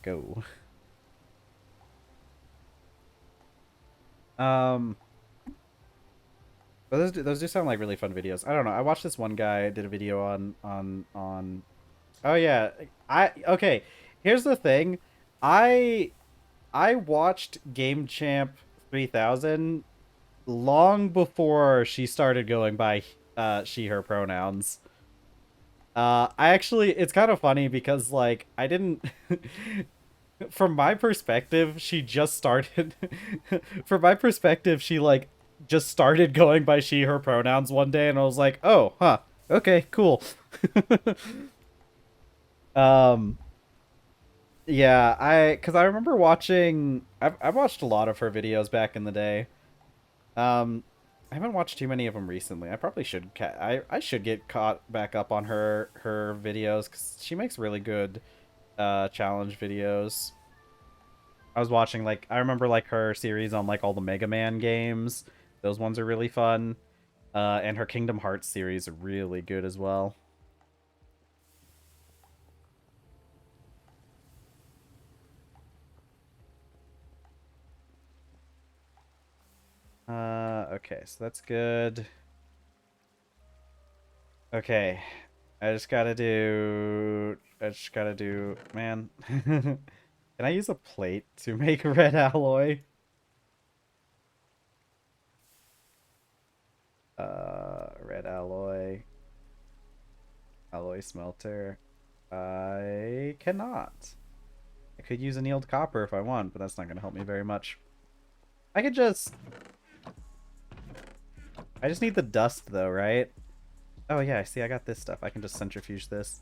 Go. But those do sound like really fun videos. I don't know. I watched this one guy did a video on. Oh yeah, okay. Here's the thing, I watched Game Champ 3000 long before she started going by she her pronouns. I actually it's kind of funny because like I didn't. From my perspective, she just started. From my perspective, she like just started going by she her pronouns one day, and I was like, oh, huh, okay, cool. um, yeah, because I remember watching. I've watched a lot of her videos back in the day. I haven't watched too many of them recently. I probably should. I should get caught back up on her videos because she makes really good challenge videos. I was watching like I remember like her series on like all the Mega Man games. Those ones are really fun. And her Kingdom Hearts series are really good as well. Okay, so that's good. Okay. I just gotta do... Man. Can I use a plate to make red alloy? Red alloy. Alloy smelter. I cannot. I could use annealed copper if I want, but that's not gonna help me very much. I could just... I just need the dust though, right? Oh yeah, see, I got this stuff. I can just centrifuge this.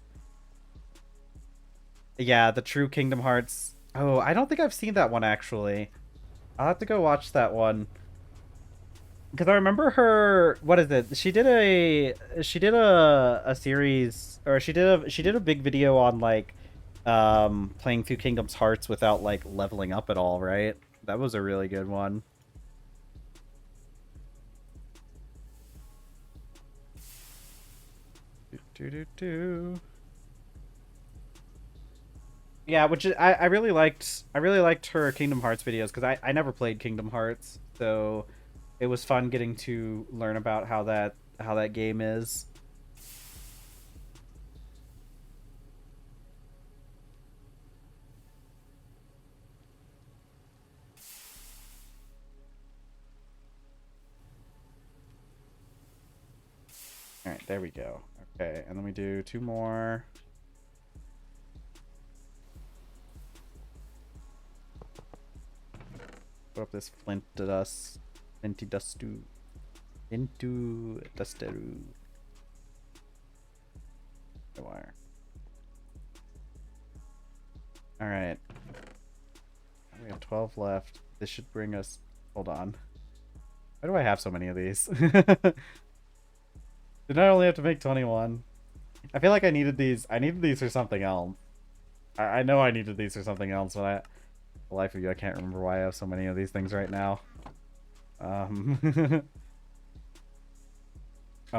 Yeah, the true Kingdom Hearts. Oh, I don't think I've seen that one actually. I'll have to go watch that one. Because I remember her, what is it? She did a series, or she did a big video on like playing through Kingdom's Hearts without like leveling up at all, right? That was a really good one. Yeah, which I really liked her Kingdom Hearts videos because I never played Kingdom Hearts, so it was fun getting to learn about how that, game is. Alright, there we go. Okay, and then we do 2 more. Put up this flint to dust. Flinty dustu. Into dusteru. The wire. Alright. We have 12 left. This should bring us... Hold on. Why do I have so many of these? Did I only have to make 21? I feel like I needed these. I needed these for something else. I know I needed these for something else, but the life of you, I can't remember why I have so many of these things right now. I'm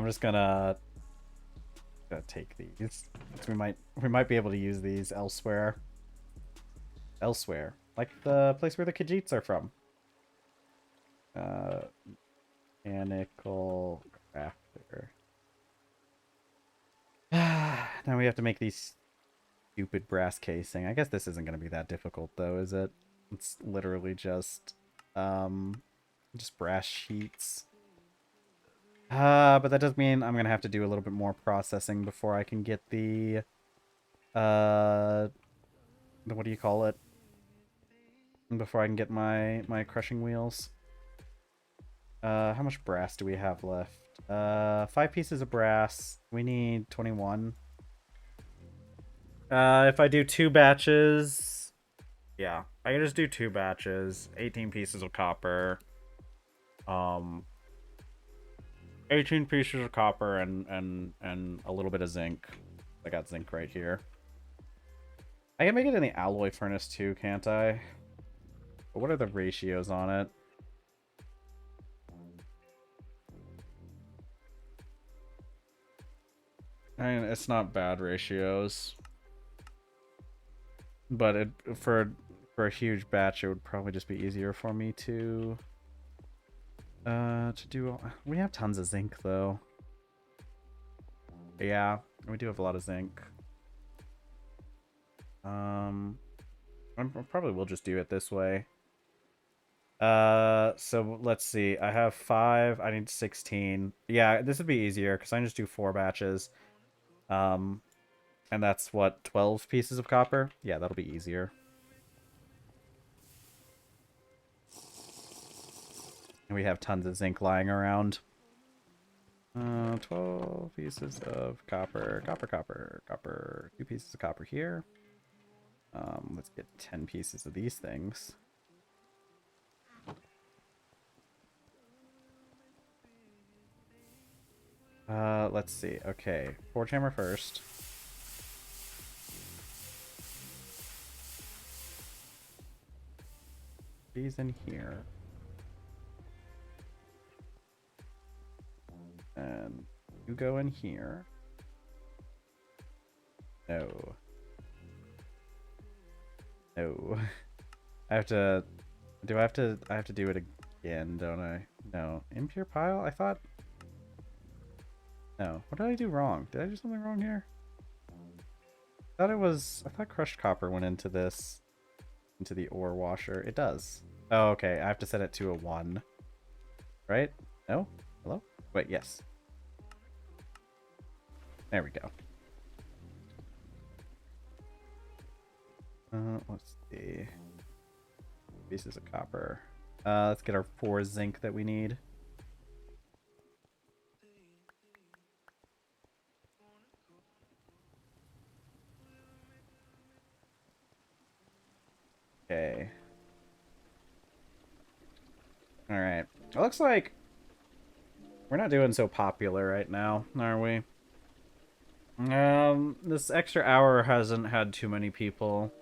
just gonna take these. We might be able to use these elsewhere. Elsewhere, like the place where the Khajiits are from. Mechanical crafter. Now we have to make these stupid brass casing. I guess this isn't going to be that difficult, though, is it? It's literally just brass sheets. But that does mean I'm going to have to do a little bit more processing before I can get the what do you call it? Before I can get my crushing wheels. How much brass do we have left? 5 pieces of brass. We need 21. If I do 2 batches, yeah, I can just do 2 batches. 18 pieces of copper. 18 pieces of copper and a little bit of zinc. I got zinc right here. I can make it in the alloy furnace too, can't I? But what are the ratios on it? I mean, it's not bad ratios. But for a huge batch, it would probably just be easier for me to do. We have tons of zinc though. Yeah, we do have a lot of zinc. I probably will just do it this way. So let's see. I have 5. I need 16. Yeah, this would be easier because I can just do 4 batches. And that's what, 12 pieces of copper? Yeah, that'll be easier. And we have tons of zinc lying around. 12 pieces of copper. Copper. 2 pieces of copper here. Let's get 10 pieces of these things. Let's see. Okay, forge hammer first. These in here. And you go in here. No. No. I have to... I have to do it again, don't I? No. Impure pile? I thought... No. What did I do wrong? Did I do something wrong here? I thought crushed copper went into this. Into the ore washer. It does. Oh, okay. I have to set it to a 1. Right? No? Hello? Wait, yes. There we go. Let's see. Pieces of copper. Let's get our 4 zinc that we need. Okay. Alright. It looks like we're not doing so popular right now, are we? This extra hour hasn't had too many people.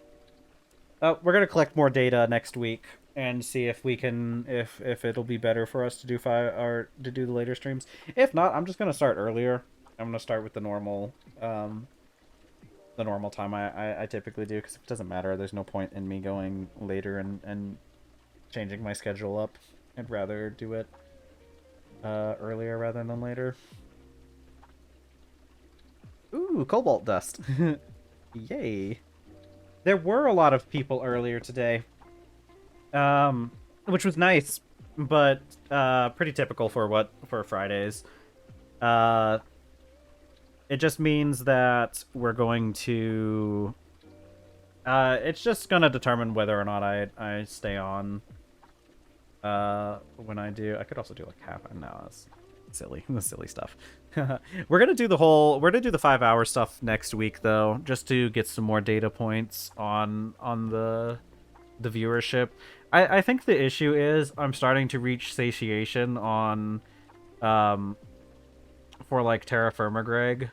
We're gonna collect more data next week and see if we can, if it'll be better for us to do to do the later streams. If not, I'm just gonna start earlier. I'm gonna start with the normal time I typically do, because it doesn't matter. There's no point in me going later and changing my schedule up. I'd rather do it earlier rather than later. Ooh, cobalt dust. Yay. There were a lot of people earlier today. Which was nice, but pretty typical for Fridays. It just means that we're going to... it's just going to determine whether or not I stay on when I do. I could also do like half. No, that's silly. The silly stuff. We're going to do the 5-hour stuff next week, though, just to get some more data points on the viewership. I think the issue is I'm starting to reach satiation on for like TerrafirmaGreg.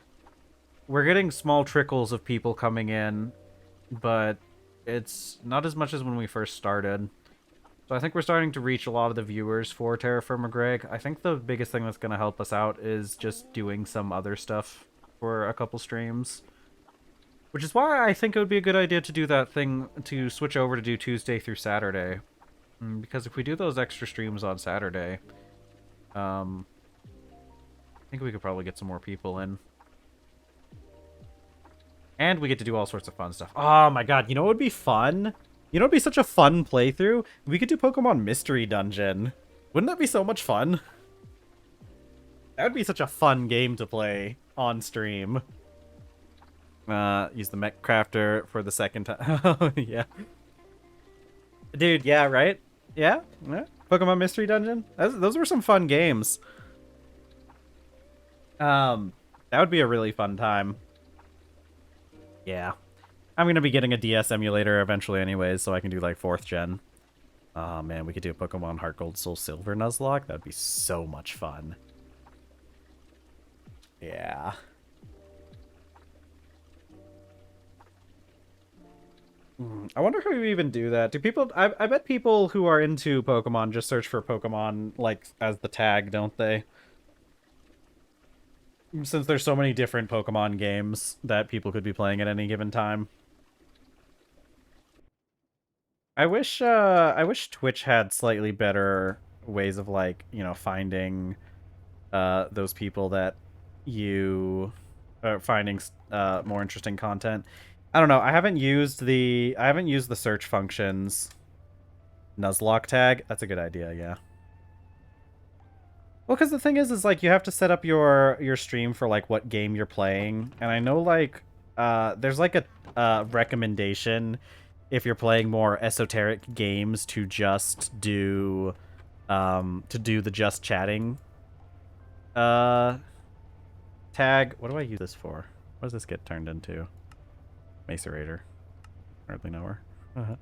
We're getting small trickles of people coming in, but it's not as much as when we first started. So I think we're starting to reach a lot of the viewers for TerrafirmaGreg. I think the biggest thing that's going to help us out is just doing some other stuff for a couple streams. Which is why I think it would be a good idea to do that thing, to switch over to do Tuesday through Saturday. Because if we do those extra streams on Saturday, I think we could probably get some more people in. And we get to do all sorts of fun stuff. Oh my god, you know what would be fun? You know what would be such a fun playthrough? We could do Pokemon Mystery Dungeon. Wouldn't that be so much fun? That would be such a fun game to play on stream. Use the Mech Crafter for the second time. Oh, yeah. Dude, yeah, right? Yeah? Pokemon Mystery Dungeon? Those were some fun games. That would be a really fun time. Yeah. I'm going to be getting a DS emulator eventually anyways, so I can do, like, 4th gen. Oh, man, we could do a Pokemon Heart Gold Soul Silver Nuzlocke. That would be so much fun. Yeah. I wonder how you even do that. Do people... I bet people who are into Pokemon just search for Pokemon, like, as the tag, don't they? Since there's so many different Pokemon games that people could be playing at any given time. I wish Twitch had slightly better ways of, like, you know, finding those people that you finding more interesting content. I don't know. I haven't used the search functions. Nuzlocke tag. That's a good idea, yeah. Well, because the thing is like you have to set up your stream for like what game you're playing, and I know like there's like a recommendation if you're playing more esoteric games to just do the just chatting tag. What do I use this for? What does this get turned into? Macerator. Hardly know her. What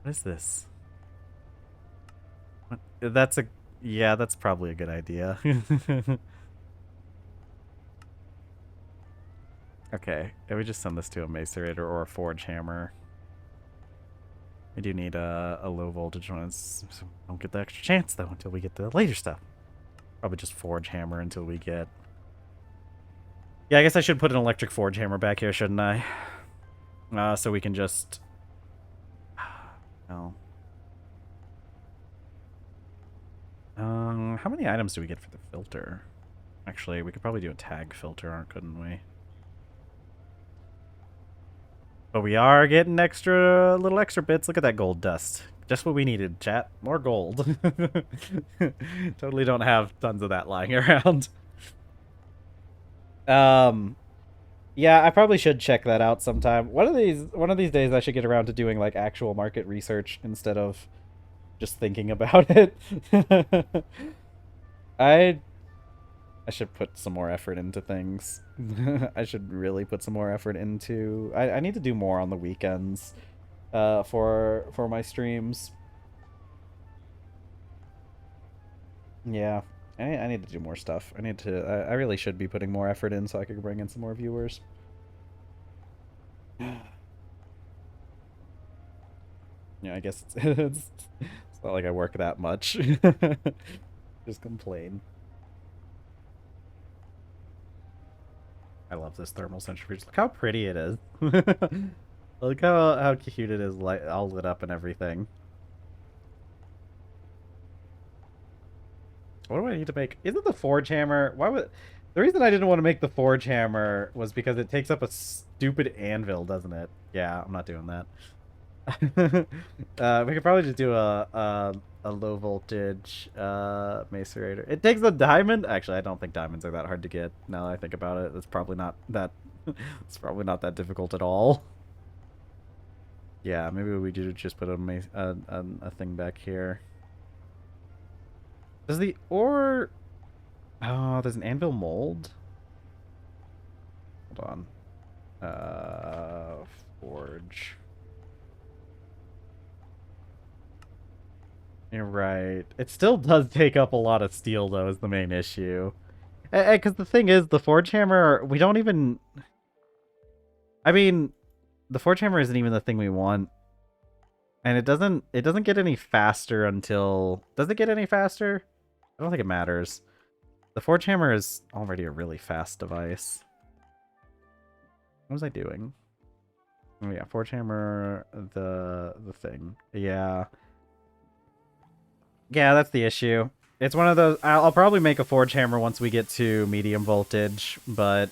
is this? What? That's a... Yeah, that's probably a good idea. Okay, if we just send this to a Macerator or a Forge Hammer. We do need a low voltage one. So don't get the extra chance, though, until we get the later stuff. Probably just Forge Hammer until we get... Yeah, I guess I should put an electric Forge Hammer back here, shouldn't I? So we can just... No. How many items do we get for the filter? Actually, we could probably do a tag filter, couldn't we? But we are getting little extra bits. Look at that gold dust. Just what we needed, chat. More gold. Totally don't have tons of that lying around. Yeah, I probably should check that out sometime. One of these days I should get around to doing like actual market research instead of just thinking about it. I should put some more effort into things. I should really put some more effort into... I need to do more on the weekends for my streams. Yeah, I need to do more stuff. I really should be putting more effort in so I could bring in some more viewers. Yeah, I guess it's not like I work that much. Just complain. I love this thermal centrifuge. Look how pretty it is. Look how cute it is, all lit up and everything. What do I need to make? Isn't the Forge Hammer... Why would... The reason I didn't want to make the Forge Hammer was because it takes up a stupid anvil, doesn't it? Yeah, I'm not doing that. We could probably just do a a low voltage macerator. It takes a diamond. Actually, I don't think diamonds are that hard to get. Now that I think about it, it's probably not that. It's probably not that difficult at all. Yeah, maybe we do just put a thing back here. Does the ore? Oh, there's an anvil mold. Hold on. Forge. You're right. It still does take up a lot of steel, though, is the main issue. Because the thing is, the forge hammer, we don't even... I mean, the forge hammer isn't even the thing we want. And it doesn't get any faster until... Does it get any faster? I don't think it matters. The forge hammer is already a really fast device. What was I doing? Oh yeah, forge hammer, the thing. Yeah. Yeah, that's the issue. It's one of those... I'll probably make a forge hammer once we get to medium voltage, but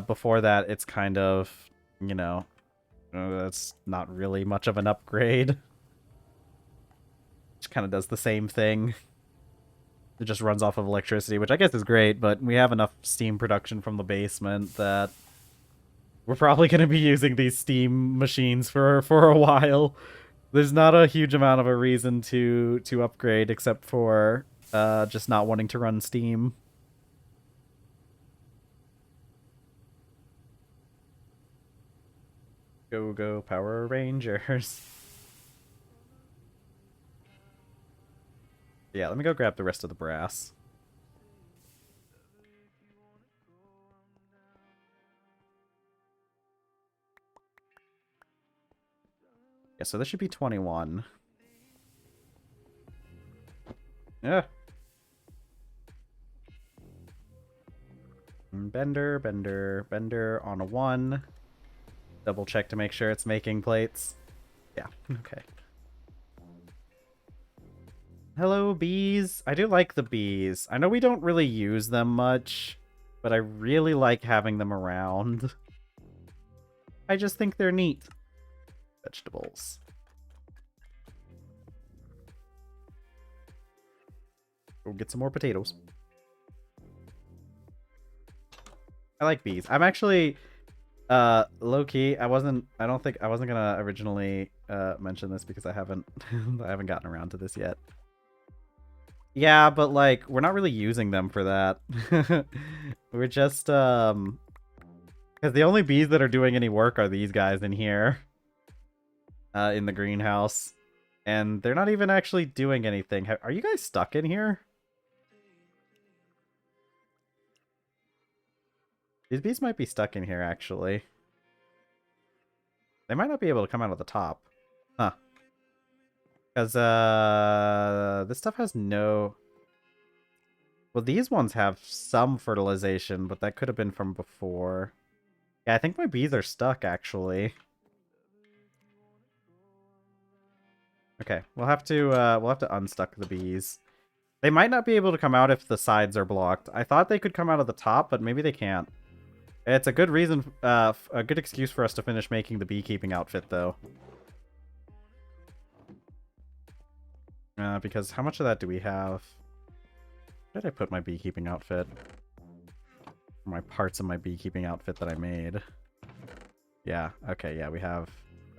before that, it's kind of, you know, that's not really much of an upgrade. Just kind of does the same thing. It just runs off of electricity, which I guess is great, but we have enough steam production from the basement that we're probably going to be using these steam machines for a while. There's not a huge amount of a reason to upgrade except for just not wanting to run steam. Go Power Rangers. Yeah, let me go grab the rest of the brass. Yeah, so this should be 21. Yeah. Bender on a 1. Double check to make sure it's making plates. Yeah, okay. Hello, bees. I do like the bees. I know we don't really use them much, but I really like having them around. I just think they're neat. Vegetables. Go get some more potatoes. I like bees. I'm actually low-key, I wasn't gonna originally mention this because I haven't gotten around to this yet. Yeah, but like we're not really using them for that. We're just because the only bees that are doing any work are these guys in here. In the greenhouse. And they're not even actually doing anything. Are you guys stuck in here? These bees might be stuck in here, actually. They might not be able to come out of the top. Huh. Because, this stuff has no... Well, these ones have some fertilization, but that could have been from before. Yeah, I think my bees are stuck, actually. Okay, we'll have to unstuck the bees. They might not be able to come out if the sides are blocked. I thought they could come out of the top, but maybe they can't. It's a good reason, a good excuse for us to finish making the beekeeping outfit, though. Because how much of that do we have? Where did I put my beekeeping outfit? My parts of my beekeeping outfit that I made. Yeah, okay, yeah, we have...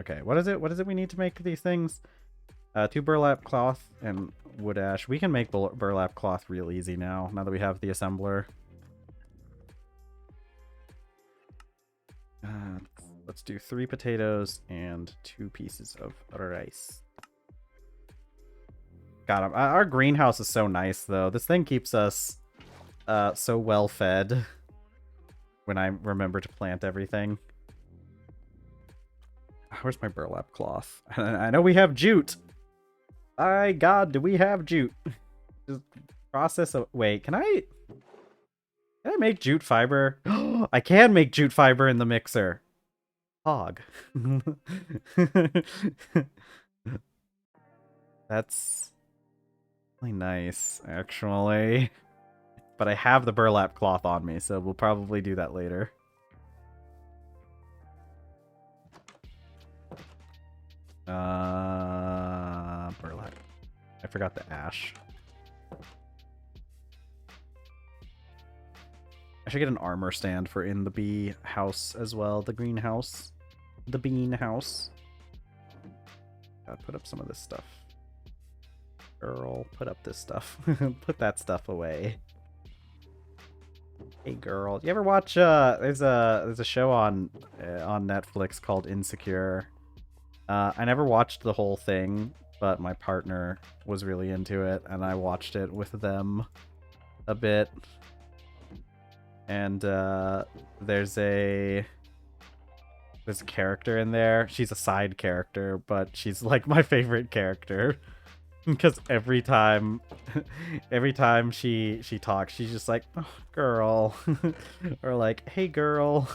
Okay, what is it? What is it we need to make these things? 2 burlap cloth and wood ash. We can make burlap cloth real easy now that we have the assembler. Let's do 3 potatoes and 2 pieces of rice. God, our greenhouse is so nice, though. This thing keeps us so well fed when I remember to plant everything. Where's my burlap cloth? I know we have jute. My God, do we have jute? Just process of... Wait, can I make jute fiber? I can make jute fiber in the mixer. Hog. That's really nice, actually. But I have the burlap cloth on me, so we'll probably do that later. Burlap. I forgot the ash. I should get an armor stand for in the bee house as well. The greenhouse. The bean house. Gotta put up some of this stuff. Girl, put up this stuff. Put that stuff away. Hey girl, you ever watch there's a show on Netflix called Insecure. I never watched the whole thing, but my partner was really into it and I watched it with them a bit. And there's a character in there. She's a side character, but she's like my favorite character. Because every time she talks, she's just like, oh, girl, or like, hey, girl,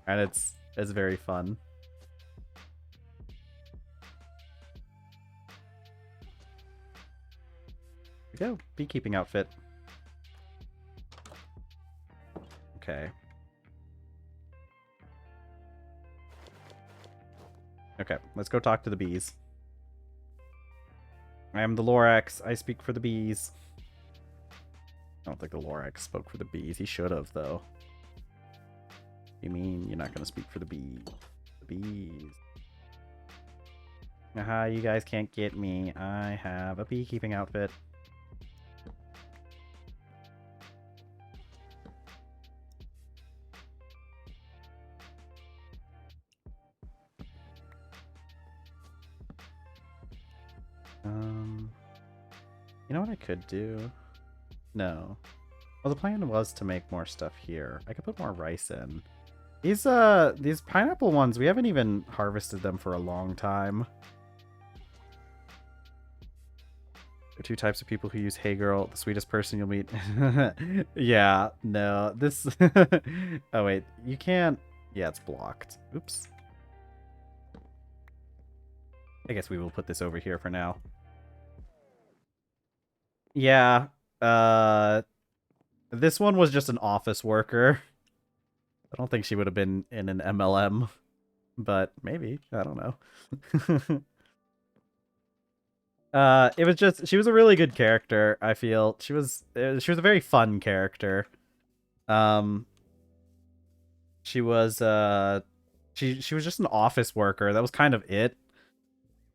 and it's very fun. There we go, beekeeping outfit. Okay. Okay, let's go talk to the bees. I am the Lorax. I speak for the bees. I don't think the Lorax spoke for the bees. He should have, though. You mean you're not going to speak for the bees? The bees. Aha, you guys can't get me. I have a beekeeping outfit. You know what I could do? No. Well, the plan was to make more stuff here. I could put more rice in. These pineapple ones, we haven't even harvested them for a long time. There are two types of people who use Hey Girl, the sweetest person you'll meet. Yeah, no, this... Oh, wait, you can't... Yeah, it's blocked. Oops. I guess we will put this over here for now. Yeah, this one was just an office worker. I don't think she would have been in an MLM, but maybe. I don't know. It was just, she was a really good character, I feel. She was a very fun character. She was she was just an office worker. That was kind of it.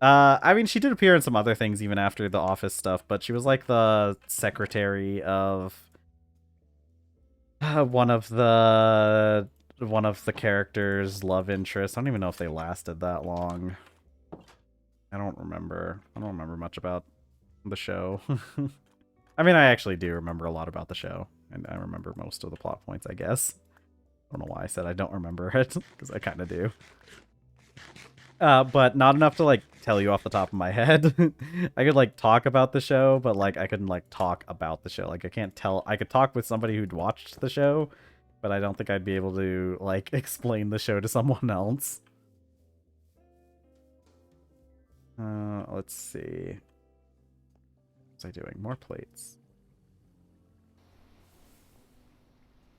I mean, she did appear in some other things even after the office stuff, but she was like the secretary of one of the characters' love interests. I don't even know if they lasted that long. I don't remember much about the show. I mean, I actually do remember a lot about the show, and I remember most of the plot points, I guess. I don't know why I said I don't remember it, because I kind of do. But not enough to, like, tell you off the top of my head. I could, like, talk about the show, but, like, I couldn't, like, talk about the show. Like, I can't tell... I could talk with somebody who'd watched the show, but I don't think I'd be able to, like, explain the show to someone else. Let's see. What's I doing? More plates.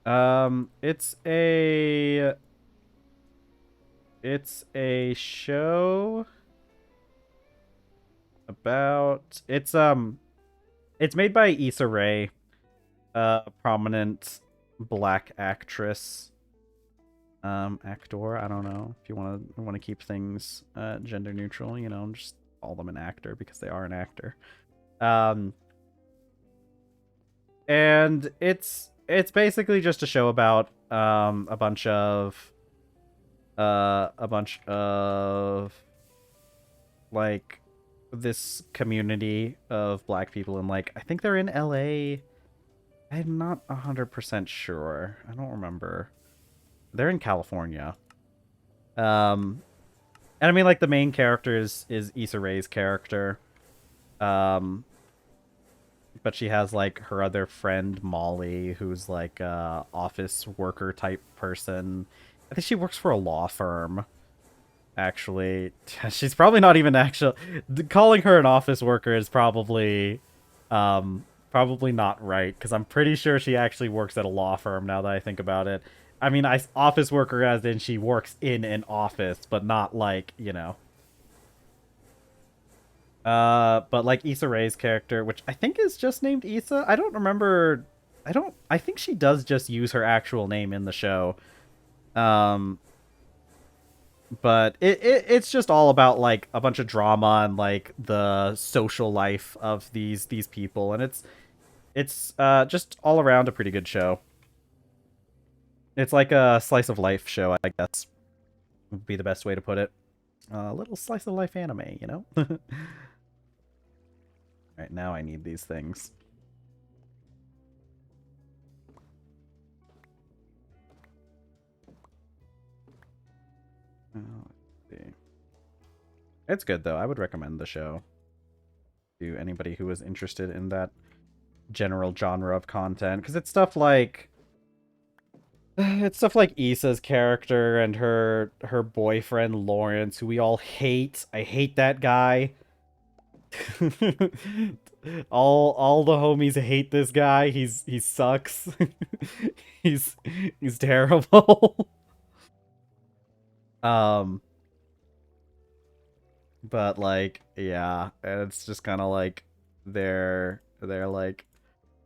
It's a show about... It's made by Issa Rae, a prominent black actress. Actor, I don't know. If you want to keep things gender neutral, you know, just call them an actor because they are an actor. And it's basically just a show about a bunch of like this community of black people, and like I think they're in LA. I'm not 100% sure. I don't remember. They're in California. And I mean, like, the main character is Issa Rae's character. But she has, like, her other friend, Molly, who's, like, a office worker type person. I think she works for a law firm, actually. She's probably not even actually... Calling her an office worker is probably not right, because I'm pretty sure she actually works at a law firm, now that I think about it. I mean, office worker as in she works in an office, but not like, you know. But like Issa Rae's character, which I think is just named Issa. I don't remember. I think she does just use her actual name in the show. Um, but it's just all about like a bunch of drama and like the social life of these people, and it's just all around a pretty good show. It's like a slice of life show, I guess, would be the best way to put it. A little slice of life anime, you know? Right now I need these things. Oh, let's see. It's good though. I would recommend the show to anybody who is interested in that general genre of content, because it's stuff like Issa's character and her boyfriend Lawrence, who we all hate. I hate that guy. all the homies hate this guy. He sucks. he's he's terrible. um but like yeah, and it's just kind of like they're like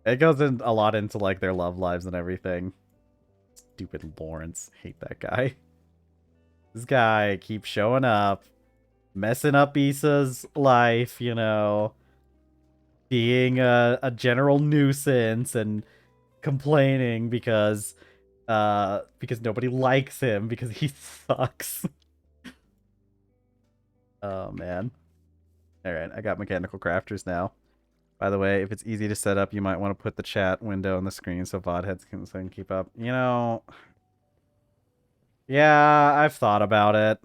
it goes in a lot into like their love lives and everything. Stupid Lawrence, hate that guy. This guy keeps showing up, messing up Issa's life, you know, being a general nuisance and complaining because nobody likes him because he sucks. Oh man. Alright, I got mechanical crafters now. By the way, if it's easy to set up, you might want to put the chat window on the screen so VOD heads can keep up. You know, yeah, I've thought about it.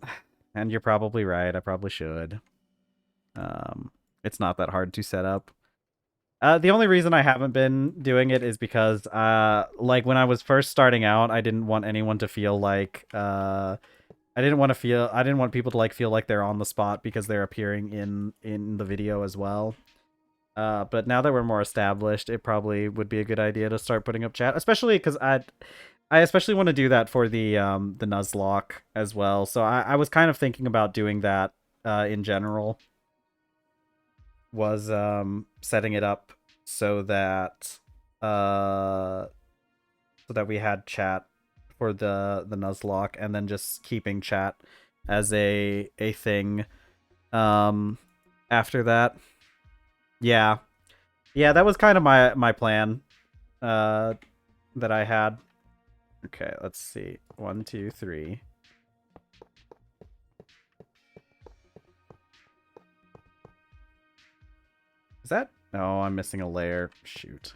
And you're probably right. I probably should. It's not that hard to set up. The only reason I haven't been doing it is because, like when I was first starting out, I didn't want anyone to feel like, I didn't want people to like feel like they're on the spot because they're appearing in the video as well. But now that we're more established, it probably would be a good idea to start putting up chat, especially because I especially want to do that for the Nuzlocke as well. So I was kind of thinking about doing that in general. Was setting it up so that we had chat for the Nuzlocke, and then just keeping chat as a thing after that. Yeah. Yeah, that was kind of my plan that I had. Okay, let's see. 1, 2, 3. Is that? Oh, I'm missing a layer. Shoot.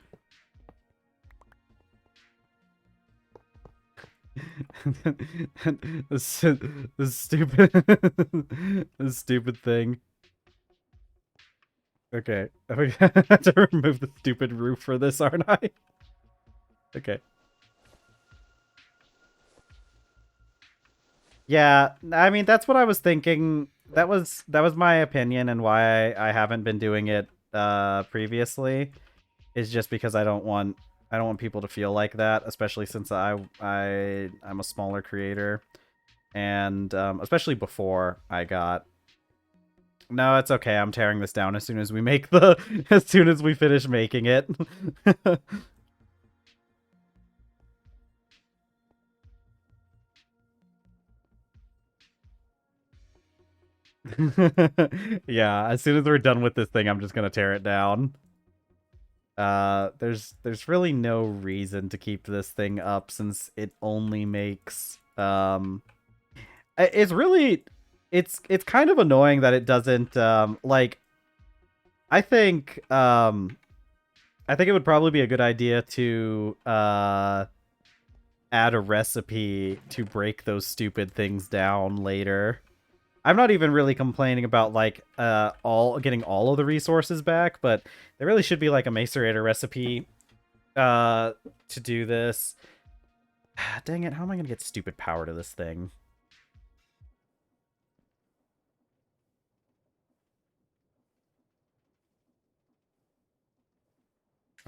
this stupid this stupid thing. Okay. I have to remove the stupid roof for this, aren't I? Okay. Yeah, I mean that's what I was thinking. That was my opinion and why I haven't been doing it previously, is just because I don't want people to feel like that, especially since I'm a smaller creator, and especially before I got. No, it's okay. I'm tearing this down as soon as we make as soon as we finish making it. Yeah, as soon as we're done with this thing, I'm just gonna tear it down. There's really no reason to keep this thing up since it only makes it's really it's kind of annoying that it doesn't like I think it would probably be a good idea to add a recipe to break those stupid things down later. I'm not even really complaining about like getting all of the resources back, but there really should be like a macerator recipe to do this. Dang it, how am I gonna get stupid power to this thing?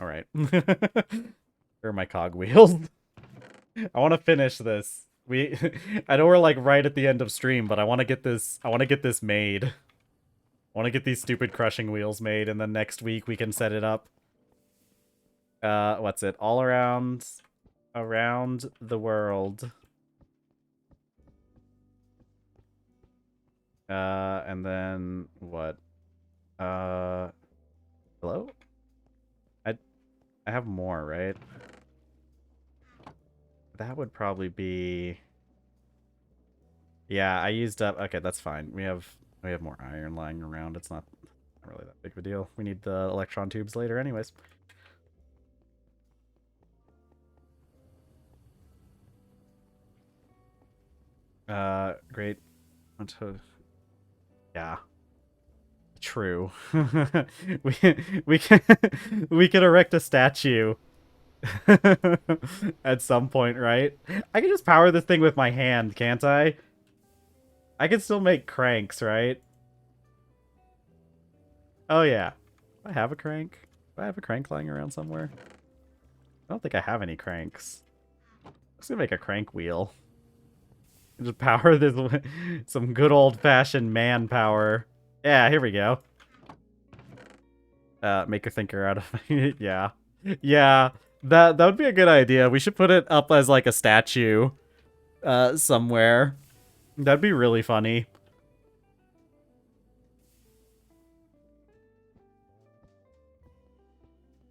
Alright. Where are my cogwheels? I want to finish this. I know we're like right at the end of stream, but I want to get this made. Want to get these stupid crushing wheels made, and then next week we can set it up. What's it? All around the world. And then what? Hello? I have more, right? That would probably be... Yeah, I used up... Okay, that's fine. We have more iron lying around. It's not really that big of a deal. We need the electron tubes later anyways. Great. Yeah. True. we can we can erect a statue at some point, right? I can just power this thing with my hand, can't I? I can still make cranks, right? Oh yeah. Do I have a crank? Do I have a crank lying around somewhere? I don't think I have any cranks. I'm just gonna make a crank wheel. Just power this some good old-fashioned manpower. Yeah, here we go. Make a thinker out of it. Yeah. Yeah. That would be a good idea. We should put it up as like a statue somewhere. That'd be really funny.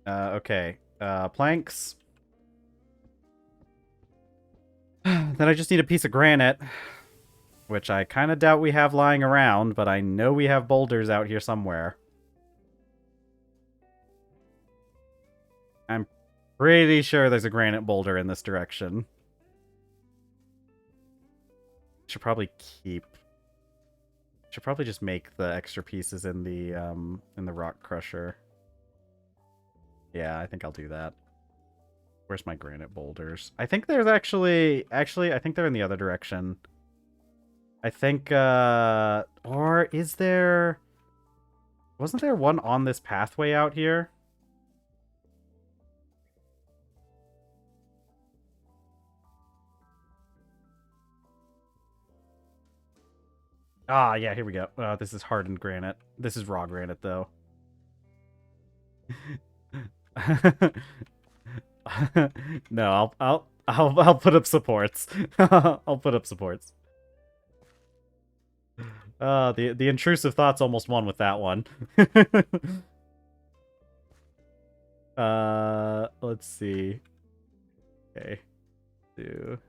Okay. Planks. Then I just need a piece of granite, which I kind of doubt we have lying around, but I know we have boulders out here somewhere. I'm pretty sure there's a granite boulder in this direction. Should probably just make the extra pieces in the rock crusher. Yeah, I think I'll do that. Where's my granite boulders? I think there's actually I think they're in the other direction. I think or is there... Wasn't there one on this pathway out here? Ah, yeah, here we go. This is hardened granite. This is raw granite, though. No, I'll put up supports. I'll put up supports. The intrusive thoughts almost won with that one. Let's see. Okay. Do.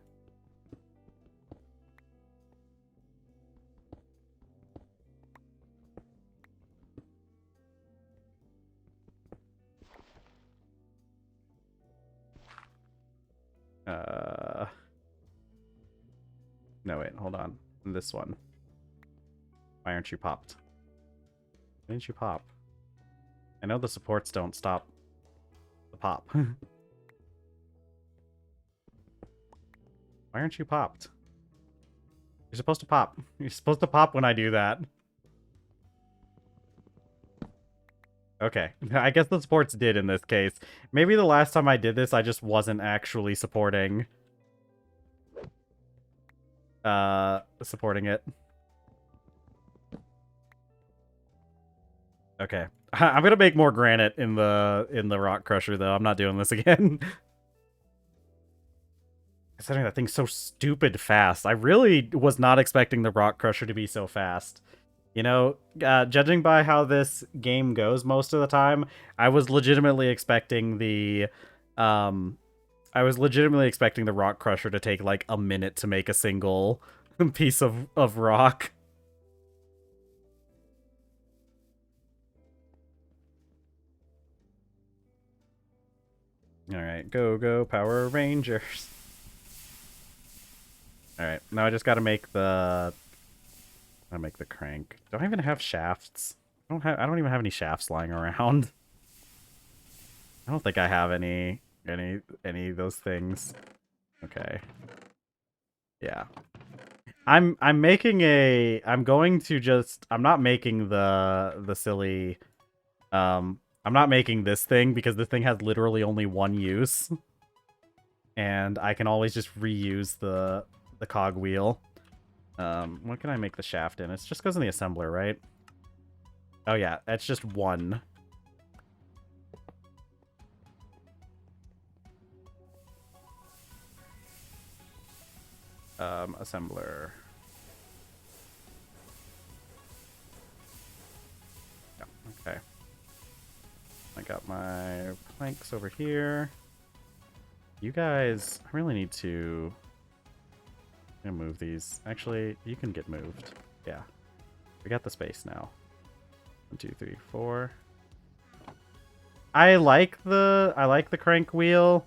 No, wait, hold on. This one. Why aren't you popped? Why didn't you pop? I know the supports don't stop the pop. Why aren't you popped? You're supposed to pop. You're supposed to pop when I do that. Okay. I guess the supports did in this case. Maybe the last time I did this, I just wasn't actually supporting... supporting it. Okay. I'm gonna make more granite in the rock crusher, though. I'm not doing this again. Considering that thing's so stupid fast. I really was not expecting the rock crusher to be so fast. You know, judging by how this game goes most of the time, I was legitimately expecting the rock crusher to take like a minute to make a single piece of rock. Alright, go Power Rangers. Alright, now I just gotta make the crank. Don't I even have shafts? I don't even have any shafts lying around. I don't think I have any of those things. Okay. Yeah. I'm not making the silly I'm not making this thing because this thing has literally only one use. And I can always just reuse the cog wheel. What can I make the shaft in? It just goes in the assembler, right? Oh yeah, that's just one. Assembler. Yeah, okay. I got my planks over here. You guys, I really need to... I'm gonna move these. Actually, you can get moved. Yeah. We got the space now. 1, 2, 3, 4. I like the crank wheel.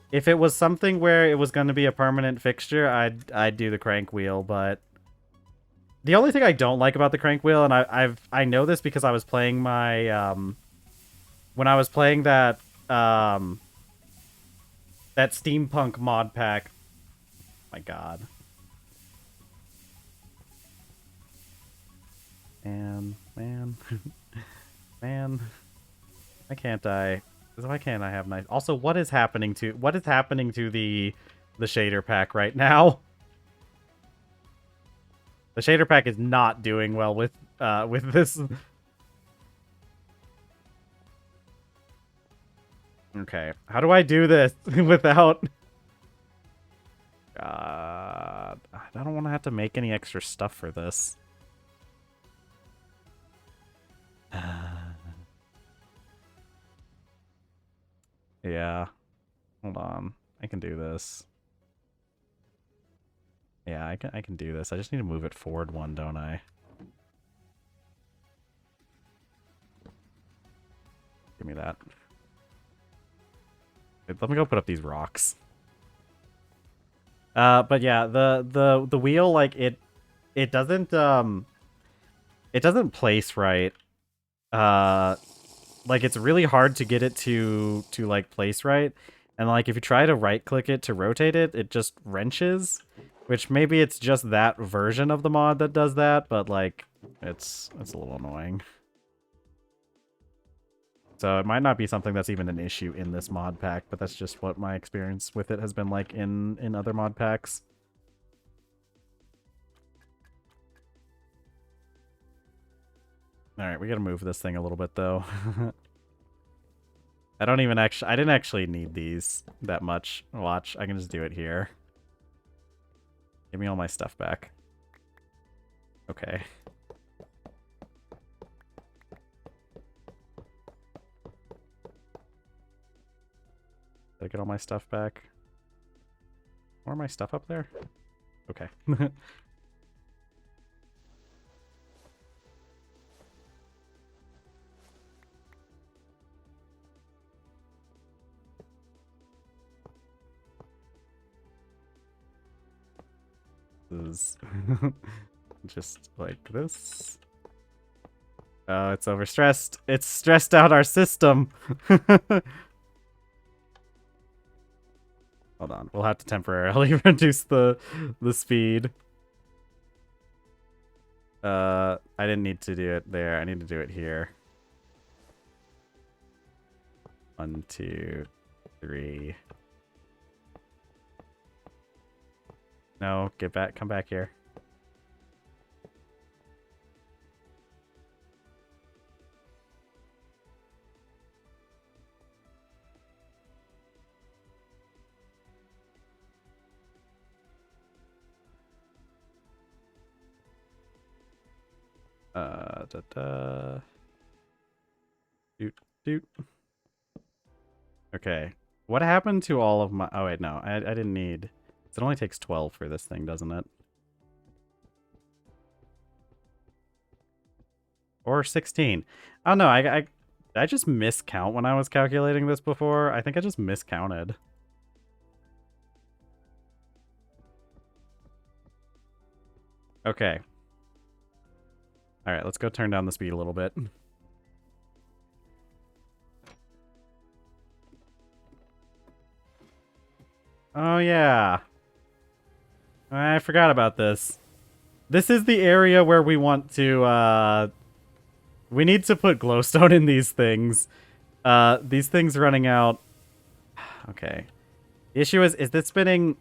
If it was something where it was going to be a permanent fixture, I'd do the crank wheel, but the only thing I don't like about the crank wheel, and I know this because I was playing my when I was playing that that steampunk mod pack. My God. Man. Man. Why can't I have nice... Also, what is happening to the shader pack right now? The shader pack is not doing well with this. Okay, how do I do this without... God, I don't want to have to make any extra stuff for this. Yeah. Hold on. I can do this. Yeah, I can do this. I just need to move it forward one, don't I? Give me that. Let me go put up these rocks. But yeah, the wheel, like it doesn't place right. Like it's really hard to get it to like place right. And like if you try to right click it to rotate it, it just wrenches, which maybe it's just that version of the mod that does that, but like it's a little annoying. So it might not be something that's even an issue in this mod pack, but that's just what my experience with it has been like in other mod packs. All right, we got to move this thing a little bit though. I didn't actually need these that much. Watch, I can just do it here. Give me all my stuff back. Okay. Did I get all my stuff back? More of my stuff up there? Okay. This is just like this. Oh, it's overstressed. It's stressed out our system. Hold on. We'll have to temporarily reduce the speed. I didn't need to do it there. I need to do it here. 1, 2, 3. No, get back. Come back here. Doot. Okay. What happened to all of my... Oh, wait, no. I didn't need... It only takes 12 for this thing, doesn't it? Or 16. Oh, no. I just miscount when I was calculating this before. I think I just miscounted. Okay. All right, let's go turn down the speed a little bit. Oh, yeah. I forgot about this. This is the area where we want to, we need to put glowstone in these things. These things running out. Okay. The issue is this spinning...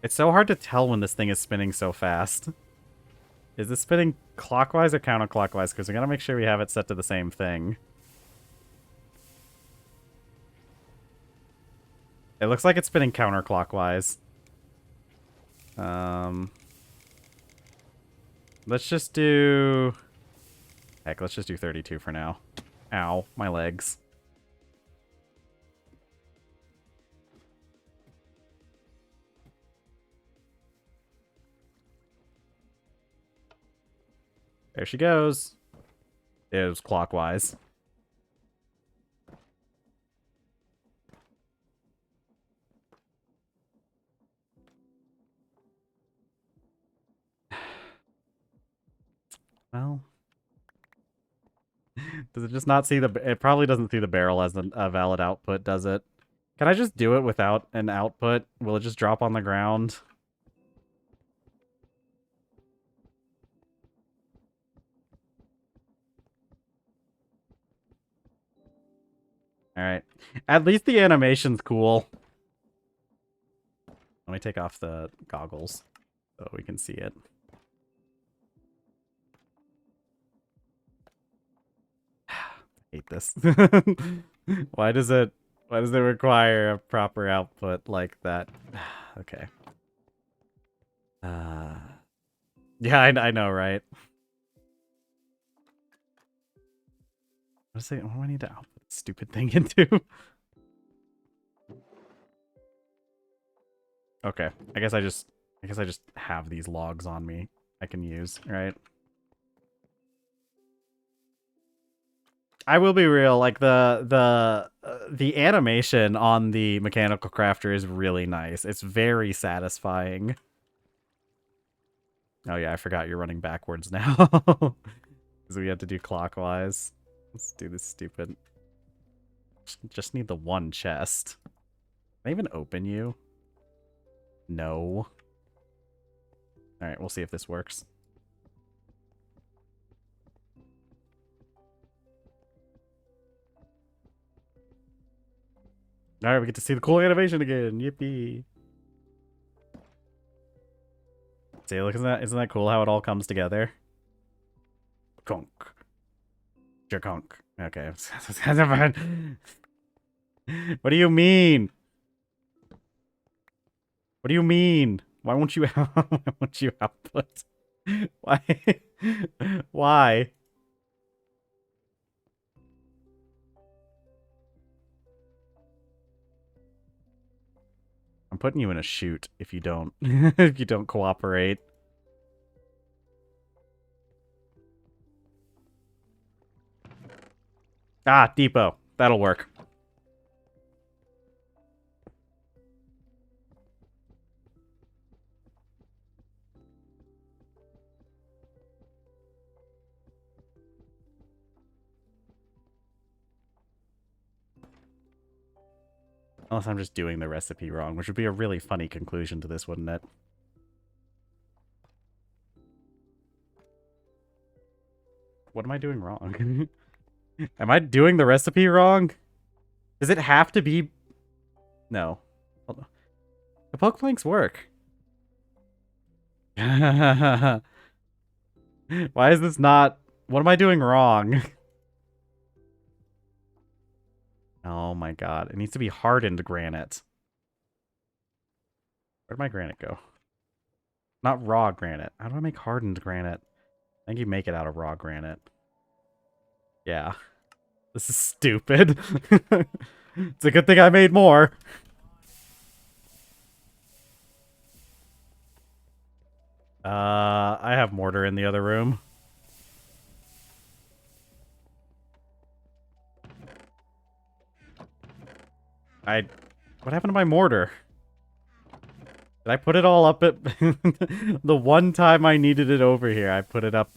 It's so hard to tell when this thing is spinning so fast. Is this spinning clockwise or counterclockwise? Because we gotta make sure we have it set to the same thing. It looks like it's spinning counterclockwise. Let's just do... Heck, let's just do 32 for now. Ow, my legs. There she goes. It was clockwise. Well, does it just not see the... It probably doesn't see the barrel as a valid output, does it? Can I just do it without an output? Will it just drop on the ground? Alright. At least the animation's cool. Let me take off the goggles so we can see it. I hate this. Why does it require a proper output like that? Okay. Yeah, I know, right? What do I need to output this stupid thing into? Okay. I guess I just have these logs on me I can use, right? I will be real, like the animation on the mechanical crafter is really nice. It's very satisfying. Oh yeah, I forgot you're running backwards now. Because we have to do clockwise. Let's do this stupid. Just need the one chest. Can I even open you? No. Alright, we'll see if this works. Alright, we get to see the cool animation again. Yippee. See, look, isn't that cool how it all comes together? Conk. Jerkonk. Okay. What do you mean? What do you mean? Why won't you output? Why? Why? I'm putting you in a chute if you don't if you don't cooperate. Ah, depot. That'll work. Unless I'm just doing the recipe wrong, which would be a really funny conclusion to this, wouldn't it? What am I doing wrong? Am I doing the recipe wrong? Does it have to be... No. Hold on. The poke planks work. Why is this not... What am I doing wrong? Oh my god. It needs to be hardened granite. Where'd my granite go? Not raw granite. How do I make hardened granite? I think you make it out of raw granite. Yeah. This is stupid. It's a good thing I made more. I have mortar in the other room. What happened to my mortar? Did I put it all up at... The one time I needed it over here, I put it up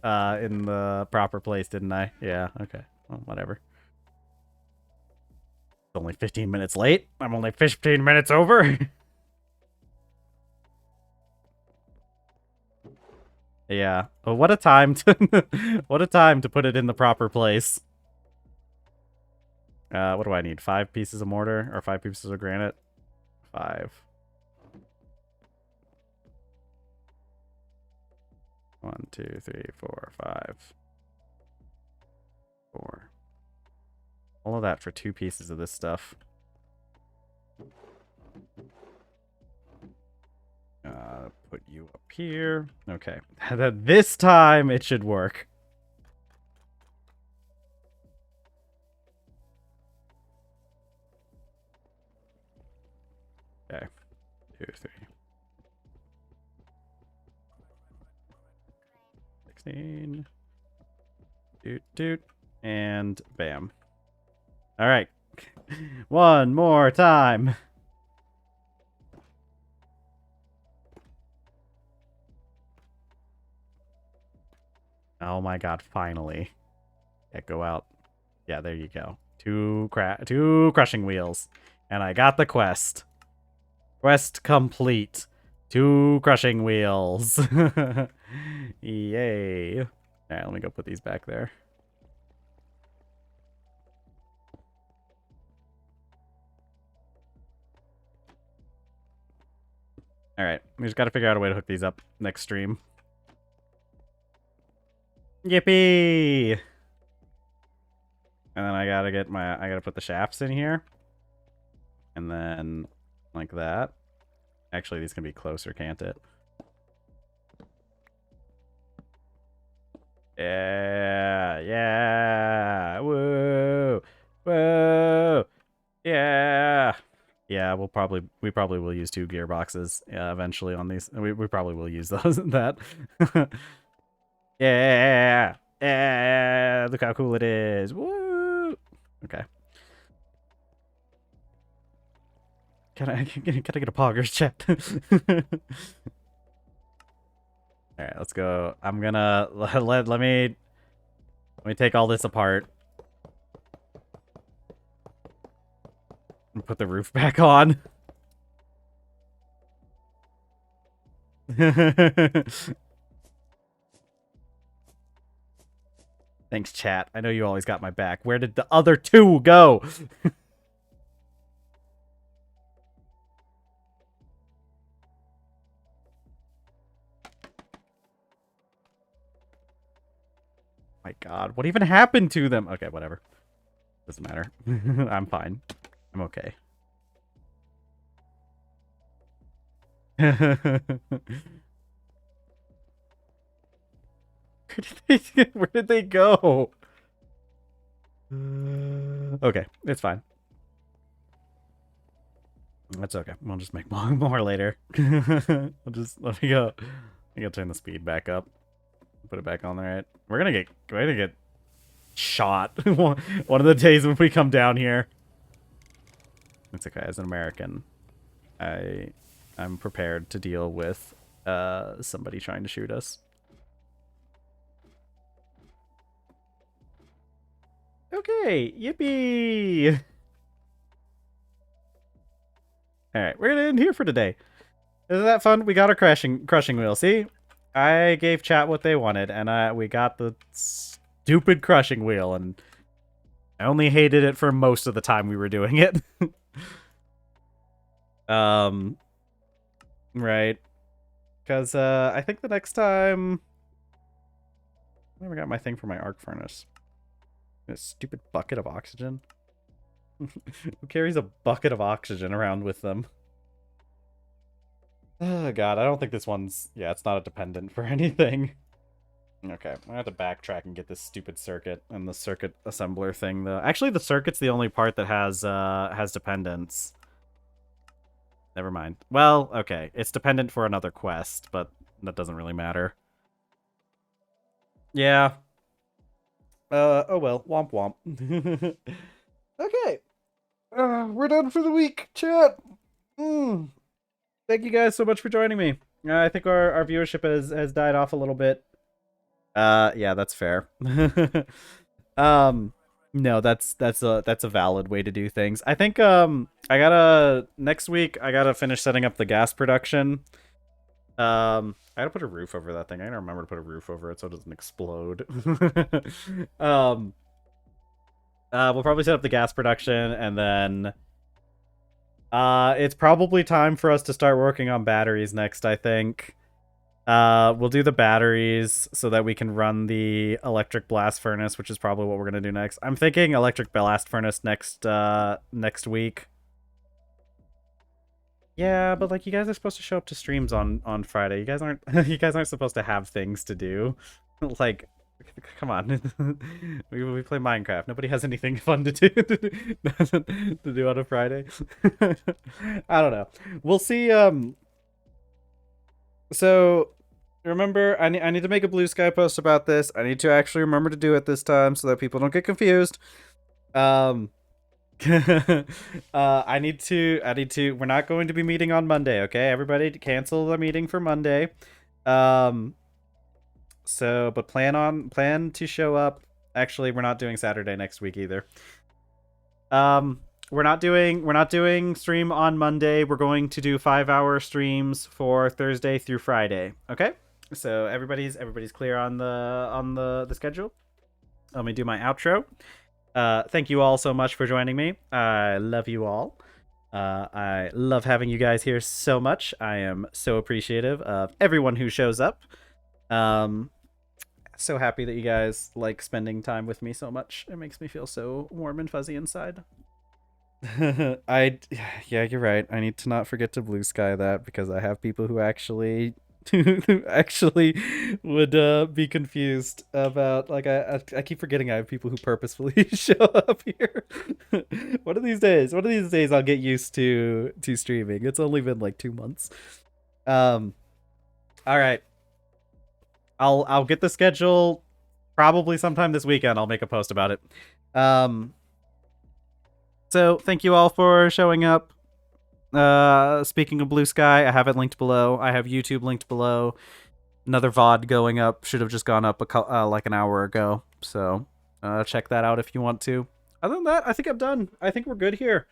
in the proper place, didn't I? Yeah, okay. Well, whatever. It's only 15 minutes late. I'm only 15 minutes over. Yeah. But what a time to... what a time to put it in the proper place. What do I need? 5 pieces of mortar? Or 5 pieces of granite? 5. 1, 2, 3, 4, 5, 4. All of that for 2 pieces of this stuff. Put you up here. Okay. This time it should work. Okay. 2, 3. 16. Doot, doot. And bam. All right. One more time. Oh my god, finally. Yeah, go out. Yeah, there you go. 2 crushing wheels. And I got the quest. Quest complete. 2 crushing wheels. Yay. Alright, let me go put these back there. Alright, we just gotta figure out a way to hook these up next stream. Yippee! And then I gotta put the shafts in here. And then, like that. Actually, these can be closer, can't it? Yeah, yeah, woo, woo, yeah. Yeah, we probably will use 2 gearboxes eventually on these. We probably will use those. That. Yeah, yeah. Look how cool it is. Woo. Okay. Can I get a poggers chat? All right, let's go. I'm gonna let me take all this apart and put the roof back on. Thanks, chat. I know you always got my back. Where did the other 2 go? My god, what even happened to them? Okay, whatever. Doesn't matter. I'm fine. I'm okay. Where did they go? Okay, it's fine. That's okay. We'll just make more later. I'll just let me go. I gotta turn the speed back up. Put it back on there. Right? We're gonna get shot one of the days when we come down here. It's okay. As an American, I'm prepared to deal with somebody trying to shoot us. Okay, yippee! Alright, we're gonna end here for today. Isn't that fun? We got our crushing wheel, see? I gave chat what they wanted, and we got the stupid crushing wheel, and I only hated it for most of the time we were doing it. Right. Because, I think the next time... I never got my thing for my arc furnace. A stupid bucket of oxygen. Who carries a bucket of oxygen around with them? Oh god, I don't think this one's... Yeah, it's not a dependent for anything. Okay, I'm gonna have to backtrack and get this stupid circuit and the circuit assembler thing, though. Actually, the circuit's the only part that has dependence. Never mind. Well, okay, it's dependent for another quest, but that doesn't really matter. Yeah. Oh well, womp womp. Okay. We're done for the week, chat. Thank you guys so much for joining me. I think our viewership has died off a little bit. Yeah, that's fair. No, that's a valid way to do things. I think next week I gotta finish setting up the gas production. I gotta put a roof over that thing. I gotta remember to put a roof over it so it doesn't explode. We'll probably set up the gas production, and then it's probably time for us to start working on batteries next, I think. We'll do the batteries so that we can run the electric blast furnace, which is probably what we're gonna do next. I'm thinking electric blast furnace next week. Yeah, but like you guys are supposed to show up to streams on Friday. You guys aren't you guys aren't supposed to have things to do. Like come on. we play Minecraft. Nobody has anything fun to do to do on a Friday. I don't know. We'll see so remember I need to make a Blue Sky post about this. I need to actually remember to do it this time so that people don't get confused. I need to we're not going to be meeting on Monday, okay? Everybody cancel the meeting for Monday. So but plan to show up. Actually, we're not doing Saturday next week either. We're not doing stream on Monday. We're going to do 5-hour streams for Thursday through Friday. Okay? So everybody's clear on the schedule. Let me do my outro. Thank you all so much for joining me. I love you all. I love having you guys here so much. I am so appreciative of everyone who shows up. So happy that you guys like spending time with me so much. It makes me feel so warm and fuzzy inside. Yeah, you're right. I need to not forget to Blue Sky that because I have people who actually who actually would be confused about like I keep forgetting I have people who purposefully show up here. One of these days I'll get used to streaming. It's only been like 2 months. All right. I'll get the schedule probably sometime this weekend. I'll make a post about it. So thank you all for showing up. Speaking of Blue Sky, I have it linked below. I have YouTube linked below. Another VOD going up. Should have just gone up like an hour ago. So check that out if you want to. Other than that, I think I'm done. I think we're good here.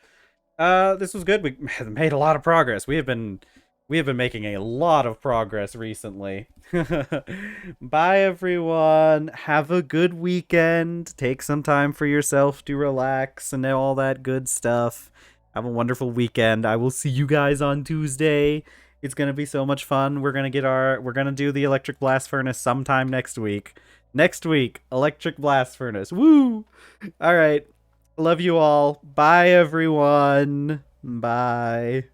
This was good. We made a lot of progress. We have been making a lot of progress recently. Bye everyone. Have a good weekend. Take some time for yourself to relax and all that good stuff. Have a wonderful weekend. I will see you guys on Tuesday. It's gonna be so much fun. We're gonna do the electric blast furnace sometime next week. Next week, electric blast furnace. Woo! All right. Love you all. Bye everyone. Bye.